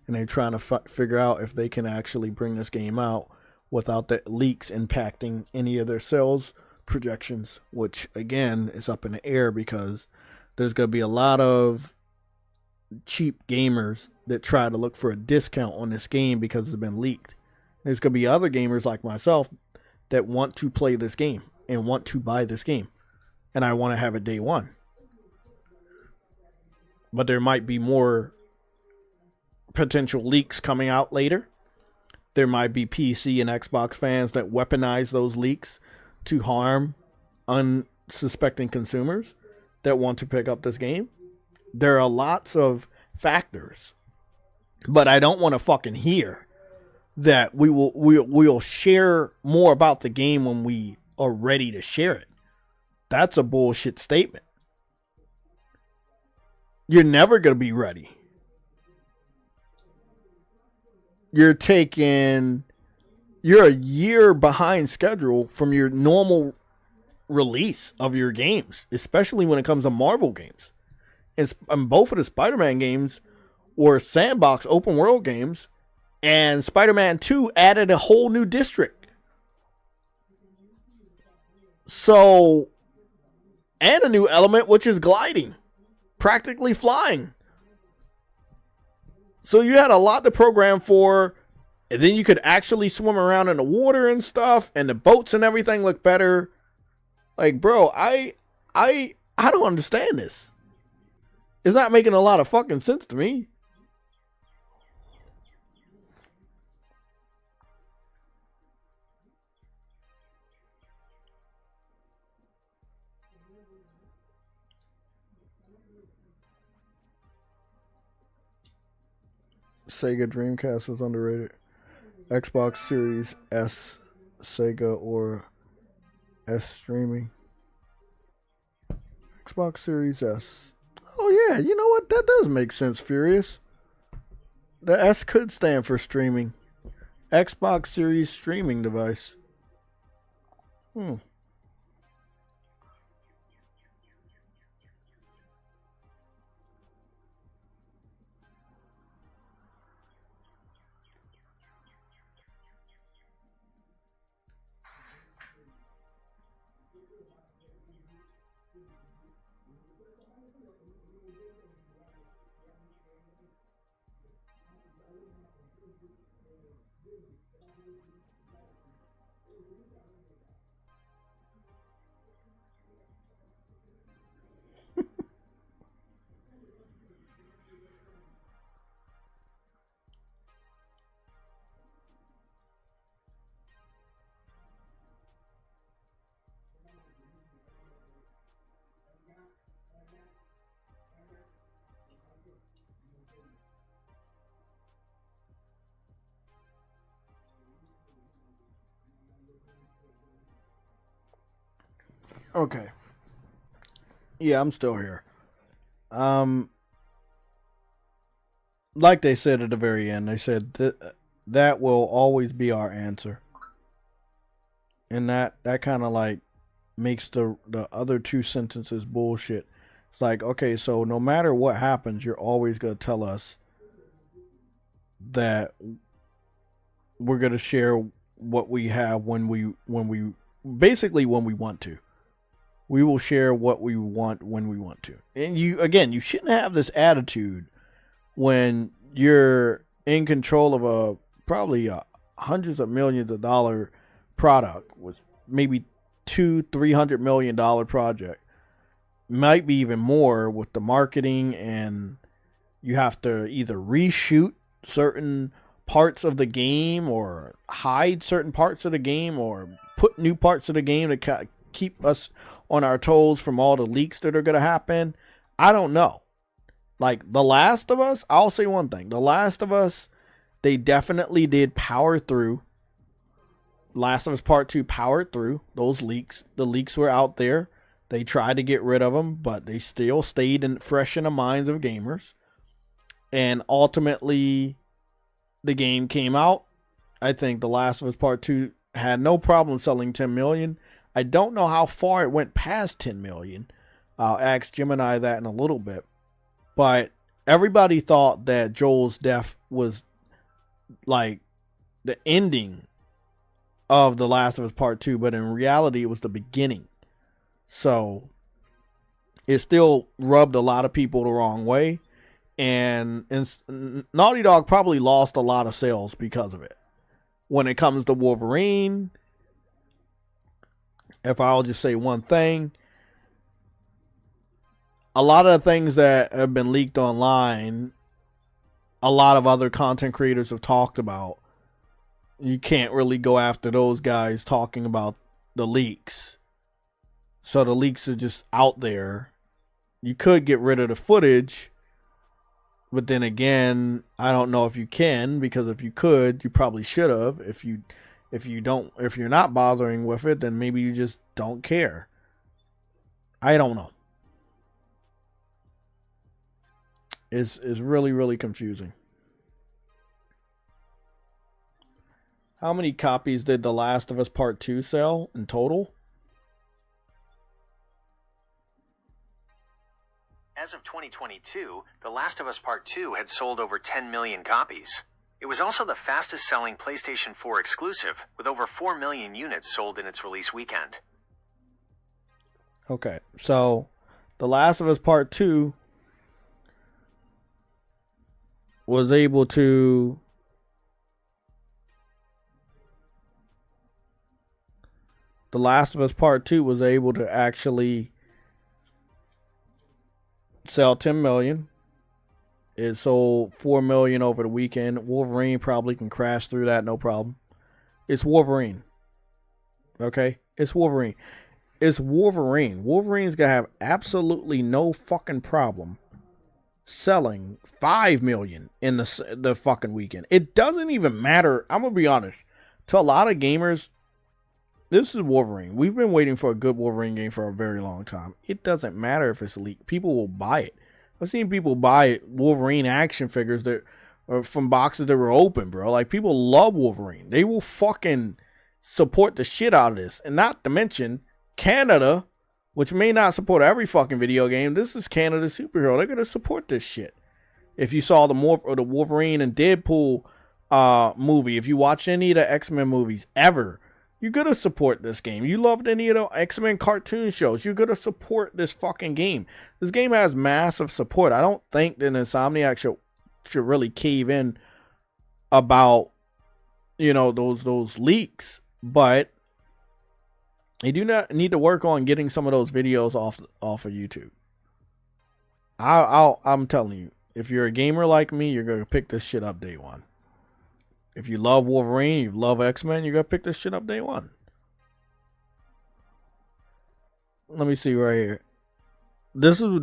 And they're trying to figure out if they can actually bring this game out without the leaks impacting any of their sales projections, which again is up in the air because there's going to be a lot of cheap gamers that try to look for a discount on this game because it's been leaked. There's going to be other gamers like myself that want to play this game and want to buy this game, and I want to have it day one. But there might be more potential leaks coming out later. There might be PC and Xbox fans that weaponize those leaks to harm unsuspecting consumers that want to pick up this game. There are lots of factors, but I don't want to fucking hear that we'll share more about the game when we are ready to share it. That's a bullshit statement. You're never going to be ready. You're you're a year behind schedule from your normal release of your games, especially when it comes to Marvel games. And both of the Spider-Man games were sandbox open world games, and Spider-Man 2 added a whole new district. So, and a new element, which is gliding, practically flying. So you had a lot to program for, and then you could actually swim around in the water and stuff, and the boats and everything look better. Like, bro, I don't understand this. It's not making a lot of fucking sense to me. Sega Dreamcast was underrated. Xbox Series S, Sega, or S streaming. Xbox Series S. Oh yeah, you know what? That does make sense, Furious. The S could stand for streaming. Xbox Series streaming device. Okay. Yeah, I'm still here. Like they said at the very end, they said that will always be our answer. And that kind of like makes the other two sentences bullshit. It's like, okay, so no matter what happens, you're always going to tell us that we're going to share what we have when we basically when we want to. We will share what we want when we want to. And you shouldn't have this attitude when you're in control of probably hundreds of millions of dollar product with maybe $200-300 million project, might be even more with the marketing, and you have to either reshoot certain parts of the game or hide certain parts of the game or put new parts of the game to keep us on our toes from all the leaks that are going to happen. I don't know. Like The Last of Us, I'll say one thing. The Last of Us, they definitely did power through. Last of Us Part 2 powered through those leaks. The leaks were out there. They tried to get rid of them, but they still stayed fresh in the minds of gamers. And ultimately, the game came out. I think The Last of Us Part 2 had no problem selling 10 million. I don't know how far it went past 10 million. I'll ask Gemini that in a little bit. But everybody thought that Joel's death was like the ending of The Last of Us Part 2, but in reality it was the beginning. So it still rubbed a lot of people the wrong way. And Naughty Dog probably lost a lot of sales because of it. When it comes to Wolverine, if I'll just say one thing, a lot of the things that have been leaked online, a lot of other content creators have talked about. You can't really go after those guys talking about the leaks. So the leaks are just out there. You could get rid of the footage, but then again, I don't know if you can, because if you could, you probably should have. If you're not bothering with it, then maybe you just don't care. I don't know. It's really, really confusing. How many copies did The Last of Us Part 2 sell in total?
As of 2022, The Last of Us Part 2 had sold over 10 million copies. It was also the fastest-selling PlayStation 4 exclusive, with over 4 million units sold in its release weekend.
Okay, so The Last of Us Part 2 was able to The Last of Us Part 2 was able to actually sell 10 million. It sold 4 million over the weekend. Wolverine probably can crash through that, no problem. It's Wolverine. Okay? It's Wolverine. It's Wolverine. Wolverine's gonna have absolutely no fucking problem selling 5 million in the fucking weekend. It doesn't even matter. I'm gonna be honest. To a lot of gamers, this is Wolverine. We've been waiting for a good Wolverine game for a very long time. It doesn't matter if it's leaked. People will buy it. I've seen people buy Wolverine action figures that are from boxes that were open, bro. Like, people love Wolverine. They will fucking support the shit out of this. And not to mention Canada, which may not support every fucking video game. This is Canada's superhero. They're going to support this shit. If you saw the Wolverine and Deadpool movie, if you watched any of the X-Men movies ever, you're going to support this game. You loved any of the X-Men cartoon shows, you're going to support this fucking game. This game has massive support. I don't think that Insomniac should really cave in about, you know, those leaks, but they do not need to work on getting some of those videos off of YouTube. I'm telling you, if you're a gamer like me, you're going to pick this shit up day one. If you love Wolverine, you love X-Men, you're going to pick this shit up day one. Let me see right here. This is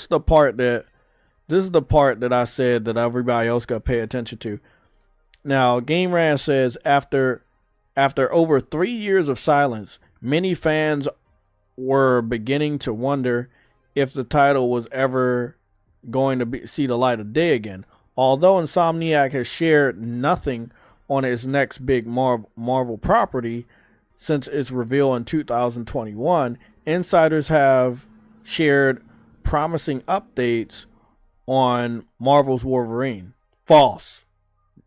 the part that I said that everybody else got to pay attention to. Now, Game Ran says after over 3 years of silence, many fans were beginning to wonder if the title was ever going to see the light of day again. Although Insomniac has shared nothing on its next big Marvel property since its reveal in 2021, insiders have shared promising updates on Marvel's Wolverine. False.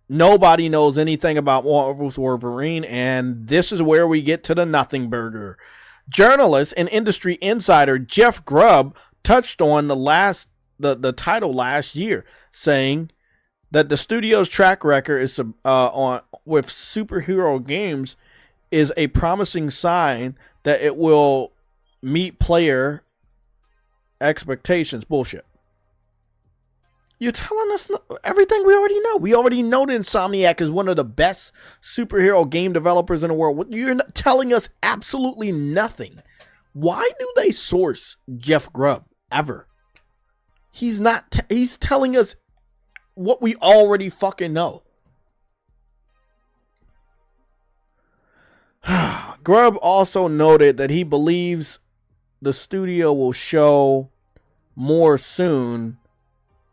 Nobody knows anything about Marvel's Wolverine, and this is where we get to the nothing burger. Journalist and industry insider Jeff Grubb touched on the title last year, saying that the studio's track record is with superhero games is a promising sign that it will meet player expectations. Bullshit. You're telling us everything we already know. We already know that Insomniac is one of the best superhero game developers in the world. You're not telling us absolutely nothing. Why do they source Jeff Grubb ever? He's telling us what we already fucking know. Grubb also noted that he believes the studio will show more soon,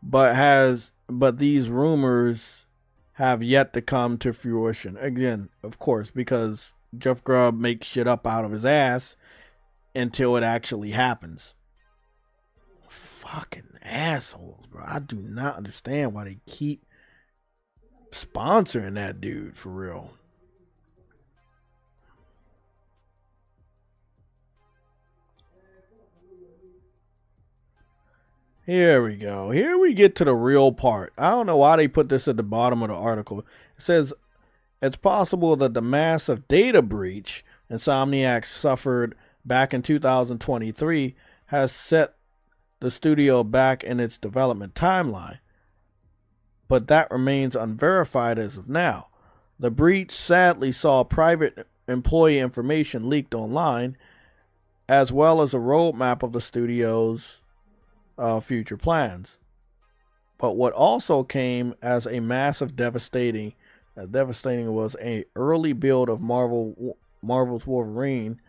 but these rumors have yet to come to fruition. Again, of course, because Jeff Grubb makes shit up out of his ass until it actually happens. Fucking assholes, bro. I do not understand why they keep sponsoring that dude, for real. Here we go. Here we get to the real part. I don't know why they put this at the bottom of the article. It says, it's possible that the massive data breach Insomniac suffered back in 2023 has set the studio back in its development timeline, but that remains unverified as of now. The breach sadly saw private employee information leaked online, as well as a roadmap of the studio's future plans. But what also came as a massive devastating was an early build of Marvel's Wolverine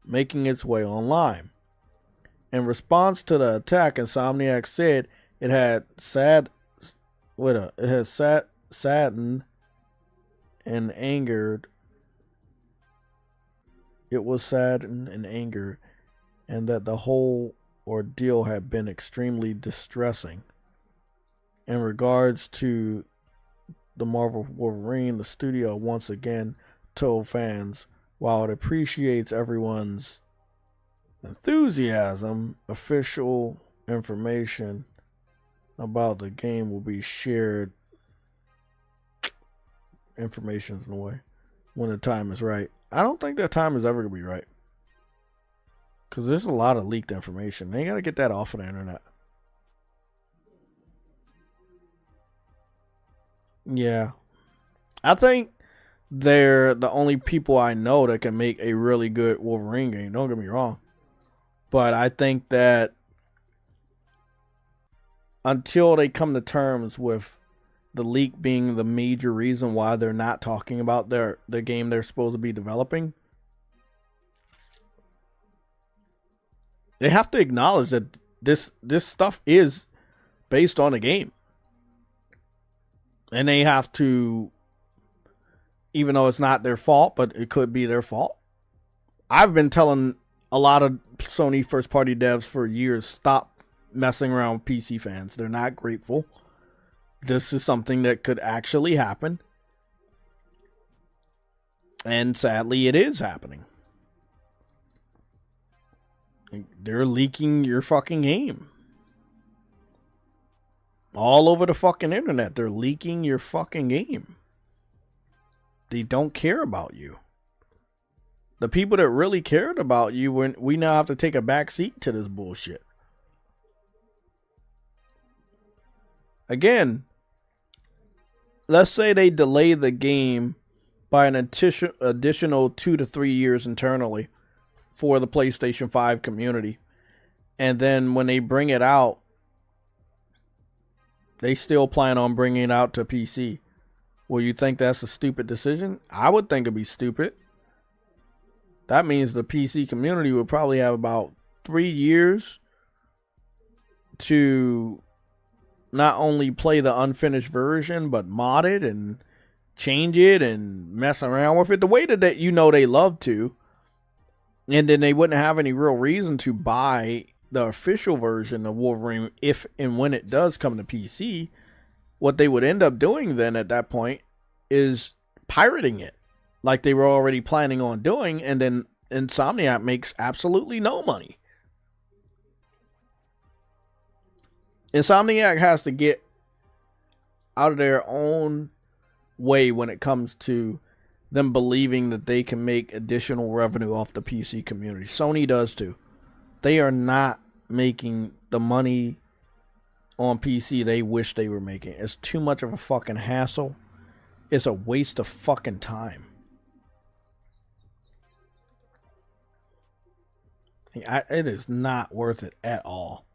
making its way online. In response to the attack, Insomniac said it had saddened and angered. It was saddened and angered, and that the whole ordeal had been extremely distressing. In regards to the Marvel Wolverine, the studio once again told fans, while it appreciates everyone's enthusiasm, official information about the game will be shared. Information's in the way. When the time is right. I don't think that time is ever going to be right. Because there's a lot of leaked information. They got to get that off of the internet. Yeah. I think they're the only people I know that can make a really good Wolverine game. Don't get me wrong. But I think that until they come to terms with the leak being the major reason why they're not talking about the game they're supposed to be developing, they have to acknowledge that this stuff is based on a game. And they have to, even though it's not their fault, but it could be their fault. I've been telling a lot of Sony first-party devs for years, stop messing around with PC fans. They're not grateful. This is something that could actually happen. And sadly, it is happening. They're leaking your fucking game. All over the fucking internet, they're leaking your fucking game. They don't care about you. The people that really cared about you, we now have to take a back seat to this bullshit. Again, let's say they delay the game by an additional 2 to 3 years internally for the PlayStation 5 community. And then when they bring it out, they still plan on bringing it out to PC. Well, you think that's a stupid decision? I would think it'd be stupid. That means the PC community would probably have about 3 years to not only play the unfinished version, but mod it and change it and mess around with it the way that they love to. And then they wouldn't have any real reason to buy the official version of Wolverine if and when it does come to PC. What they would end up doing then at that point is pirating it, like they were already planning on doing, and then Insomniac makes absolutely no money. Insomniac has to get out of their own way when it comes to them believing that they can make additional revenue off the PC community. Sony does too. They are not making the money on PC they wish they were making. It's too much of a fucking hassle. It's a waste of fucking time. It is not worth it at all.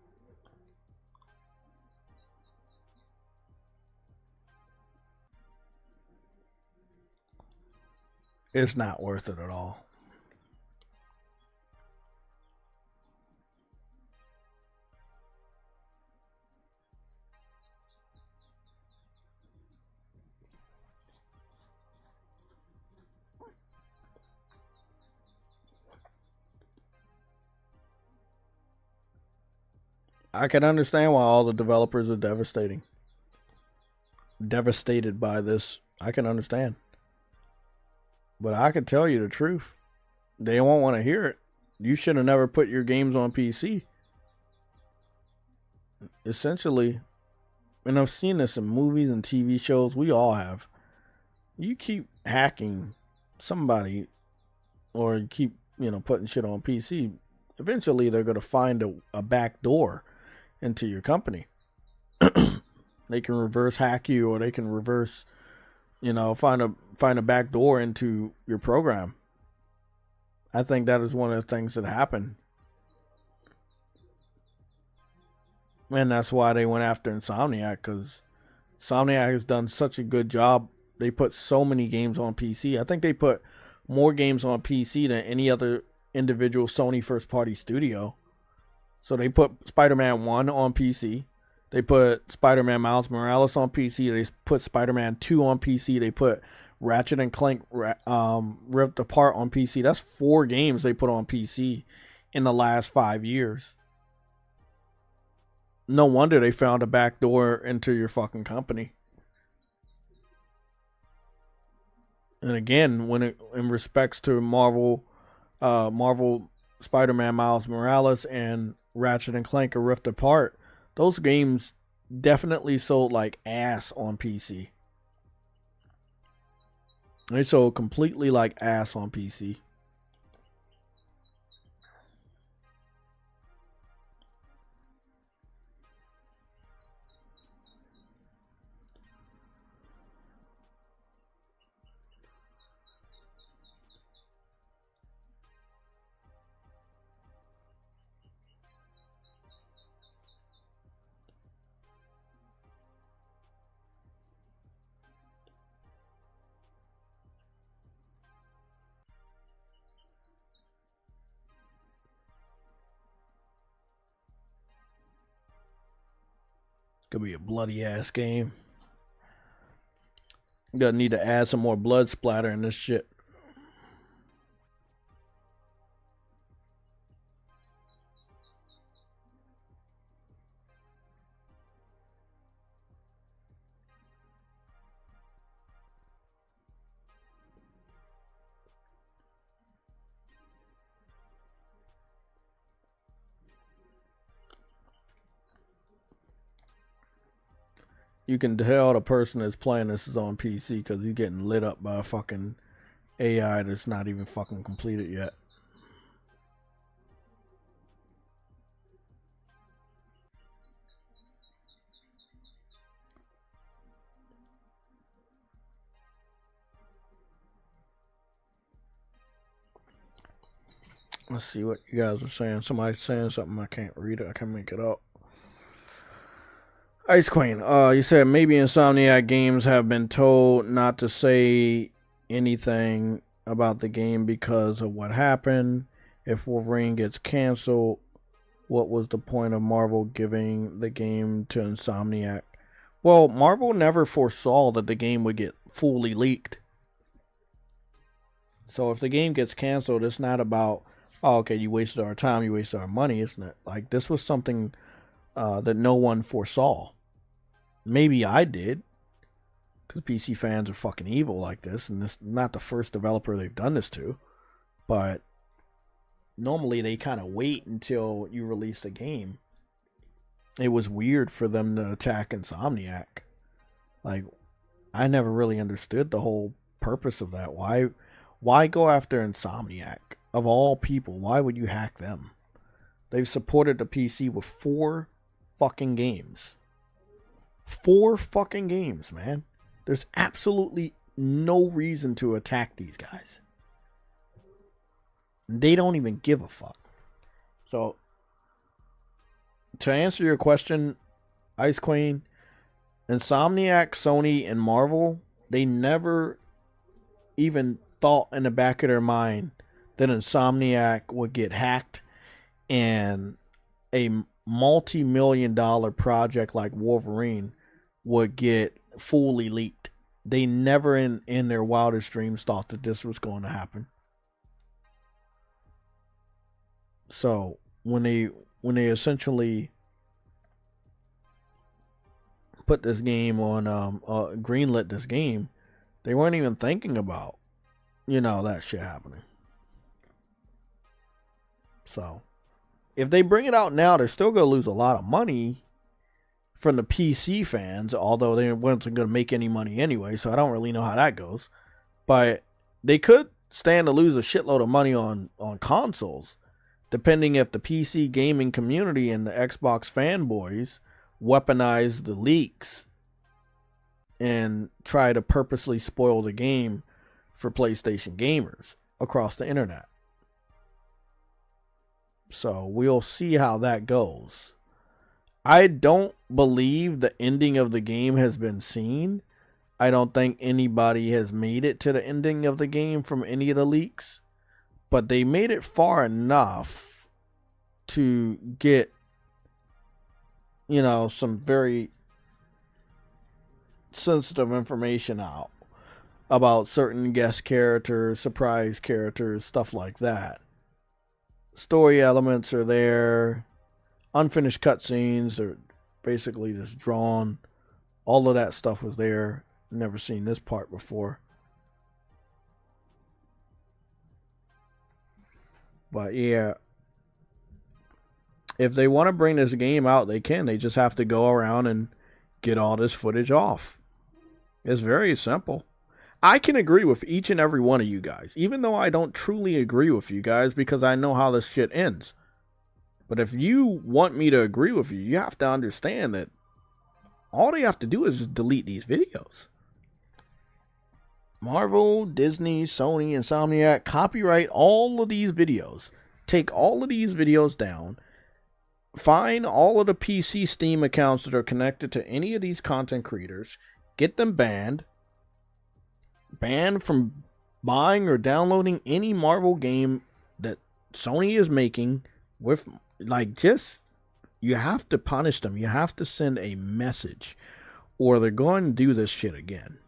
It's not worth it at all. I can understand why all the developers are devastated by this. I can understand. But I can tell you the truth. They won't want to hear it. You should have never put your games on PC. Essentially, and I've seen this in movies and TV shows, we all have. You keep hacking somebody, or you keep, putting shit on PC, eventually they're going to find a back door into your company. They can reverse hack you, or they can reverse, find a back door into your program. I think that is one of the things that happened. And that's why they went after Insomniac, because Insomniac has done such a good job. They put so many games on PC. I think they put more games on PC than any other individual Sony first-party studio. So they put Spider-Man 1 on PC. They put Spider-Man Miles Morales on PC. They put Spider-Man 2 on PC. They put Ratchet and Clank Rift Apart on PC. That's 4 games they put on PC in the last 5 years. No wonder they found a backdoor into your fucking company. And again, when it in respects to Marvel Spider-Man Miles Morales and Ratchet and Clank A Rift Apart, those games definitely sold like ass on PC. They sold completely like ass on PC. Could be a bloody ass game. Gonna need to add some more blood splatter in this shit. You can tell the person that's playing this is on PC because he's getting lit up by a fucking AI that's not even fucking completed yet. Let's see what you guys are saying. Somebody's saying something. I can't read it. I can't make it up. Ice Queen, you said maybe Insomniac Games have been told not to say anything about the game because of what happened. If Wolverine gets canceled, what was the point of Marvel giving the game to Insomniac? Well, Marvel never foresaw that the game would get fully leaked. So if the game gets canceled, it's not about, oh, okay, you wasted our time, you wasted our money. It's not like this was something that no one foresaw. Maybe I did, because PC fans are fucking evil like this, and this is not the first developer they've done this to. But normally they kind of wait until you release the game. It was weird for them to attack Insomniac. Like, I never really understood the whole purpose of that. Why go after Insomniac? Of all people, why would you hack them? They've supported the PC with 4 fucking games. 4 fucking games, man. There's absolutely no reason to attack these guys. They don't even give a fuck. So, to answer your question, Ice Queen, Insomniac, Sony, and Marvel, they never even thought in the back of their mind that Insomniac would get hacked and a multi-million-dollar project like Wolverine would get fully leaked. They never in their wildest dreams thought that this was going to happen. So when they essentially put this game on greenlit this game, they weren't even thinking about, that shit happening. So if they bring it out now, they're still going to lose a lot of money from the PC fans, although they weren't going to make any money anyway, so I don't really know how that goes. But they could stand to lose a shitload of money on consoles, depending if the PC gaming community and the Xbox fanboys weaponize the leaks and try to purposely spoil the game for PlayStation gamers across the internet. So we'll see how that goes. I don't believe the ending of the game has been seen. I don't think anybody has made it to the ending of the game from any of the leaks. But they made it far enough to get, some very sensitive information out. about certain guest characters, surprise characters, stuff like that. Story elements are there. Unfinished cutscenes are basically just drawn. All of that stuff was there. Never seen this part before. But yeah, if they want to bring this game out, they can. They just have to go around and get all this footage off. It's very simple. I can agree with each and every one of you guys, even though I don't truly agree with you guys because I know how this shit ends. But if you want me to agree with you, you have to understand that all they have to do is just delete these videos. Marvel, Disney, Sony, Insomniac, copyright all of these videos. Take all of these videos down. Find all of the PC Steam accounts that are connected to any of these content creators. Get them banned. Banned from buying or downloading any Marvel game that Sony is making with, like, just, you have to punish them. You have to send a message or they're going to do this shit again.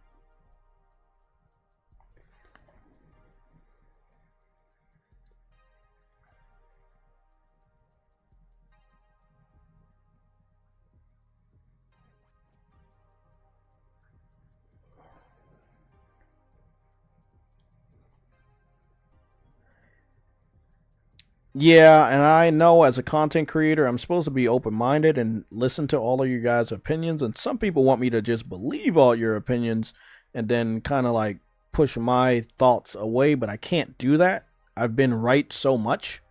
Yeah, and I know as a content creator, I'm supposed to be open-minded and listen to all of you guys' opinions. And some people want me to just believe all your opinions and then kind of like push my thoughts away. But I can't do that. I've been right so much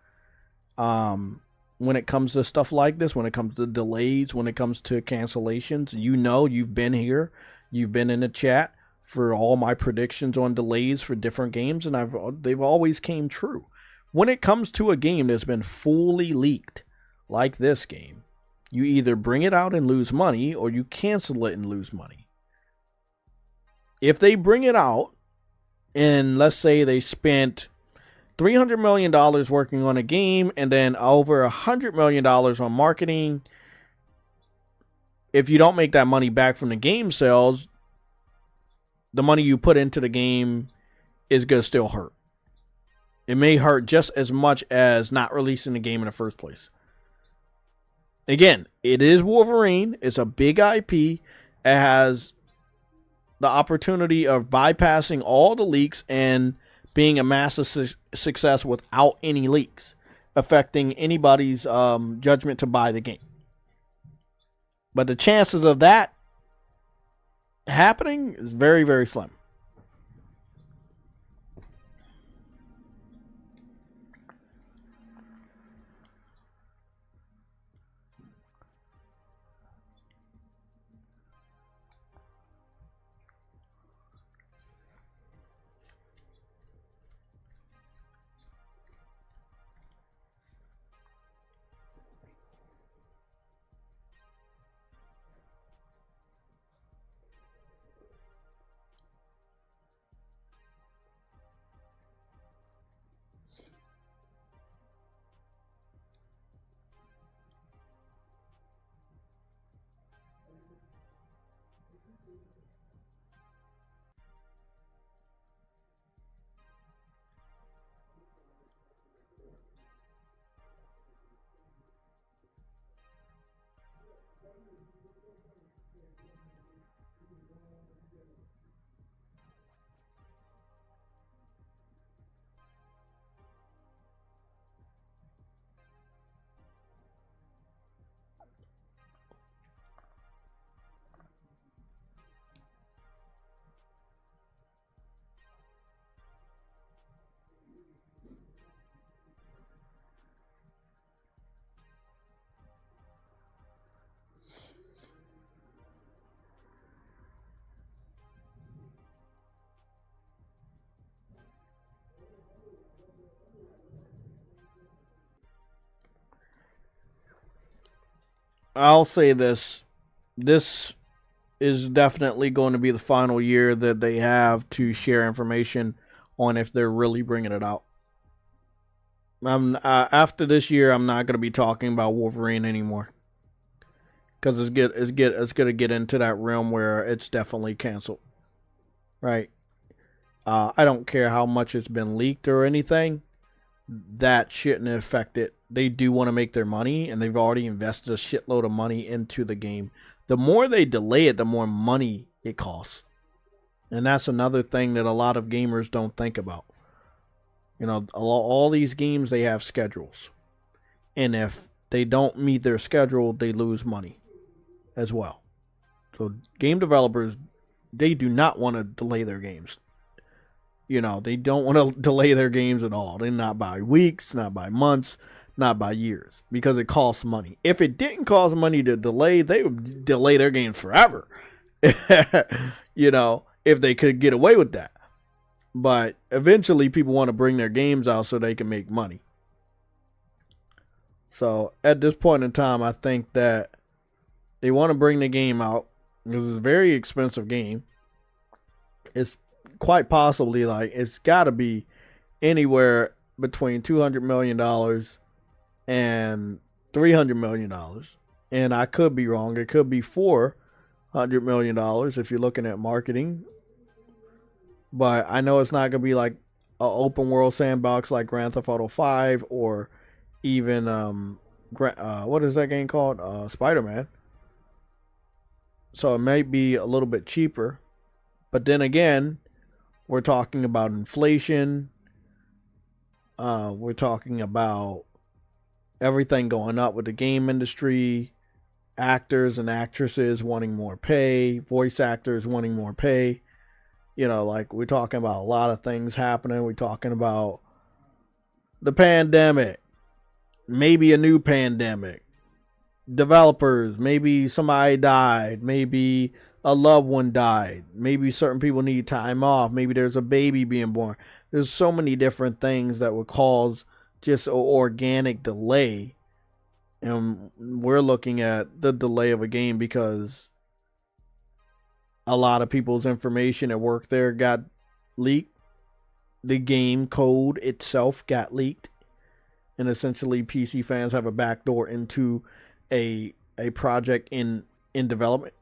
when it comes to stuff like this, when it comes to delays, when it comes to cancellations. You know, you've been here. You've been in the chat for all my predictions on delays for different games. And they've always came true. When it comes to a game that's been fully leaked, like this game, you either bring it out and lose money, or you cancel it and lose money. If they bring it out, and let's say they spent $300 million working on a game, and then over $100 million on marketing, if you don't make that money back from the game sales, the money you put into the game is going to still hurt. It may hurt just as much as not releasing the game in the first place. Again, it is Wolverine. It's a big IP. It has the opportunity of bypassing all the leaks and being a massive success without any leaks affecting anybody's judgment to buy the game. But the chances of that happening is very, very slim. I'll say this. This is definitely going to be the final year that they have to share information on if they're really bringing it out. After this year, I'm not going to be talking about Wolverine anymore. Because it's going to get into that realm where it's definitely canceled. Right? I don't care how much it's been leaked or anything. That shouldn't affect it. They do want to make their money, and they've already invested a shitload of money into the game. The more they delay it, the more money it costs. And that's another thing that a lot of gamers don't think about. You know, all these games, they have schedules. And if they don't meet their schedule, they lose money as well. So game developers, they do not want to delay their games. You know, they don't want to delay their games at all. They're not by weeks, not by months, not by years, because it costs money. If it didn't cost money to delay, they would delay their games forever. You know, if they could get away with that. But eventually people want to bring their games out so they can make money. So at this point in time, I think that they want to bring the game out because it's a very expensive game. It's quite possibly like it's got to be anywhere between $200 million and $300 million. And I could be wrong. It could be $400 million if you're looking at marketing. But I know it's not going to be like an open world sandbox like Grand Theft Auto 5 or even, what is that game called? Spider-Man. So it might be a little bit cheaper. But then again, we're talking about inflation. We're talking about everything going up with the game industry. Actors and actresses wanting more pay. Voice actors wanting more pay. You know, like we're talking about a lot of things happening. We're talking about the pandemic. Maybe a new pandemic. Developers. Maybe somebody died. Maybe a loved one died. Maybe certain people need time off. Maybe there's a baby being born. There's so many different things that would cause just an organic delay. And we're looking at the delay of a game because a lot of people's information at work there got leaked. The game code itself got leaked. And essentially PC fans have a backdoor into a project in development.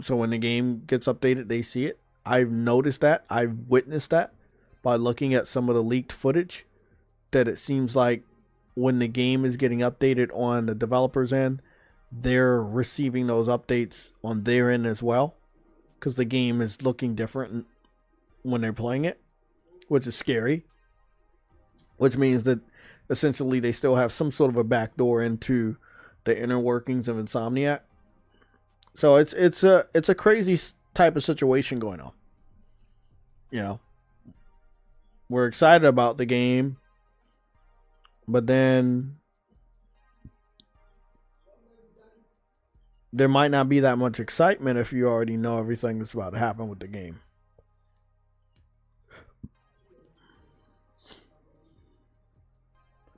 So when the game gets updated, they see it. I've noticed that. I've witnessed that by looking at some of the leaked footage, that it seems like when the game is getting updated on the developer's end, they're receiving those updates on their end as well, because the game is looking different when they're playing it, which is scary, which means that essentially they still have some sort of a backdoor into the inner workings of Insomniac. So it's a crazy type of situation going on. You know, we're excited about the game, but then there might not be that much excitement if you already know everything that's about to happen with the game.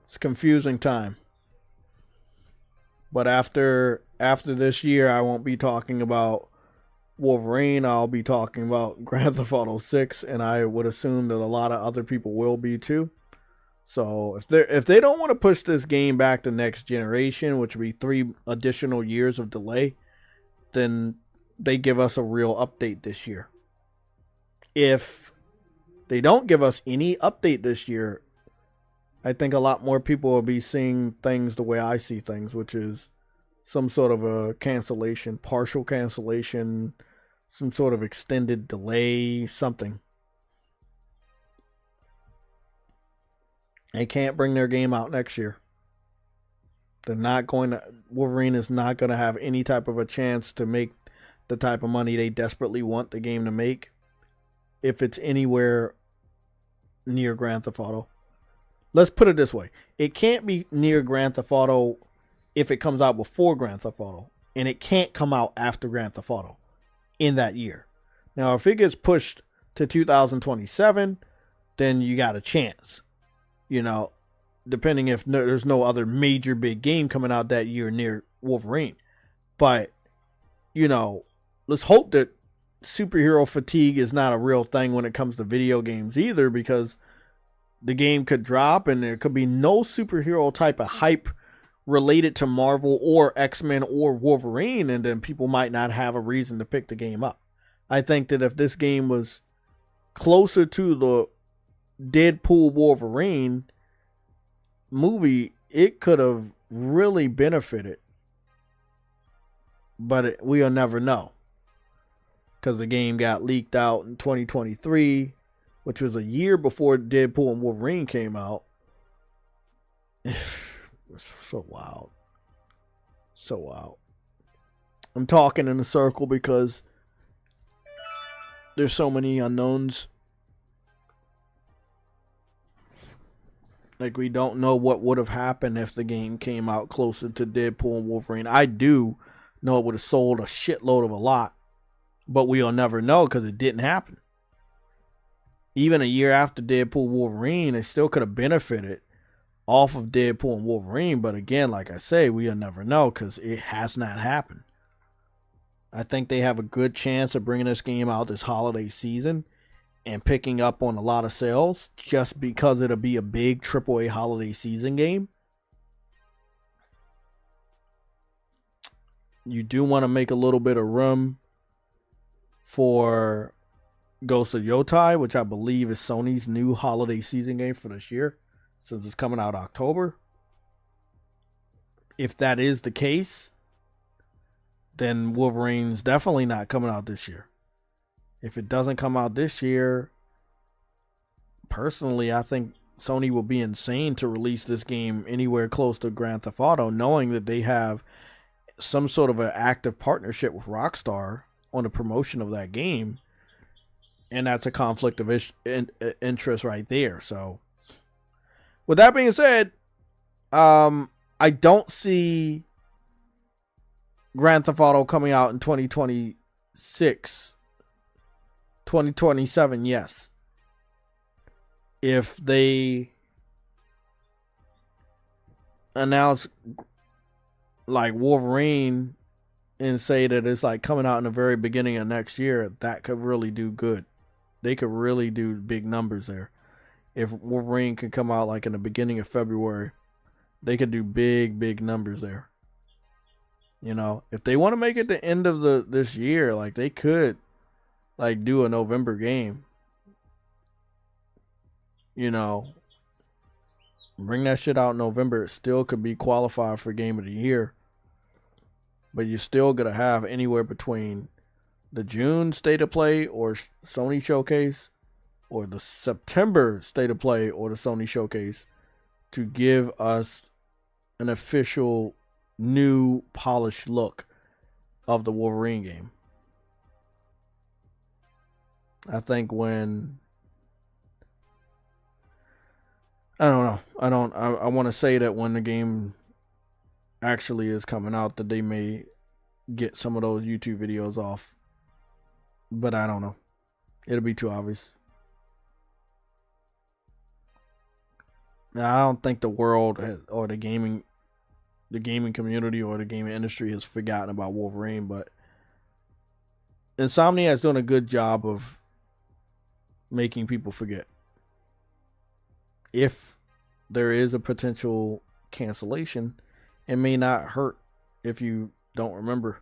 It's a confusing time. But after this year, I won't be talking about Wolverine. I'll be talking about Grand Theft Auto 6, and I would assume that a lot of other people will be too. So if they don't want to push this game back to next generation, which would be 3 additional years of delay, then they give us a real update this year. If they don't give us any update this year, I think a lot more people will be seeing things the way I see things, which is some sort of a cancellation, partial cancellation, some sort of extended delay, something. They can't bring their game out next year. They're not going to, Wolverine is not going to have any type of a chance to make the type of money they desperately want the game to make if it's anywhere near Grand Theft Auto. Let's put it this way. It can't be near Grand Theft Auto if it comes out before Grand Theft Auto. And it can't come out after Grand Theft Auto in that year. Now, if it gets pushed to 2027, then you got a chance. You know, depending if there's no other major big game coming out that year near Wolverine. But, you know, let's hope that superhero fatigue is not a real thing when it comes to video games either, because the game could drop and there could be no superhero type of hype related to Marvel or X-Men or Wolverine, and then people might not have a reason to pick the game up. I think that if this game was closer to the Deadpool Wolverine movie, it could have really benefited. But we'll never know. Because the game got leaked out in 2023, which was a year before Deadpool and Wolverine came out. It's so wild. So wild. I'm talking in a circle because there's so many unknowns. Like, we don't know what would have happened if the game came out closer to Deadpool and Wolverine. I do know it would have sold a shitload of a lot, but we'll never know because it didn't happen. Even a year after Deadpool Wolverine, it still could have benefited off of Deadpool and Wolverine, but again, like I say, we'll never know because it has not happened. I think they have a good chance of bringing this game out this holiday season and picking up on a lot of sales just because it'll be a big AAA holiday season game. You do want to make a little bit of room for Ghost of Yotai, which I believe is Sony's new holiday season game for this year, since it's coming out October. If that is the case, then Wolverine's definitely not coming out this year. If it doesn't come out this year, personally, I think Sony will be insane to release this game anywhere close to Grand Theft Auto, knowing that they have some sort of an active partnership with Rockstar on the promotion of that game. And that's a conflict of interest right there. So, with that being said, I don't see Grand Theft Auto coming out in 2026. 2027, yes. If they announce like Wolverine and say that it's like coming out in the very beginning of next year, that could really do good. They could really do big numbers there. If Wolverine can come out like in the beginning of February, they could do big numbers there. You know, if they want to make it the end of this year, like they could like do a November game. You know, bring that shit out in November. It still could be qualified for Game of the Year. But you're still going to have anywhere between the June State of Play or Sony Showcase or the September State of Play or the Sony Showcase to give us an official new polished look of the Wolverine game. I think when I want to say that when the game actually is coming out, that they may get some of those YouTube videos off. But I don't know. It'll be too obvious. Now, I don't think the world or the gaming community or the gaming industry has forgotten about Wolverine, but Insomniac is doing a good job of making people forget. If there is a potential cancellation, it may not hurt if you don't remember.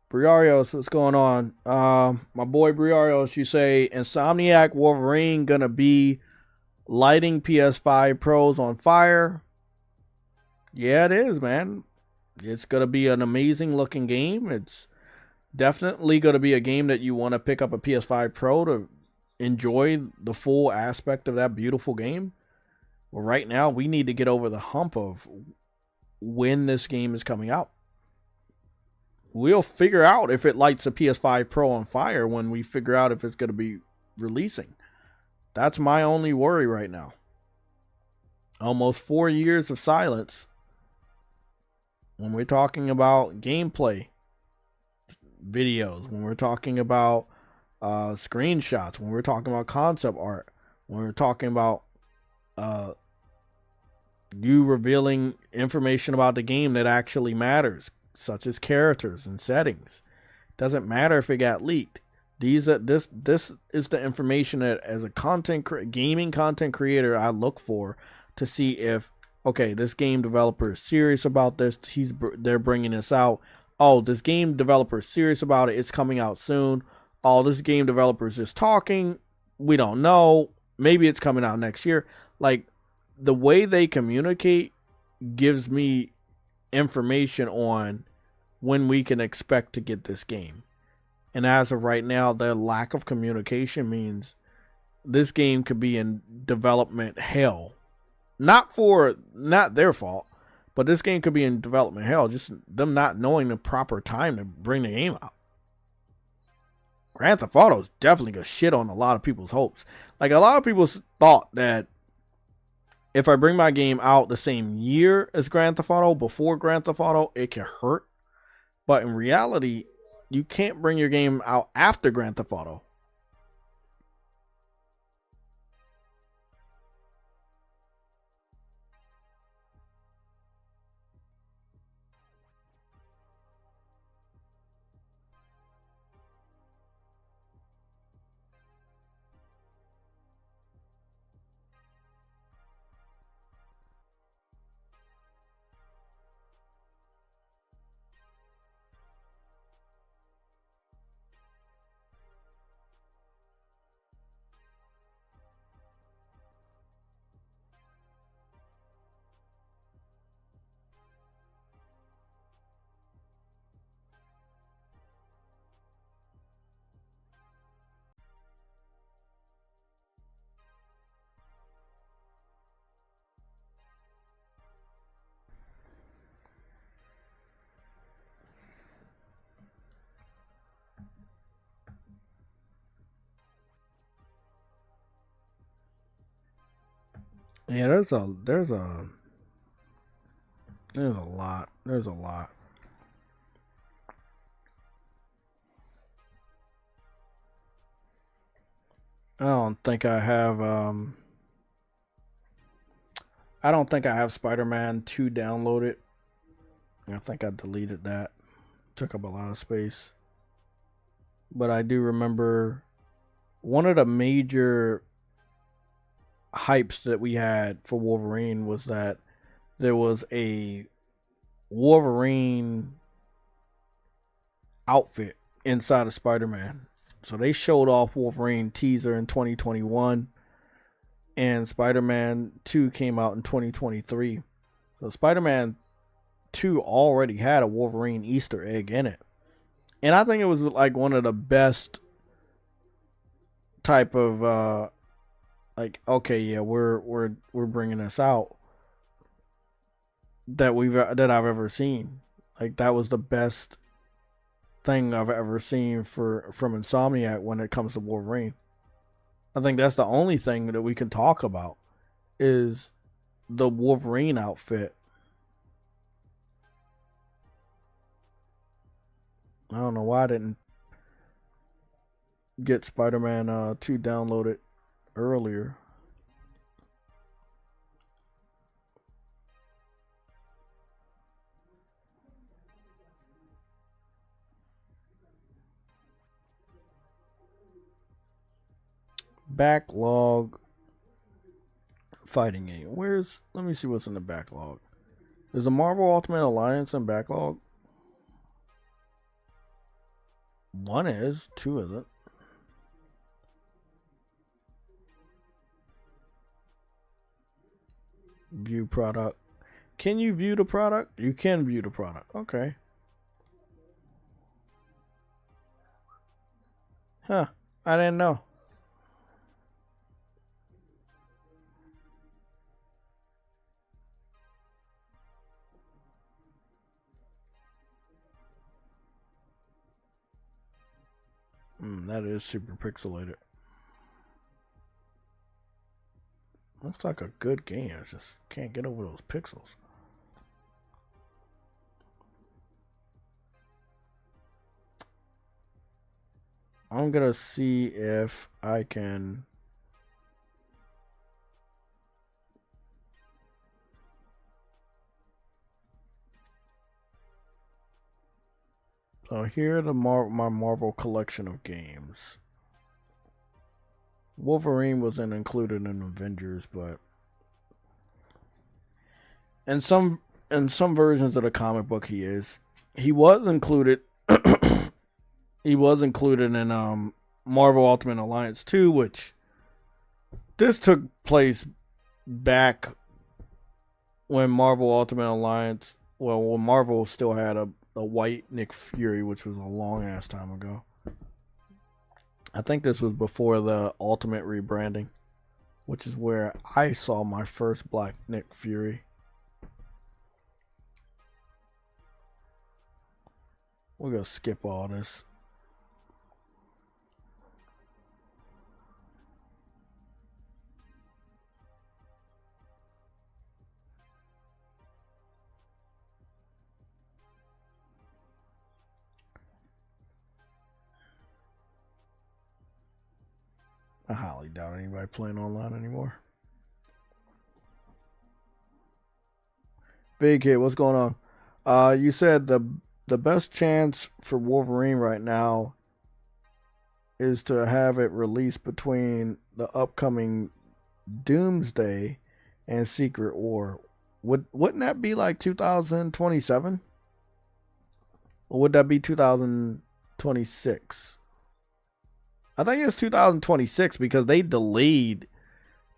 Briarios, what's going on? My boy Briarios, you say Insomniac Wolverine gonna be lighting PS5 Pros on fire. Yeah, it is, man. It's gonna be an amazing looking game. It's definitely gonna be a game that you want to pick up a PS5 Pro to enjoy the full aspect of that beautiful game. Well, right now we need to get over the hump of when this game is coming out. We'll figure out if it lights a PS5 Pro on fire when we figure out if it's going to be releasing. That's my only worry right now. Almost 4 years of silence when we're talking about gameplay videos, when we're talking about screenshots, when we're talking about concept art, when we're talking about you revealing information about the game that actually matters, such as characters and settings. Doesn't matter if it got leaked. This is the information that, as a gaming content creator, I look for to see if, okay, this game developer is serious about this. They're bringing this out. oh, this game developer is serious about it. It's coming out soon. Oh, this game developer is just talking. We don't know. Maybe it's coming out next year. Like, the way they communicate gives me information on when we can expect to get this game. And as of right now, the lack of communication means this game could be in development hell. Not their fault, but this game could be in development hell. Just them not knowing the proper time to bring the game out. Grand Theft Auto is definitely gonna shit on a lot of people's hopes. Like, a lot of people thought that if I bring my game out the same year as Grand Theft Auto, before Grand Theft Auto, it can hurt. But in reality, you can't bring your game out after Grand Theft Auto. Yeah, there's a lot. There's a lot. I don't think I have Spider-Man 2 downloaded. I think I deleted that. Took up a lot of space. But I do remember one of the major hypes that we had for Wolverine was that there was a Wolverine outfit inside of Spider-Man. So they showed off Wolverine teaser in 2021, and Spider-Man 2 came out in 2023. So Spider-Man 2 already had a Wolverine Easter egg in it. And I think it was like one of the best type of like, okay, yeah, we're bringing this out that I've ever seen. Like, that was the best thing I've ever seen from Insomniac when it comes to Wolverine. I think that's the only thing that we can talk about is the Wolverine outfit. I don't know why I didn't get Spider-Man 2 downloaded earlier. Backlog fighting game. Let me see what's in the backlog. Is the Marvel Ultimate Alliance in backlog? 1 is, 2 isn't. View product. Can you view the product? You can view the product. Okay. Huh. I didn't know. That is super pixelated. Looks like a good game. I just can't get over those pixels. I'm gonna see if I can so here are my Marvel collection of games. Wolverine wasn't included in Avengers, but in some versions of the comic book he is. he was included. He was included in Marvel Ultimate Alliance 2, which this took place back when Marvel Ultimate Alliance, well, when Marvel still had a white Nick Fury, which was a long ass time ago. I think this was before the Ultimate rebranding, which is where I saw my first black Nick Fury. We're going to skip all this. I highly doubt anybody playing online anymore. Big Kid, what's going on? You said the best chance for Wolverine right now is to have it released between the upcoming Doomsday and Secret War. Wouldn't that be like 2027? Or would that be 2026? I think it's 2026 because they delayed,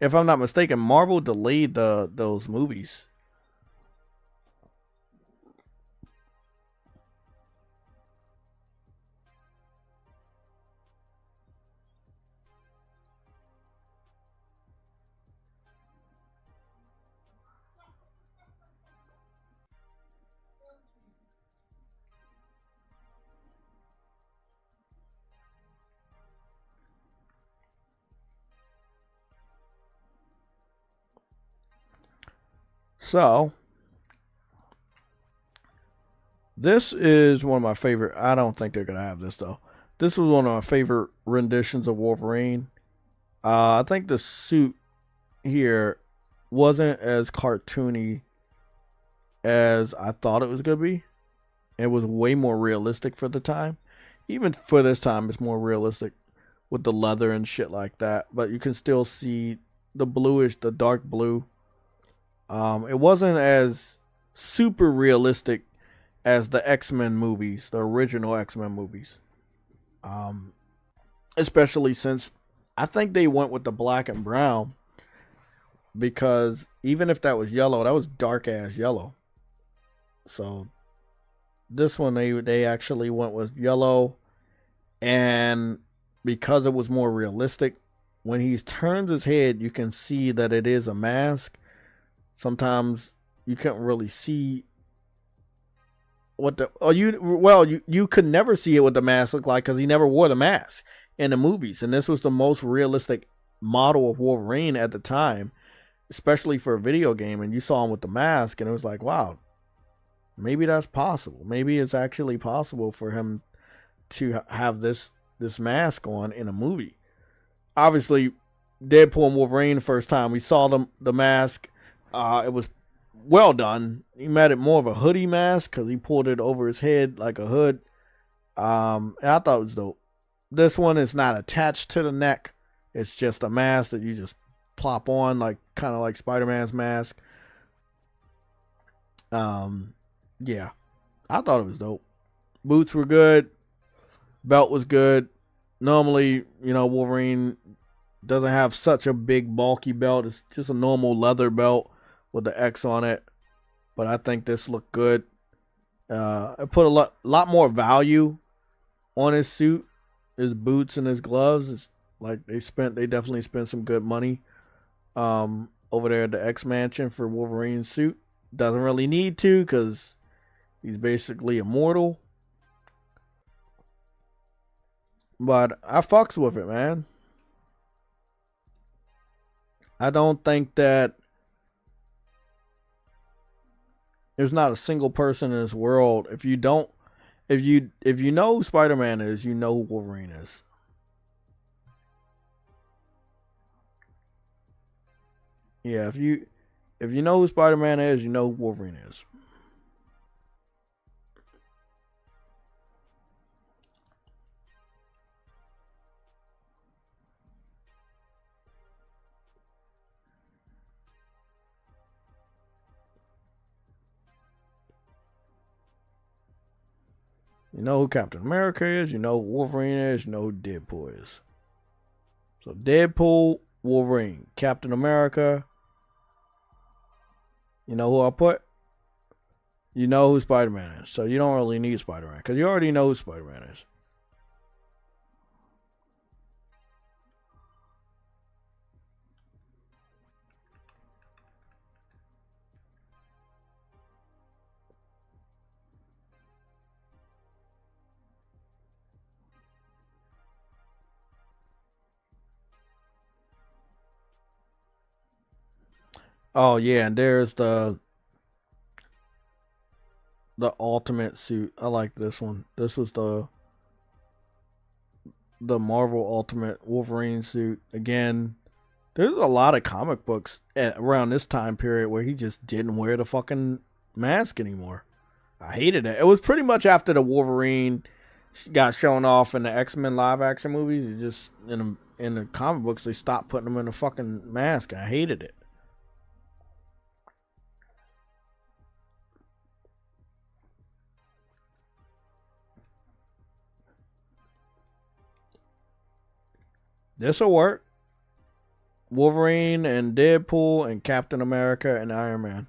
if I'm not mistaken, Marvel delayed those movies. So, this is one of my favorite. I don't think they're going to have this, though. This was one of my favorite renditions of Wolverine. I think the suit here wasn't as cartoony as I thought it was going to be. It was way more realistic for the time. Even for this time, it's more realistic with the leather and shit like that. But you can still see the bluish, the dark blue. It wasn't as super realistic as the X-Men movies, the original X-Men movies. Especially since I think they went with the black and brown, because even if that was yellow, that was dark ass yellow. So this one they actually went with yellow, and because it was more realistic, when he turns his head, you can see that it is a mask. Sometimes you can't really see what you could never see it what the mask looked like because he never wore the mask in the movies, and this was the most realistic model of Wolverine at the time, especially for a video game. And you saw him with the mask, and it was like, wow, maybe that's possible. Maybe it's actually possible for him to have this mask on in a movie. Obviously, Deadpool and Wolverine, the first time we saw the mask. It was well done. He made it more of a hoodie mask because he pulled it over his head like a hood. And I thought it was dope. This one is not attached to the neck. It's just a mask that you just plop on, like kind of like Spider-Man's mask. Yeah, I thought it was dope. Boots were good. Belt was good. Normally, Wolverine doesn't have such a big bulky belt. It's just a normal leather belt with the X on it, but I think this looked good. I put a lot more value on his suit, his boots and his gloves. It's like they definitely spent some good money over there at the X Mansion for Wolverine's suit. Doesn't really need to because he's basically immortal, but I fucks with it, man. I don't think that there's not a single person in this world. If you know who Spider-Man is, you know who Wolverine is. Yeah, if you know who Spider-Man is, you know who Wolverine is. You know who Captain America is, you know who Wolverine is, you know who Deadpool is. So Deadpool, Wolverine, Captain America. You know who I put? You know who Spider-Man is. So you don't really need Spider-Man because you already know who Spider-Man is. Oh yeah, and there's the ultimate suit. I like this one. This was the Marvel Ultimate Wolverine suit. Again, there's a lot of comic books around this time period where he just didn't wear the fucking mask anymore. I hated it. It was pretty much after the Wolverine got shown off in the X-Men live action movies. It just in the comic books they stopped putting him in the fucking mask. I hated it. This'll work. Wolverine and Deadpool and Captain America and Iron Man.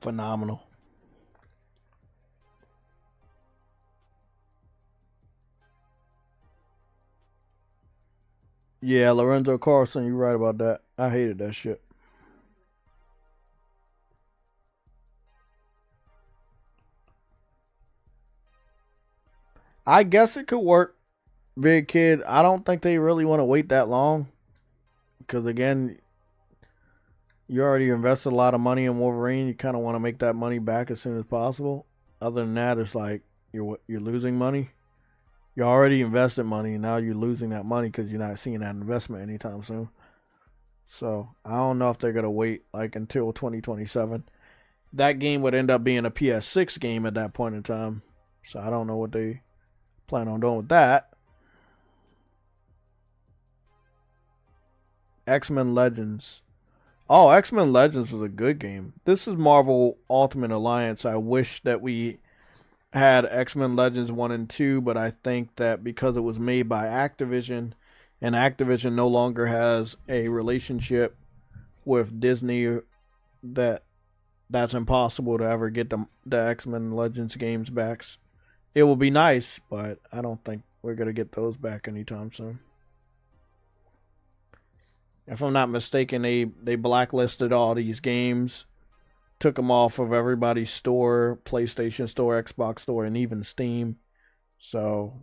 Phenomenal. Yeah, Lorenzo Carlson, you're right about that. I hated that shit. I guess it could work, Big Kid. I don't think they really want to wait that long. Because again, you already invested a lot of money in Wolverine. You kind of want to make that money back as soon as possible. Other than that, it's like you're losing money. You already invested money, and now you're losing that money because you're not seeing that investment anytime soon. So I don't know if they're gonna wait like until 2027. That game would end up being a PS6 game at that point in time. So I don't know what they plan on doing with that. X-Men Legends. Oh, X-Men Legends was a good game. This is Marvel Ultimate Alliance. I wish that we had X-Men Legends 1 and 2, but I think that because it was made by Activision, and Activision no longer has a relationship with Disney, that's impossible to ever get the X-Men Legends games back. It will be nice, but I don't think we're going to get those back anytime soon. If I'm not mistaken, they blacklisted all these games, took them off of everybody's store, PlayStation Store, Xbox Store, and even Steam. So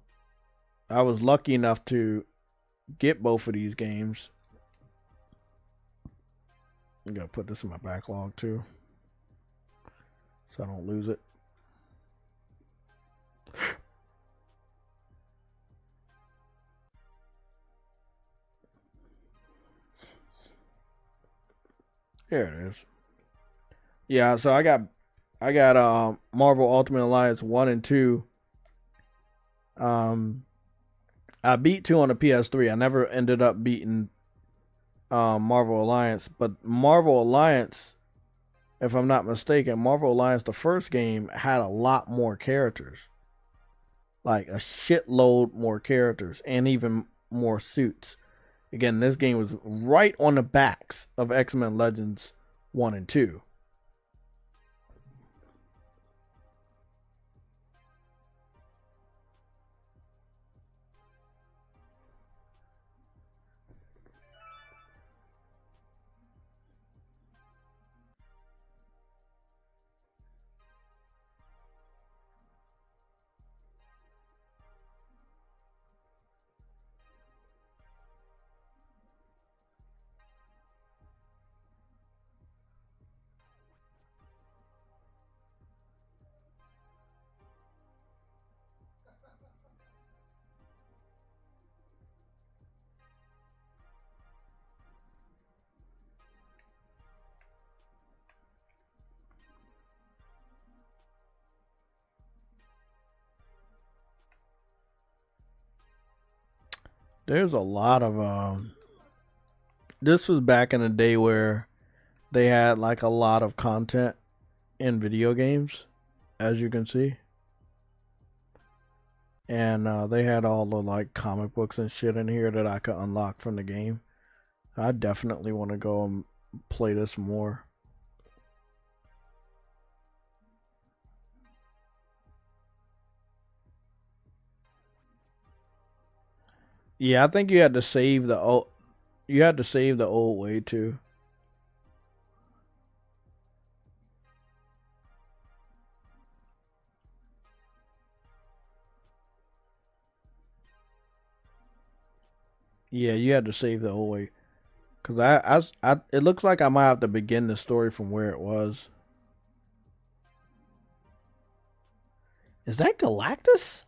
I was lucky enough to get both of these games. I gotta put this in my backlog too, so I don't lose it. Here it is. Yeah, so I got Marvel Ultimate Alliance 1 and 2. I beat 2 on the PS3. I never ended up beating Marvel Alliance, but Marvel Alliance, if I'm not mistaken, Marvel Alliance, the first game, had a lot more characters. Like a shitload more characters and even more suits. Again, this game was right on the backs of X-Men Legends 1 and 2. There's a lot of this was back in the day where they had like a lot of content in video games, as you can see. And they had all the like comic books and shit in here that I could unlock from the game. I definitely want to go and play this more. Yeah, I think you had to save the old way too. Yeah, you had to save the old way. Cause it looks like I might have to begin the story from where it was. Is that Galactus?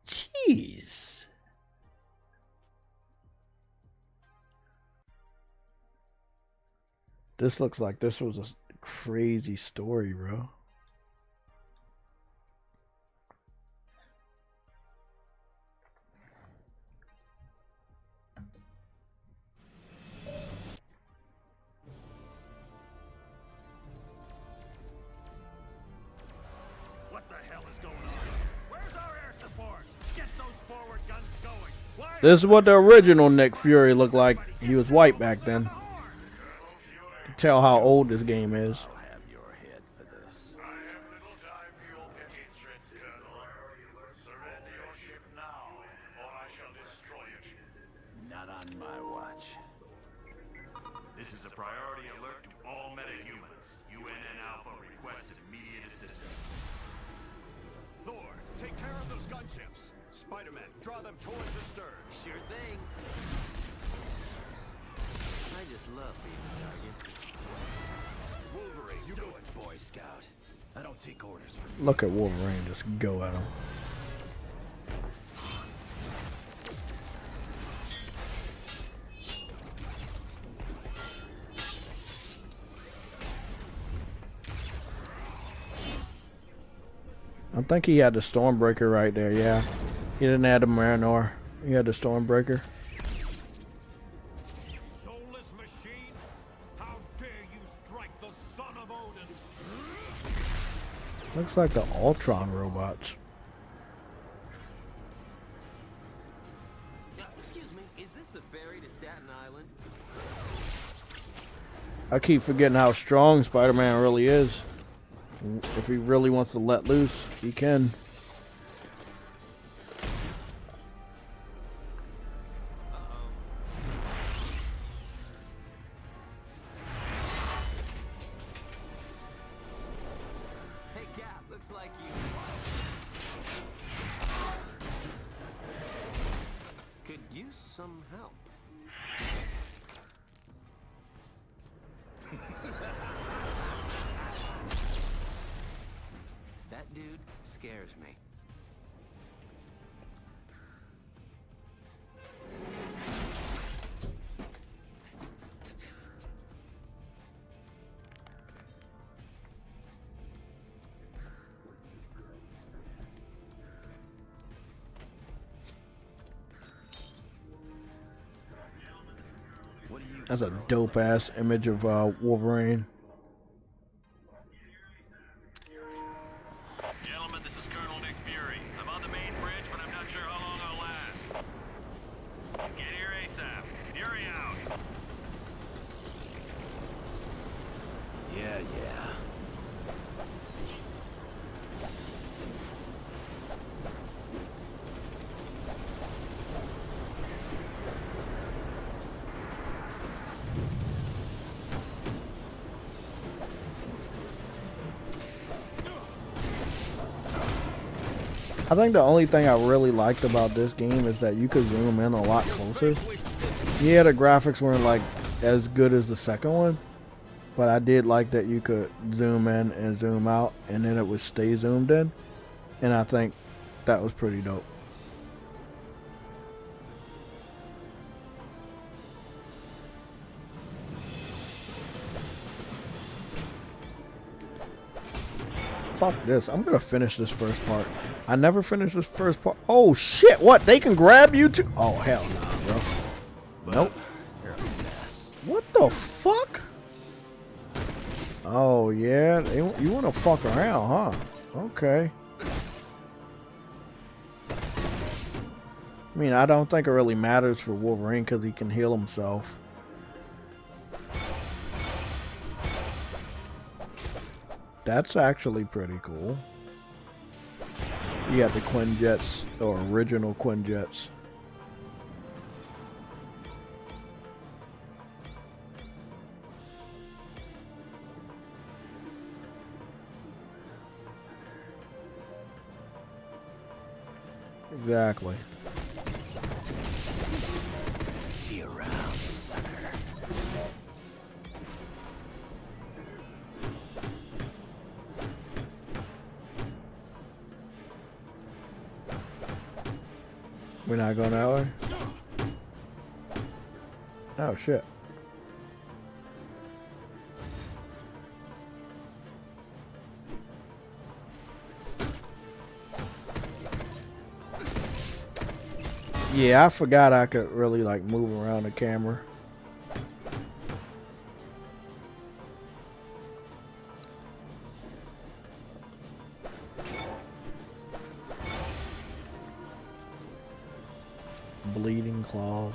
Jeez. This looks like this was a crazy story, bro.
What the hell is going on? Where's our air support? Get those forward guns going. Why?
This is what the original Nick Fury looked like. He was white back then. Tell how old this game is.
I'll have your head for this. I have little time for your petty threats, Colonel. Surrender your ship now, or I shall destroy it. Not on my watch. This is a priority alert to all metahumans. UN and Alpha requested immediate assistance. Thor, take care of those gunships. Spider-Man, draw them towards the stern.
Sure thing. I just love being a target.
Wolverine, you do it, Boy Scout. I don't take orders from you.
Look at Wolverine just go at him. I think he had the Stormbreaker right there, yeah. He didn't have the Marinor. He had the Stormbreaker.
Soulless machine? How dare you strike the son of Odin?
Looks like the Ultron robots.
Excuse me, is this the ferry to Staten Island?
I keep forgetting how strong Spider-Man really is. If he really wants to let loose, he can.
Hey, Cap, looks like you could use some help. That dude scares me.
That's a dope ass image of Wolverine.
Gentlemen, this is Colonel Nick Fury. I'm on the main bridge, but I'm not sure how long I'll last. Get here ASAP. Fury out.
Yeah.
I think the only thing I really liked about this game is that you could zoom in a lot closer. Yeah, the graphics weren't like as good as the second one, but I did like that you could zoom in and zoom out and then it would stay zoomed in, and I think that was pretty dope. fuck this. I'm gonna finish this first part. I never finished this first part. Oh shit, what? They can grab you too? Oh hell nah, bro. Nope. What the fuck? Oh yeah, you wanna fuck around, huh? Okay. I mean, I don't think it really matters for Wolverine because he can heal himself. That's actually pretty cool. You got the Quinjets, or original Quinjets. Exactly.
See you around, sucker.
We're not going that way? Oh shit. Yeah, I forgot I could really like move around the camera. Bleeding claws.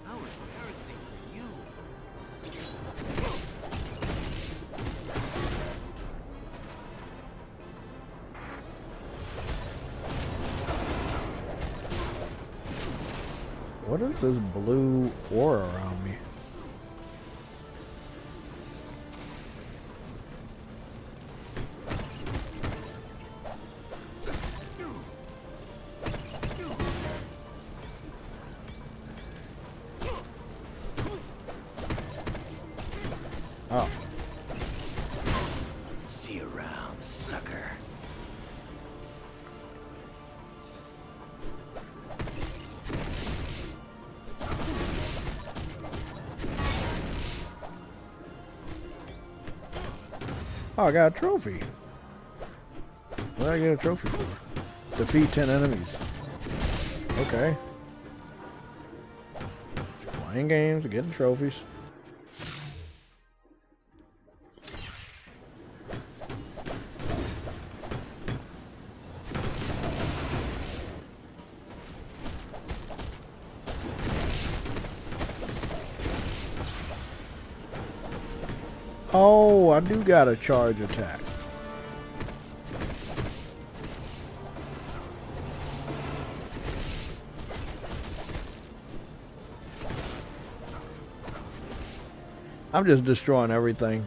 How embarrassing for you.
What is this blue aura around me? Oh.
See you around, sucker.
Oh, I got a trophy. What did I get a trophy for? Defeat 10 enemies. Okay. Playing games, getting trophies. Oh, I do got a charge attack. I'm just destroying everything.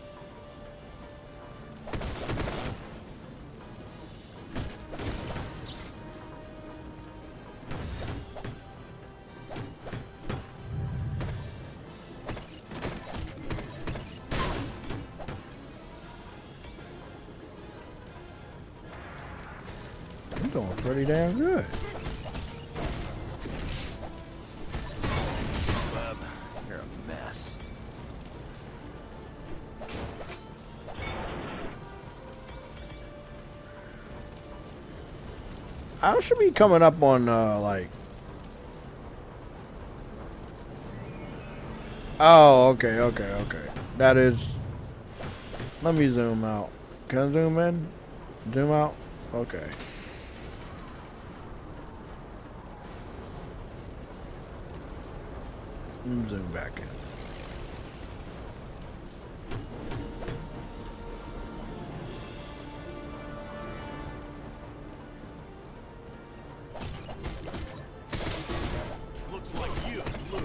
I'm doing pretty damn good.
Bub, you're a mess.
I should be coming up on like. Oh, okay. That is. Let me zoom out. Can I zoom in? Zoom out? Okay. Zoom back in.
Looks like you lose.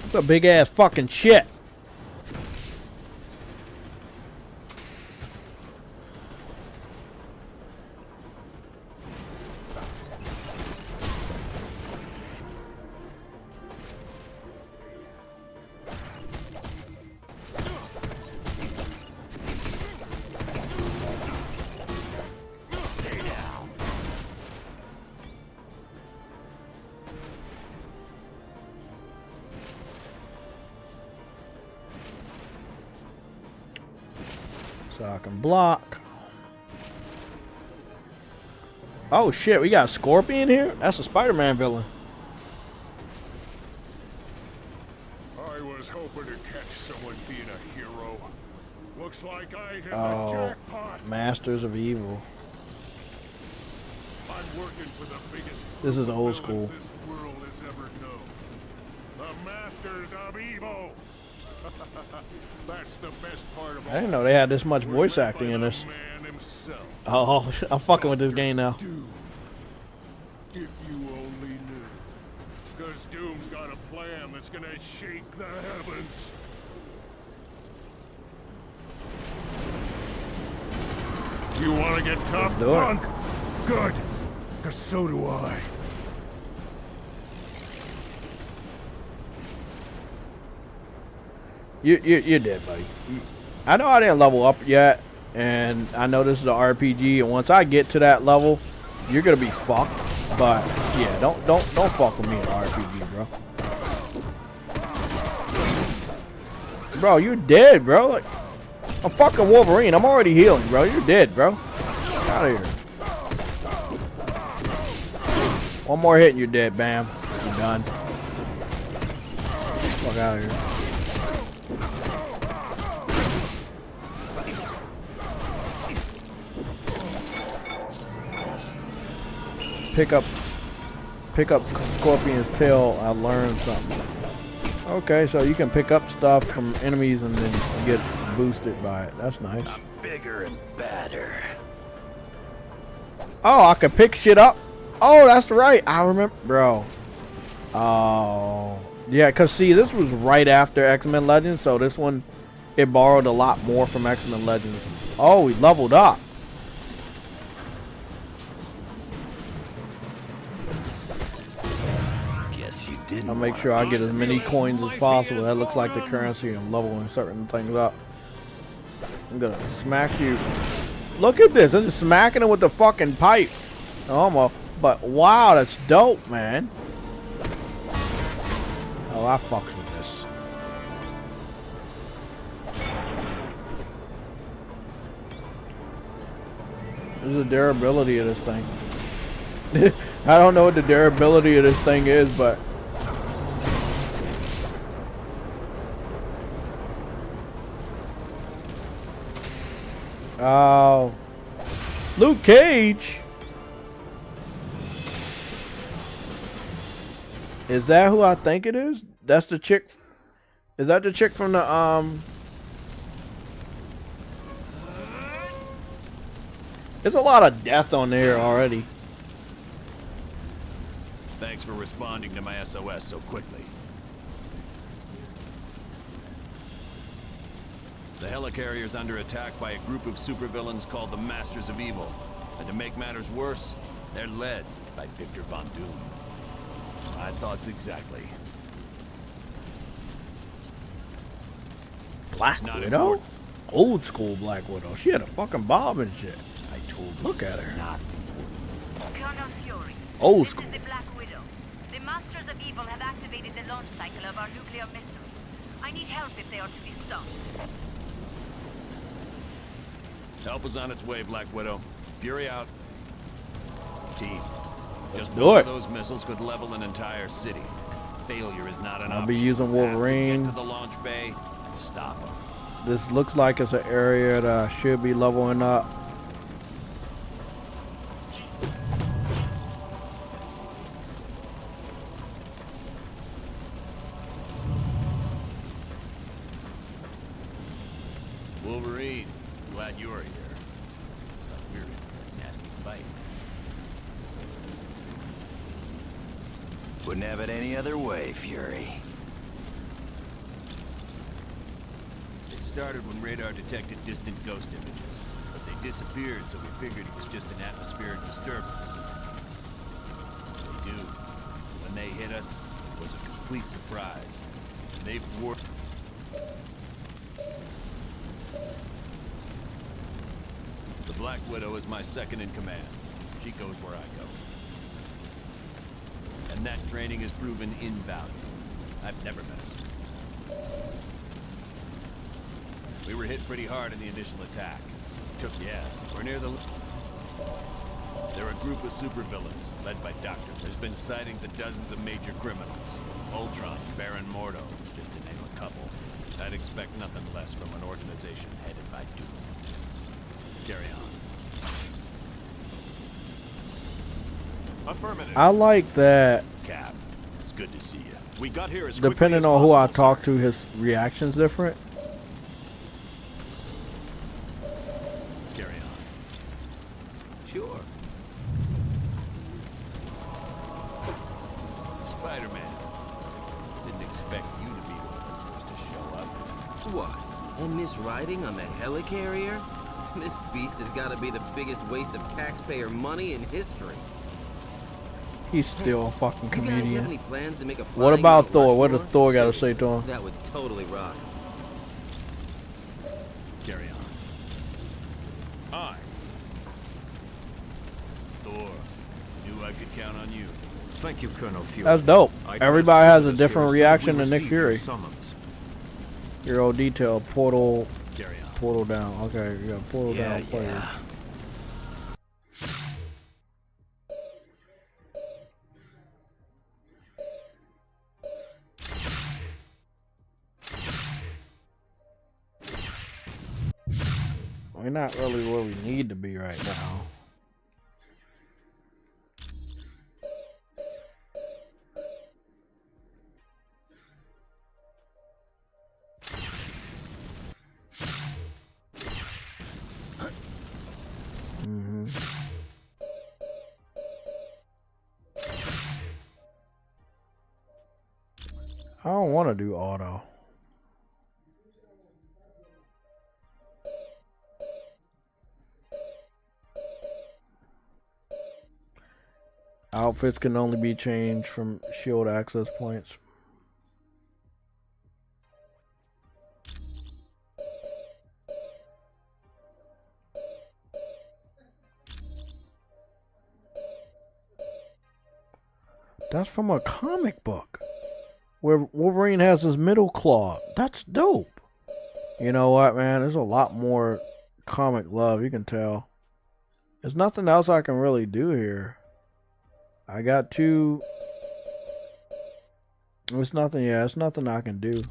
It's a big ass fucking shit. So I can block. Oh shit, we got Scorpion here? That's a Spider-Man villain.
I was hoping to catch someone being a hero. Looks like I hit the jackpot.
Masters of Evil.
I'm working for the biggest.
This is old school.
This world has ever known. The Masters of Evil. That's the best part of all.
I didn't know they had this much voice acting in this. Oh, I'm fucking with this game now.
If you only knew. Because Doom's got a plan that's gonna shake the heavens. You wanna get tough, punk? Good. Because so do I.
You're dead, buddy. I know I didn't level up yet, and I know this is an RPG, and once I get to that level, you're gonna be fucked. But yeah, don't fuck with me in an RPG, bro. Bro, you're dead, bro. Like, I'm fucking Wolverine. I'm already healing, bro. You're dead, bro. Get out of here. One more hit and you're dead. Bam. You're done. Fuck out of here. Pick up Scorpion's tail. I learned something. Okay, so you can pick up stuff from enemies and then get boosted by it. That's nice.
I'm bigger and badder.
Oh, I can pick shit up. Oh, that's right. I remember, bro. Oh, yeah. Cause see, this was right after X-Men Legends, so this one it borrowed a lot more from X-Men Legends. Oh, we leveled up. I'll make sure I get as many coins as possible. That looks like the currency. I'm leveling certain things up. I'm gonna smack you. Look at this. I'm just smacking it with the fucking pipe. Almost. But wow, that's dope, man. Oh, I fucks with this. This is the durability of this thing. I don't know what the durability of this thing is, but oh, Luke Cage. Is that who I think it is? That's the chick. Is that the chick from the There's a lot of death on there already.
Thanks for responding to my SOS so quickly. The helicarrier's under attack by a group of supervillains called the Masters of Evil. And to make matters worse, they're led by Victor Von Doom. My thoughts exactly.
Black Widow? Old school Black Widow. She had a fucking bob and shit.
I told you.
Look at her.
Not.
Colonel Fury.
Old school.
This is the Black Widow. The Masters of Evil have activated the launch cycle of our nuclear missiles. I need help if they are to be stopped.
Help is on its way, Black Widow. Fury out. Team. Just
do
one
it.
of those missiles could level an entire city. Failure is not an option.
I'll be using Wolverine.
Get to the launch bay and stop them.
This looks like it's an area that I should be leveling up.
Wolverine, glad you're here. Looks like we're in for a nasty fight.
Wouldn't have it any other way, Fury.
It started when radar detected distant ghost images, but they disappeared, so we figured it was just an atmospheric disturbance. They do. When they hit us, it was a complete surprise. They've warped. The Black Widow is my second in command. She goes where I go. And that training has proven invaluable. I've never met a suit. We were hit pretty hard in the initial attack. took yes. We're near the... They're a group of supervillains, led by Doctor. There's been sightings of dozens of major criminals. Ultron, Baron Mordo, just to name a couple. I'd expect nothing less from an organization headed by Doom. Carry on. Affirmative.
I like that.
Cap, it's good to see you. We got here as
depending on who I talk to, his reaction's different.
Carry on.
Sure.
Spider-Man. Didn't expect you to be one of the first to show up.
What? And Miss Riding on the helicarrier? This beast has got to be the biggest waste of taxpayer money in history.
He's still a fucking comedian.
You guys have any plans to make a
What about Thor? What does Thor got to say to him?
That would totally rock.
Carry on. Aye. Thor, knew I could count on you.
Thank you, Colonel Fury.
That's dope. Everybody has a different reaction to Nick Fury. Hero detail, portal, portal down. Okay, you got portal down players. We're not really where we need to be right now. I don't want to do auto. Outfits can only be changed from shield access points. That's from a comic book where Wolverine has his middle claw. That's dope. You know what, man? There's a lot more comic love, you can tell. There's nothing else I can really do here. I got two. It's nothing, yeah, it's nothing I can do.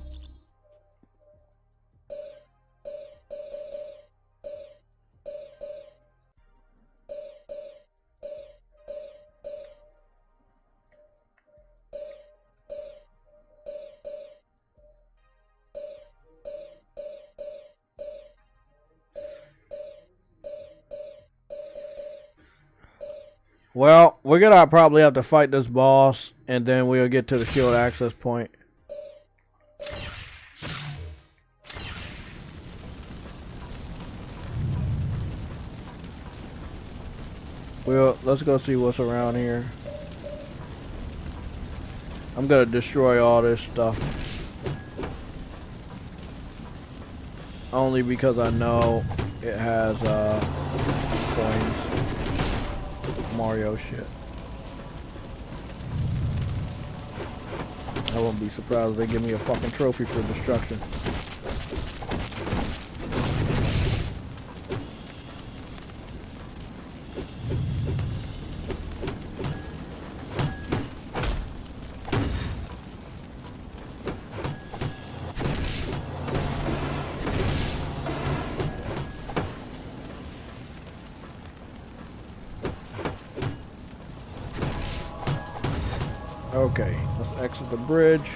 Well, we're gonna probably have to fight this boss, and then we'll get to the shield access point. Well, let's go see what's around here. I'm gonna destroy all this stuff. Only because I know it has coins. Mario shit. I won't be surprised if they give me a fucking trophy for destruction. Okay, let's exit the bridge.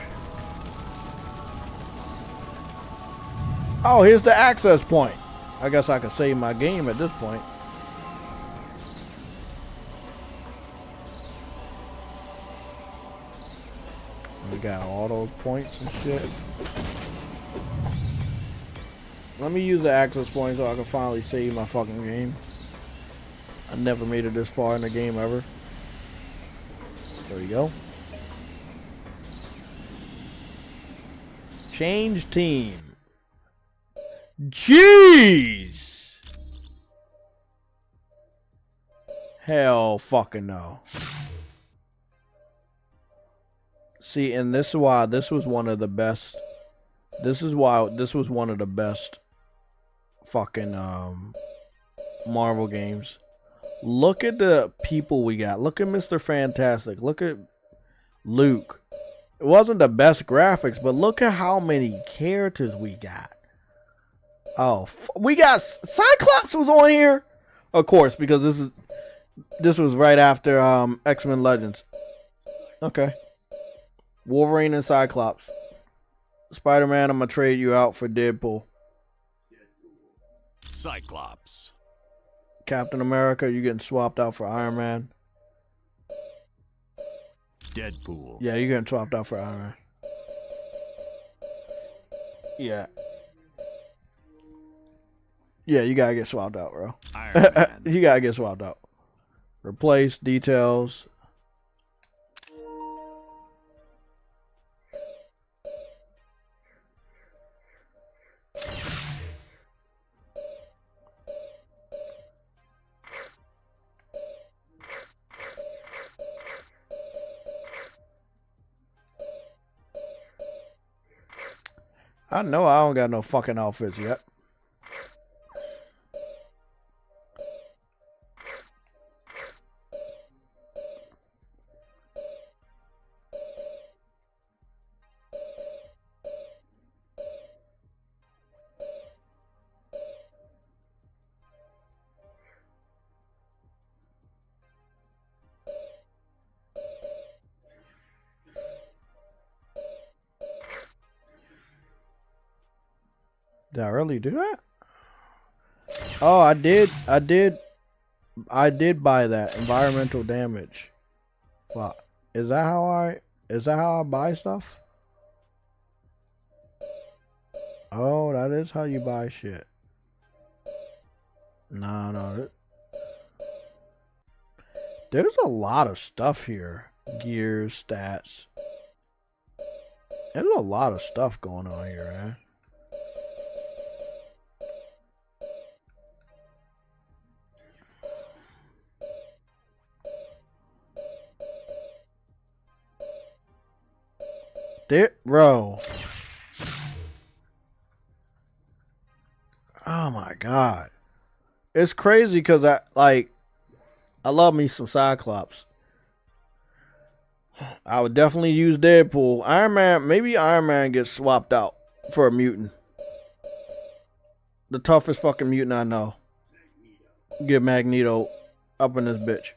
Oh, here's the access point. I guess I can save my game at this point. We got all those points and shit. Let me use the access point so I can finally save my fucking game. I never made it this far in the game ever. There we go. Change team. Jeez. Hell fucking no. See, and this is why this was one of the best. This is why this was one of the best fucking Marvel games. Look at the people we got. Look at Mr. Fantastic. Look at Luke. It wasn't the best graphics, but look at how many characters we got. Oh, we got Cyclops was on here, of course, because this was right after X-Men Legends. Okay, Wolverine and Cyclops. Spider-Man, I'm gonna trade you out for Deadpool.
Cyclops.
Captain America, you getting swapped out for Iron Man.
Deadpool.
Yeah, you're getting swapped out for Iron Man. Yeah. Yeah, you gotta get swapped out, bro.
Iron Man.
You gotta get swapped out. Replace details. I know I don't got no fucking outfits yet. Did I really do that? Oh, I did buy that environmental damage. Fuck. Is that how I buy stuff? Oh, that is how you buy shit. No. There's a lot of stuff here. Gears, stats. There's a lot of stuff going on here, man. Bro. Oh my god. It's crazy because I love me some Cyclops. I would definitely use Deadpool. Iron Man, maybe Iron Man gets swapped out for a mutant. The toughest fucking mutant I know. Get Magneto up in this bitch.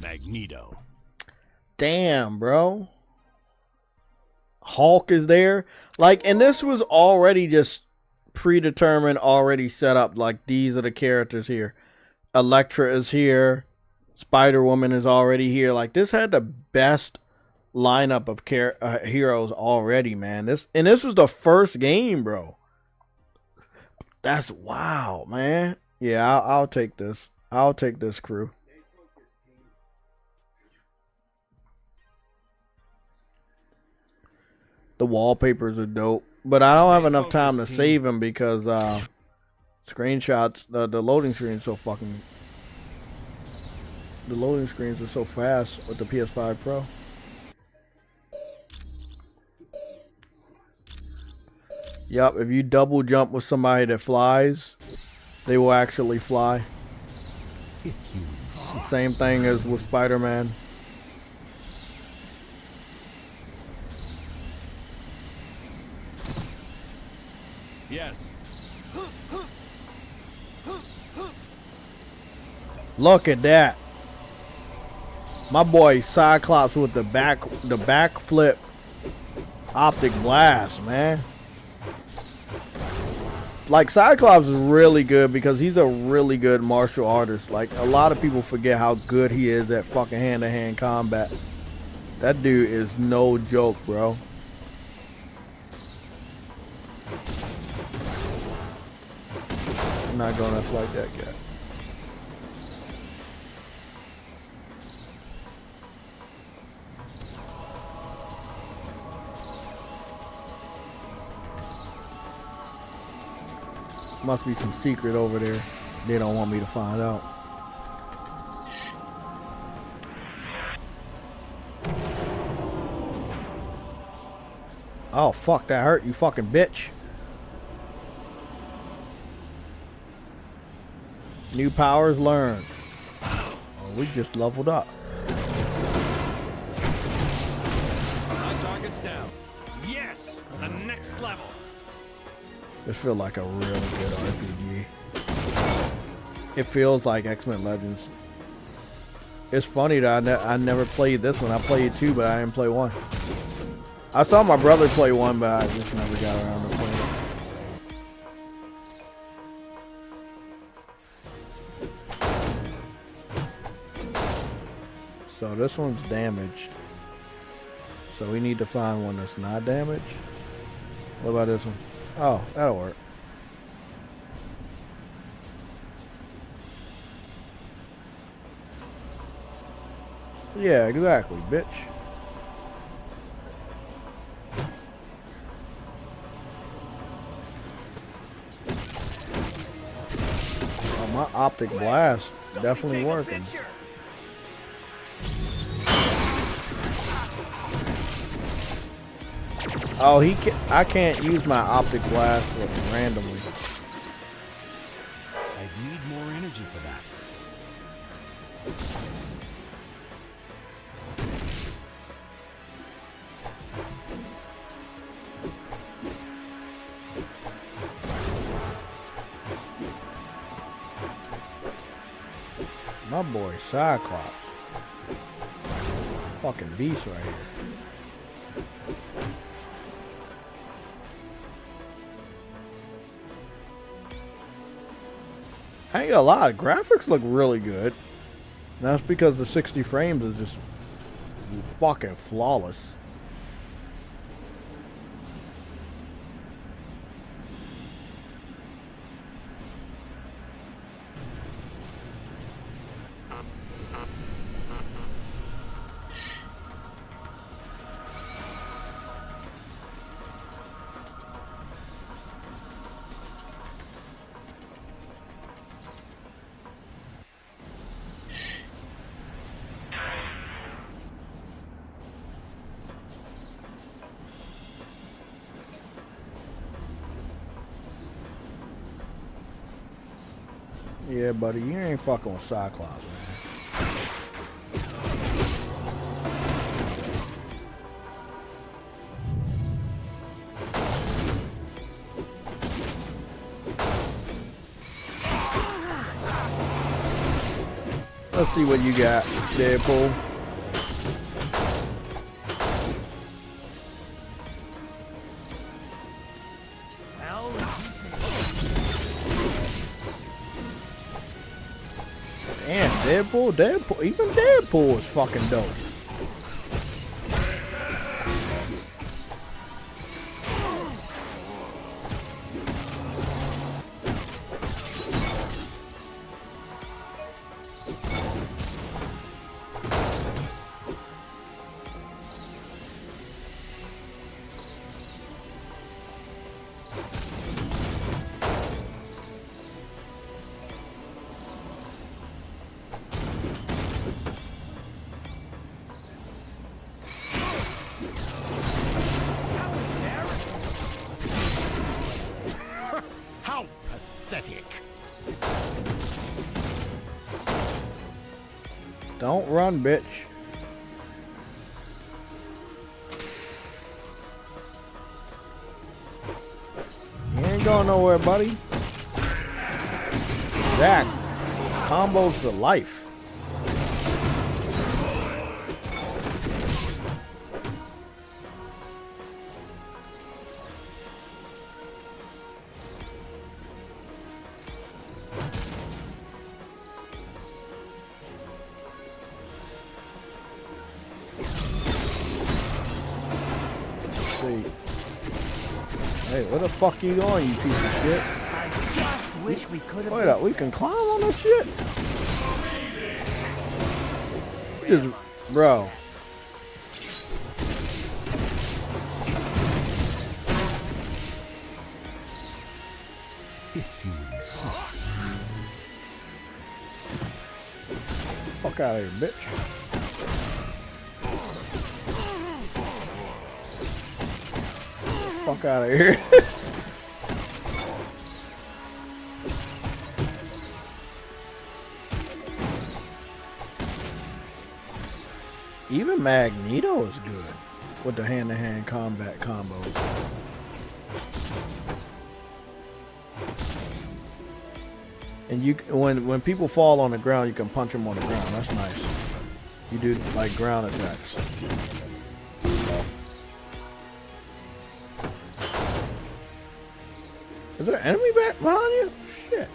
Magneto.
Damn, bro. Hulk is there. Like, and this was already just predetermined, already set up. Like, these are the characters here. Elektra is here. Spider-Woman is already here. Like, this had the best lineup of heroes already, man. This was the first game, bro. That's wow, man. Yeah, I'll take this. I'll take this crew. The wallpapers are dope, but I don't have enough time to save them because screenshots, the loading screens so fucking. The loading screens are so fast with the PS5 Pro. Yep, if you double jump with somebody that flies, they will actually fly.
If you insist.
Same thing as with Spider-Man.
Yes.
Look at that. My boy Cyclops with the back flip optic blast, man. Like, Cyclops is really good because he's a really good martial artist. Like, a lot of people forget how good he is at fucking hand-to-hand combat. That dude is no joke, bro. I'm not going to like that guy. Must be some secret over there. They don't want me to find out. Oh, fuck, that hurt, you fucking bitch. New powers learned. Oh, we just leveled up.
My target's down. Yes, the next level.
This feels like a really good RPG. It feels like X-Men Legends. It's funny that I never played this one. I played 2, but I didn't play 1. I saw my brother play 1, but I just never got around to playing it. So this one's damaged. So we need to find one that's not damaged. What about this one? Oh, that'll work. Yeah, exactly, bitch. Oh, my optic blast definitely working. Oh, I can't use my optic blast randomly.
I'd need more energy for that.
My boy Cyclops. Fucking beast right here. I ain't gonna lie, graphics look really good. And that's because the 60 frames is just fucking flawless. Yeah, buddy, you ain't fucking with Cyclops, man. Let's see what you got, Deadpool. Damn, Deadpool, even Deadpool is fucking dope. Don't run, bitch. You ain't going nowhere, buddy. Zach, combos for life. Hey, where the fuck you going, you piece of shit?
I just wish we could have.
Wait up, we can climb on this shit? Just, bro.
If you insist.
Fuck out of here, bitch. Fuck out of here. Even Magneto is good with the hand-to-hand combat combos. And you, when people fall on the ground, you can punch them on the ground. That's nice. You do like ground attacks. Is there an enemy back behind you? Shit.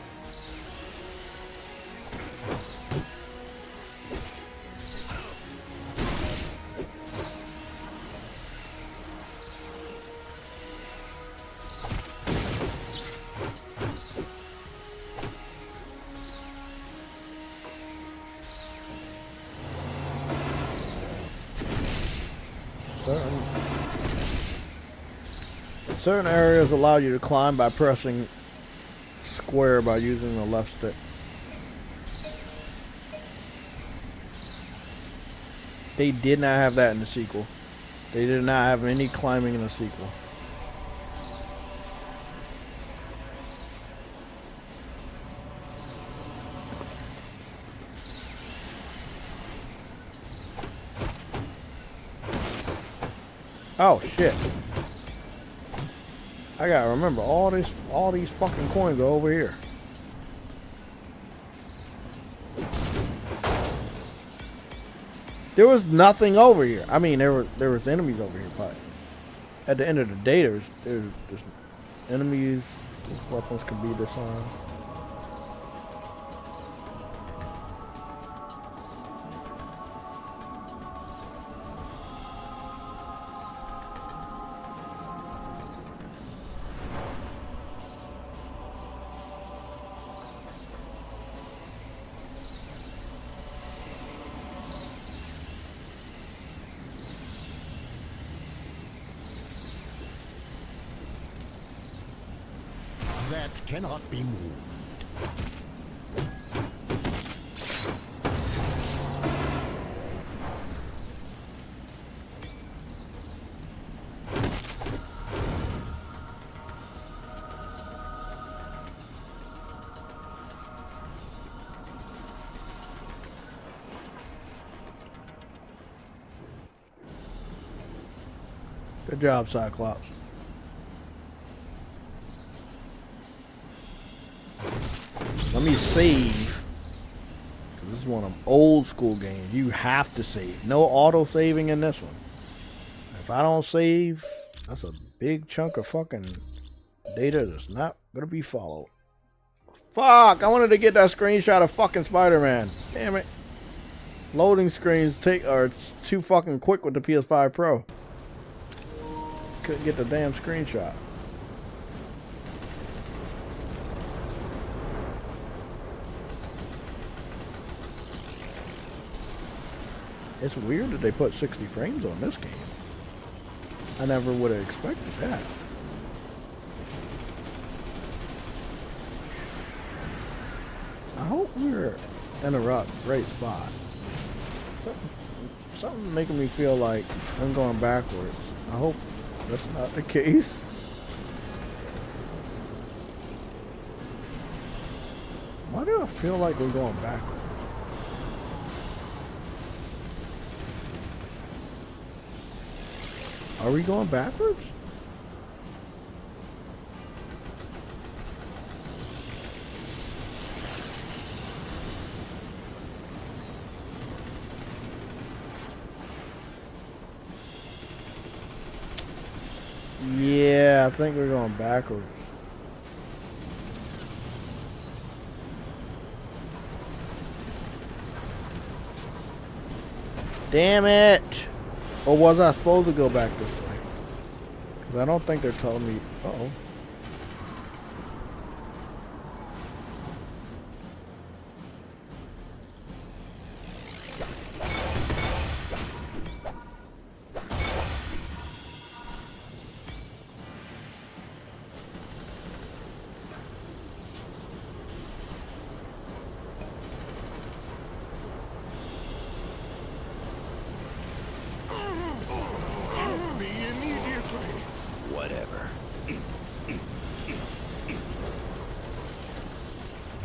Certain areas allow you to climb by pressing square by using the left stick. They did not have that in the sequel. They did not have any climbing in the sequel. Oh shit. I gotta remember all these fucking coins are over here. There was nothing over here. I mean, there was enemies over here, but at the end of the day, there's enemies. Weapons can be disarmed.
That cannot be moved.
Good job, Cyclops. Let me save. This is one of them old school games. You have to save. No auto saving in this one. If I don't save, that's a big chunk of fucking data that's not gonna be followed. Fuck! I wanted to get that screenshot of fucking Spider-Man. Damn it. Loading screens are too fucking quick with the PS5 Pro. Couldn't get the damn screenshot. It's weird that they put 60 frames on this game. I never would have expected that. I hope we're in a right spot. Something making me feel like I'm going backwards. I hope that's not the case. Why do I feel like we're going backwards? Are we going backwards? Yeah, I think we're going backwards. Damn it! Or was I supposed to go back this way? Because I don't think they're telling me. Uh-oh.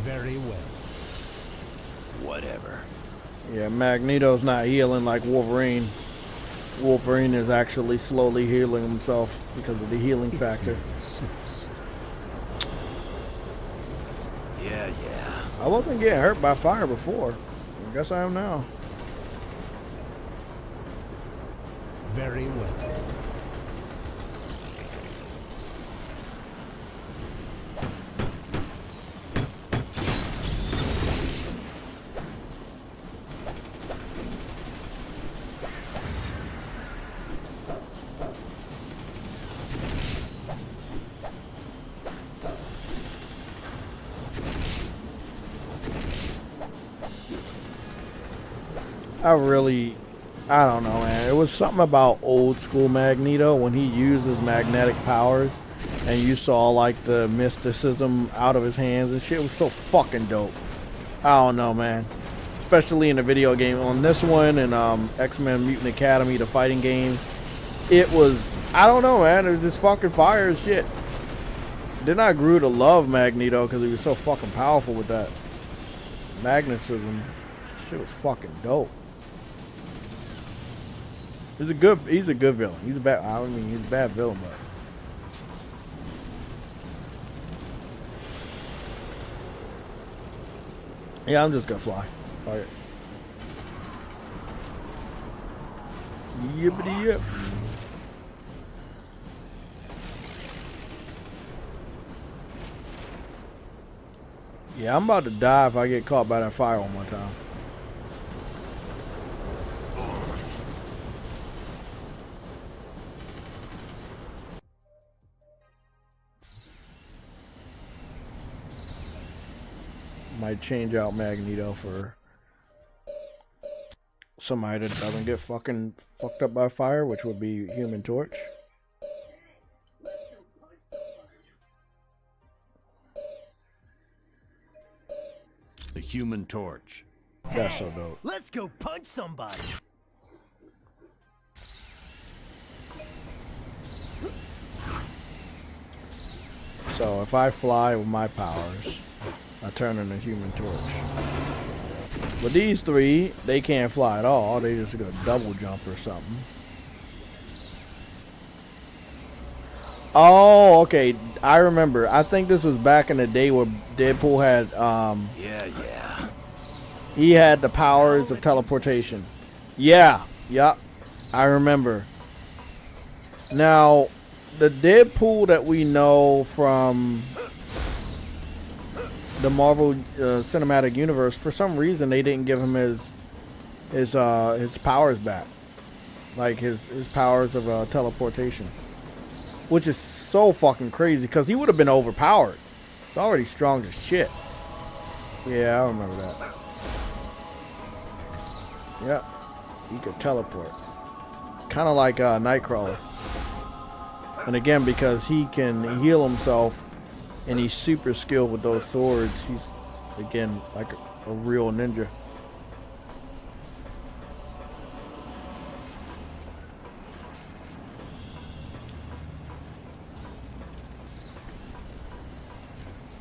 Very well.
Whatever.
Yeah, Magneto's not healing like Wolverine. Wolverine is actually slowly healing himself because of the healing factor.
Yeah.
I wasn't getting hurt by fire before. I guess I am now.
Very well.
I don't know, man. It was something about old school Magneto when he used his magnetic powers and you saw like the mysticism out of his hands and shit. It was so fucking dope. I don't know, man. Especially in the video game. On this one and X-Men Mutant Academy, the fighting game, it was, I don't know, man. It was just fucking fire as shit. Then I grew to love Magneto because he was so fucking powerful with that magnetism. Shit was fucking dope. He's a good villain. He's a bad, I mean, he's a bad villain, but yeah, I'm just gonna fly. All right. Yippity yip. Yeah, I'm about to die if I get caught by that fire one more time. Might change out Magneto for somebody that doesn't get fucking fucked up by fire, which would be Human Torch.
The Human Torch.
That's so dope.
Let's go punch somebody.
So if I fly with my powers, I turn into Human Torch. But these three, they can't fly at all. They just go double jump or something. Oh, okay. I remember. I think this was back in the day where Deadpool had
Yeah.
he had the powers of teleportation. Yeah. Yep. I remember. Now, the Deadpool that we know from the Marvel Cinematic Universe, for some reason they didn't give him his powers back, like his powers of teleportation, which is so fucking crazy because he would have been overpowered. He's already strong as shit. Yeah, I remember that. Yep, he could teleport, kind of like Nightcrawler. And again, because he can heal himself and he's super skilled with those swords, he's, again, like a real ninja.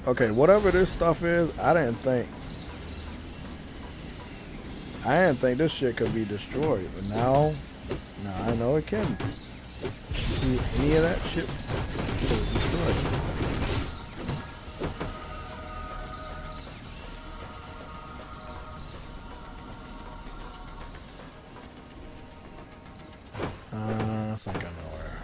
Okay, whatever this stuff is, I didn't think this shit could be destroyed, but now I know it can. See any of that shit destroyed. I think I know where.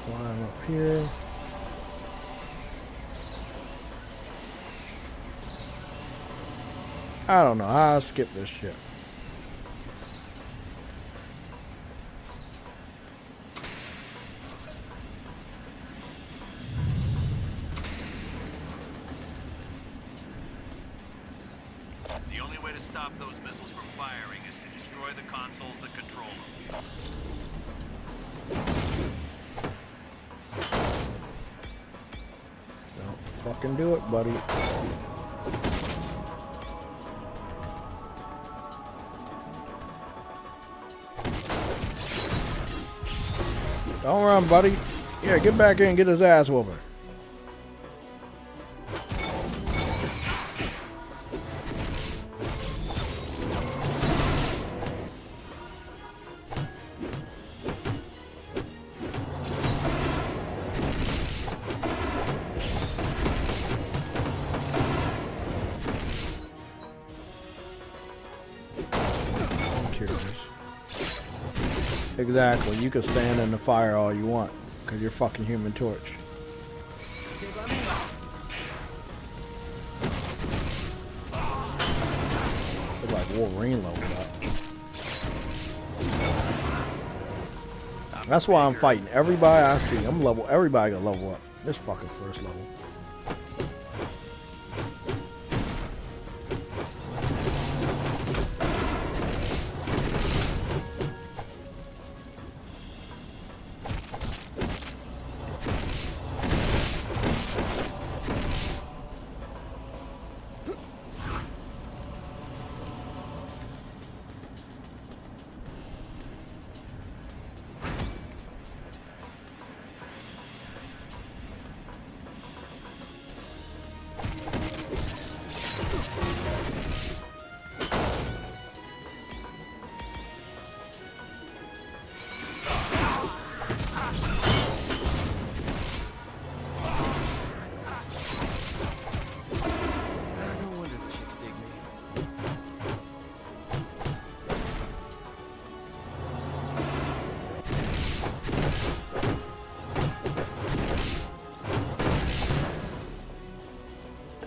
Climb up here. I don't know. I'll skip this shit.
The only way to stop those missiles from firing is to destroy the consoles that control them.
Don't fucking do it, buddy. Don't run, buddy. Yeah, get back in and get his ass whooping. Exactly. You can stand in the fire all you want, because you're fucking Human Torch. It's like Wolverine leveled up. That's why I'm fighting everybody I see. Everybody got level up. This fucking first level.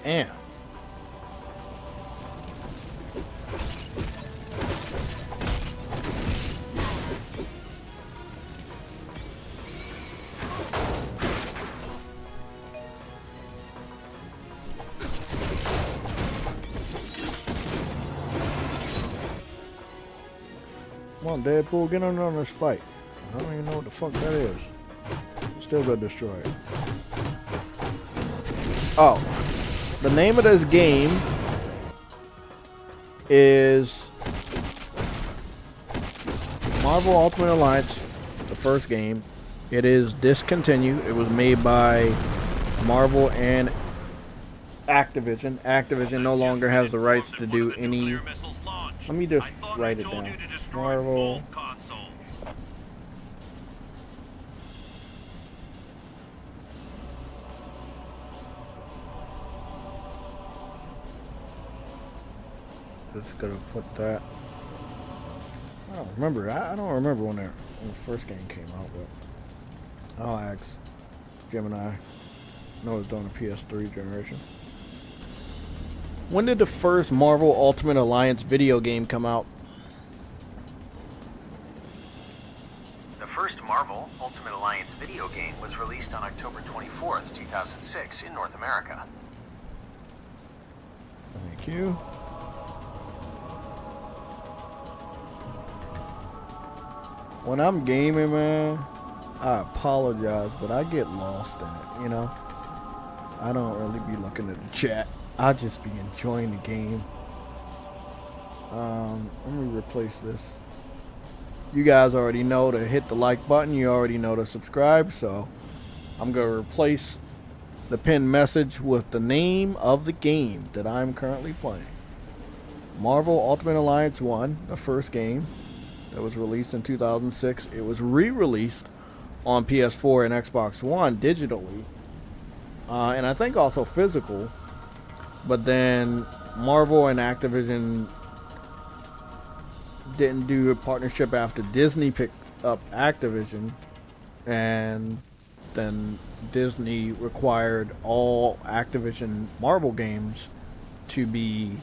Damn. Come on, Deadpool, get on this fight. I don't even know what the fuck that is. Still got destroyed. Oh. The name of this game is Marvel Ultimate Alliance, the first game. It is discontinued. It was made by Marvel and Activision. Activision no longer has the rights to do any... Let me just write it down. Marvel... Just gonna put that. I don't remember. I don't remember when the first game came out, but I'll ask Gemini. I know it's during the PS3 generation. When did the first Marvel Ultimate Alliance video game come out?
The first Marvel Ultimate Alliance video game was released on October 24th, 2006 in North America.
Thank you. When I'm gaming, man, I apologize, but I get lost in it, you know? I don't really be looking at the chat. I just be enjoying the game. Let me replace this. You guys already know to hit the like button. You already know to subscribe, so I'm going to replace the pinned message with the name of the game that I'm currently playing. Marvel Ultimate Alliance 1, the first game. That was released in 2006. It was re-released on PS4 and Xbox One digitally, and I think also physical. But then Marvel and Activision didn't do a partnership after Disney picked up Activision, and then Disney required all Activision Marvel games to be,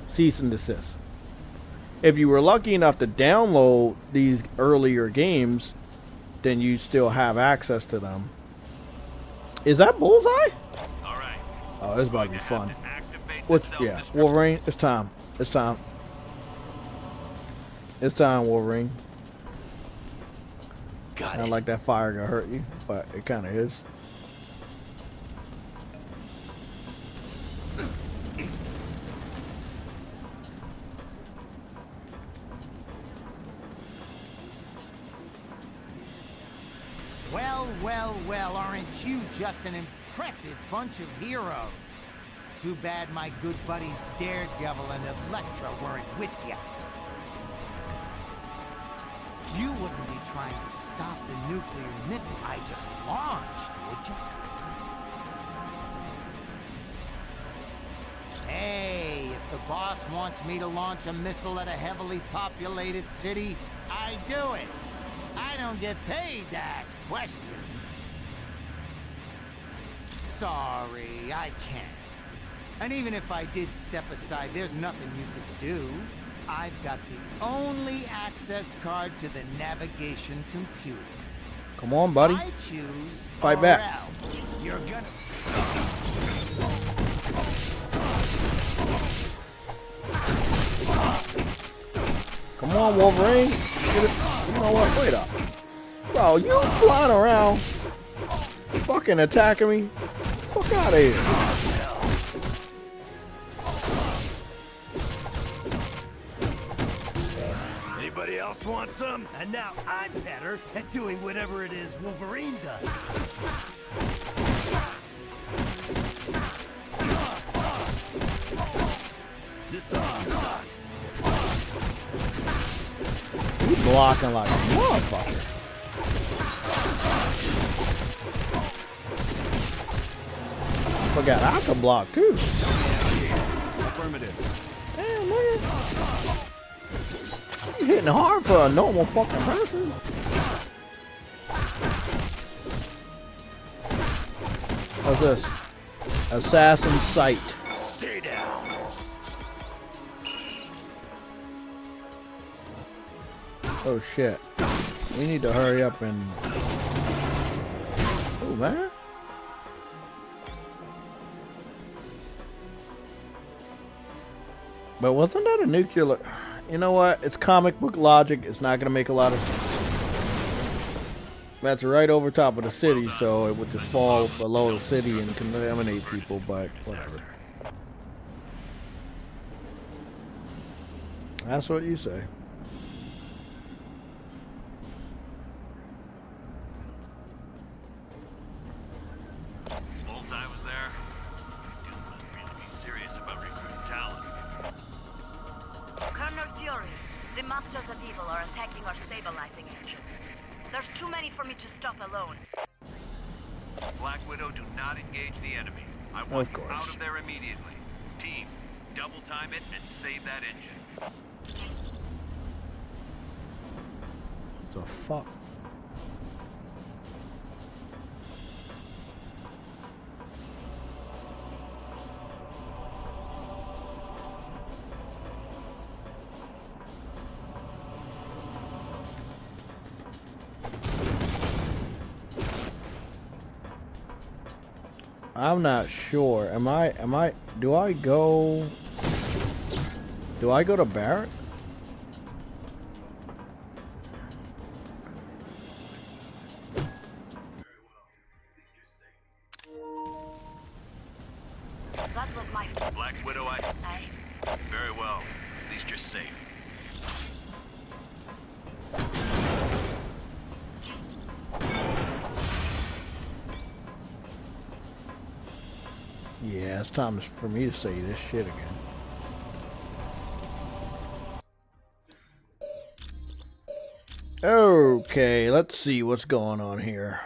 cease and desist. If you were lucky enough to download these earlier games, then you still have access to them. Is that Bullseye?
All right.
Oh, this might be fun. Yeah, Wolverine, it's time. It's time. It's time, Wolverine. Not like that fire gonna hurt you, but it kind of is.
Well, well, aren't you just an impressive bunch of heroes? Too bad my good buddies Daredevil and Elektra weren't with you. You wouldn't be trying to stop the nuclear missile I just launched, would you? Hey, if the boss wants me to launch a missile at a heavily populated city, I do it. I don't get paid to ask questions. Sorry, I can't. And even if I did step aside, there's nothing you could do. I've got the only access card to the navigation computer.
Come on, buddy.
I choose
fight back.
else. You're gonna...
Come on, Wolverine. You know what? Wait up. Bro, you flying around. Fucking attacking me. Fuck out of here.
Anybody else want some? And now I'm better at doing whatever it is Wolverine does.
He's blocking like a motherfucker. I forgot I could block too.
Affirmative.
Damn, man. You hitting hard for a normal fucking person. What's this? Assassin Sight.
Stay down.
Oh shit. We need to hurry up and... Oh man. But wasn't that a nuclear... You know what? It's comic book logic. It's not going to make a lot of sense. That's right over top of the city, so it would just fall below the city and contaminate people, but whatever. That's what you say.
Bullseye was there. You must really be serious about recruiting talent.
Colonel Fury, the Masters of Evil are attacking our stabilizing engines. There's too many for me to stop alone.
Black Widow, do not engage the enemy. I want you out of there immediately. Team, double time it and save that engine.
What the fuck? I'm not sure. Do I go to Barrett?
That was my
Black Widow, very well. At least you're safe.
Yeah, it's time for me to say this shit again. Okay, let's see what's going on here.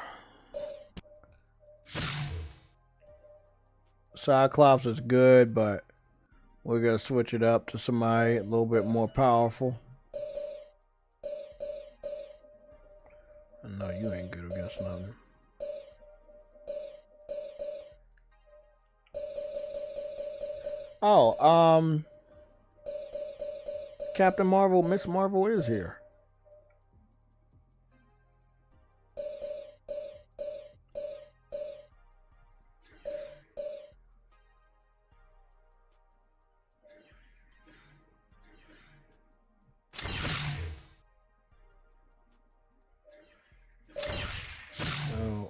Cyclops is good, but we're gonna switch it up to somebody a little bit more powerful. No, you ain't good against nothing. Oh, Captain Marvel, Miss Marvel is here. Oh.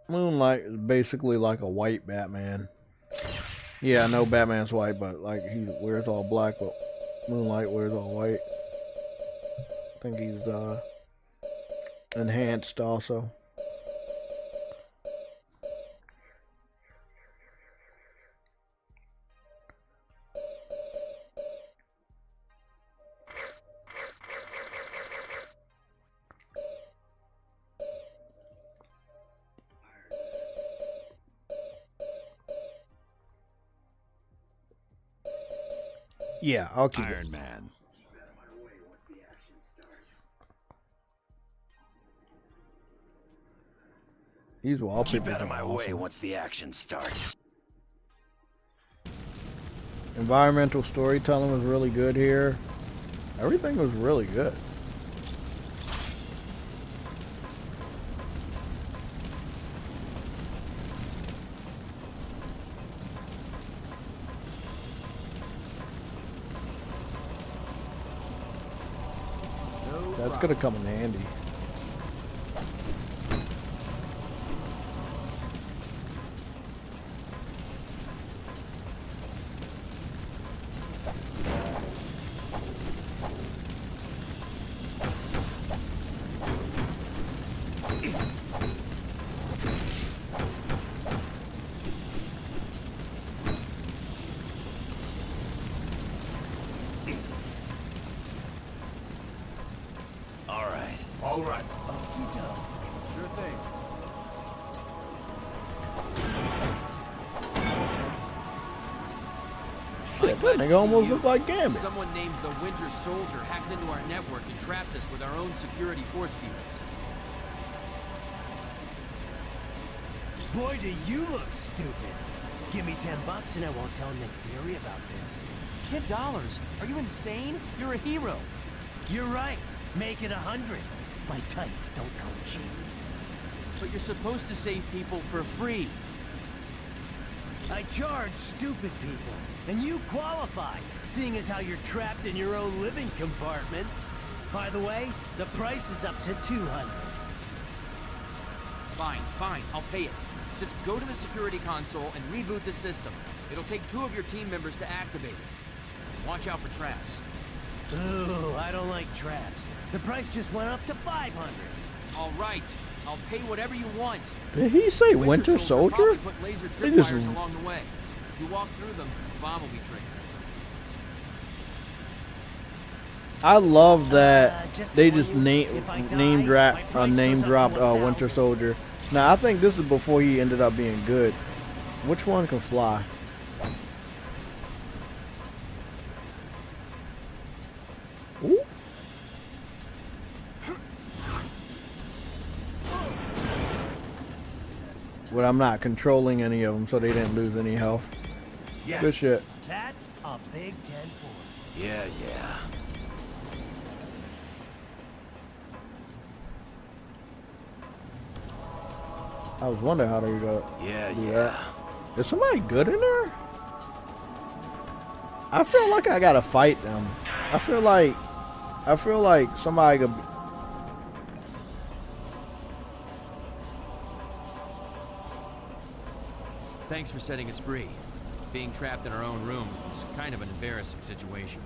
Moonlight is basically like a white Batman. Yeah, I know Batman's white, but like he wears all black, but Moonlight wears all white. I think he's enhanced also. Yeah, I'll keep
Iron Man.
These wallpapers.
Keep out of my way
awesome.
once the action starts.
Environmental storytelling was really good here. Everything was really good. That's gonna come in handy.
All right.
Sure thing.
Shit, that nigga almost looked like Gambit.
Someone named the Winter Soldier hacked into our network and trapped us with our own security force fields.
Boy, do you look stupid. Give me $10 and I won't tell Nick Fury about this.
$10? Are you insane? You're a hero.
You're right. Make it 100. My tights don't come cheap.
But you're supposed to save people for free.
I charge stupid people, and you qualify, seeing as how you're trapped in your own living compartment. By the way, the price is up to $200.
Fine, I'll pay it. Just go to the security console and reboot the system. It'll take 2 of your team members to activate it. Watch out for traps.
Ooh, I don't like traps. The price just went up to $500.
All right, I'll pay whatever you want.
Did he say Winter Soldier?
Probably put laser tripwires along the way. If you walk through them, the bomb will be triggered.
I love that they just name dropped Winter Soldier. Now I think this is before he ended up being good. Which one can fly? Ooh. But I'm not controlling any of them, so they didn't lose any health.
Yes.
Good shit.
That's a big 10-4.
Yeah.
I was wondering how they go.
Yeah.
That. Is somebody good in there? I feel like I gotta fight them. I feel like somebody could.
Thanks for setting us free. Being trapped in our own rooms was kind of an embarrassing situation.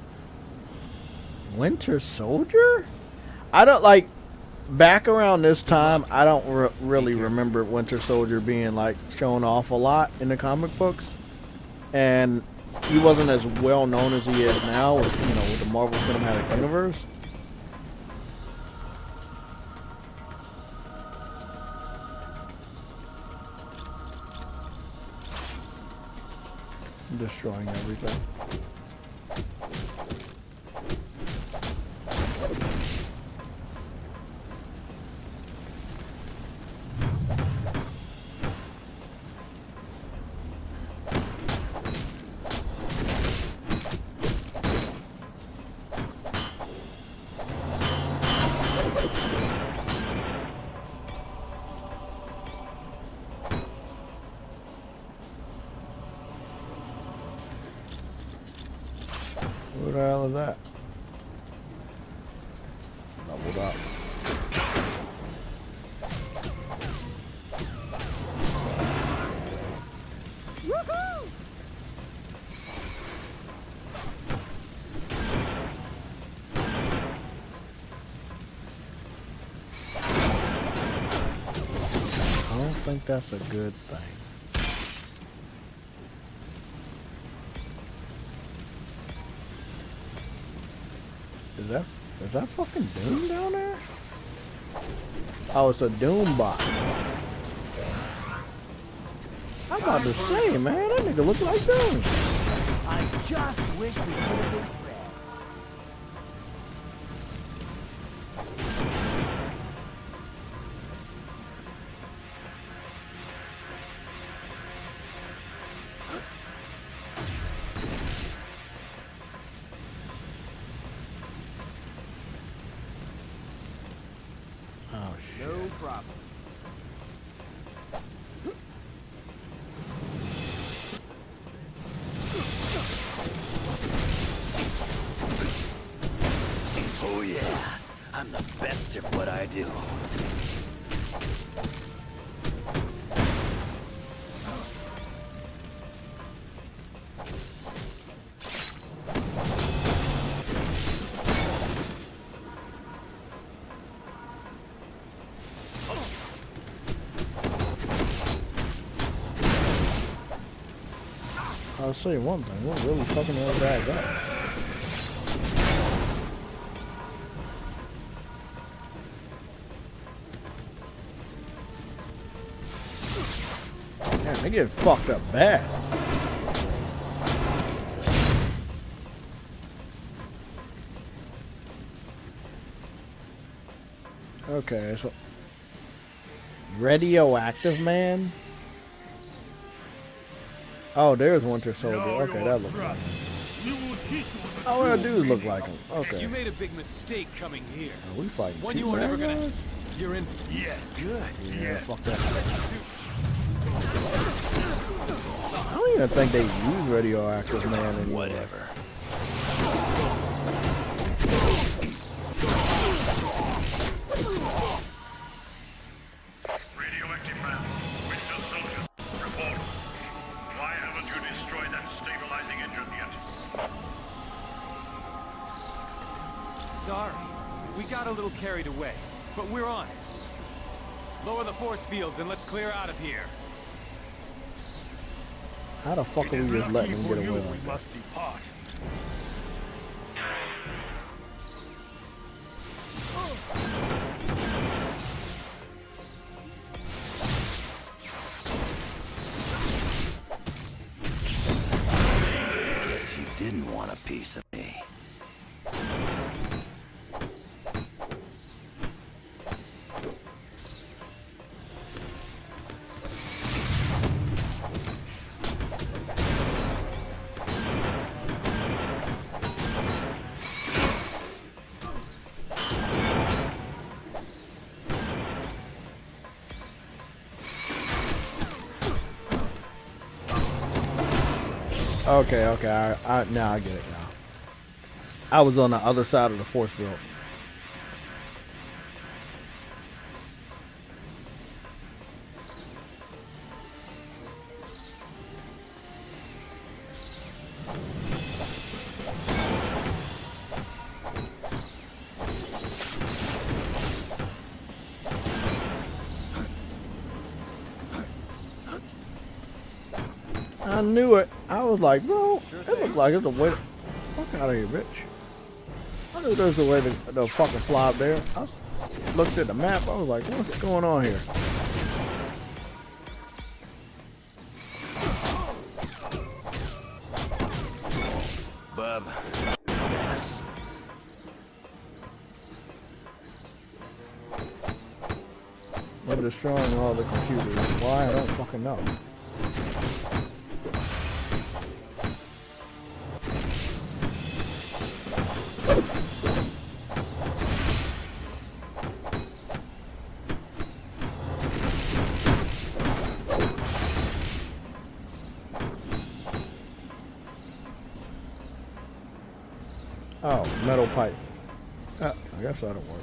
Winter Soldier? I don't like. Back around this time, I don't really remember Winter Soldier being like shown off a lot in the comic books, and he wasn't as well known as he is now with with the Marvel Cinematic Universe. I'm destroying everything. What the hell is that? Doubled up.
Woohoo!
I don't think that's a good thing. Is that fucking Doom down there? Oh, it's a Doom bot. I'm about to say, man, that nigga look like Doom.
I just wish we could have been friends.
Oh shit.
No problem.
Oh yeah, I'm the best at what I do.
I'll say one thing, we're really fucking those guys up. Man, they get fucked up bad. Okay, so radioactive man. Oh, there's Winter Soldier. Okay, that looks like him. Oh, well, dudes look like him. Okay.
You made a big mistake coming here.
Are we fighting
One
two
you were never
bad
gonna.
guys?
You're in. Yes, good.
Yeah, fuck that. I don't even think they use radioactive man anymore.
Whatever.
Radioactive man, Winter Soldier, report. Why haven't you destroyed that stabilizing engine yet?
Sorry, we got a little carried away, but we're on it. Lower the force fields and let's clear out of here.
How the fuck are we just letting them get away with
We
that?
must depart.
Guess you didn't want a piece of me.
Okay, okay, now I get it now. I was on the other side of the force field. I knew it. I was like, bro, it looked like it's a way to... Fuck out of here, bitch. I knew there was a way to fucking fly up there. I looked at the map. I was like, what's going on here?
Bub. Yes.
They're destroying all the computers. Why? I don't fucking know. Oh, metal pipe. I guess that'll work.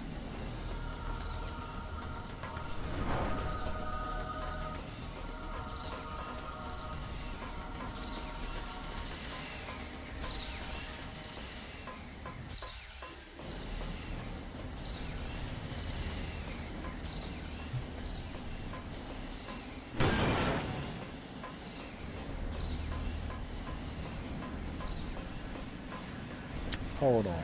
Hold on, man.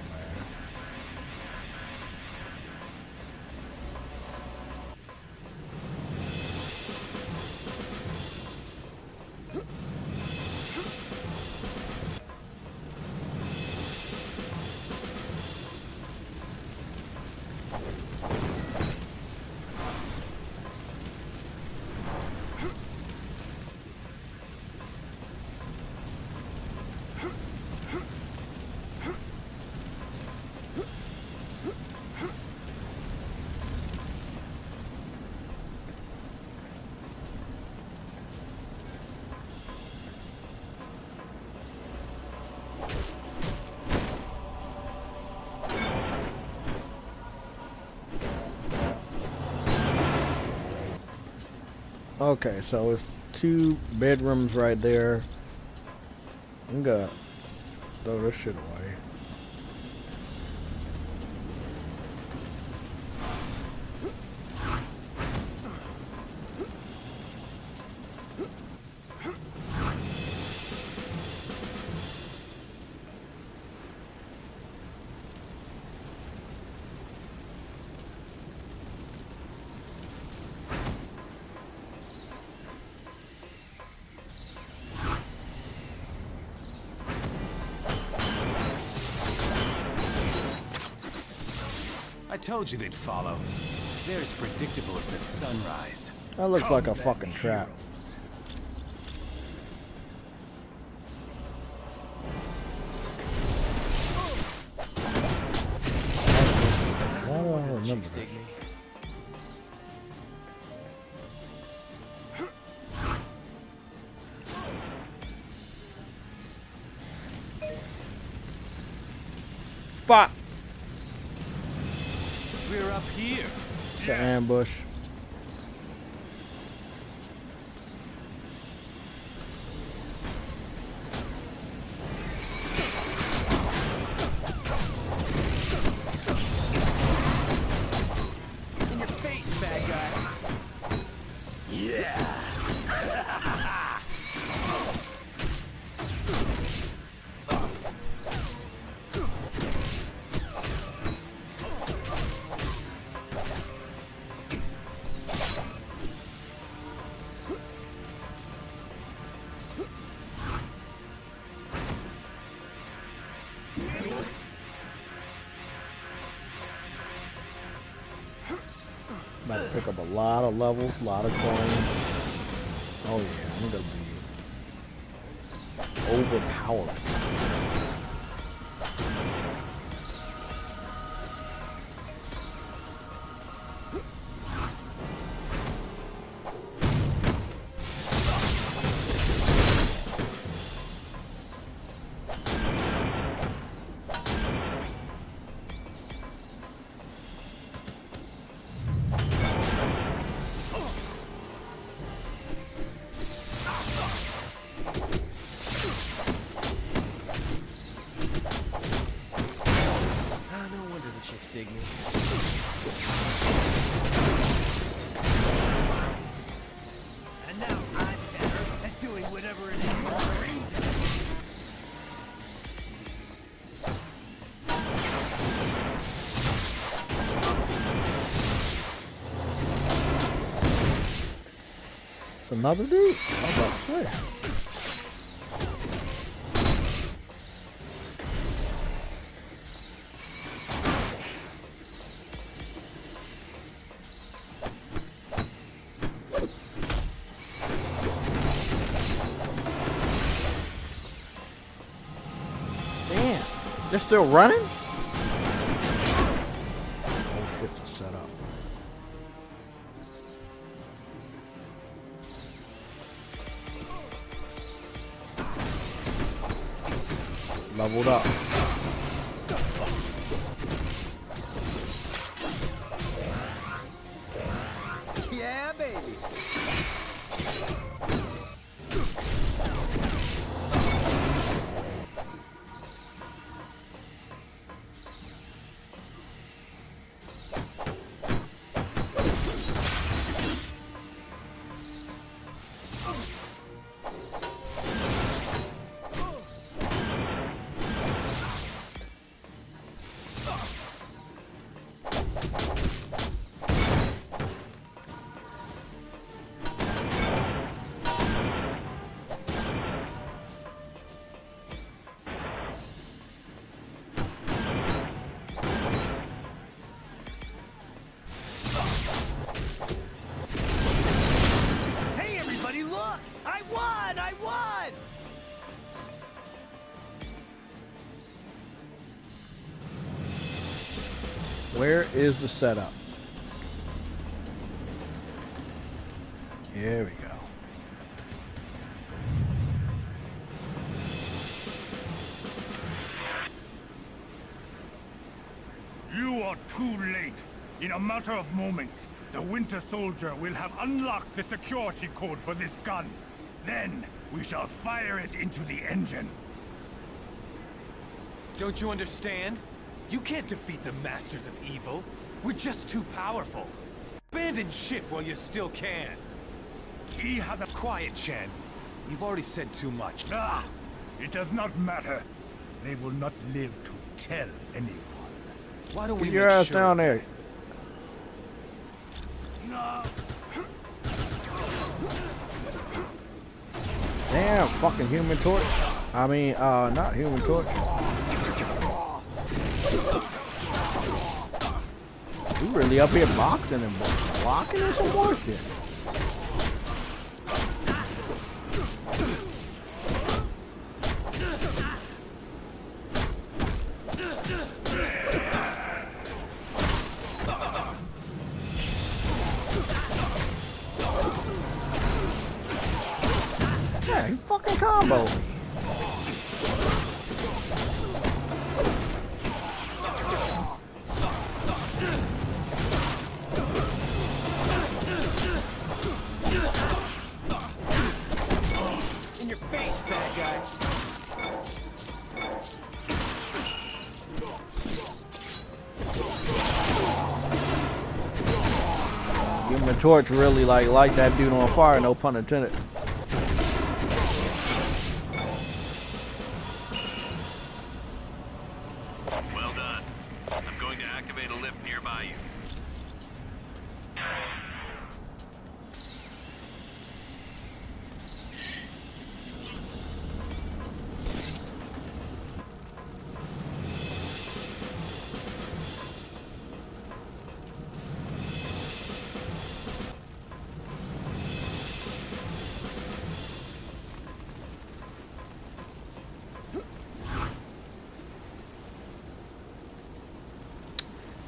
Okay, so it's 2 bedrooms right there. I'm gonna throw this shit away.
I told you they'd follow. They're as predictable as the sunrise.
That looks like a fucking trap. Why do I remember that? Fuck!
We're up here.
It's an ambush.
In your face, bad guy. Yeah.
About to pick up a lot of levels, a lot of coins. Oh yeah, I'm gonna be overpowered.
Dig me.
And now I'm better at doing whatever it is Wolverine does.
It's another dude? I was about to say. They're still running? Oh shit, to set up. Leveled up.
Yeah, baby.
Where is the setup? Here we go.
You are too late. In a matter of moments, The Winter Soldier will have unlocked the security code for this gun. Then, we shall fire it into the engine.
Don't you understand? You can't defeat the Masters of Evil. We're just too powerful. Abandon ship while you still can.
He has a...
Quiet, Chen. You've already said too much.
Ah! It does not matter. They will not live to tell anyone.
Why don't we
get your ass down there?
No.
Damn, fucking Human Torch. I mean, not Human Torch. You really up here boxing and blocking or some bullshit. Yeah, he fucking combo me.
In your face, bad guy.
Give him a torch, really like that dude on fire, no pun intended.
Well done. I'm going to activate a lift nearby you.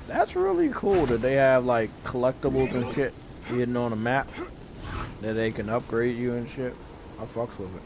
That's really cool that they have like collectibles and shit hidden on the map that they can upgrade you and shit. I fucks with it.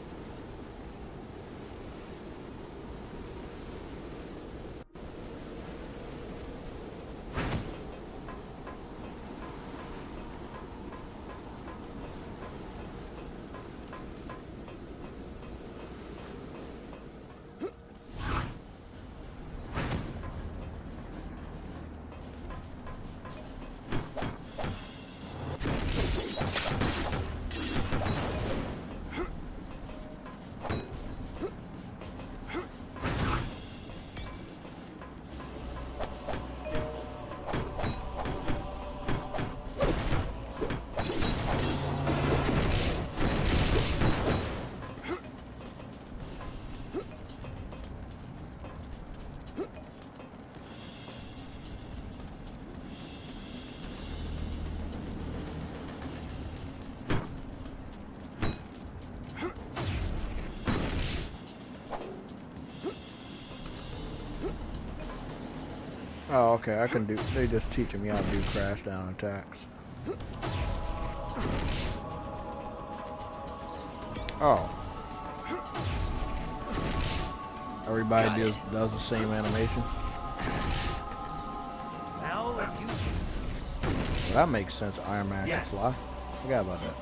Oh, okay, I can do, they just teaching me how to do crash down attacks. Oh. Everybody does the same animation.
Now if you see some.
Well, that makes sense, Iron Man can fly. Forgot about that.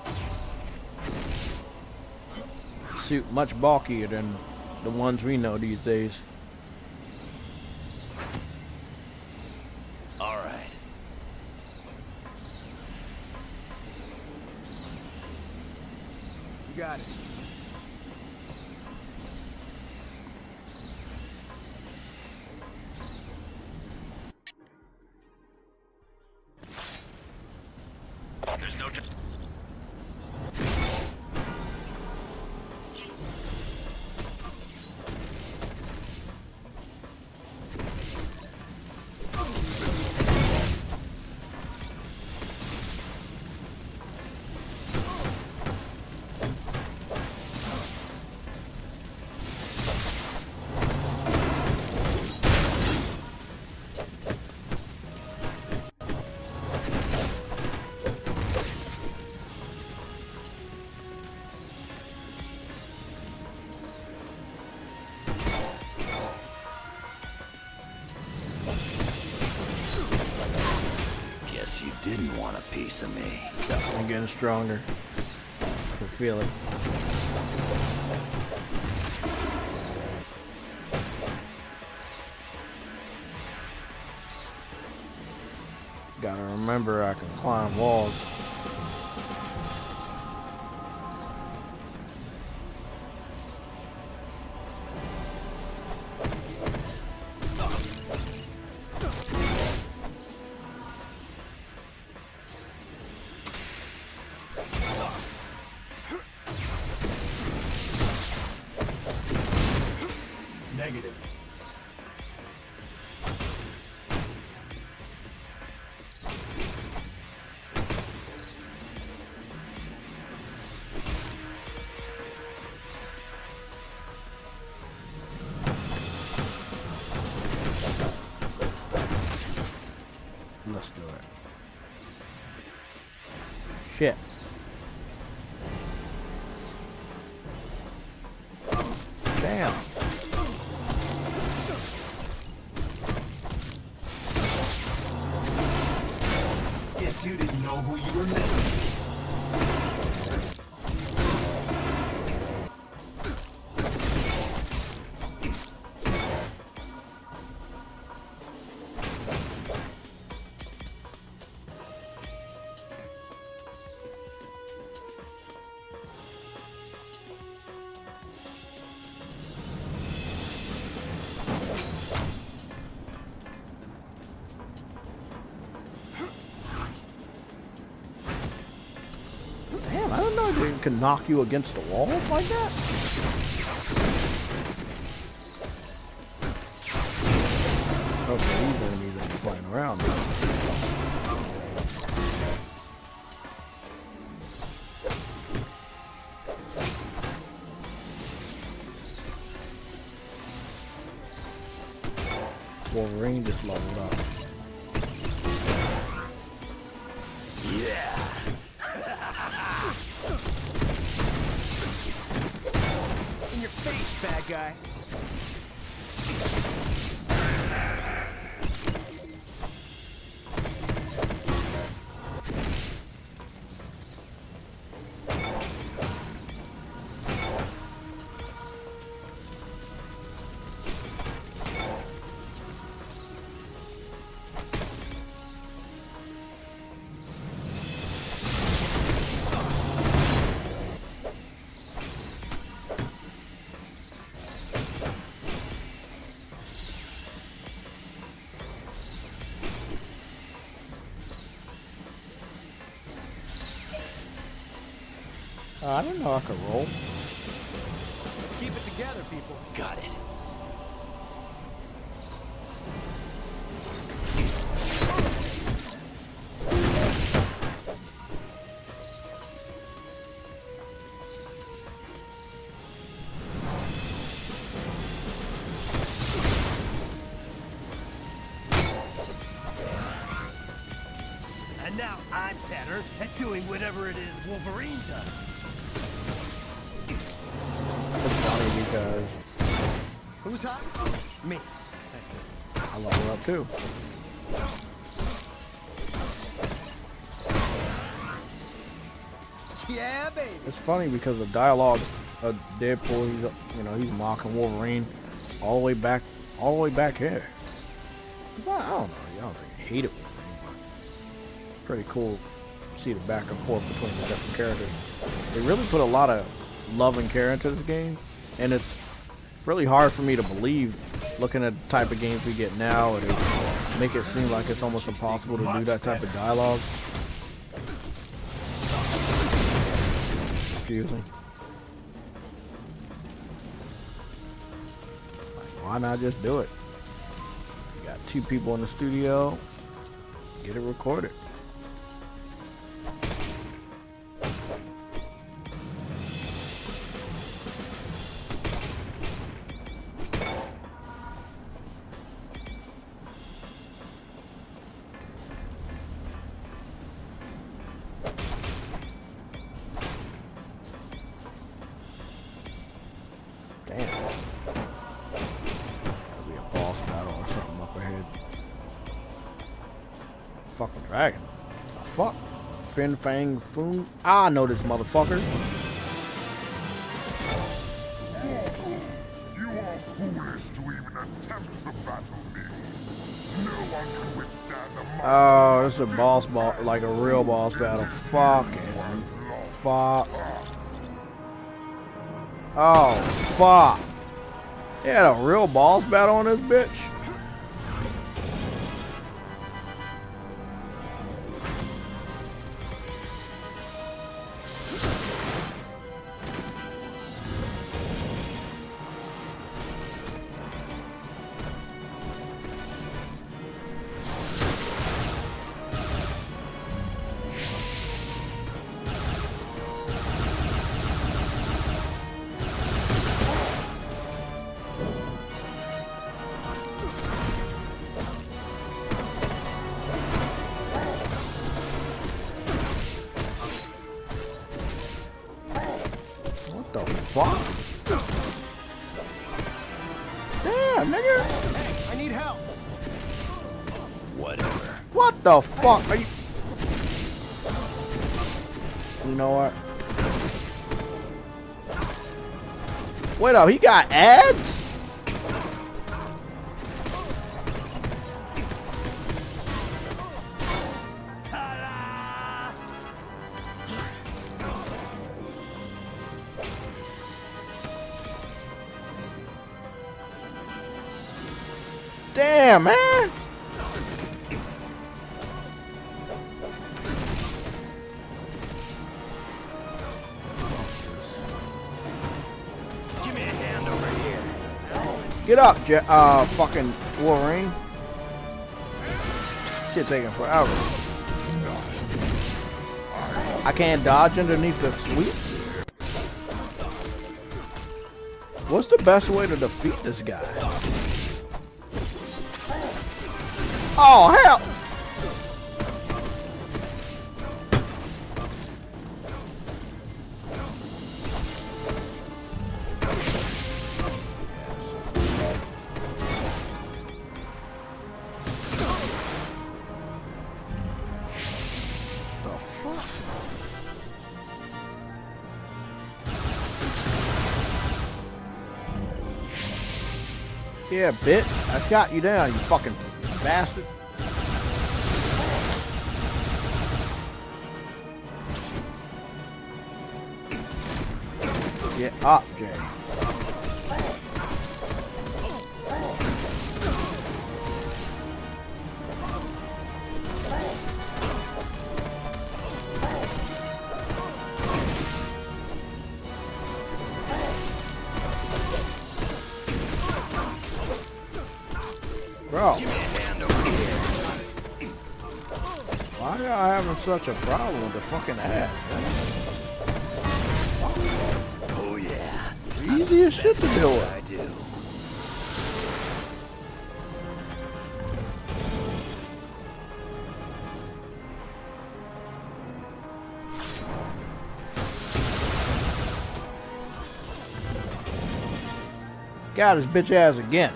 Suit much bulkier than the ones we know these days.
Got it.
There's no time.
piece of me.
Definitely getting stronger. I can feel it. Gotta remember I can climb walls.
Negative.
Let's do it. Shit. Damn.
Guess you didn't know who you were messing with.
Damn, I didn't know they could knock you against the wall like that. Okay, these enemies ain't playing around now. Wolverine just leveled up.
Yeah.
In your face, bad guy.
I didn't know I could roll.
Let's keep it together, people.
Got it. And now I'm better at doing whatever it is Wolverine does.
It's funny because
Who's hot? Me. That's it.
I level up too.
Yeah, baby.
It's funny because the dialogue of Deadpool, he's mocking Wolverine all the way back here. I don't know, y'all think I hate it Wolverine, but pretty cool to see the back and forth between the different characters. They really put a lot of love and care into this game, and it's really hard for me to believe looking at the type of games we get now, and they make it seem like it's almost impossible to do that type of dialogue. Confusing. Like, why not just do it? You got two people in the studio, get it recorded. Fin Fang Foon. I know this motherfucker.
You are foolish to even attempt to battle me. No one can withstand the
Oh, this is a boss like a real boss battle. Fucking fuck. Oh, fuck. They had a real boss battle on this bitch? The fuck? Damn, nigga.
Hey, I need help.
Whatever.
What the fuck are you? You know what? Wait up, he got ads? Damn, man.
Give me a hand over here.
Get up, fucking Wolverine. Shit taking forever. I can't dodge underneath the sweep. What's the best way to defeat this guy? Oh, hell! The fuck? Yeah, bitch. I shot you down, you fucking bastard. Get up, Jay. Bro. Why are y'all having such a problem with the fucking ad?
Oh yeah.
Easy as shit to deal with.
I do.
Got his bitch ass again.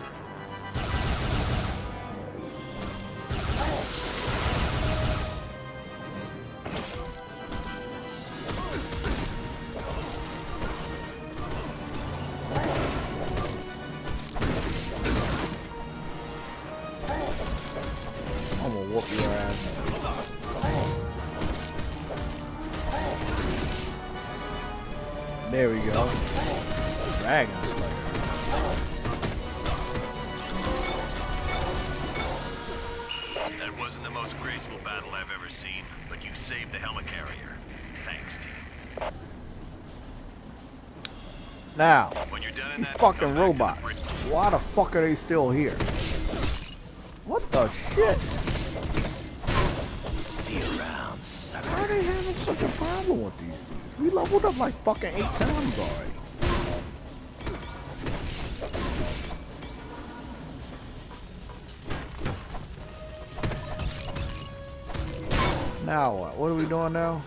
I'm gonna whoop your ass. There we go. Dragon Slayer.
That wasn't the most graceful battle I've ever seen, but you saved the helicarrier. Thanks, team.
Now,
When you're done in
these
that,
fucking
come back to the
robots.
bridge.
Why the fuck are they still here? What the shit?
See you around, sucker.
Why are they having such a problem with these things? We leveled up like fucking 8 times already. Now what? What are we doing now?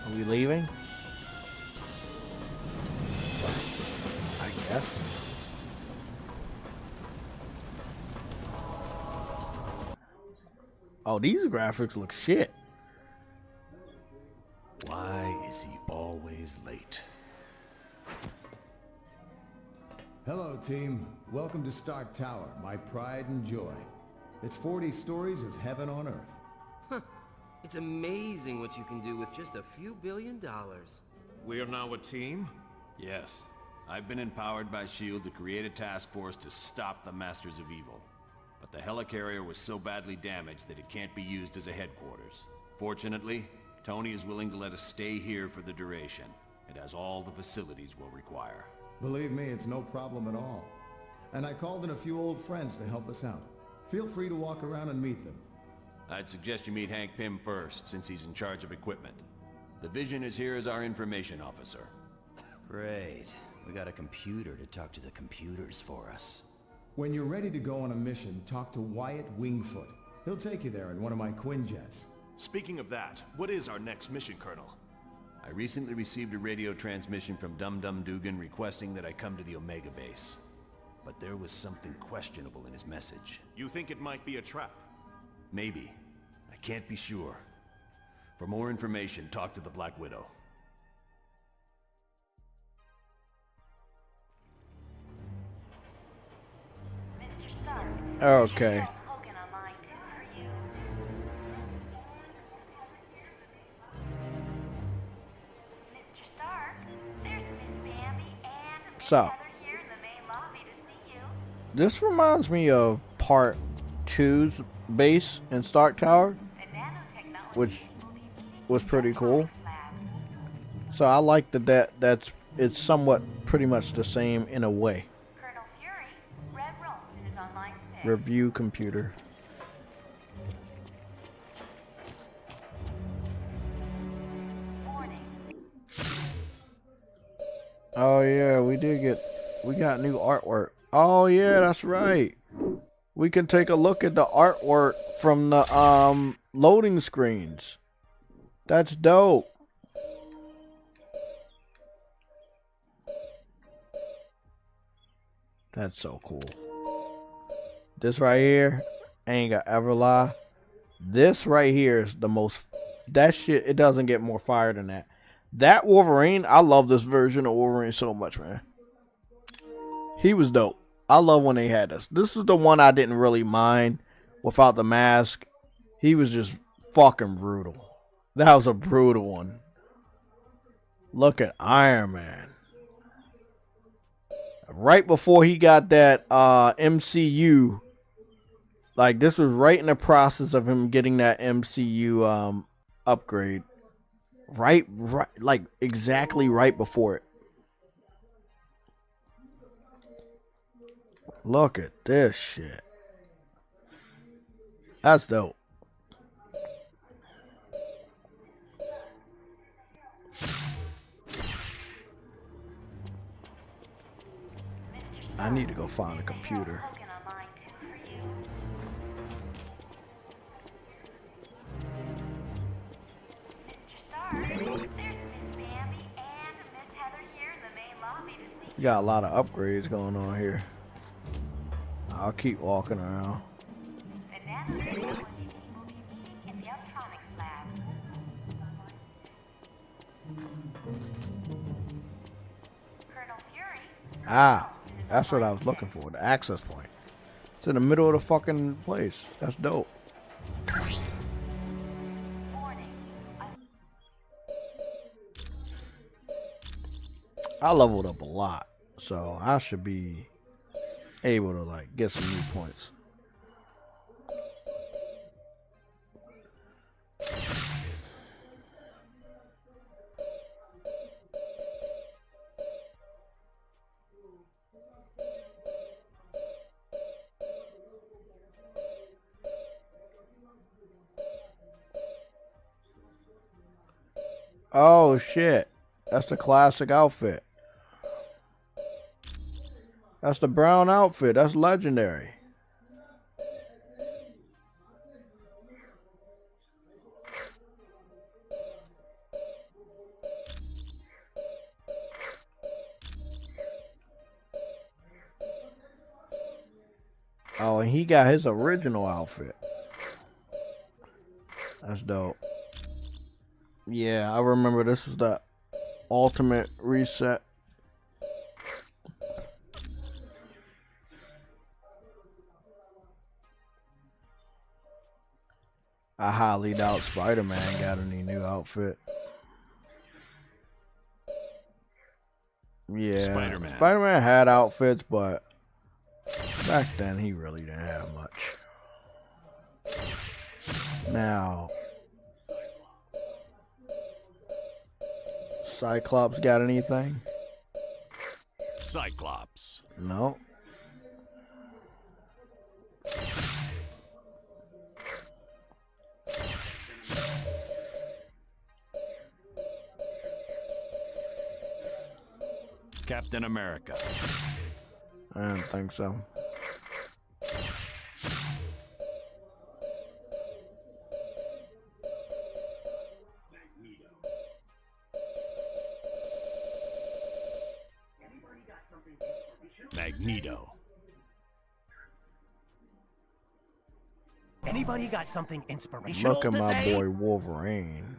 Are we leaving? Yes. Oh, these graphics look shit.
Why is he always late?
Hello, team. Welcome to Stark Tower, my pride and joy. It's 40 stories of heaven on earth.
Huh. It's amazing what you can do with just a few $1 billion.
We are now a team? Yes. I've been empowered by S.H.I.E.L.D. to create a task force to stop the Masters of Evil. But the helicarrier was so badly damaged that it can't be used as a headquarters. Fortunately, Tony is willing to let us stay here for the duration. It has all the facilities we'll require.
Believe me, it's no problem at all. And I called in a few old friends to help us out. Feel free to walk around and meet them.
I'd suggest you meet Hank Pym first, since he's in charge of equipment. The Vision is here as our information officer.
Great. We got a computer to talk to the computers for us.
When you're ready to go on a mission, talk to Wyatt Wingfoot. He'll take you there in one of my Quinjets.
Speaking of that, what is our next mission, Colonel?
I recently received a radio transmission from Dum Dum Dugan requesting that I come to the Omega base. But there was something questionable in his message.
You think it might be a trap?
Maybe. I can't be sure. For more information, talk to the Black Widow.
Okay. So, this reminds me of Part 2's base in Stark Tower, which was pretty cool. So I like that it's somewhat pretty much the same in a way. Review computer. Oh yeah, we got new artwork. Oh yeah, that's right. We can take a look at the artwork from the loading screens. That's dope. That's so cool. This right here, ain't gonna ever lie. This right here is the most, that shit, it doesn't get more fire than that. That Wolverine, I love this version of Wolverine so much, man. He was dope. I love when they had this. This is the one I didn't really mind without the mask. He was just fucking brutal. That was a brutal one. Look at Iron Man. Right before he got that MCU, like this was right in the process of him getting that MCU upgrade. Right, like exactly right before it. Look at this shit. That's dope. I need to go find a computer. You got a lot of upgrades going on here. I'll keep walking around. Ah, that's what I was looking for, the access point. It's in the middle of the fucking place. That's dope. I leveled up a lot, so I should be able to like get some new points. Oh shit, that's the classic outfit. That's the brown outfit. That's legendary. Oh, and he got his original outfit. That's dope. Yeah, I remember this was the ultimate reset. I highly doubt Spider-Man got any new outfit. Yeah, Spider-Man had outfits, but back then he really didn't have much. Now, Cyclops got anything?
Cyclops.
No.
Captain America.
I don't think so.
Magneto.
Anybody got something inspirational?
Look at my boy Wolverine.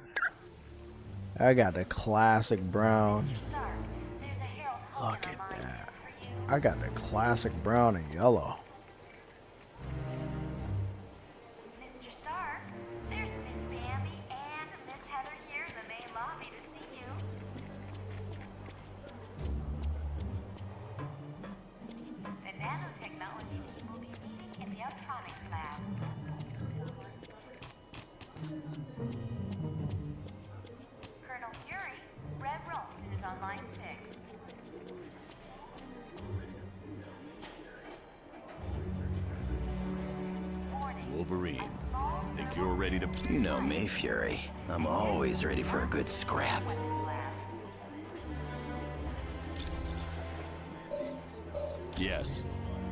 I got the classic brown. Look at that. I got the classic brown and yellow.
Mr. Stark, there's Miss Bambi and Miss Heather here in the main lobby to see you. The nanotechnology team will be meeting in the electronics lab. Colonel Fury, Red Rome is on line 6.
Wolverine, think you're ready to...
You know me, Fury. I'm always ready for a good scrap.
Yes,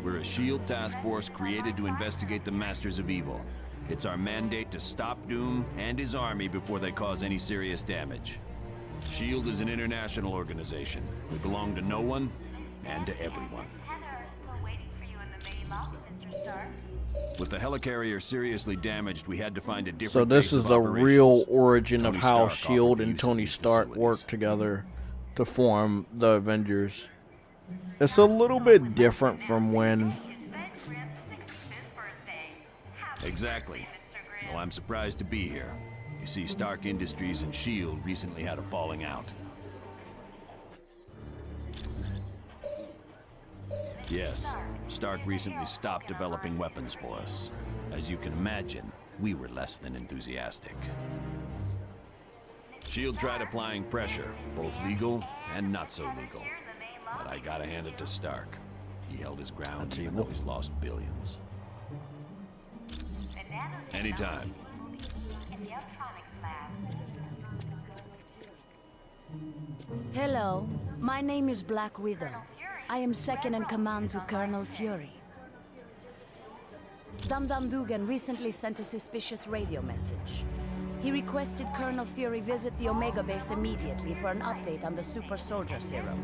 we're a SHIELD task force created to investigate the Masters of Evil. It's our mandate to stop Doom and his army before they cause any serious damage. SHIELD is an international organization. We belong to no one and to everyone. With the helicarrier seriously damaged, we had to find a different.
So this is the real origin of how SHIELD and Tony Stark worked together to form the Avengers. It's a little bit different from when...
Exactly. Well, I'm surprised to be here. You see, Stark Industries and SHIELD recently had a falling out. Yes, Stark recently stopped developing weapons for us. As you can imagine, we were less than enthusiastic. SHIELD tried applying pressure, both legal and not so legal. But I gotta hand it to Stark. He held his ground even though he's lost billions. Anytime.
Hello, my name is Black Widow. I am second in command to Colonel Fury. Dum Dum Dugan recently sent a suspicious radio message. He requested Colonel Fury visit the Omega base immediately for an update on the super soldier serum.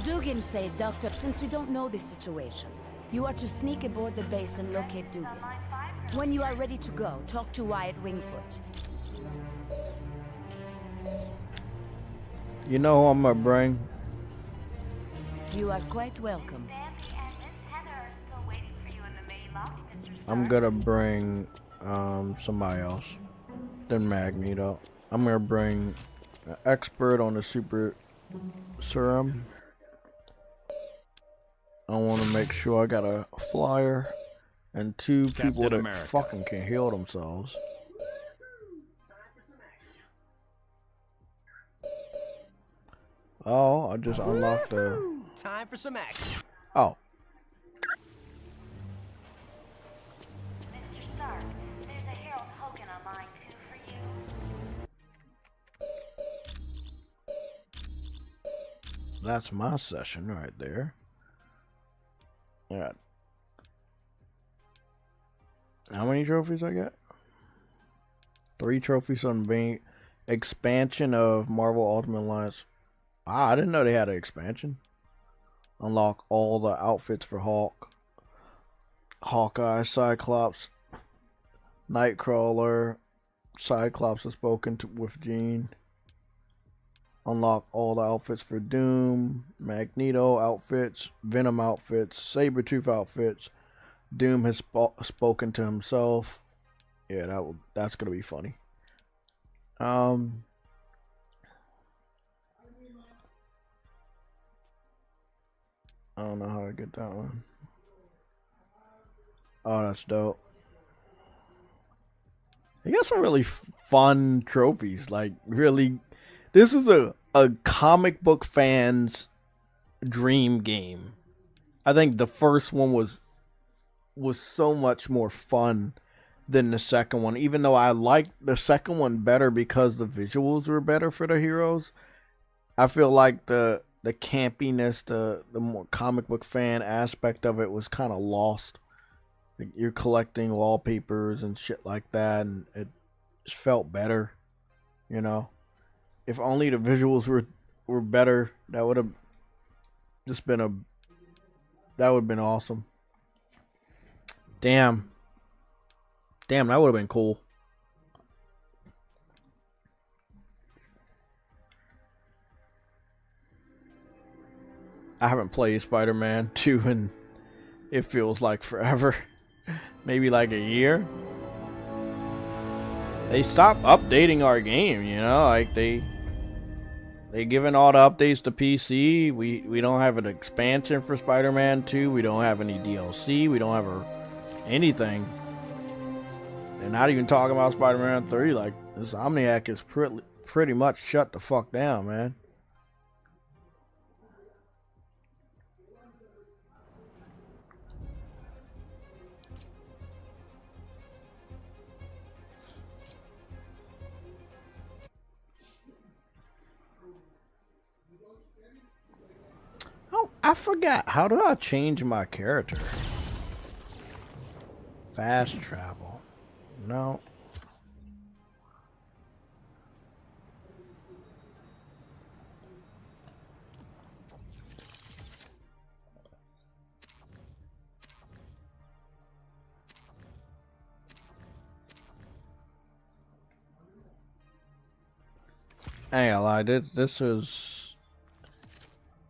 Dugan said, Doctor, since we don't know this situation, you are to sneak aboard the base and locate Dugan. When you are ready to go, talk to Wyatt Wingfoot.
You know who I'm gonna bring?
You are quite welcome.
I'm gonna bring somebody else than Magneto. I'm gonna bring an expert on the super serum. I want to make sure I got a flyer and two people that fucking can heal themselves. Oh, I just unlocked the...
Time for some action.
Oh.
Mr. Stark, there's a Harold Hogan on line 2 for you.
That's my session right there. Yeah. How many trophies I got? 3 trophies on being expansion of Marvel Ultimate Alliance. Ah, I didn't know they had an expansion. Unlock all the outfits for Hawkeye, Cyclops, Nightcrawler. Cyclops has spoken with Jean. Unlock all the outfits for Doom, Magneto outfits, Venom outfits, Sabretooth outfits. Doom has spoken to himself. Yeah, that's gonna be funny. I don't know how to get that one. Oh, that's dope. They got some really fun trophies. Like, really, this is a comic book fan's dream game. I think the first one was so much more fun than the second one. Even though I liked the second one better because the visuals were better for the heroes, I feel like the campiness, the more comic book fan aspect of it was kind of lost. Like, you're collecting wallpapers and shit like that, and it just felt better, you know. If only the visuals were better, that would have just been that would have been awesome. Damn, that would have been cool. I haven't played Spider-Man 2 and it feels like forever. Maybe like a year. They stopped updating our game, you know, like they giving all the updates to PC. We don't have an expansion for Spider-Man 2. We don't have any DLC. We don't have anything. And not even talking about Spider-Man 3. Like, Insomniac is pretty much shut the fuck down, man. Oh, I forgot. How do I change my character? Fast travel. No. I ain't gonna lie, this is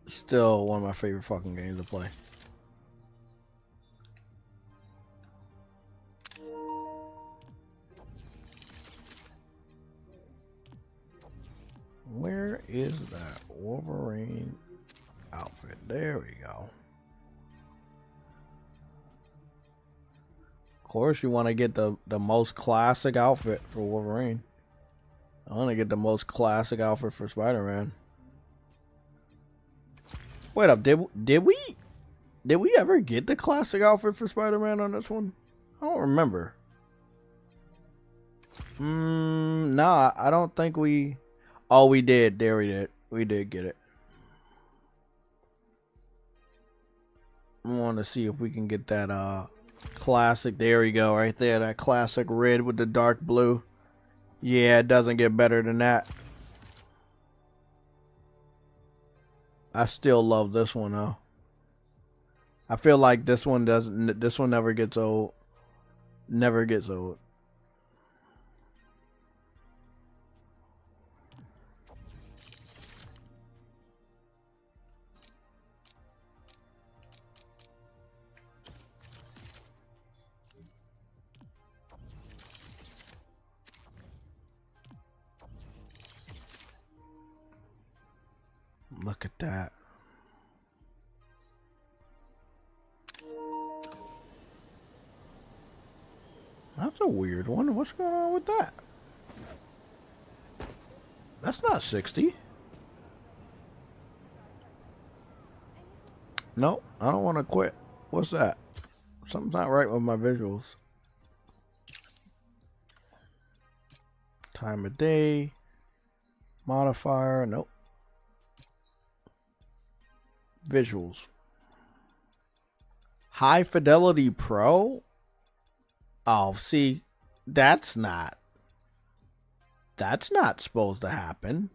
still one of my favorite fucking games to play. Where is that Wolverine outfit? There we go. Of course, you want to get the most classic outfit for Wolverine. I want to get the most classic outfit for Spider-Man. Wait up, did we ever get the classic outfit for Spider-Man on this one? I don't remember. Nah, I don't think we. Oh, we did. There we did. We did get it. I want to see if we can get that classic. There we go, right there. That classic red with the dark blue. Yeah, it doesn't get better than that. I still love this one though. I feel like this one doesn't. This one never gets old. Never gets old. Look at that. That's a weird one. What's going on with that? That's not 60. Nope, I don't want to quit. What's that? Something's not right with my visuals. Time of day. Modifier. Nope. Visuals. High Fidelity Pro? Oh, see, that's not supposed to happen.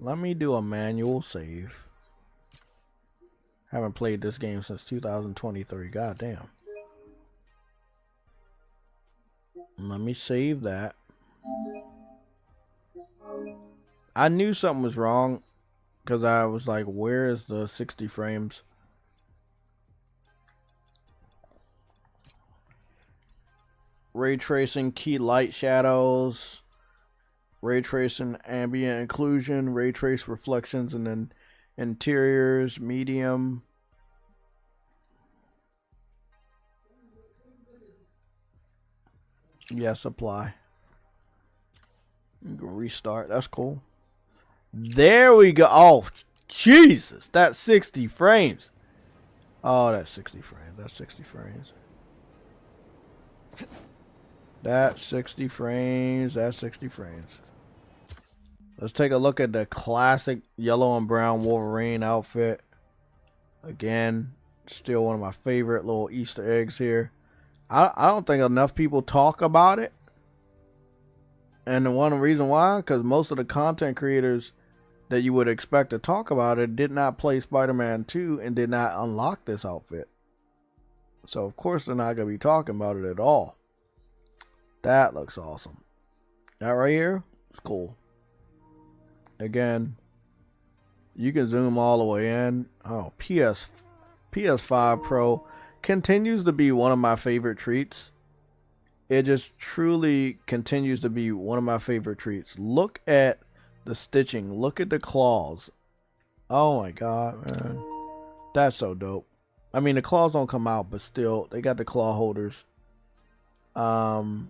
Let me do a manual save. Haven't played this game since 2023. God damn. Let me save that. I knew something was wrong because I was like, where is the 60 frames? Ray tracing, key light shadows, ray tracing, ambient occlusion, ray trace reflections, and then interiors, medium. Yes, apply. Restart. That's cool. There we go. Oh, Jesus. That's 60 frames. Oh, that's 60 frames. That's 60 frames. That's 60 frames. That's 60 frames. Let's take a look at the classic yellow and brown Wolverine outfit. Again, still one of my favorite little Easter eggs here. I don't think enough people talk about it. And the one reason why, because most of the content creators that you would expect to talk about it did not play Spider-Man 2 and did not unlock this outfit. So, of course, they're not going to be talking about it at all. That looks awesome. That right here is cool. Again, you can zoom all the way in. Oh, PS5 Pro continues to be one of my favorite treats. It just truly continues to be one of my favorite treats. Look at the stitching. Look at the claws. Oh my god, man. That's so dope. I mean, the claws don't come out, but still, they got the claw holders. And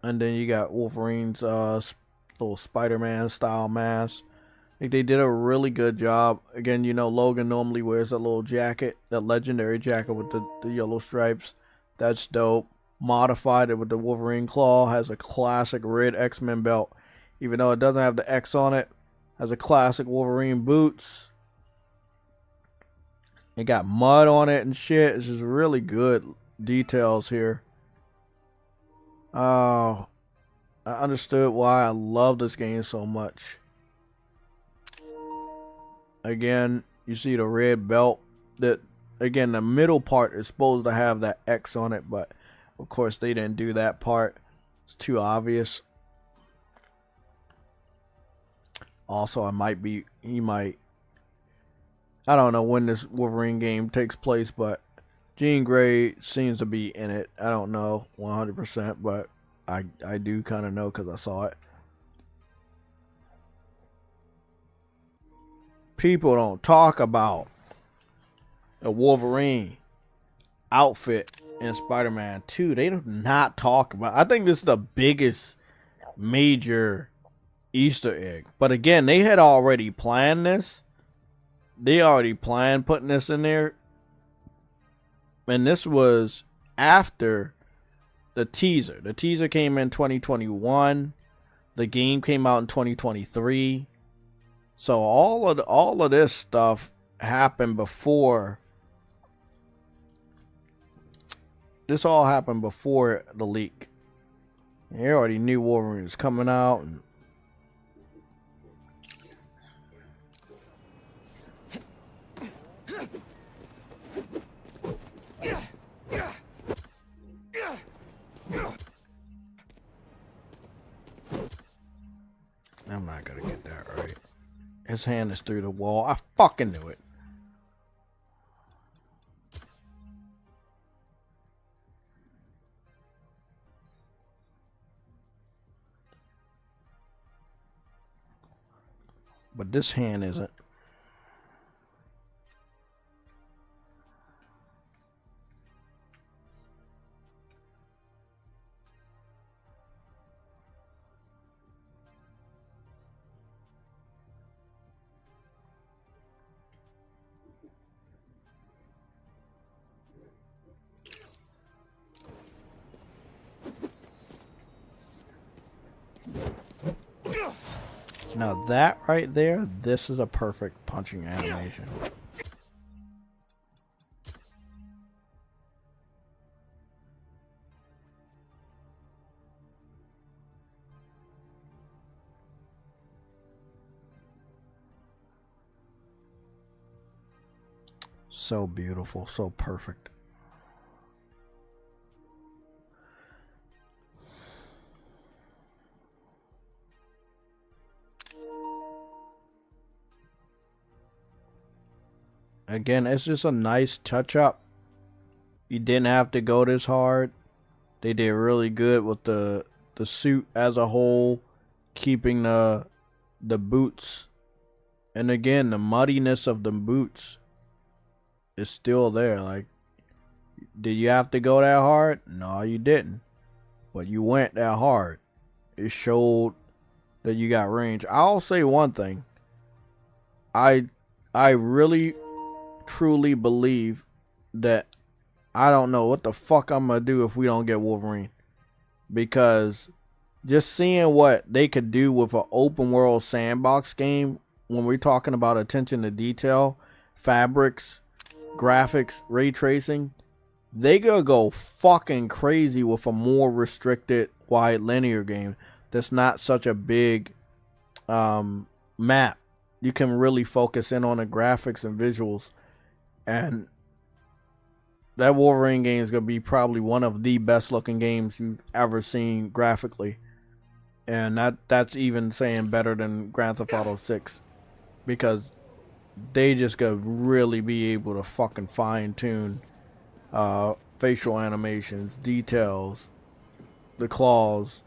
then you got Wolverine's little Spider-Man style mask. I think they did a really good job. Again, you know, Logan normally wears that little jacket, that legendary jacket with the yellow stripes. That's dope. Modified it with the Wolverine claw. Has a classic red X-Men belt. Even though it doesn't have the X on it. Has a classic Wolverine boots. It got mud on it and shit. It's just really good details here. Oh, I understood why I love this game so much. Again, you see the red belt. That again, the middle part is supposed to have that X on it, but of course they didn't do that part. It's too obvious. Also, he might. I don't know when this Wolverine game takes place, but Jean Grey seems to be in it. I don't know 100%, but I do kind of know because I saw it. People don't talk about the Wolverine outfit in Spider-Man 2. They do not talk about. I think this is the biggest major Easter egg. But again, they had already planned this. They already planned putting this in there. And this was after the teaser. The teaser came in 2021. The game came out in 2023. So all of this stuff happened before. This all happened before the leak. They already knew Wolverine was coming out, and I'm not gonna get that right. His hand is through the wall. I fucking knew it. But this hand isn't. Now that right there, this is a perfect punching animation. So beautiful, so perfect. Again, it's just a nice touch up. You didn't have to go this hard. They did really good with the suit as a whole, keeping the boots. And again, the muddiness of the boots is still there. Like, did you have to go that hard? No, you didn't. But you went that hard. It showed that you got range. I'll say one thing. I really truly believe that I don't know what the fuck I'm gonna do if we don't get Wolverine, because just seeing what they could do with an open world sandbox game, when we're talking about attention to detail, fabrics, graphics, ray tracing, they gonna go fucking crazy with a more restricted wide linear game that's not such a big map. You can really focus in on the graphics and visuals. And that Wolverine game is going to be probably one of the best looking games you've ever seen graphically. And that's even saying better than Grand Theft Auto 6. Because they just going to really be able to fucking fine tune facial animations, details, the claws.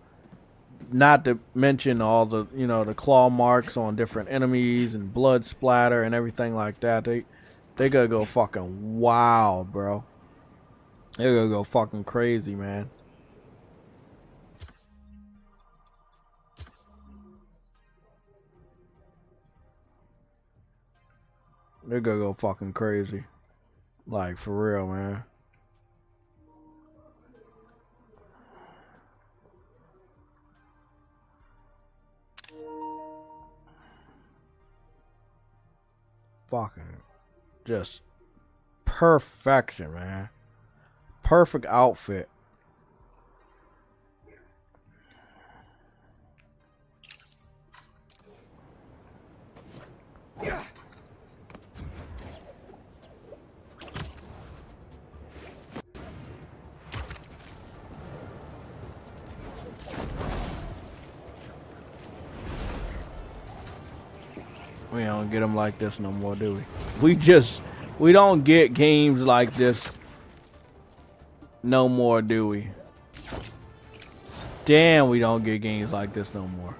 Not to mention all the, you know, the claw marks on different enemies and blood splatter and everything like that. They gonna go fucking wild, bro. They're gonna go fucking crazy, man. They're gonna go fucking crazy. Like, for real, man. Fucking just perfection, man. Perfect outfit. We don't get them like this no more, do we? We don't get games like this no more, do we? Damn, we don't get games like this no more.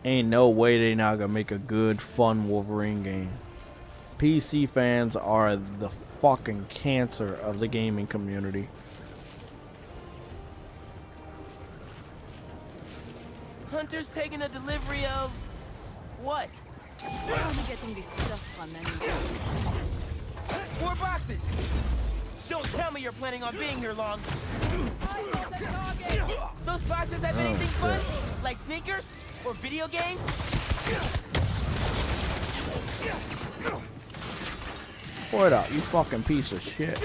Ain't no way they not gonna make a good, fun Wolverine game. PC fans are the fucking cancer of the gaming community.
Hunter's taking a delivery of what?
I'm getting this stuff from them.
4 boxes. Don't tell me you're planning on being here long. Those boxes have anything fun? Like sneakers or video games?
Wait up, you fucking piece of shit.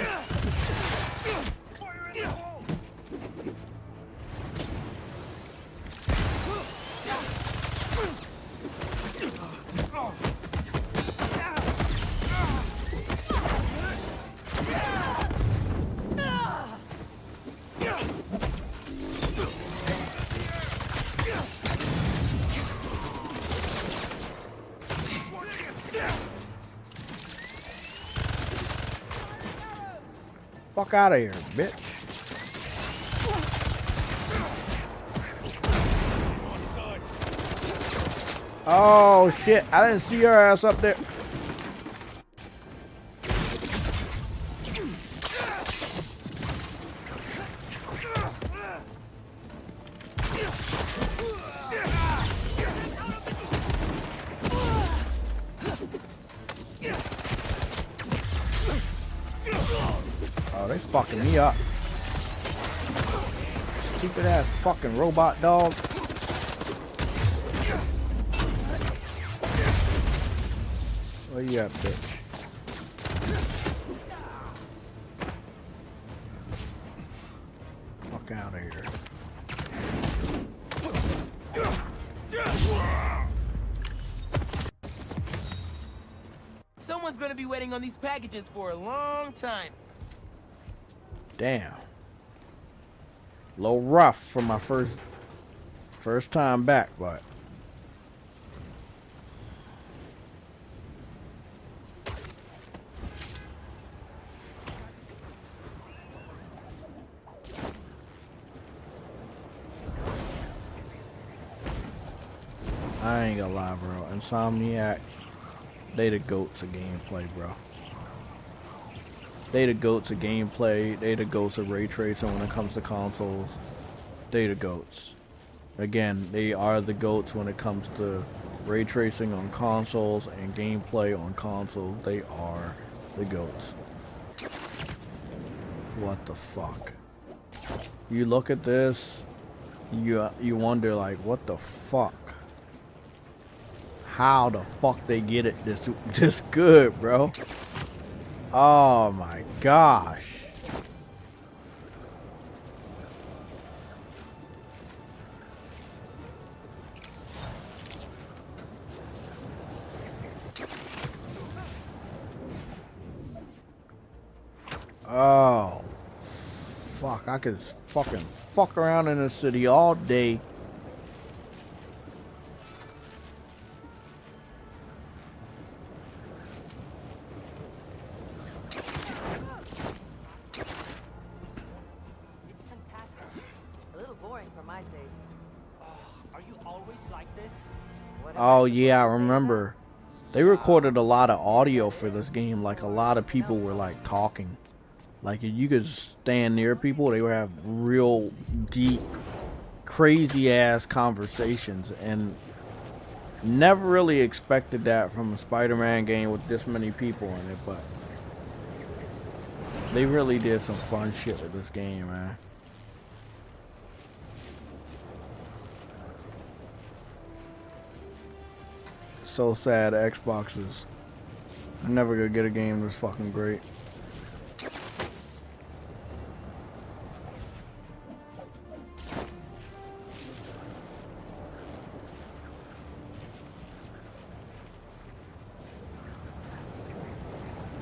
Fuck out of here, bitch. Oh shit, I didn't see your ass up there. Oh, they fucking me up. Stupid ass fucking robot dog. Where you at, bitch? Fuck out of here.
Someone's gonna be waiting on these packages for a long time.
Damn. A little rough for my first time back, but I ain't gonna lie, bro. Insomniac, they the goats of gameplay, bro. They the goats of gameplay. They the goats of ray tracing when it comes to consoles. They the goats. Again, they are the goats when it comes to ray tracing on consoles and gameplay on consoles. They are the goats. What the fuck? You look at this, you wonder like, what the fuck? How the fuck they get it this good, bro? Oh my gosh. Oh fuck, I could fucking fuck around in the city all day. Oh yeah, I remember. They recorded a lot of audio for this game. Like a lot of people were like talking. Like if you could stand near people, they would have real deep, crazy ass conversations. And never really expected that from a Spider-Man game with this many people in it. But they really did some fun shit with this game, man. So sad Xboxes. I'm never gonna get a game that's fucking great.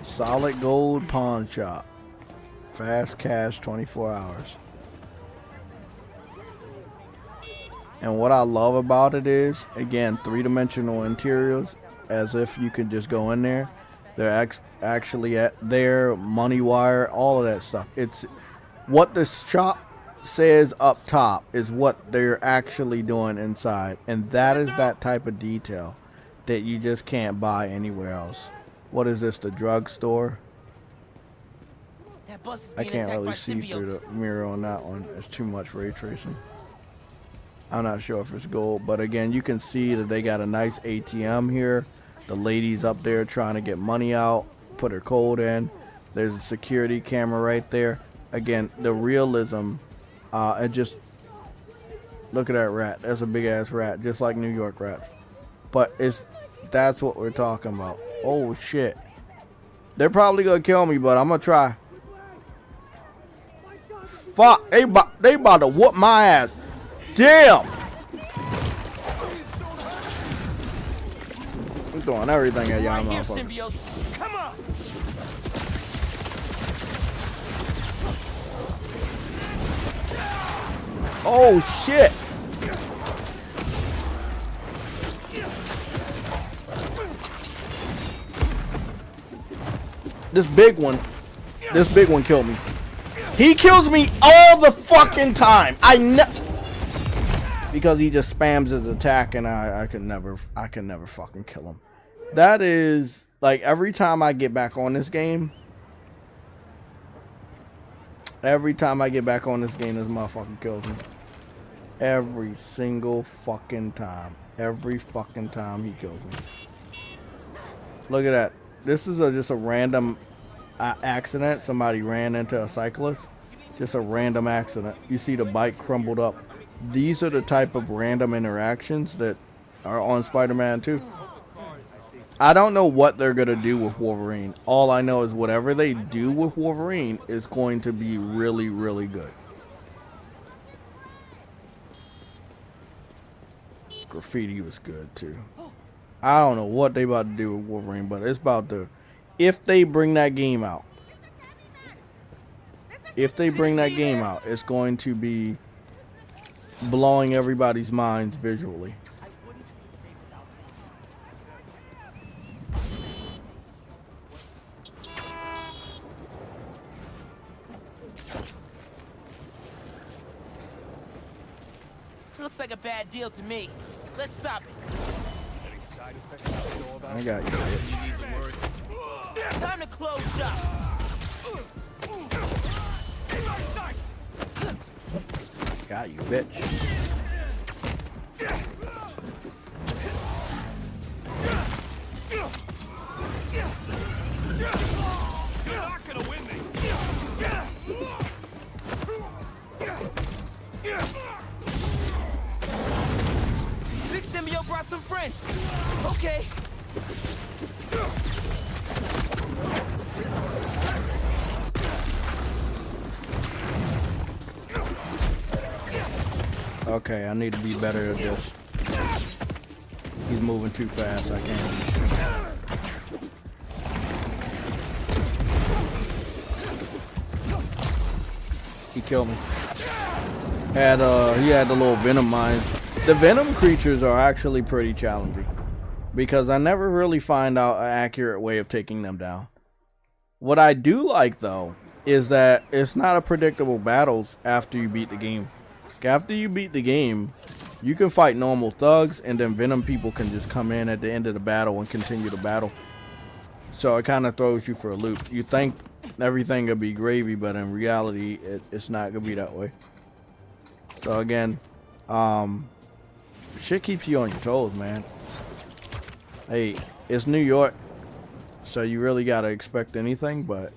Solid Gold Pawn Shop. Fast cash 24 hours. And what I love about it is, again, three-dimensional interiors, as if you can just go in there. They're actually at there, money wire, all of that stuff. It's what the shop says up top is what they're actually doing inside. And that is that type of detail that you just can't buy anywhere else. What is this, the drugstore? I can't really see through the mirror on that one. It's too much ray tracing. I'm not sure if it's gold, but again, you can see that they got a nice ATM here. The lady's up there trying to get money out, put her code in. There's a security camera right there. Again, the realism, and just look at that rat. That's a big ass rat, just like New York rats. But that's what we're talking about. Oh shit. They're probably gonna kill me, but I'm gonna try. Fuck, they about to whoop my ass. Damn! I'm throwing everything at y'all motherfuckers.
Come on!
Oh shit! This big one killed me. He kills me all the fucking time. Because he just spams his attack, and I can never fucking kill him. That is like every time I get back on this game. Every time I get back on this game, this motherfucker kills me. Every single fucking time. Every fucking time he kills me. Look at that. This is just a random accident. Somebody ran into a cyclist. Just a random accident. You see the bike crumbled up. These are the type of random interactions that are on Spider-Man 2. I don't know what they're going to do with Wolverine. All I know is whatever they do with Wolverine is going to be really, really good. Graffiti was good too. I don't know what they about to do with Wolverine, but it's about to if they bring that game out. If they bring that game out, it's going to be blowing everybody's minds visually.
Looks like a bad deal to me. Let's stop it.
I got you.
Time to close shop.
Got you, bitch.
You're not gonna win this.
Big Symbiote brought some friends. Okay.
Okay, I need to be better at this. He's moving too fast, I can't. He killed me. He had the little venom mines. The venom creatures are actually pretty challenging because I never really find out an accurate way of taking them down. What I do like though is that it's not a predictable battles after you beat the game. After you beat the game, you can fight normal thugs and then venom people can just come in at the end of the battle and continue the battle. So it kind of throws you for a loop. You think everything will be gravy, but in reality, it's not going to be that way. So again, shit keeps you on your toes, man. Hey, it's New York, so you really got to expect anything, but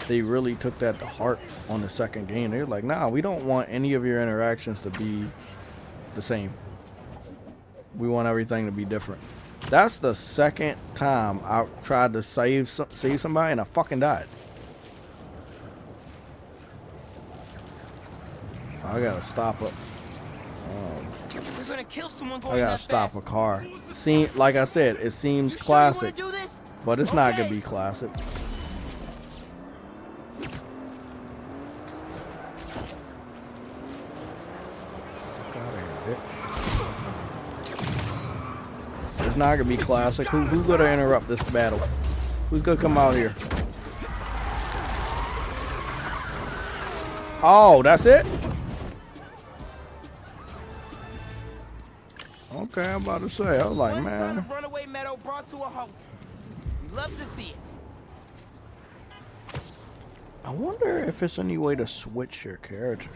they really took that to heart on the second game. They're like, nah, we don't want any of your interactions to be the same. We want everything to be different. That's the second time I tried to save somebody and I fucking died. I gotta stop it.
We're gonna kill someone
I gotta stop a car. Like I said, it seems classic, but it's not gonna be classic. It's not gonna be classic. Who's gonna interrupt this battle? Who's gonna come out here? Oh, that's it? Okay, I'm about to say. I was like, man.
Runaway meadow brought to a halt. We love to see it.
I wonder if it's any way to switch your character.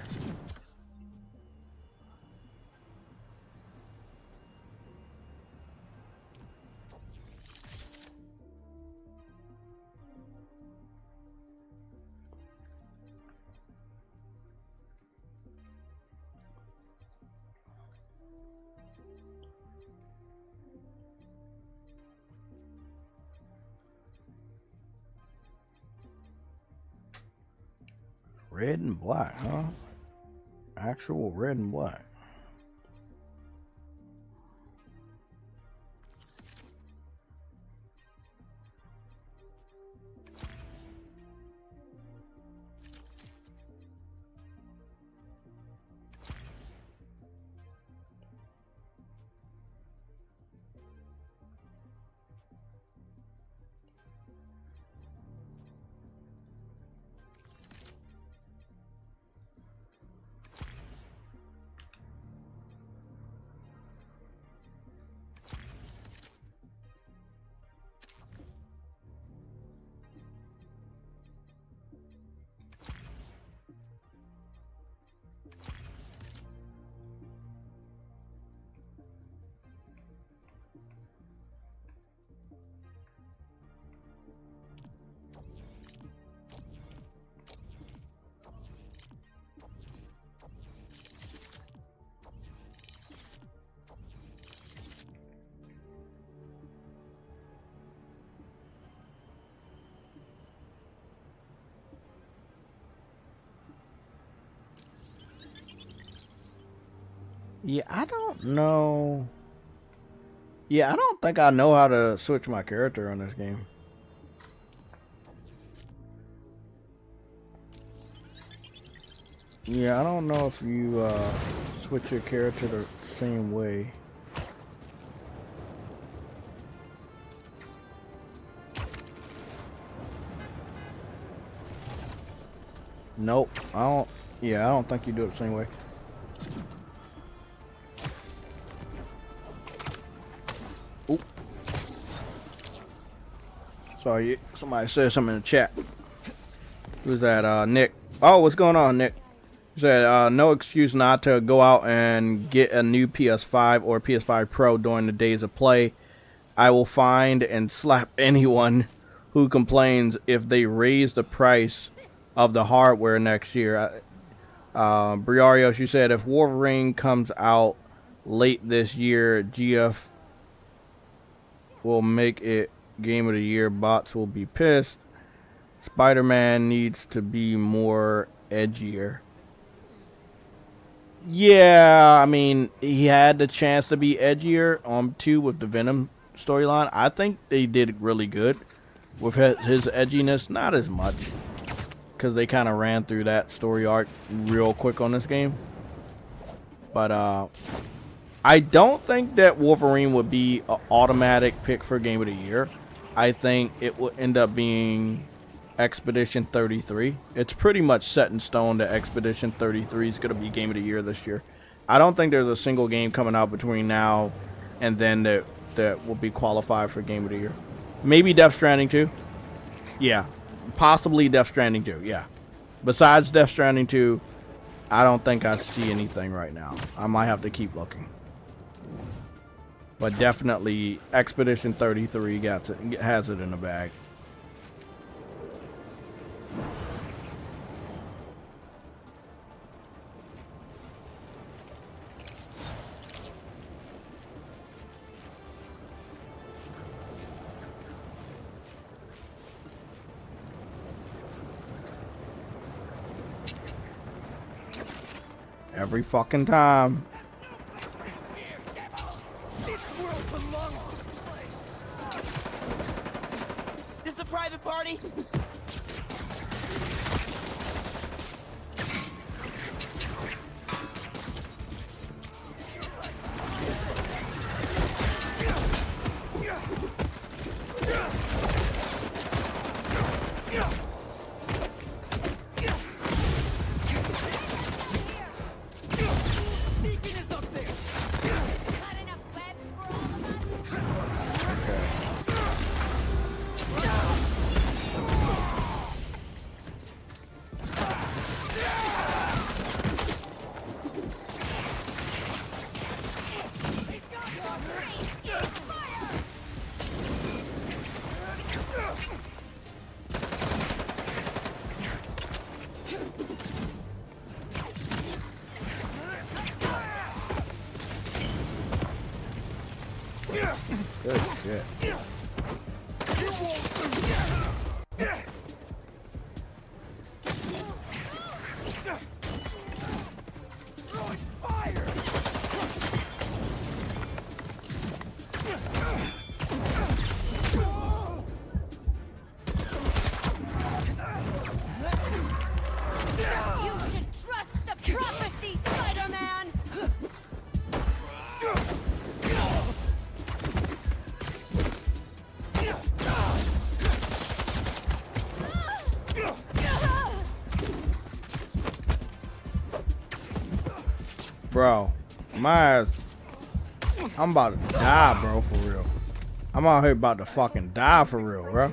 Red and black, huh? Actual red and black. Yeah, I don't know. Yeah, I don't think I know how to switch my character on this game. Yeah, I don't know if you switch your character the same way. Nope, I don't. Yeah, I don't think you do it the same way. Oop. Sorry, somebody said something in the chat. Who's that? Nick. Oh, what's going on, Nick? He said, no excuse not to go out and get a new PS5 or PS5 Pro during the days of play. I will find and slap anyone who complains if they raise the price of the hardware next year. Briario, she said, if Wolverine comes out late this year, GF will make it Game of the Year. Bots will be pissed. Spider-Man needs to be more edgier. Yeah, I mean, he had the chance to be edgier on 2 with the Venom storyline. I think they did really good with his edginess. Not as much, because they kind of ran through that story arc real quick on this game. But I don't think that Wolverine would be an automatic pick for Game of the Year. I think it will end up being Expedition 33. It's pretty much set in stone that Expedition 33 is going to be Game of the Year this year. I don't think there's a single game coming out between now and then that will be qualified for Game of the Year. Maybe Death Stranding 2. Yeah. Possibly Death Stranding 2. Yeah. Besides Death Stranding 2, I don't think I see anything right now. I might have to keep looking. But definitely Expedition 33 has it in the bag. Every fucking time.
This the private party?
Good shit.
You should trust the prophecy, Spider-Man!
Bro, my ass, I'm about to die, bro, for real. I'm out here about to fucking die for real, bro.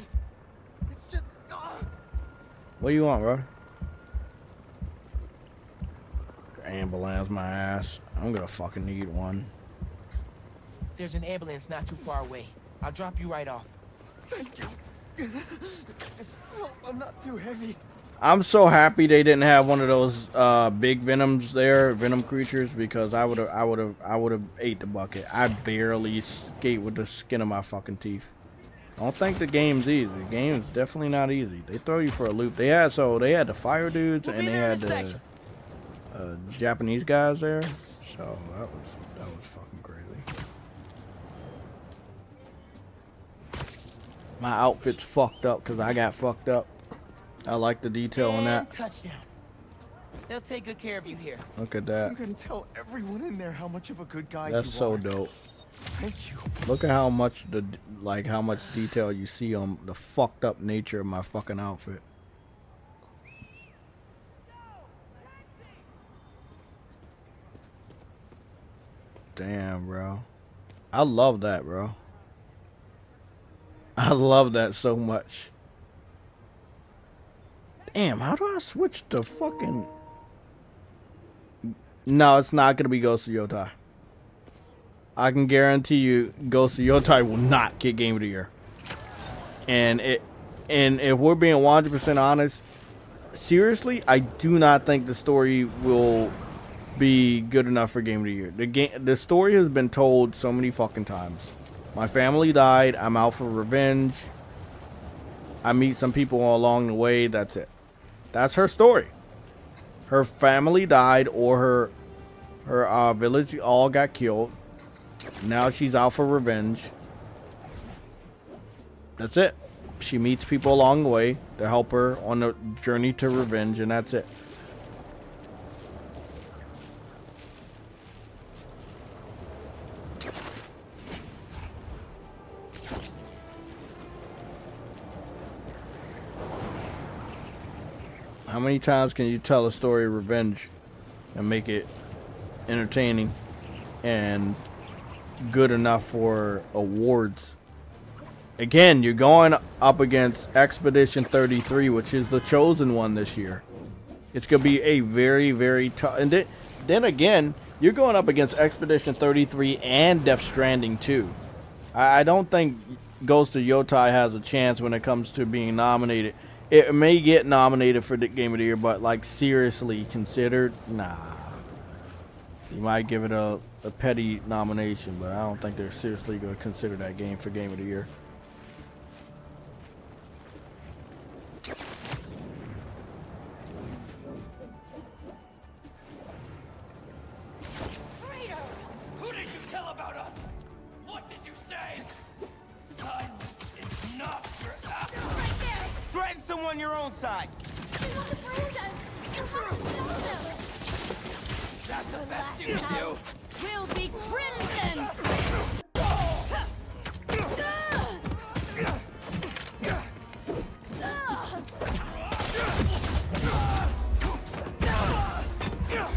What do you want, bro? Ambulance my ass. I'm gonna fucking need one.
There's an ambulance not too far away. I'll drop you right off.
Thank you. I'm not too heavy.
I'm so happy they didn't have one of those big Venoms there, Venom creatures, because I would have ate the bucket. I barely escaped with the skin of my fucking teeth. I don't think the game's easy. The game's definitely not easy. They throw you for a loop. They had the fire dudes and they had the Japanese guys there. So that was fucking crazy. My outfit's fucked up because I got fucked up. I like the detail on that.
Touchdown. They'll take good care of you here.
Look at that.
You can tell everyone in there how much of a good guy
That's
you
so
are.
dope.
Thank you.
Look at how much how much detail you see on the fucked up nature of my fucking outfit. Damn, bro. I love that, bro. I love that so much. Damn, how do I switch to fucking... No, it's not going to be Ghost of Yotai. I can guarantee you Ghost of Yotai will not get Game of the Year. And if we're being 100% honest, seriously, I do not think the story will be good enough for Game of the Year. The story has been told so many fucking times. My family died. I'm out for revenge. I meet some people along the way. That's it. That's her story. Her family died, or her village all got killed. Now she's out for revenge. That's it. She meets people along the way to help her on the journey to revenge, and that's it. How many times can you tell a story of revenge and make it entertaining and good enough for awards? Again, you're going up against Expedition 33, which is the chosen one this year. It's going to be a very, very tough... And then again, you're going up against Expedition 33 and Death Stranding 2. I don't think Ghost of Yotai has a chance when it comes to being nominated. It may get nominated for the Game of the Year, but like seriously considered, nah. You might give it a petty nomination, but I don't think they're seriously going to consider that game for Game of the Year.
Traitor! Who did you tell about us? What did you say? Silence is not your answer.
Right there! Threaten someone your own size.
That's the best you can do.
Will be crimson.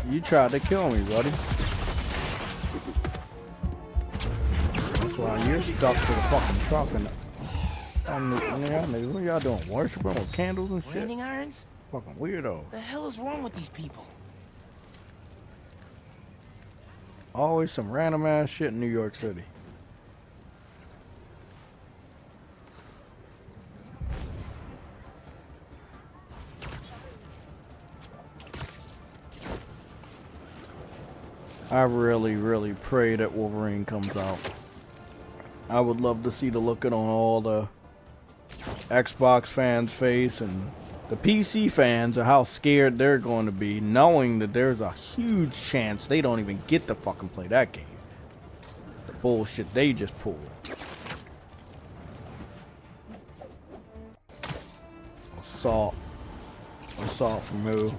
You tried to kill me, buddy. That's why you're stuck to the fucking truck and what y'all doing? Worshiping with candles and shit?
Branding irons?
Fucking weirdo.
The hell is wrong with these people?
Always some random ass shit in New York City. I really, really pray that Wolverine comes out. I would love to see the look on all the Xbox fans' face and the PC fans of how scared they're going to be, knowing that there's a huge chance they don't even get to fucking play that game. The bullshit they just pulled. Assault. Assault from who?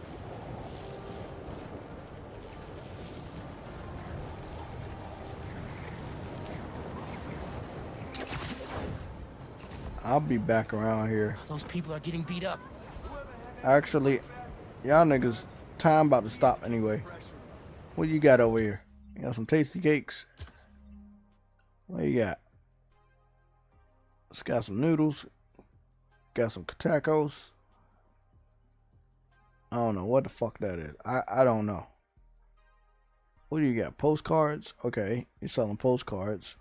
I'll be back around here.
Those people are getting beat up.
Actually, y'all niggas, time about to stop anyway. What you got over here? You got some tasty cakes? What you got? It's got some noodles. Got some tacos. I don't know what the fuck that is. I don't know. What do you got? Postcards? Okay, you're selling postcards.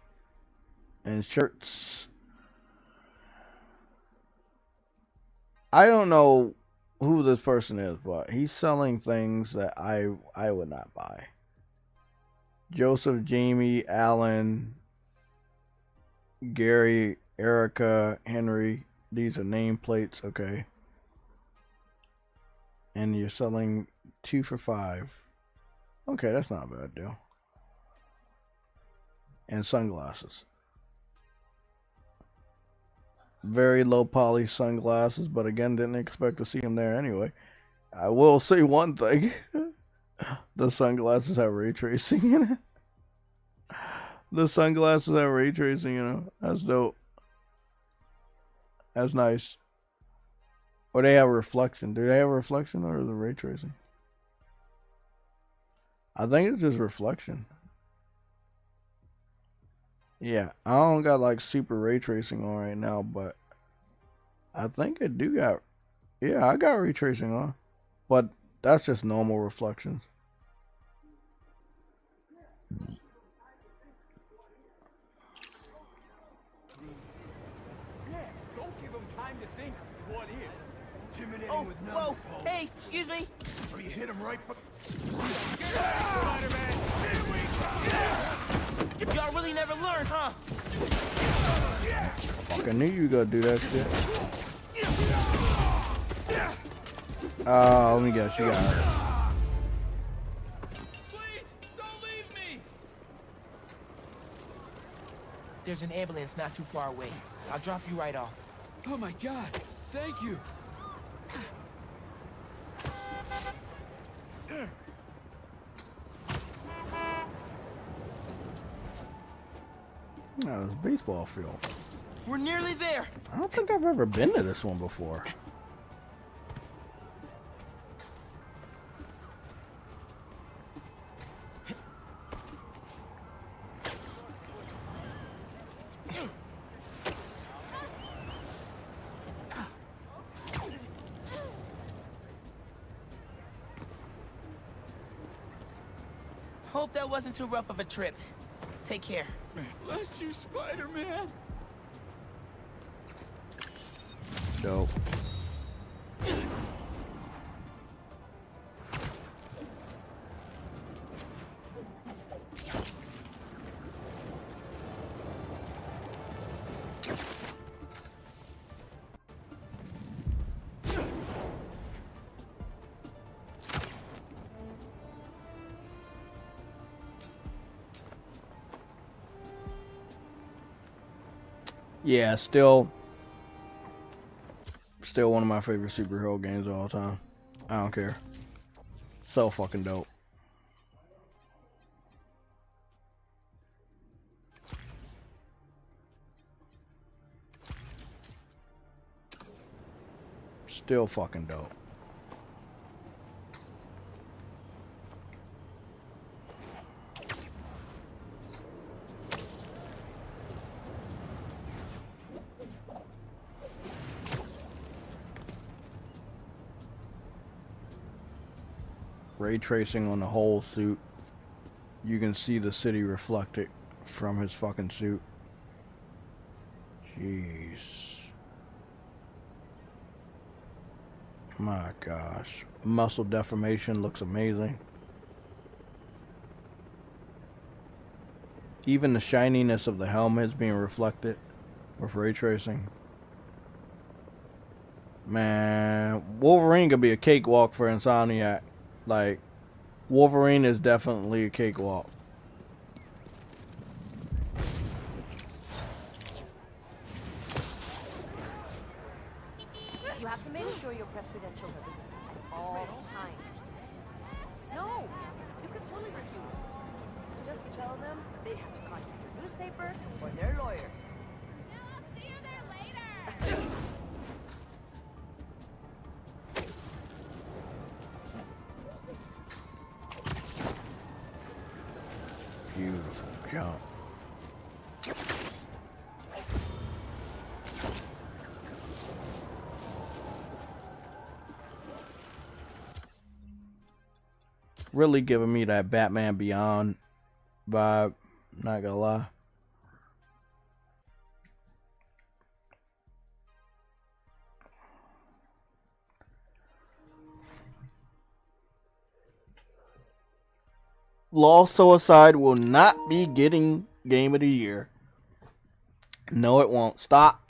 And shirts. I don't know who this person is, but he's selling things that I would not buy. Joseph, Jamie, Alan, Gary, Erica, Henry. These are nameplates, okay. And you're selling 2 for $5. Okay, that's not a bad deal. And sunglasses. Very low poly sunglasses, but again, didn't expect to see them there anyway. I will say one thing. The sunglasses have ray tracing in it. The sunglasses have ray tracing in them. That's dope. That's nice. Or they have reflection. Do they have reflection or is it ray tracing? I think it's just reflection. Yeah, I don't got like super ray tracing on right now, but I think it do got, yeah, I got ray tracing on, but that's just normal reflections.
Yeah, don't give him time to think. What is? Intimidating
Oh,
with no
whoa! Hey, excuse me.
Or you hit him right.
Spider-Man, here we go.
Y'all really never learn, huh?
Fuck, I knew you were gonna do that shit. Let me guess, you got it.
Please, don't leave me. There's an ambulance not too far away. I'll drop you right off.
Oh my God! Thank you.
Oh, this baseball field.
We're nearly there.
I don't think I've ever been to this one before.
Hope that wasn't too rough of a trip. Take care.
Bless you, Spider-Man.
Dope. Yeah, still one of my favorite superhero games of all time. I don't care. So fucking dope. Still fucking dope. Ray tracing on the whole suit. You can see the city reflected from his fucking suit. Jeez. My gosh. Muscle deformation looks amazing. Even the shininess of the helmet is being reflected with ray tracing. Man, Wolverine could be a cakewalk for Insomniac. Like, Wolverine is definitely a cakewalk.
You have to make sure your press credentials are visible at all times. No, you can totally refuse. Just tell them they have to contact your newspaper or their lawyers.
I'll see you there later.
Beautiful jump. Really giving me that Batman Beyond vibe, not gonna lie. Lost Suicide will not be getting Game of the Year. No, it won't. Stop.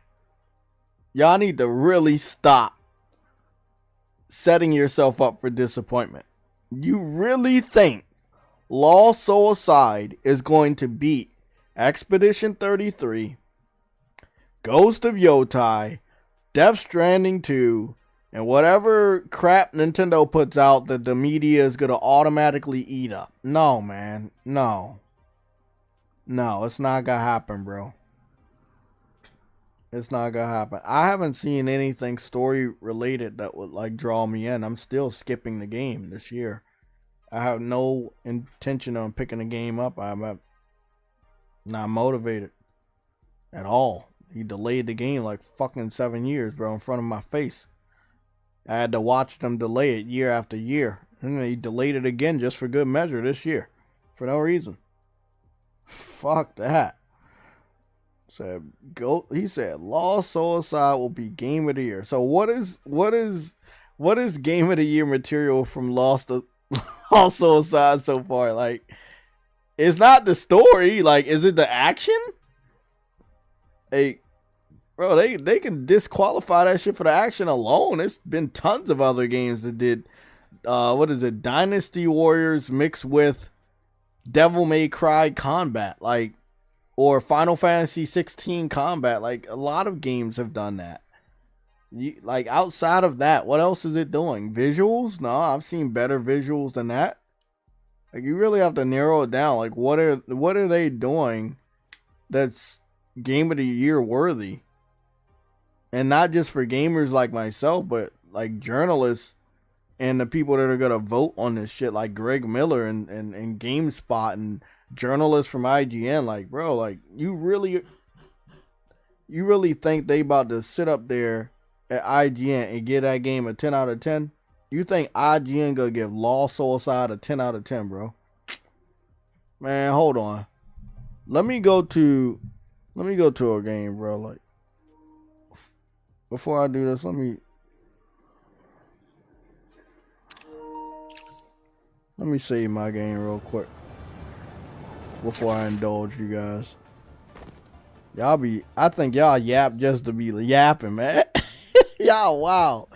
Y'all need to really stop setting yourself up for disappointment. You really think Lost Suicide is going to beat Expedition 33, Ghost of Yotai, Death Stranding 2, And whatever crap Nintendo puts out that the media is going to automatically eat up. No, man. No. No, it's not going to happen, bro. It's not going to happen. I haven't seen anything story related that would like draw me in. I'm still skipping the game this year. I have no intention on picking the game up. I'm not motivated at all. He delayed the game like fucking 7 years, bro, in front of my face. I had to watch them delay it year after year. And he delayed it again just for good measure this year. For no reason. Fuck that. He said Lost Soul Aside will be game of the year. So what is game of the year material from Lost Soul Aside so far? Like, it's not the story. Like, is it the action? Hey, bro, they can disqualify that shit for the action alone. There's been tons of other games that did, Dynasty Warriors mixed with Devil May Cry combat, like, or Final Fantasy 16 combat. Like, a lot of games have done that. Like, outside of that, what else is it doing? Visuals? No, I've seen better visuals than that. Like, you really have to narrow it down. Like, what are they doing that's game of the year worthy? And not just for gamers like myself, but like journalists and the people that are going to vote on this shit, like Greg Miller and GameSpot and journalists from IGN. Like, bro, like, you really think they about to sit up there at IGN and give that game a 10 out of 10? You think IGN gonna give Lost Soul Aside a 10 out of 10, bro? Man, hold on. Let me go to a game, bro. Like, before I do this, let me save my game real quick before I indulge you guys. I think y'all yap just to be yapping, man. Y'all wow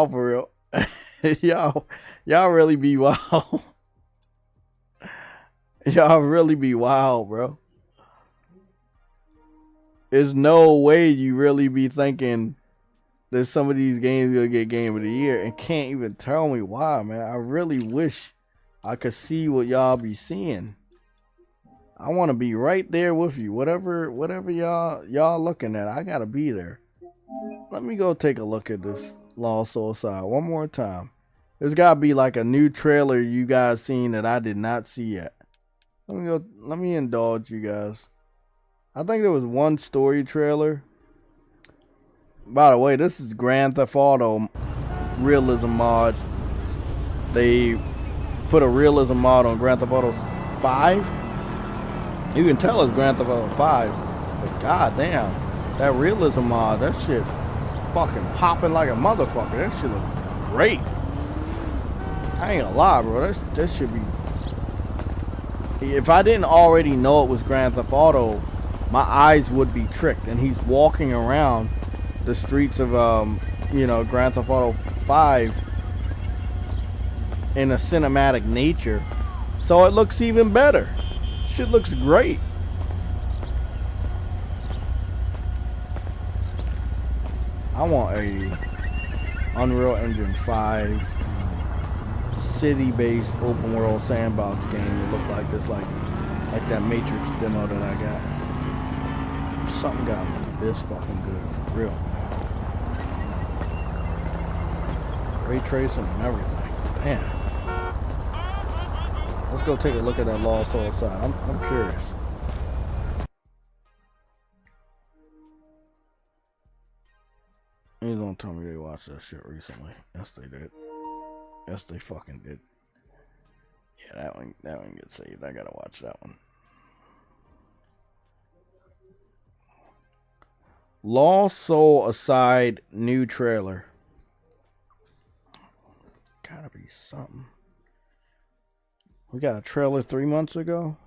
for real. y'all really be wild. Y'all really be wild, bro. There's no way you really be thinking that some of these games gonna get game of the year and can't even tell me why, man. I really wish I could see what y'all be seeing. I want to be right there with you. Whatever y'all looking at, I gotta be there. Let me go take a look at this Lost Soul Aside one more time. There's gotta be like a new trailer you guys seen that I did not see yet. Let me indulge you guys. I think there was one story trailer. By the way, this is Grand Theft Auto realism mod. They put a realism mod on Grand Theft Auto 5. You can tell it's Grand Theft Auto 5. But goddamn, that realism mod, that shit fucking popping like a motherfucker. That shit looks great. I ain't gonna lie, bro. That should be. If I didn't already know it was Grand Theft Auto, my eyes would be tricked. And he's walking around the streets of Grand Theft Auto 5 in a cinematic nature, so it looks even better. Shit looks great. I want a Unreal Engine 5 city-based open world sandbox game that look like this, like that Matrix demo that I got. Something got me this fucking good for real. Ray tracing and everything. Man. Let's go take a look at that Lost Soul Aside. I'm curious. Please don't tell me they watched that shit recently. Yes, they did. Yes, they fucking did. Yeah, that one gets saved. I gotta watch that one. Lost Soul Aside new trailer. Gotta be something. We got a trailer 3 months ago.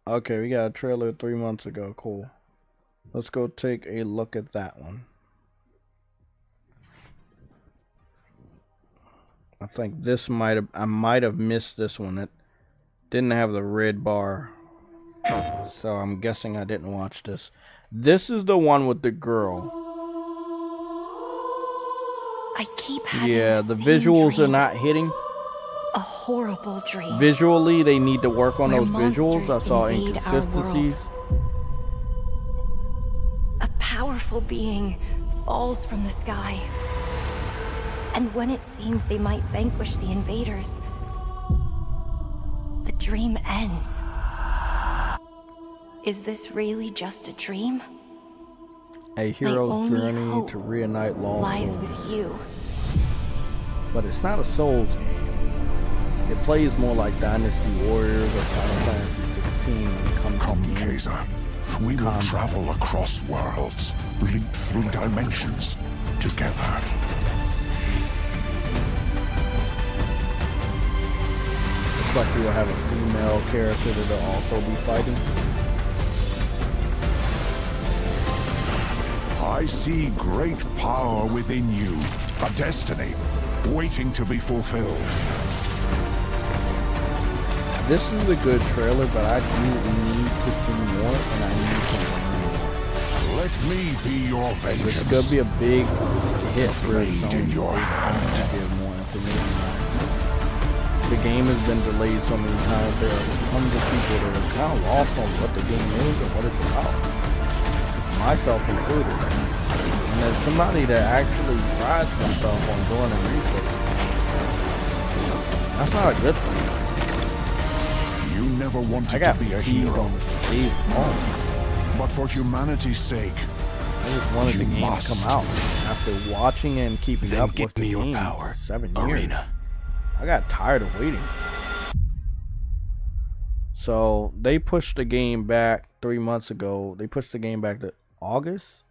Okay, we got a trailer 3 months ago. Cool. Let's go take a look at that one. I think I might have missed this one. It didn't have the red bar. So I'm guessing I didn't watch this. This is the one with the girl.
I keep having
the visuals are not hitting.
A horrible dream.
Visually, they need to work on those visuals. I saw inconsistencies.
A powerful being falls from the sky. And when it seems they might vanquish the invaders, the dream ends. Is this really just a dream?
A hero's journey to reunite lost
lies
souls.
with you.
But it's not a Souls game. It plays more like Dynasty Warriors or Final Fantasy 16 when it comes to
Kaiser. We will travel across worlds, leap through dimensions together.
Looks like we will have a female character that'll also be fighting.
I see great power within you, a destiny waiting to be fulfilled.
This is a good trailer, but I do need to see more, and I need to learn more.
Let me be your vengeance.
This is gonna be a big hit for
Blade in your hand.
to give more information. The game has been delayed so many times. There are tons of people that are kind of lost on what the game is and what it's about, myself included. And as somebody that actually prides himself on doing a research, that's not a good thing.
You never wanted to be a hero, but for humanity's sake,
I just wanted the game to come out. After watching and keeping up with the game for 7 years, I got tired of waiting. So they pushed the game back 3 months ago. They pushed the game back to August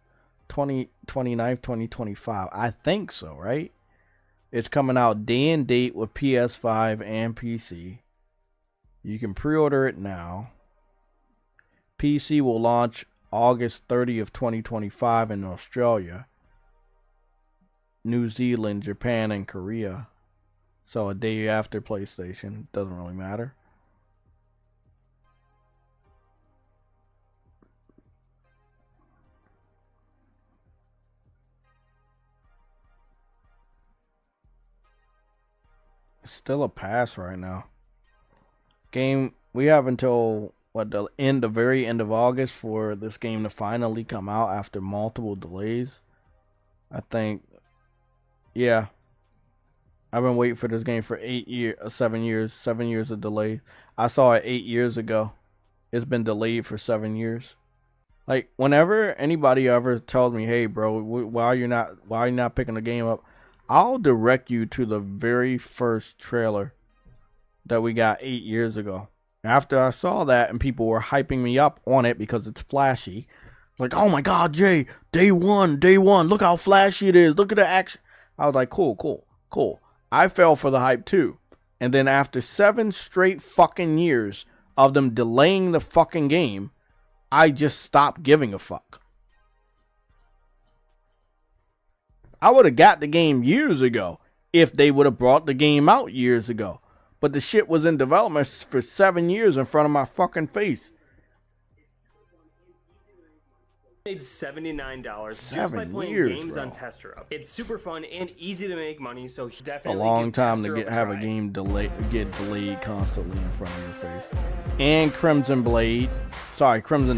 29th, 2025. I think so, right? It's coming out day and date with PS5 and PC. You can pre-order it now. PC will launch August 30th, 2025 in Australia, New Zealand, Japan, and Korea. So a day after PlayStation. Doesn't really matter. It's still a pass right now. Game, we have until the very end of August for this game to finally come out after multiple delays. I think, yeah. I've been waiting for this game for 7 years of delay. I saw it 8 years ago. It's been delayed for 7 years. Like, whenever anybody ever tells me, hey bro, why are you not picking the game up, I'll direct you to the very first trailer that we got 8 years ago. After I saw that and people were hyping me up on it because it's flashy, like, oh my god, Jay, day one, look how flashy it is, look at the action. I was like, cool. I fell for the hype too. And then after 7 straight fucking years of them delaying the fucking game, I just stopped giving a fuck. I would have got the game years ago if they would have brought the game out years ago. But the shit was in development for 7 years in front of my fucking face.
Made $79 just
7
by playing
years,
games
bro.
on Tester Up. It's super fun and easy to make money, so definitely
A long time
give
to
Tester
have a game get delayed constantly in front of your face. And Crimson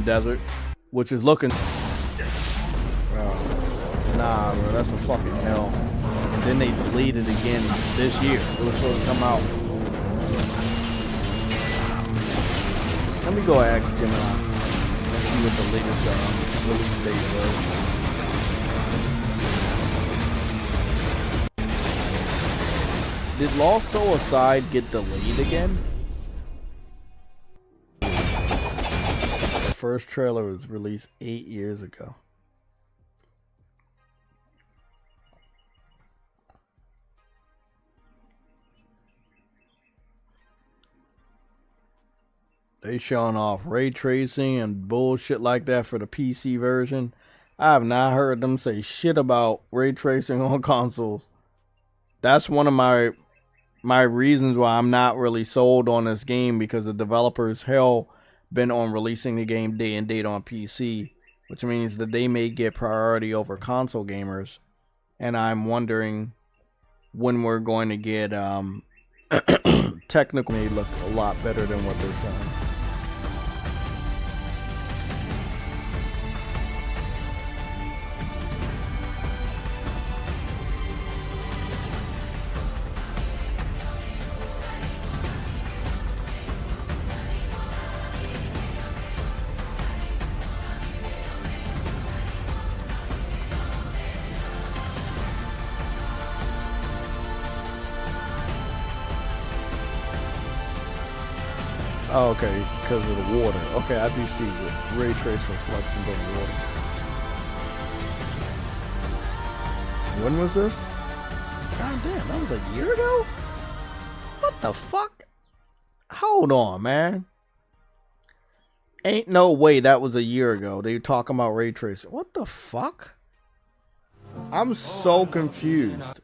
Desert, which is looking, bro, nah, bro, that's a fucking hell. And then they deleted it again this year. It was supposed to come out. Let me go ask Gemini. Let's see what the latest release date was. Did Lost Soul Aside get delayed again? The first trailer was released 8 years ago. They showing off ray tracing and bullshit like that for the PC version. I have not heard them say shit about ray tracing on consoles. That's one of my reasons why I'm not really sold on this game, because the developers been on releasing the game day and date on PC which means that they may get priority over console gamers. And I'm wondering when we're going to get technical may look a lot better than what they're showing. Oh, okay, because of the water. Okay, I do see the ray trace reflections of the water. When was this? God damn, that was a year ago? What the fuck? Hold on, man. Ain't no way that was a year ago. They were talking about ray tracing. What the fuck? I'm so confused.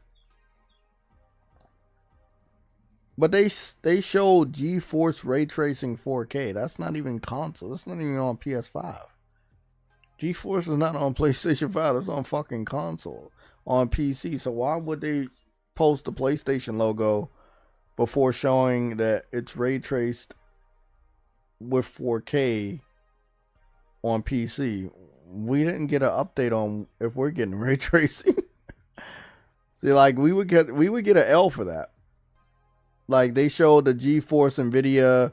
But they showed GeForce Ray Tracing 4K. That's not even console. That's not even on PS5. GeForce is not on PlayStation 5. It's on fucking console. On PC. So why would they post the PlayStation logo before showing that it's ray traced with 4K on PC? We didn't get an update on if we're getting ray tracing. See, like we would get an L for that. Like, they showed the GeForce NVIDIA,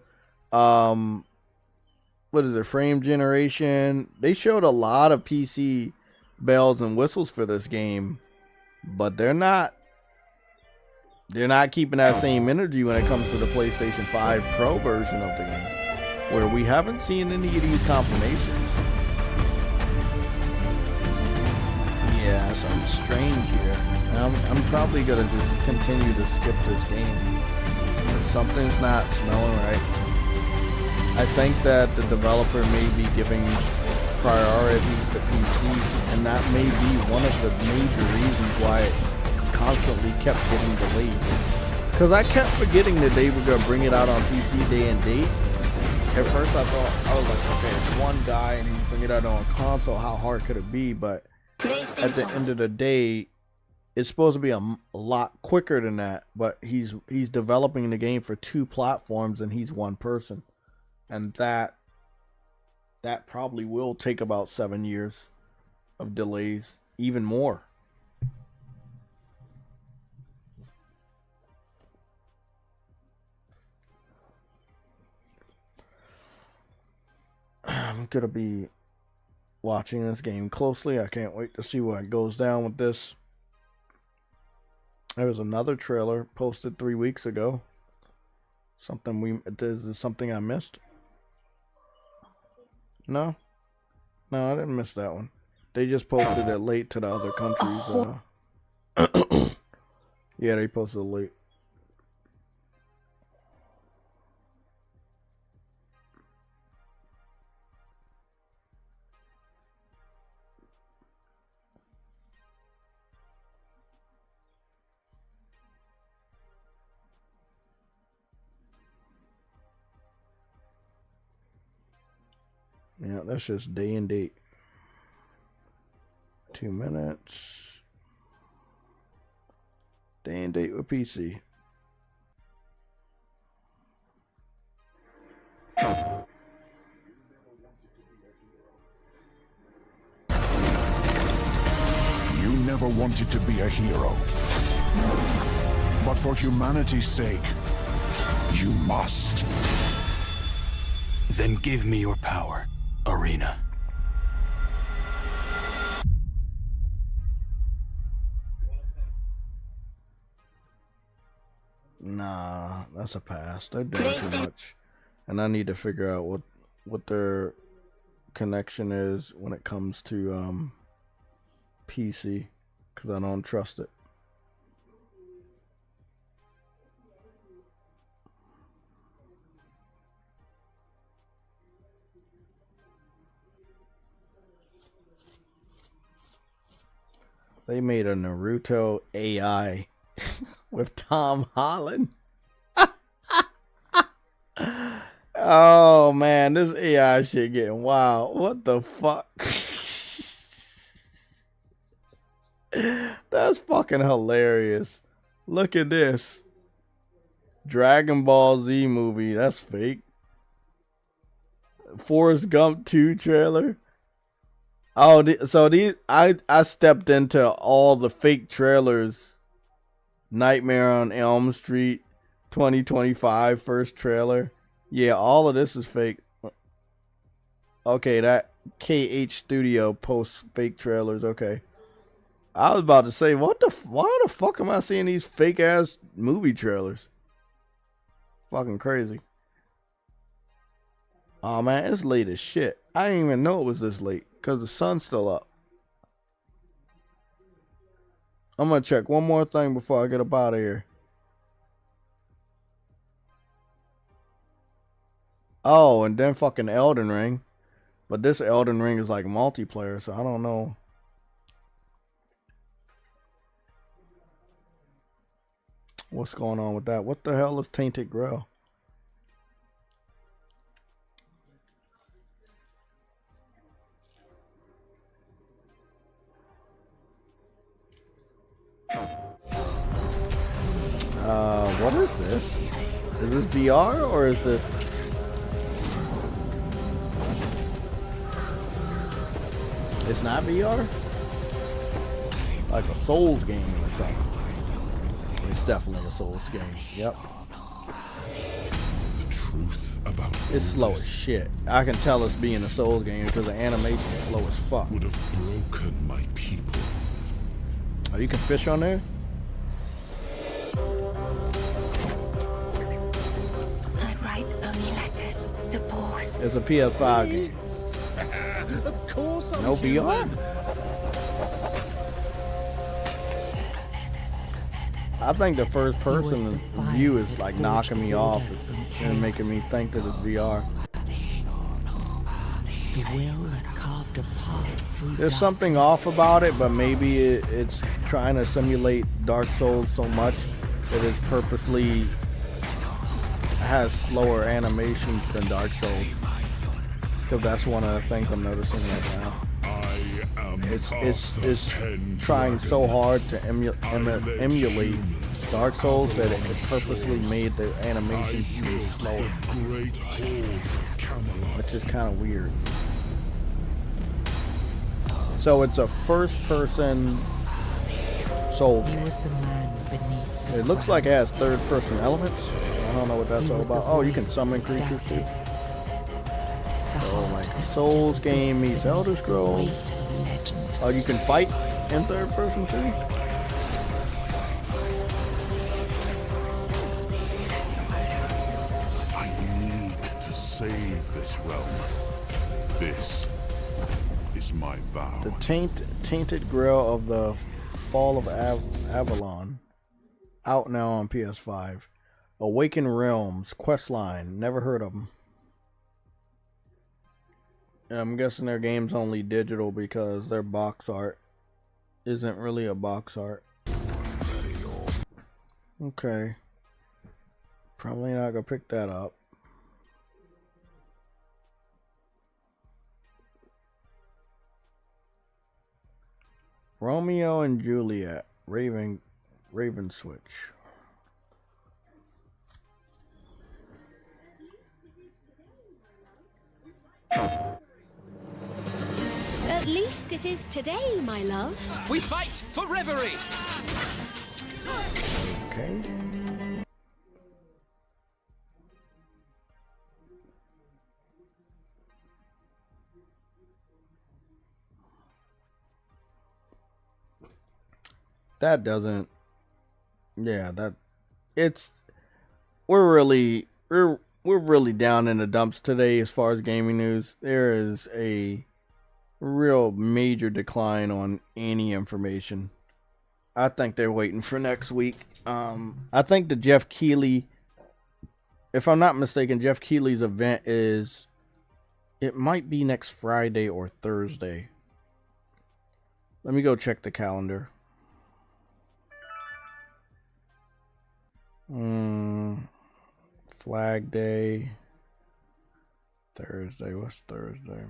what is it, frame generation. They showed a lot of PC bells and whistles for this game, but they're not keeping that same energy when it comes to the PlayStation 5 Pro version of the game, where we haven't seen any of these confirmations. Yeah, something strange here. I'm probably gonna just continue to skip this game. Something's not smelling right. I think that the developer may be giving priority to PC, and that may be one of the major reasons why it constantly kept getting delayed. Because I kept forgetting that they were going to bring it out on PC day and date. At first I thought, I was like, okay, it's one guy and he's bringing it out on console, how hard could it be? But at the end of the day, it's supposed to be a lot quicker than that, but he's developing the game for 2 platforms and he's one person. And that probably will take about 7 years of delays, even more. I'm going to be watching this game closely. I can't wait to see what goes down with this. There was another trailer posted 3 weeks ago. This is something I missed. No, I didn't miss that one. They just posted it late to the other countries. Yeah, they posted it late. Yeah, that's just day and date. 2 minutes. Day and date with PC.
You never wanted to be a hero. But for humanity's sake, you must.
Then give me your power, Arena.
Nah, that's a pass. They're doing too much. And I need to figure out what their connection is when it comes to PC, because I don't trust it. They made a Naruto AI with Tom Holland. Oh man, this AI shit getting wild. What the fuck? That's fucking hilarious. Look at this. Dragon Ball Z movie. That's fake. Forrest Gump 2 trailer. Oh, so these I stepped into all the fake trailers. Nightmare on Elm Street 2025 first trailer. Yeah, all of this is fake. Okay, that KH Studio posts fake trailers. Okay. I was about to say, why the fuck am I seeing these fake ass movie trailers? Fucking crazy. Oh man, it's late as shit. I didn't even know it was this late because the sun's still up. I'm gonna check one more thing before I get up out of here. Oh, and then fucking Elden Ring. But this Elden Ring is like multiplayer, so I don't know. What's going on with that? What the hell is Tainted Grail? What is this? Is this VR or is this? It's not VR? Like a Souls game or something. It's definitely a Souls game. Yep.
The truth about
it's slow as shit. I can tell it's being a Souls game because the animation is slow as fuck.
Would have broken my people.
Oh, you can fish on there?
I write only letters to boss.
It's a PS5 game.
Of course I'm
no VR? I think the first person view is like knocking me off and making me think that it's VR. There's something off about it, but maybe it's trying to simulate Dark Souls so much that it's purposely has slower animations than Dark Souls. Because that's one of the things I'm noticing right now. It's trying so hard to emulate Dark Souls that it purposely made the animations even slower. Which is kind of weird. So it's a first-person Souls game. It looks like it has third-person elements. I don't know what that's all about. Oh, you can summon creatures too. So like Souls game meets Elder Scrolls. Oh, you can fight in third person too?
I need to save this realm. This is my vow.
The Tainted Grail of the Fall of Avalon. Out now on PS5. Awaken Realms. Questline. Never heard of them. I'm guessing their game's only digital because their box art isn't really a box art. Okay. Probably not gonna pick that up. Romeo and Juliet. Raven Switch.
At least it is today, my love.
We fight for reverie!
Okay. That doesn't... Yeah, we're really down in the dumps today as far as gaming news. There is a real major decline on any information. I think they're waiting for next week. I think the Jeff Keighley, if I'm not mistaken, Jeff Keighley's event it might be next Friday or Thursday. Let me go check the calendar. Flag Day. Thursday. What's Thursday?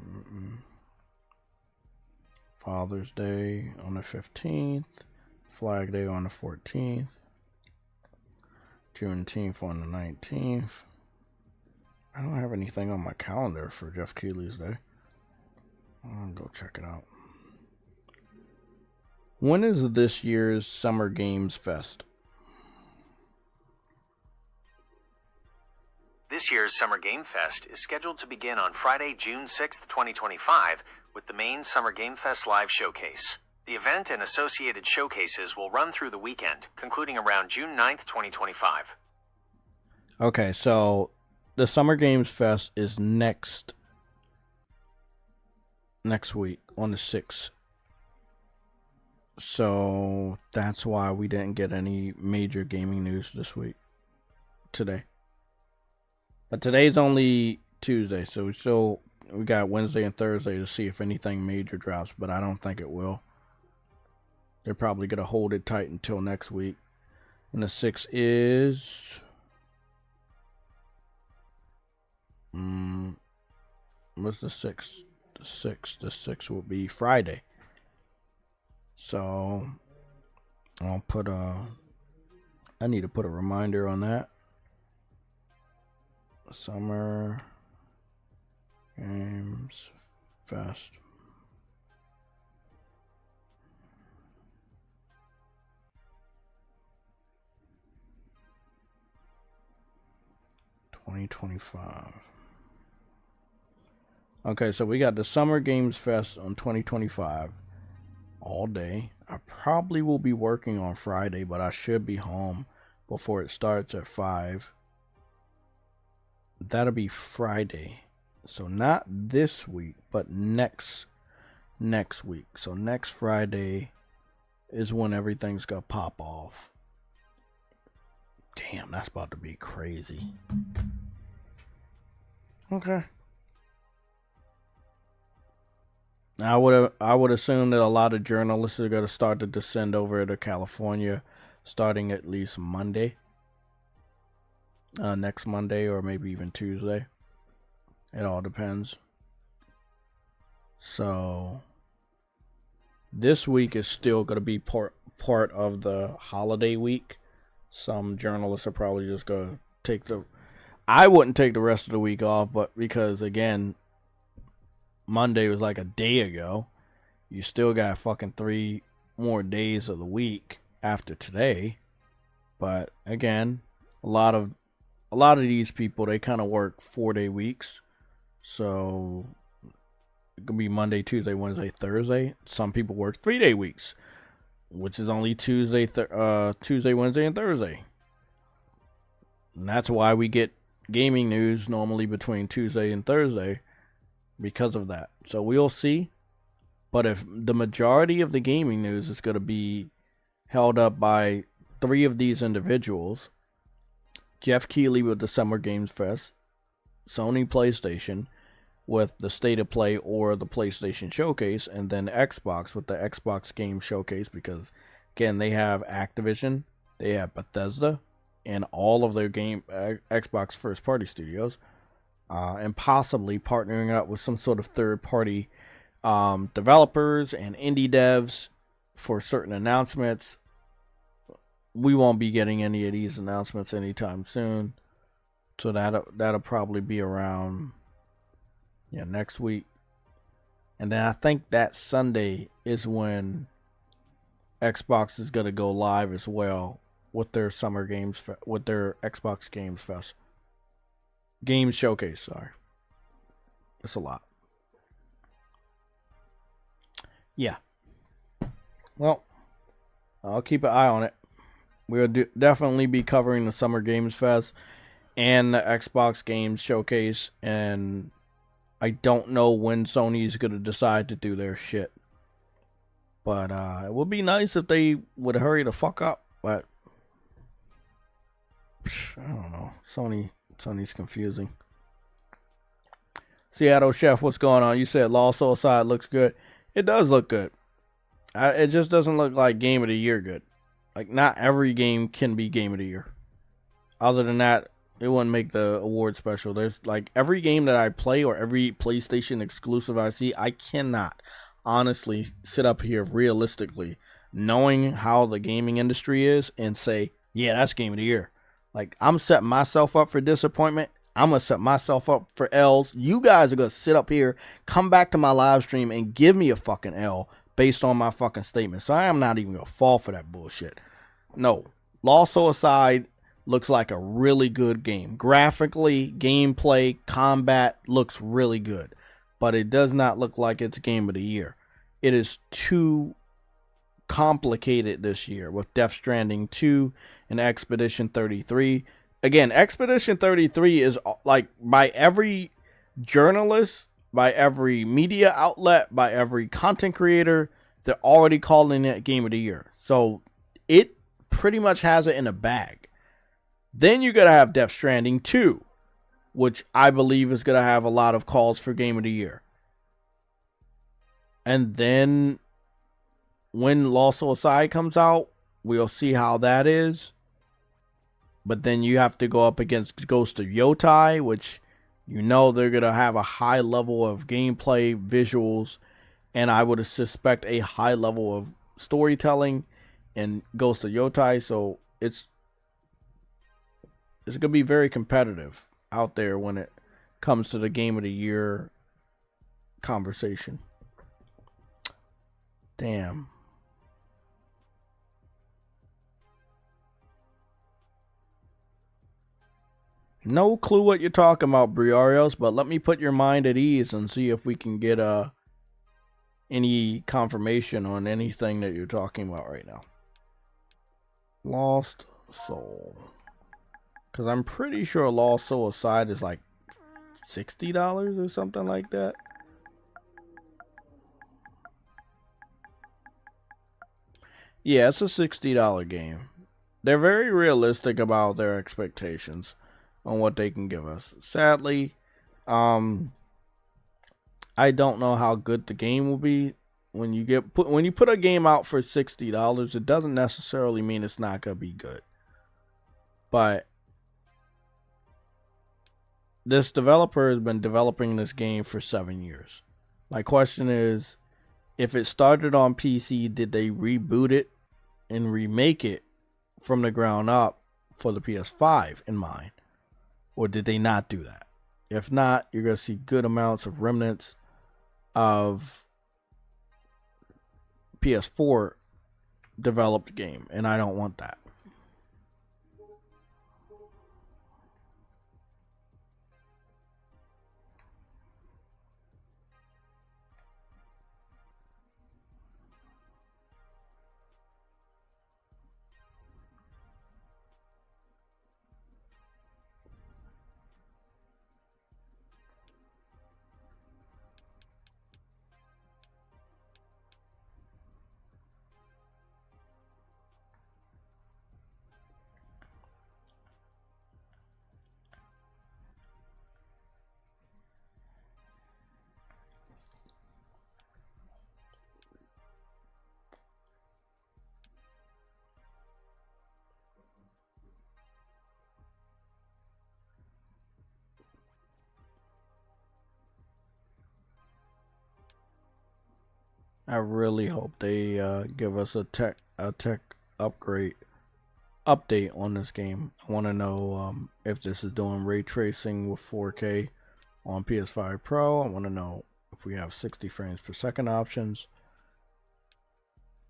Father's Day on the 15th. Flag Day on the 14th. Juneteenth on the 19th. I don't have anything on my calendar for Jeff Keighley's day. I'll go check it out. When is this year's Summer Games Fest?
This year's Summer Game Fest is scheduled to begin on Friday, June 6th, 2025, with the main Summer Game Fest live showcase. The event and associated showcases will run through the weekend, concluding around June 9th, 2025.
Okay, so the Summer Games Fest is next week on the 6th. So that's why we didn't get any major gaming news this week. Today. But today's only Tuesday, so we got Wednesday and Thursday to see if anything major drops, but I don't think it will. They're probably going to hold it tight until next week. And the 6th is... what's the 6th? The 6th will be Friday. So I'll put I need to put a reminder on that. Summer Games Fest. $2025. Okay, so we got the Summer Games Fest on 2025 all day. I probably will be working on Friday, but I should be home before it starts at 5. That'll be Friday. So not this week, but next week. So next Friday is when everything's gonna pop off. Damn, that's about to be crazy. Okay. I would assume that a lot of journalists are going to start to descend over to California starting at least Monday. Next Monday or maybe even Tuesday. It all depends. So this week is still going to be part of the holiday week. Some journalists are probably just going to take I wouldn't take the rest of the week off, but because again, Monday was like a day ago. You still got fucking 3 more days of the week after today. But again, a lot of these people, they kind of work 4-day weeks. So it could be Monday, Tuesday, Wednesday, Thursday. Some people work 3-day weeks, which is only Tuesday, Wednesday, and Thursday. And that's why we get gaming news normally between Tuesday and Thursday. Because of that. So we'll see. But if the majority of the gaming news is going to be held up by 3 of these individuals, Jeff Keighley with the Summer Games Fest, Sony PlayStation with the State of Play or the PlayStation Showcase, and then Xbox with the Xbox Game Showcase, because again, they have Activision, they have Bethesda, and all of their Xbox first party studios. And possibly partnering up with some sort of third-party developers and indie devs for certain announcements. We won't be getting any of these announcements anytime soon, so that'll probably be around next week. And then I think that Sunday is when Xbox is gonna go live as well with their Summer Games with their Xbox Games Fest. Games Showcase, sorry. That's a lot. Yeah. Well, I'll keep an eye on it. We'll definitely be covering the Summer Games Fest and the Xbox Games Showcase, and I don't know when Sony's going to decide to do their shit. But it would be nice if they would hurry the fuck up, but I don't know. Sony's confusing. Seattle Chef, what's going on? You said Lost Soul Side looks good. It does look good. It just doesn't look like Game of the Year good. Like, not every game can be Game of the Year. Other than that, it wouldn't make the award special. There's, like, every game that I play or every PlayStation exclusive I see, I cannot honestly sit up here realistically, knowing how the gaming industry is, and say, yeah, that's game of the year. Like, I'm setting myself up for disappointment. I'm going to set myself up for L's. You guys are going to sit up here, come back to my live stream, and give me a fucking L based on my fucking statement. So I am not even going to fall for that bullshit. No. Lost Soul aside, looks like a really good game. Graphically, gameplay, combat looks really good. But it does not look like it's game of the year. It is too complicated this year with Death Stranding 2 and Expedition 33. Again, Expedition 33 is like, by every journalist, by every media outlet, by every content creator, they're already calling it game of the year. So it pretty much has it in a bag. Then you're going to have Death Stranding 2, which I believe is going to have a lot of calls for game of the year. And then when Lost Soul Aside comes out, we'll see how that is. But then you have to go up against Ghost of Yotai, which you know they're going to have a high level of gameplay, visuals, and I would suspect a high level of storytelling in Ghost of Yotai. So it's going to be very competitive out there when it comes to the game of the year conversation. Damn. No clue what you're talking about, Briarios, but let me put your mind at ease and see if we can get any confirmation on anything that you're talking about right now. Lost Soul. Because I'm pretty sure Lost Soul Aside is like $60 or something like that. Yeah, it's a $60 game. They're very realistic about their expectations on what they can give us. Sadly, I don't know how good the game will be. When you put a game out for $60, it doesn't necessarily mean it's not gonna be good. But this developer has been developing this game for 7 years. My question is, if it started on PC, did they reboot it and remake it from the ground up for the PS5 in mind? Or did they not do that? If not, you're going to see good amounts of remnants of PS4 developed game. And I don't want that. I really hope they give us a tech update on this game. I want to know if this is doing ray tracing with 4K on PS5 Pro. I want to know if we have 60 frames per second options.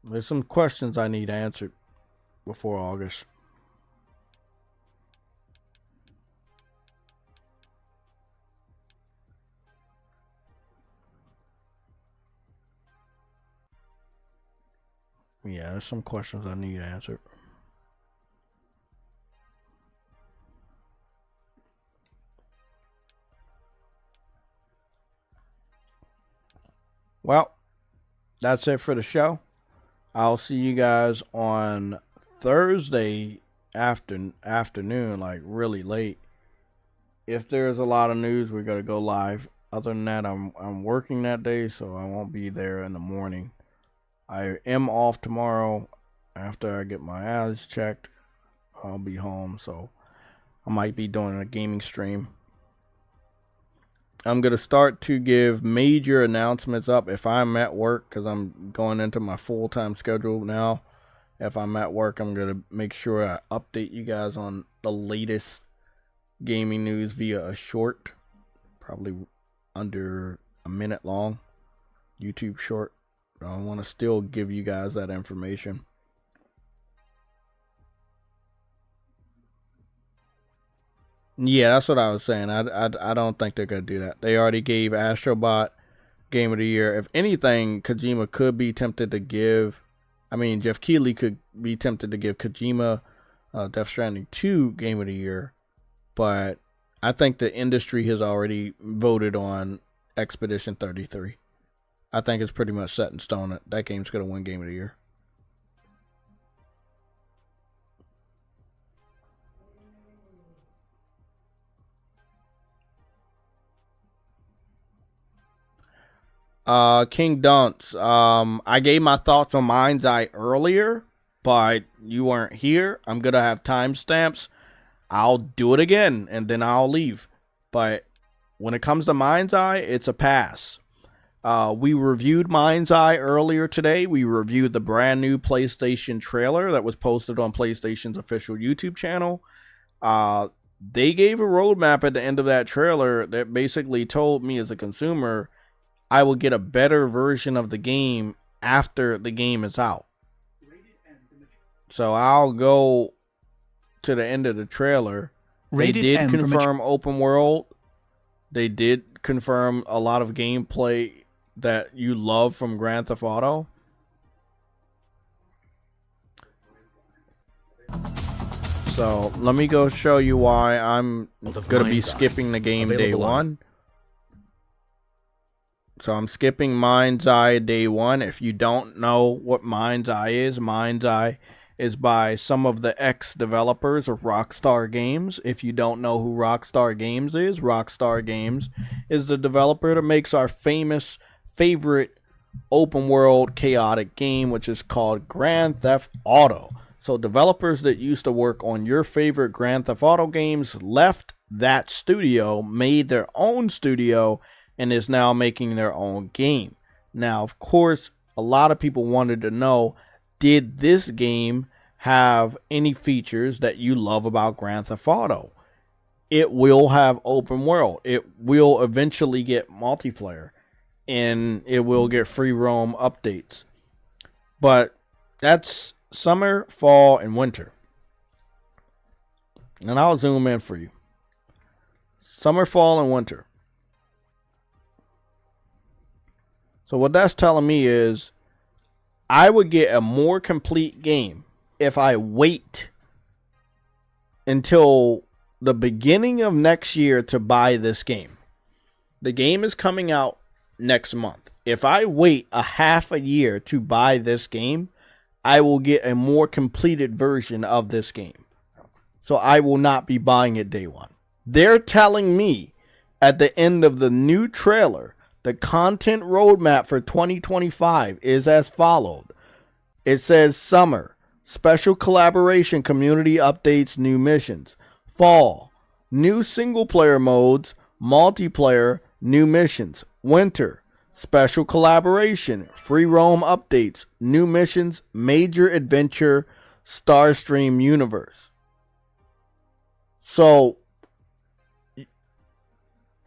There's some questions I need answered before August. Yeah, there's some questions I need answered. Well, that's it for the show. I'll see you guys on Thursday afternoon, like really late. If there's a lot of news, we're gonna go live. Other than that, I'm working that day, so I won't be there in the morning. I am off tomorrow after I get my eyes checked. I'll be home, so I might be doing a gaming stream. I'm going to start to give major announcements up if I'm at work, because I'm going into my full-time schedule now. If I'm at work, I'm going to make sure I update you guys on the latest gaming news via a short, probably under a minute long YouTube short. I want to still give you guys that information. Yeah, that's what I was saying. I don't think they're going to do that. They already gave Astrobot Game of the Year. If anything, Kojima could be tempted to give... Jeff Keighley could be tempted to give Kojima Death Stranding 2 Game of the Year. But I think the industry has already voted on Expedition 33. I think it's pretty much set in stone that that game's going to win Game of the Year. King Dunce, I gave my thoughts on MINDSEYE earlier, but you weren't here. I'm going to have timestamps. I'll do it again, and then I'll leave. But when it comes to MINDSEYE, it's a pass. We reviewed MINDSEYE earlier today. We reviewed the brand new PlayStation trailer that was posted on PlayStation's official YouTube channel. They gave a roadmap at the end of that trailer that basically told me as a consumer I will get a better version of the game after the game is out. So I'll go to the end of the trailer. They did confirm open world. They did confirm a lot of gameplay that you love from Grand Theft Auto. So let me go show you why I'm going to be skipping the game day one. So I'm skipping MINDSEYE day one. If you don't know what MINDSEYE is by some of the ex-developers of Rockstar Games. If you don't know who Rockstar Games is the developer that makes our favorite open world chaotic game, which is called Grand Theft Auto. So developers that used to work on your favorite Grand Theft Auto games left that studio, made their own studio, and is now making their own game. Now, of course, a lot of people wanted to know, did this game have any features that you love about Grand Theft Auto? It will have open world. It will eventually get multiplayer. And it will get free roam updates. But that's summer, fall, and winter. And I'll zoom in for you. Summer, fall, and winter. So what that's telling me is I would get a more complete game if I wait until the beginning of next year to buy this game. The game is coming out next month. If I wait a half a year to buy this game, I will get a more completed version of this game. So I will not be buying it day one. They're telling me at the end of the new trailer, the content roadmap for 2025 is as followed. It says summer, special collaboration, community updates, new missions. Fall, new single player modes, multiplayer, new missions. Winter, special collaboration, free roam updates, new missions, major adventure, Starstream universe. So,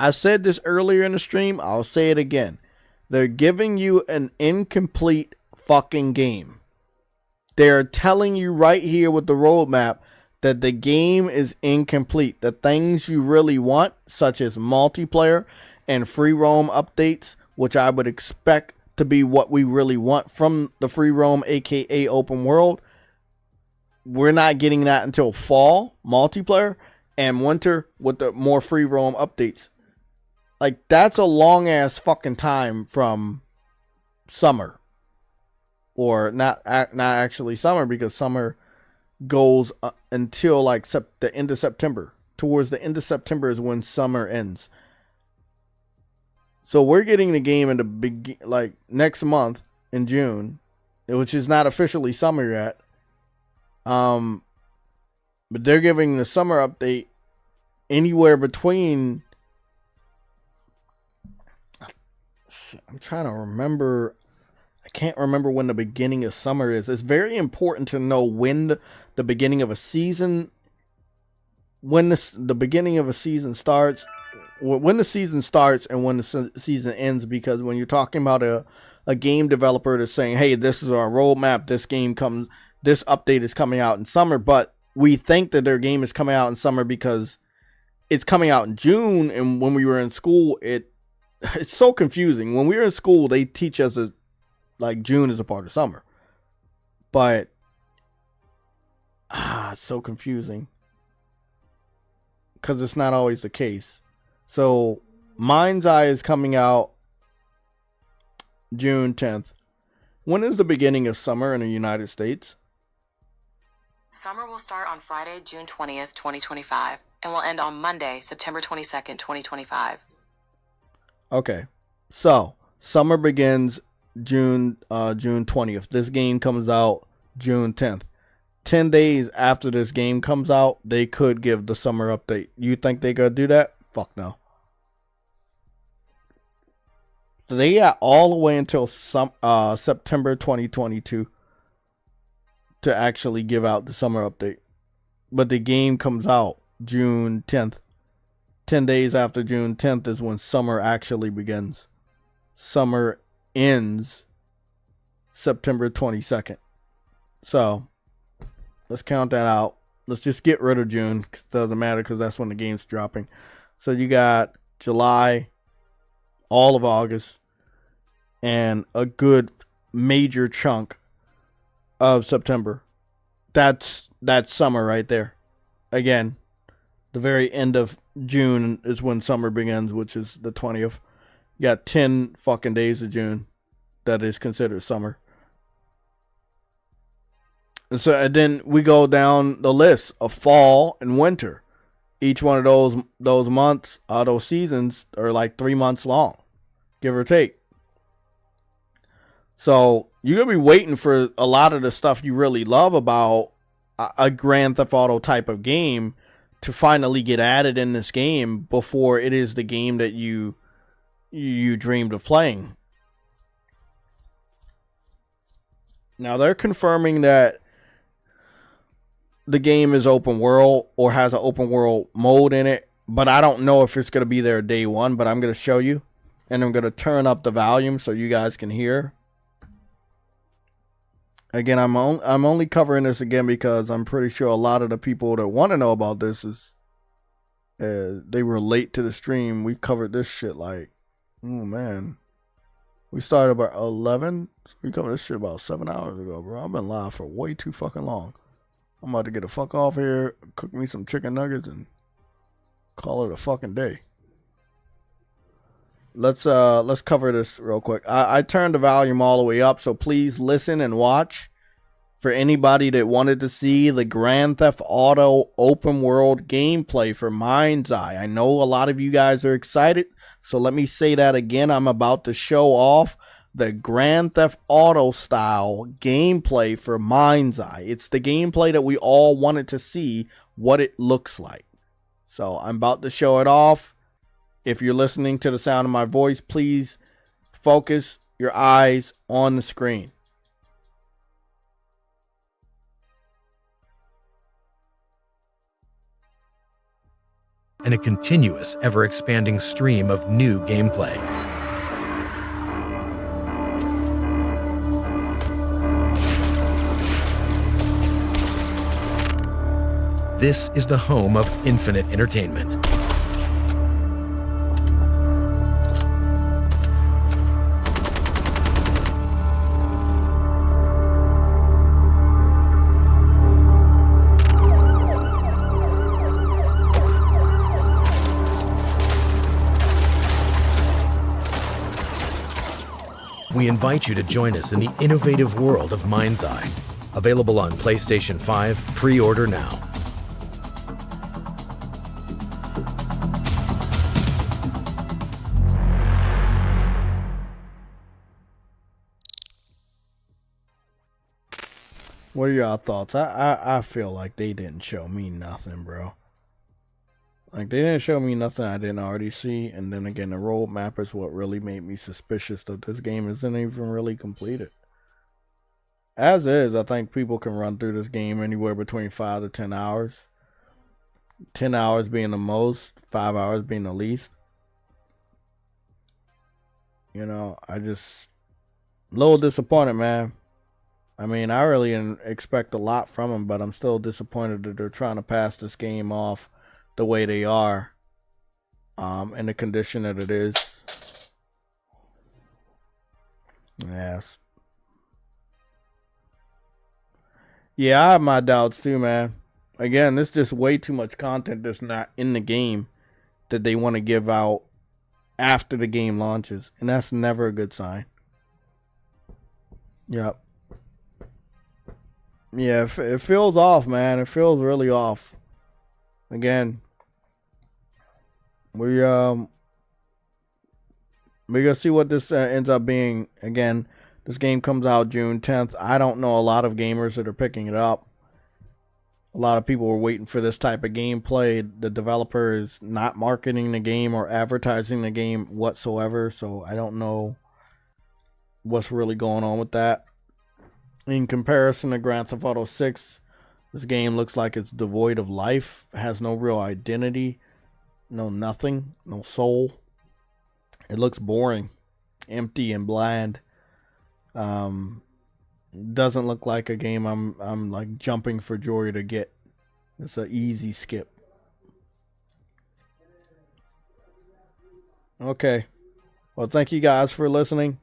I said this earlier in the stream, I'll say it again. They're giving you an incomplete fucking game. They're telling you right here with the roadmap that the game is incomplete. The things you really want, such as multiplayer and free roam updates, which I would expect to be what we really want from the free roam, aka open world, we're not getting that until fall, multiplayer, and winter with the more free roam updates. Like, that's a long ass fucking time from summer. Or not actually summer, because summer goes until like the end of September. Towards the end of September is when summer ends. So we're getting the game in the next month in June, which is not officially summer yet. But they're giving the summer update anywhere between I'm trying to remember. I can't remember when the beginning of summer is. It's very important to know when the beginning of a season, when the beginning of a season starts, when the season starts and when the season ends, because when you're talking about a game developer that's saying, hey, this is our roadmap, this update is coming out in summer, but we think that their game is coming out in summer because it's coming out in June, and when we were in school, it's so confusing. When we were in school, they teach us that like June is a part of summer, but it's so confusing because it's not always the case. So MINDSEYE is coming out June 10th. When is the beginning of summer in the United States?
Summer will start on Friday, June 20th, 2025, and will end on Monday, September 22nd, 2025.
Okay, so summer begins June 20th. This game comes out June 10th. 10 days after this game comes out, they could give the summer update. You think they could do that? Fuck no. So they got all the way until September 2022 to actually give out the summer update. But the game comes out June 10th. 10 days after June 10th is when summer actually begins. Summer ends September 22nd. So let's count that out. Let's just get rid of June. It doesn't matter because that's when the game's dropping. So you got July, all of August, and a good major chunk of September. That's summer right there. Again, the very end of June is when summer begins, which is the 20th. You got 10 fucking days of June that is considered summer. And then we go down the list of fall and winter. Each one of those months, those seasons are like 3 months long, give or take. So you're going to be waiting for a lot of the stuff you really love about a Grand Theft Auto type of game to finally get added in this game before it is the game that you dreamed of playing. Now they're confirming that the game is open world or has an open world mode in it, but I don't know if it's going to be there day one, but I'm going to show you, and I'm going to turn up the volume so you guys can hear. Again, I'm only covering this again because I'm pretty sure a lot of the people that want to know about this is they were late to the stream. We covered this shit like, oh man, we started about 11. So we covered this shit about 7 hours ago, bro. I've been live for way too fucking long. I'm about to get the fuck off here, cook me some chicken nuggets, and call it a fucking day. Let's cover this real quick. I turned the volume all the way up, so please listen and watch. For anybody that wanted to see the Grand Theft Auto open world gameplay for MINDSEYE, I know a lot of you guys are excited, so let me say that again. I'm about to show off the Grand Theft Auto style gameplay for MINDSEYE. It's the gameplay that we all wanted to see what it looks like. So I'm about to show it off. If you're listening to the sound of my voice, please focus your eyes on the screen.
And a continuous, ever-expanding stream of new gameplay. This is the home of infinite entertainment. We invite you to join us in the innovative world of MINDSEYE. Available on PlayStation 5, pre-order now.
What are y'all thoughts? I feel like they didn't show me nothing, bro. Like, they didn't show me nothing I didn't already see. And then again, the roadmap is what really made me suspicious that this game isn't even really completed. As is, I think people can run through this game anywhere between 5 to 10 hours. 10 hours being the most, 5 hours being the least. You know, I just a little disappointed, man. I mean, I really didn't expect a lot from them, but I'm still disappointed that they're trying to pass this game off the way they are, in the condition that it is. Yes. Yeah, I have my doubts too, man. Again, there's just way too much content that's not in the game that they want to give out after the game launches, and that's never a good sign. Yep. Yeah, it feels off, man. It feels really off. Again, we're gonna see what this ends up being. Again, this game comes out June 10th. I don't know a lot of gamers that are picking it up. A lot of people were waiting for this type of gameplay. The developer is not marketing the game or advertising the game whatsoever, so I don't know what's really going on with that. In comparison to Grand Theft Auto 6, this game looks like it's devoid of life, has no real identity, no nothing, no soul. It looks boring, empty and bland. Doesn't look like a game I'm like jumping for joy to get. It's an easy skip. Okay. Well, thank you guys for listening.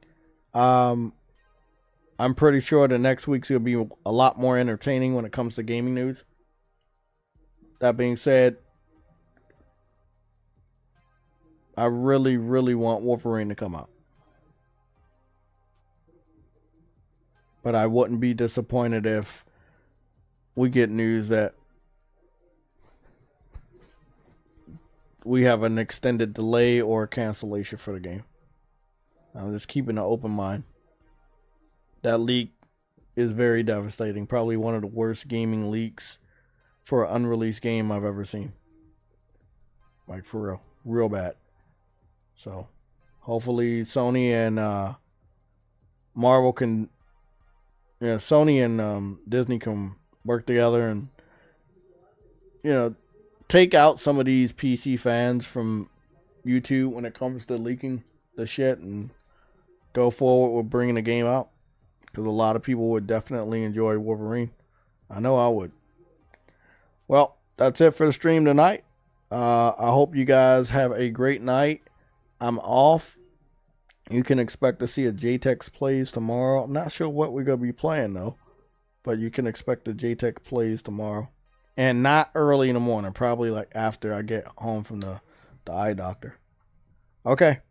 I'm pretty sure the next week's will be a lot more entertaining when it comes to gaming news. That being said, I really, really want Wolverine to come out. But I wouldn't be disappointed if we get news that we have an extended delay or cancellation for the game. I'm just keeping an open mind. That leak is very devastating. Probably one of the worst gaming leaks for an unreleased game I've ever seen. Like, for real. Real bad. So, hopefully Sony and Marvel can... Yeah, Sony and Disney can work together and, you know, take out some of these PC fans from YouTube when it comes to leaking the shit and go forward with bringing the game out. Because a lot of people would definitely enjoy Wolverine. I know I would. Well, that's it for the stream tonight. I hope you guys have a great night. I'm off. You can expect to see a JTech Plays tomorrow. I'm not sure what we're going to be playing, though. But you can expect the JTech Plays tomorrow. And not early in the morning. Probably like after I get home from the eye doctor. Okay.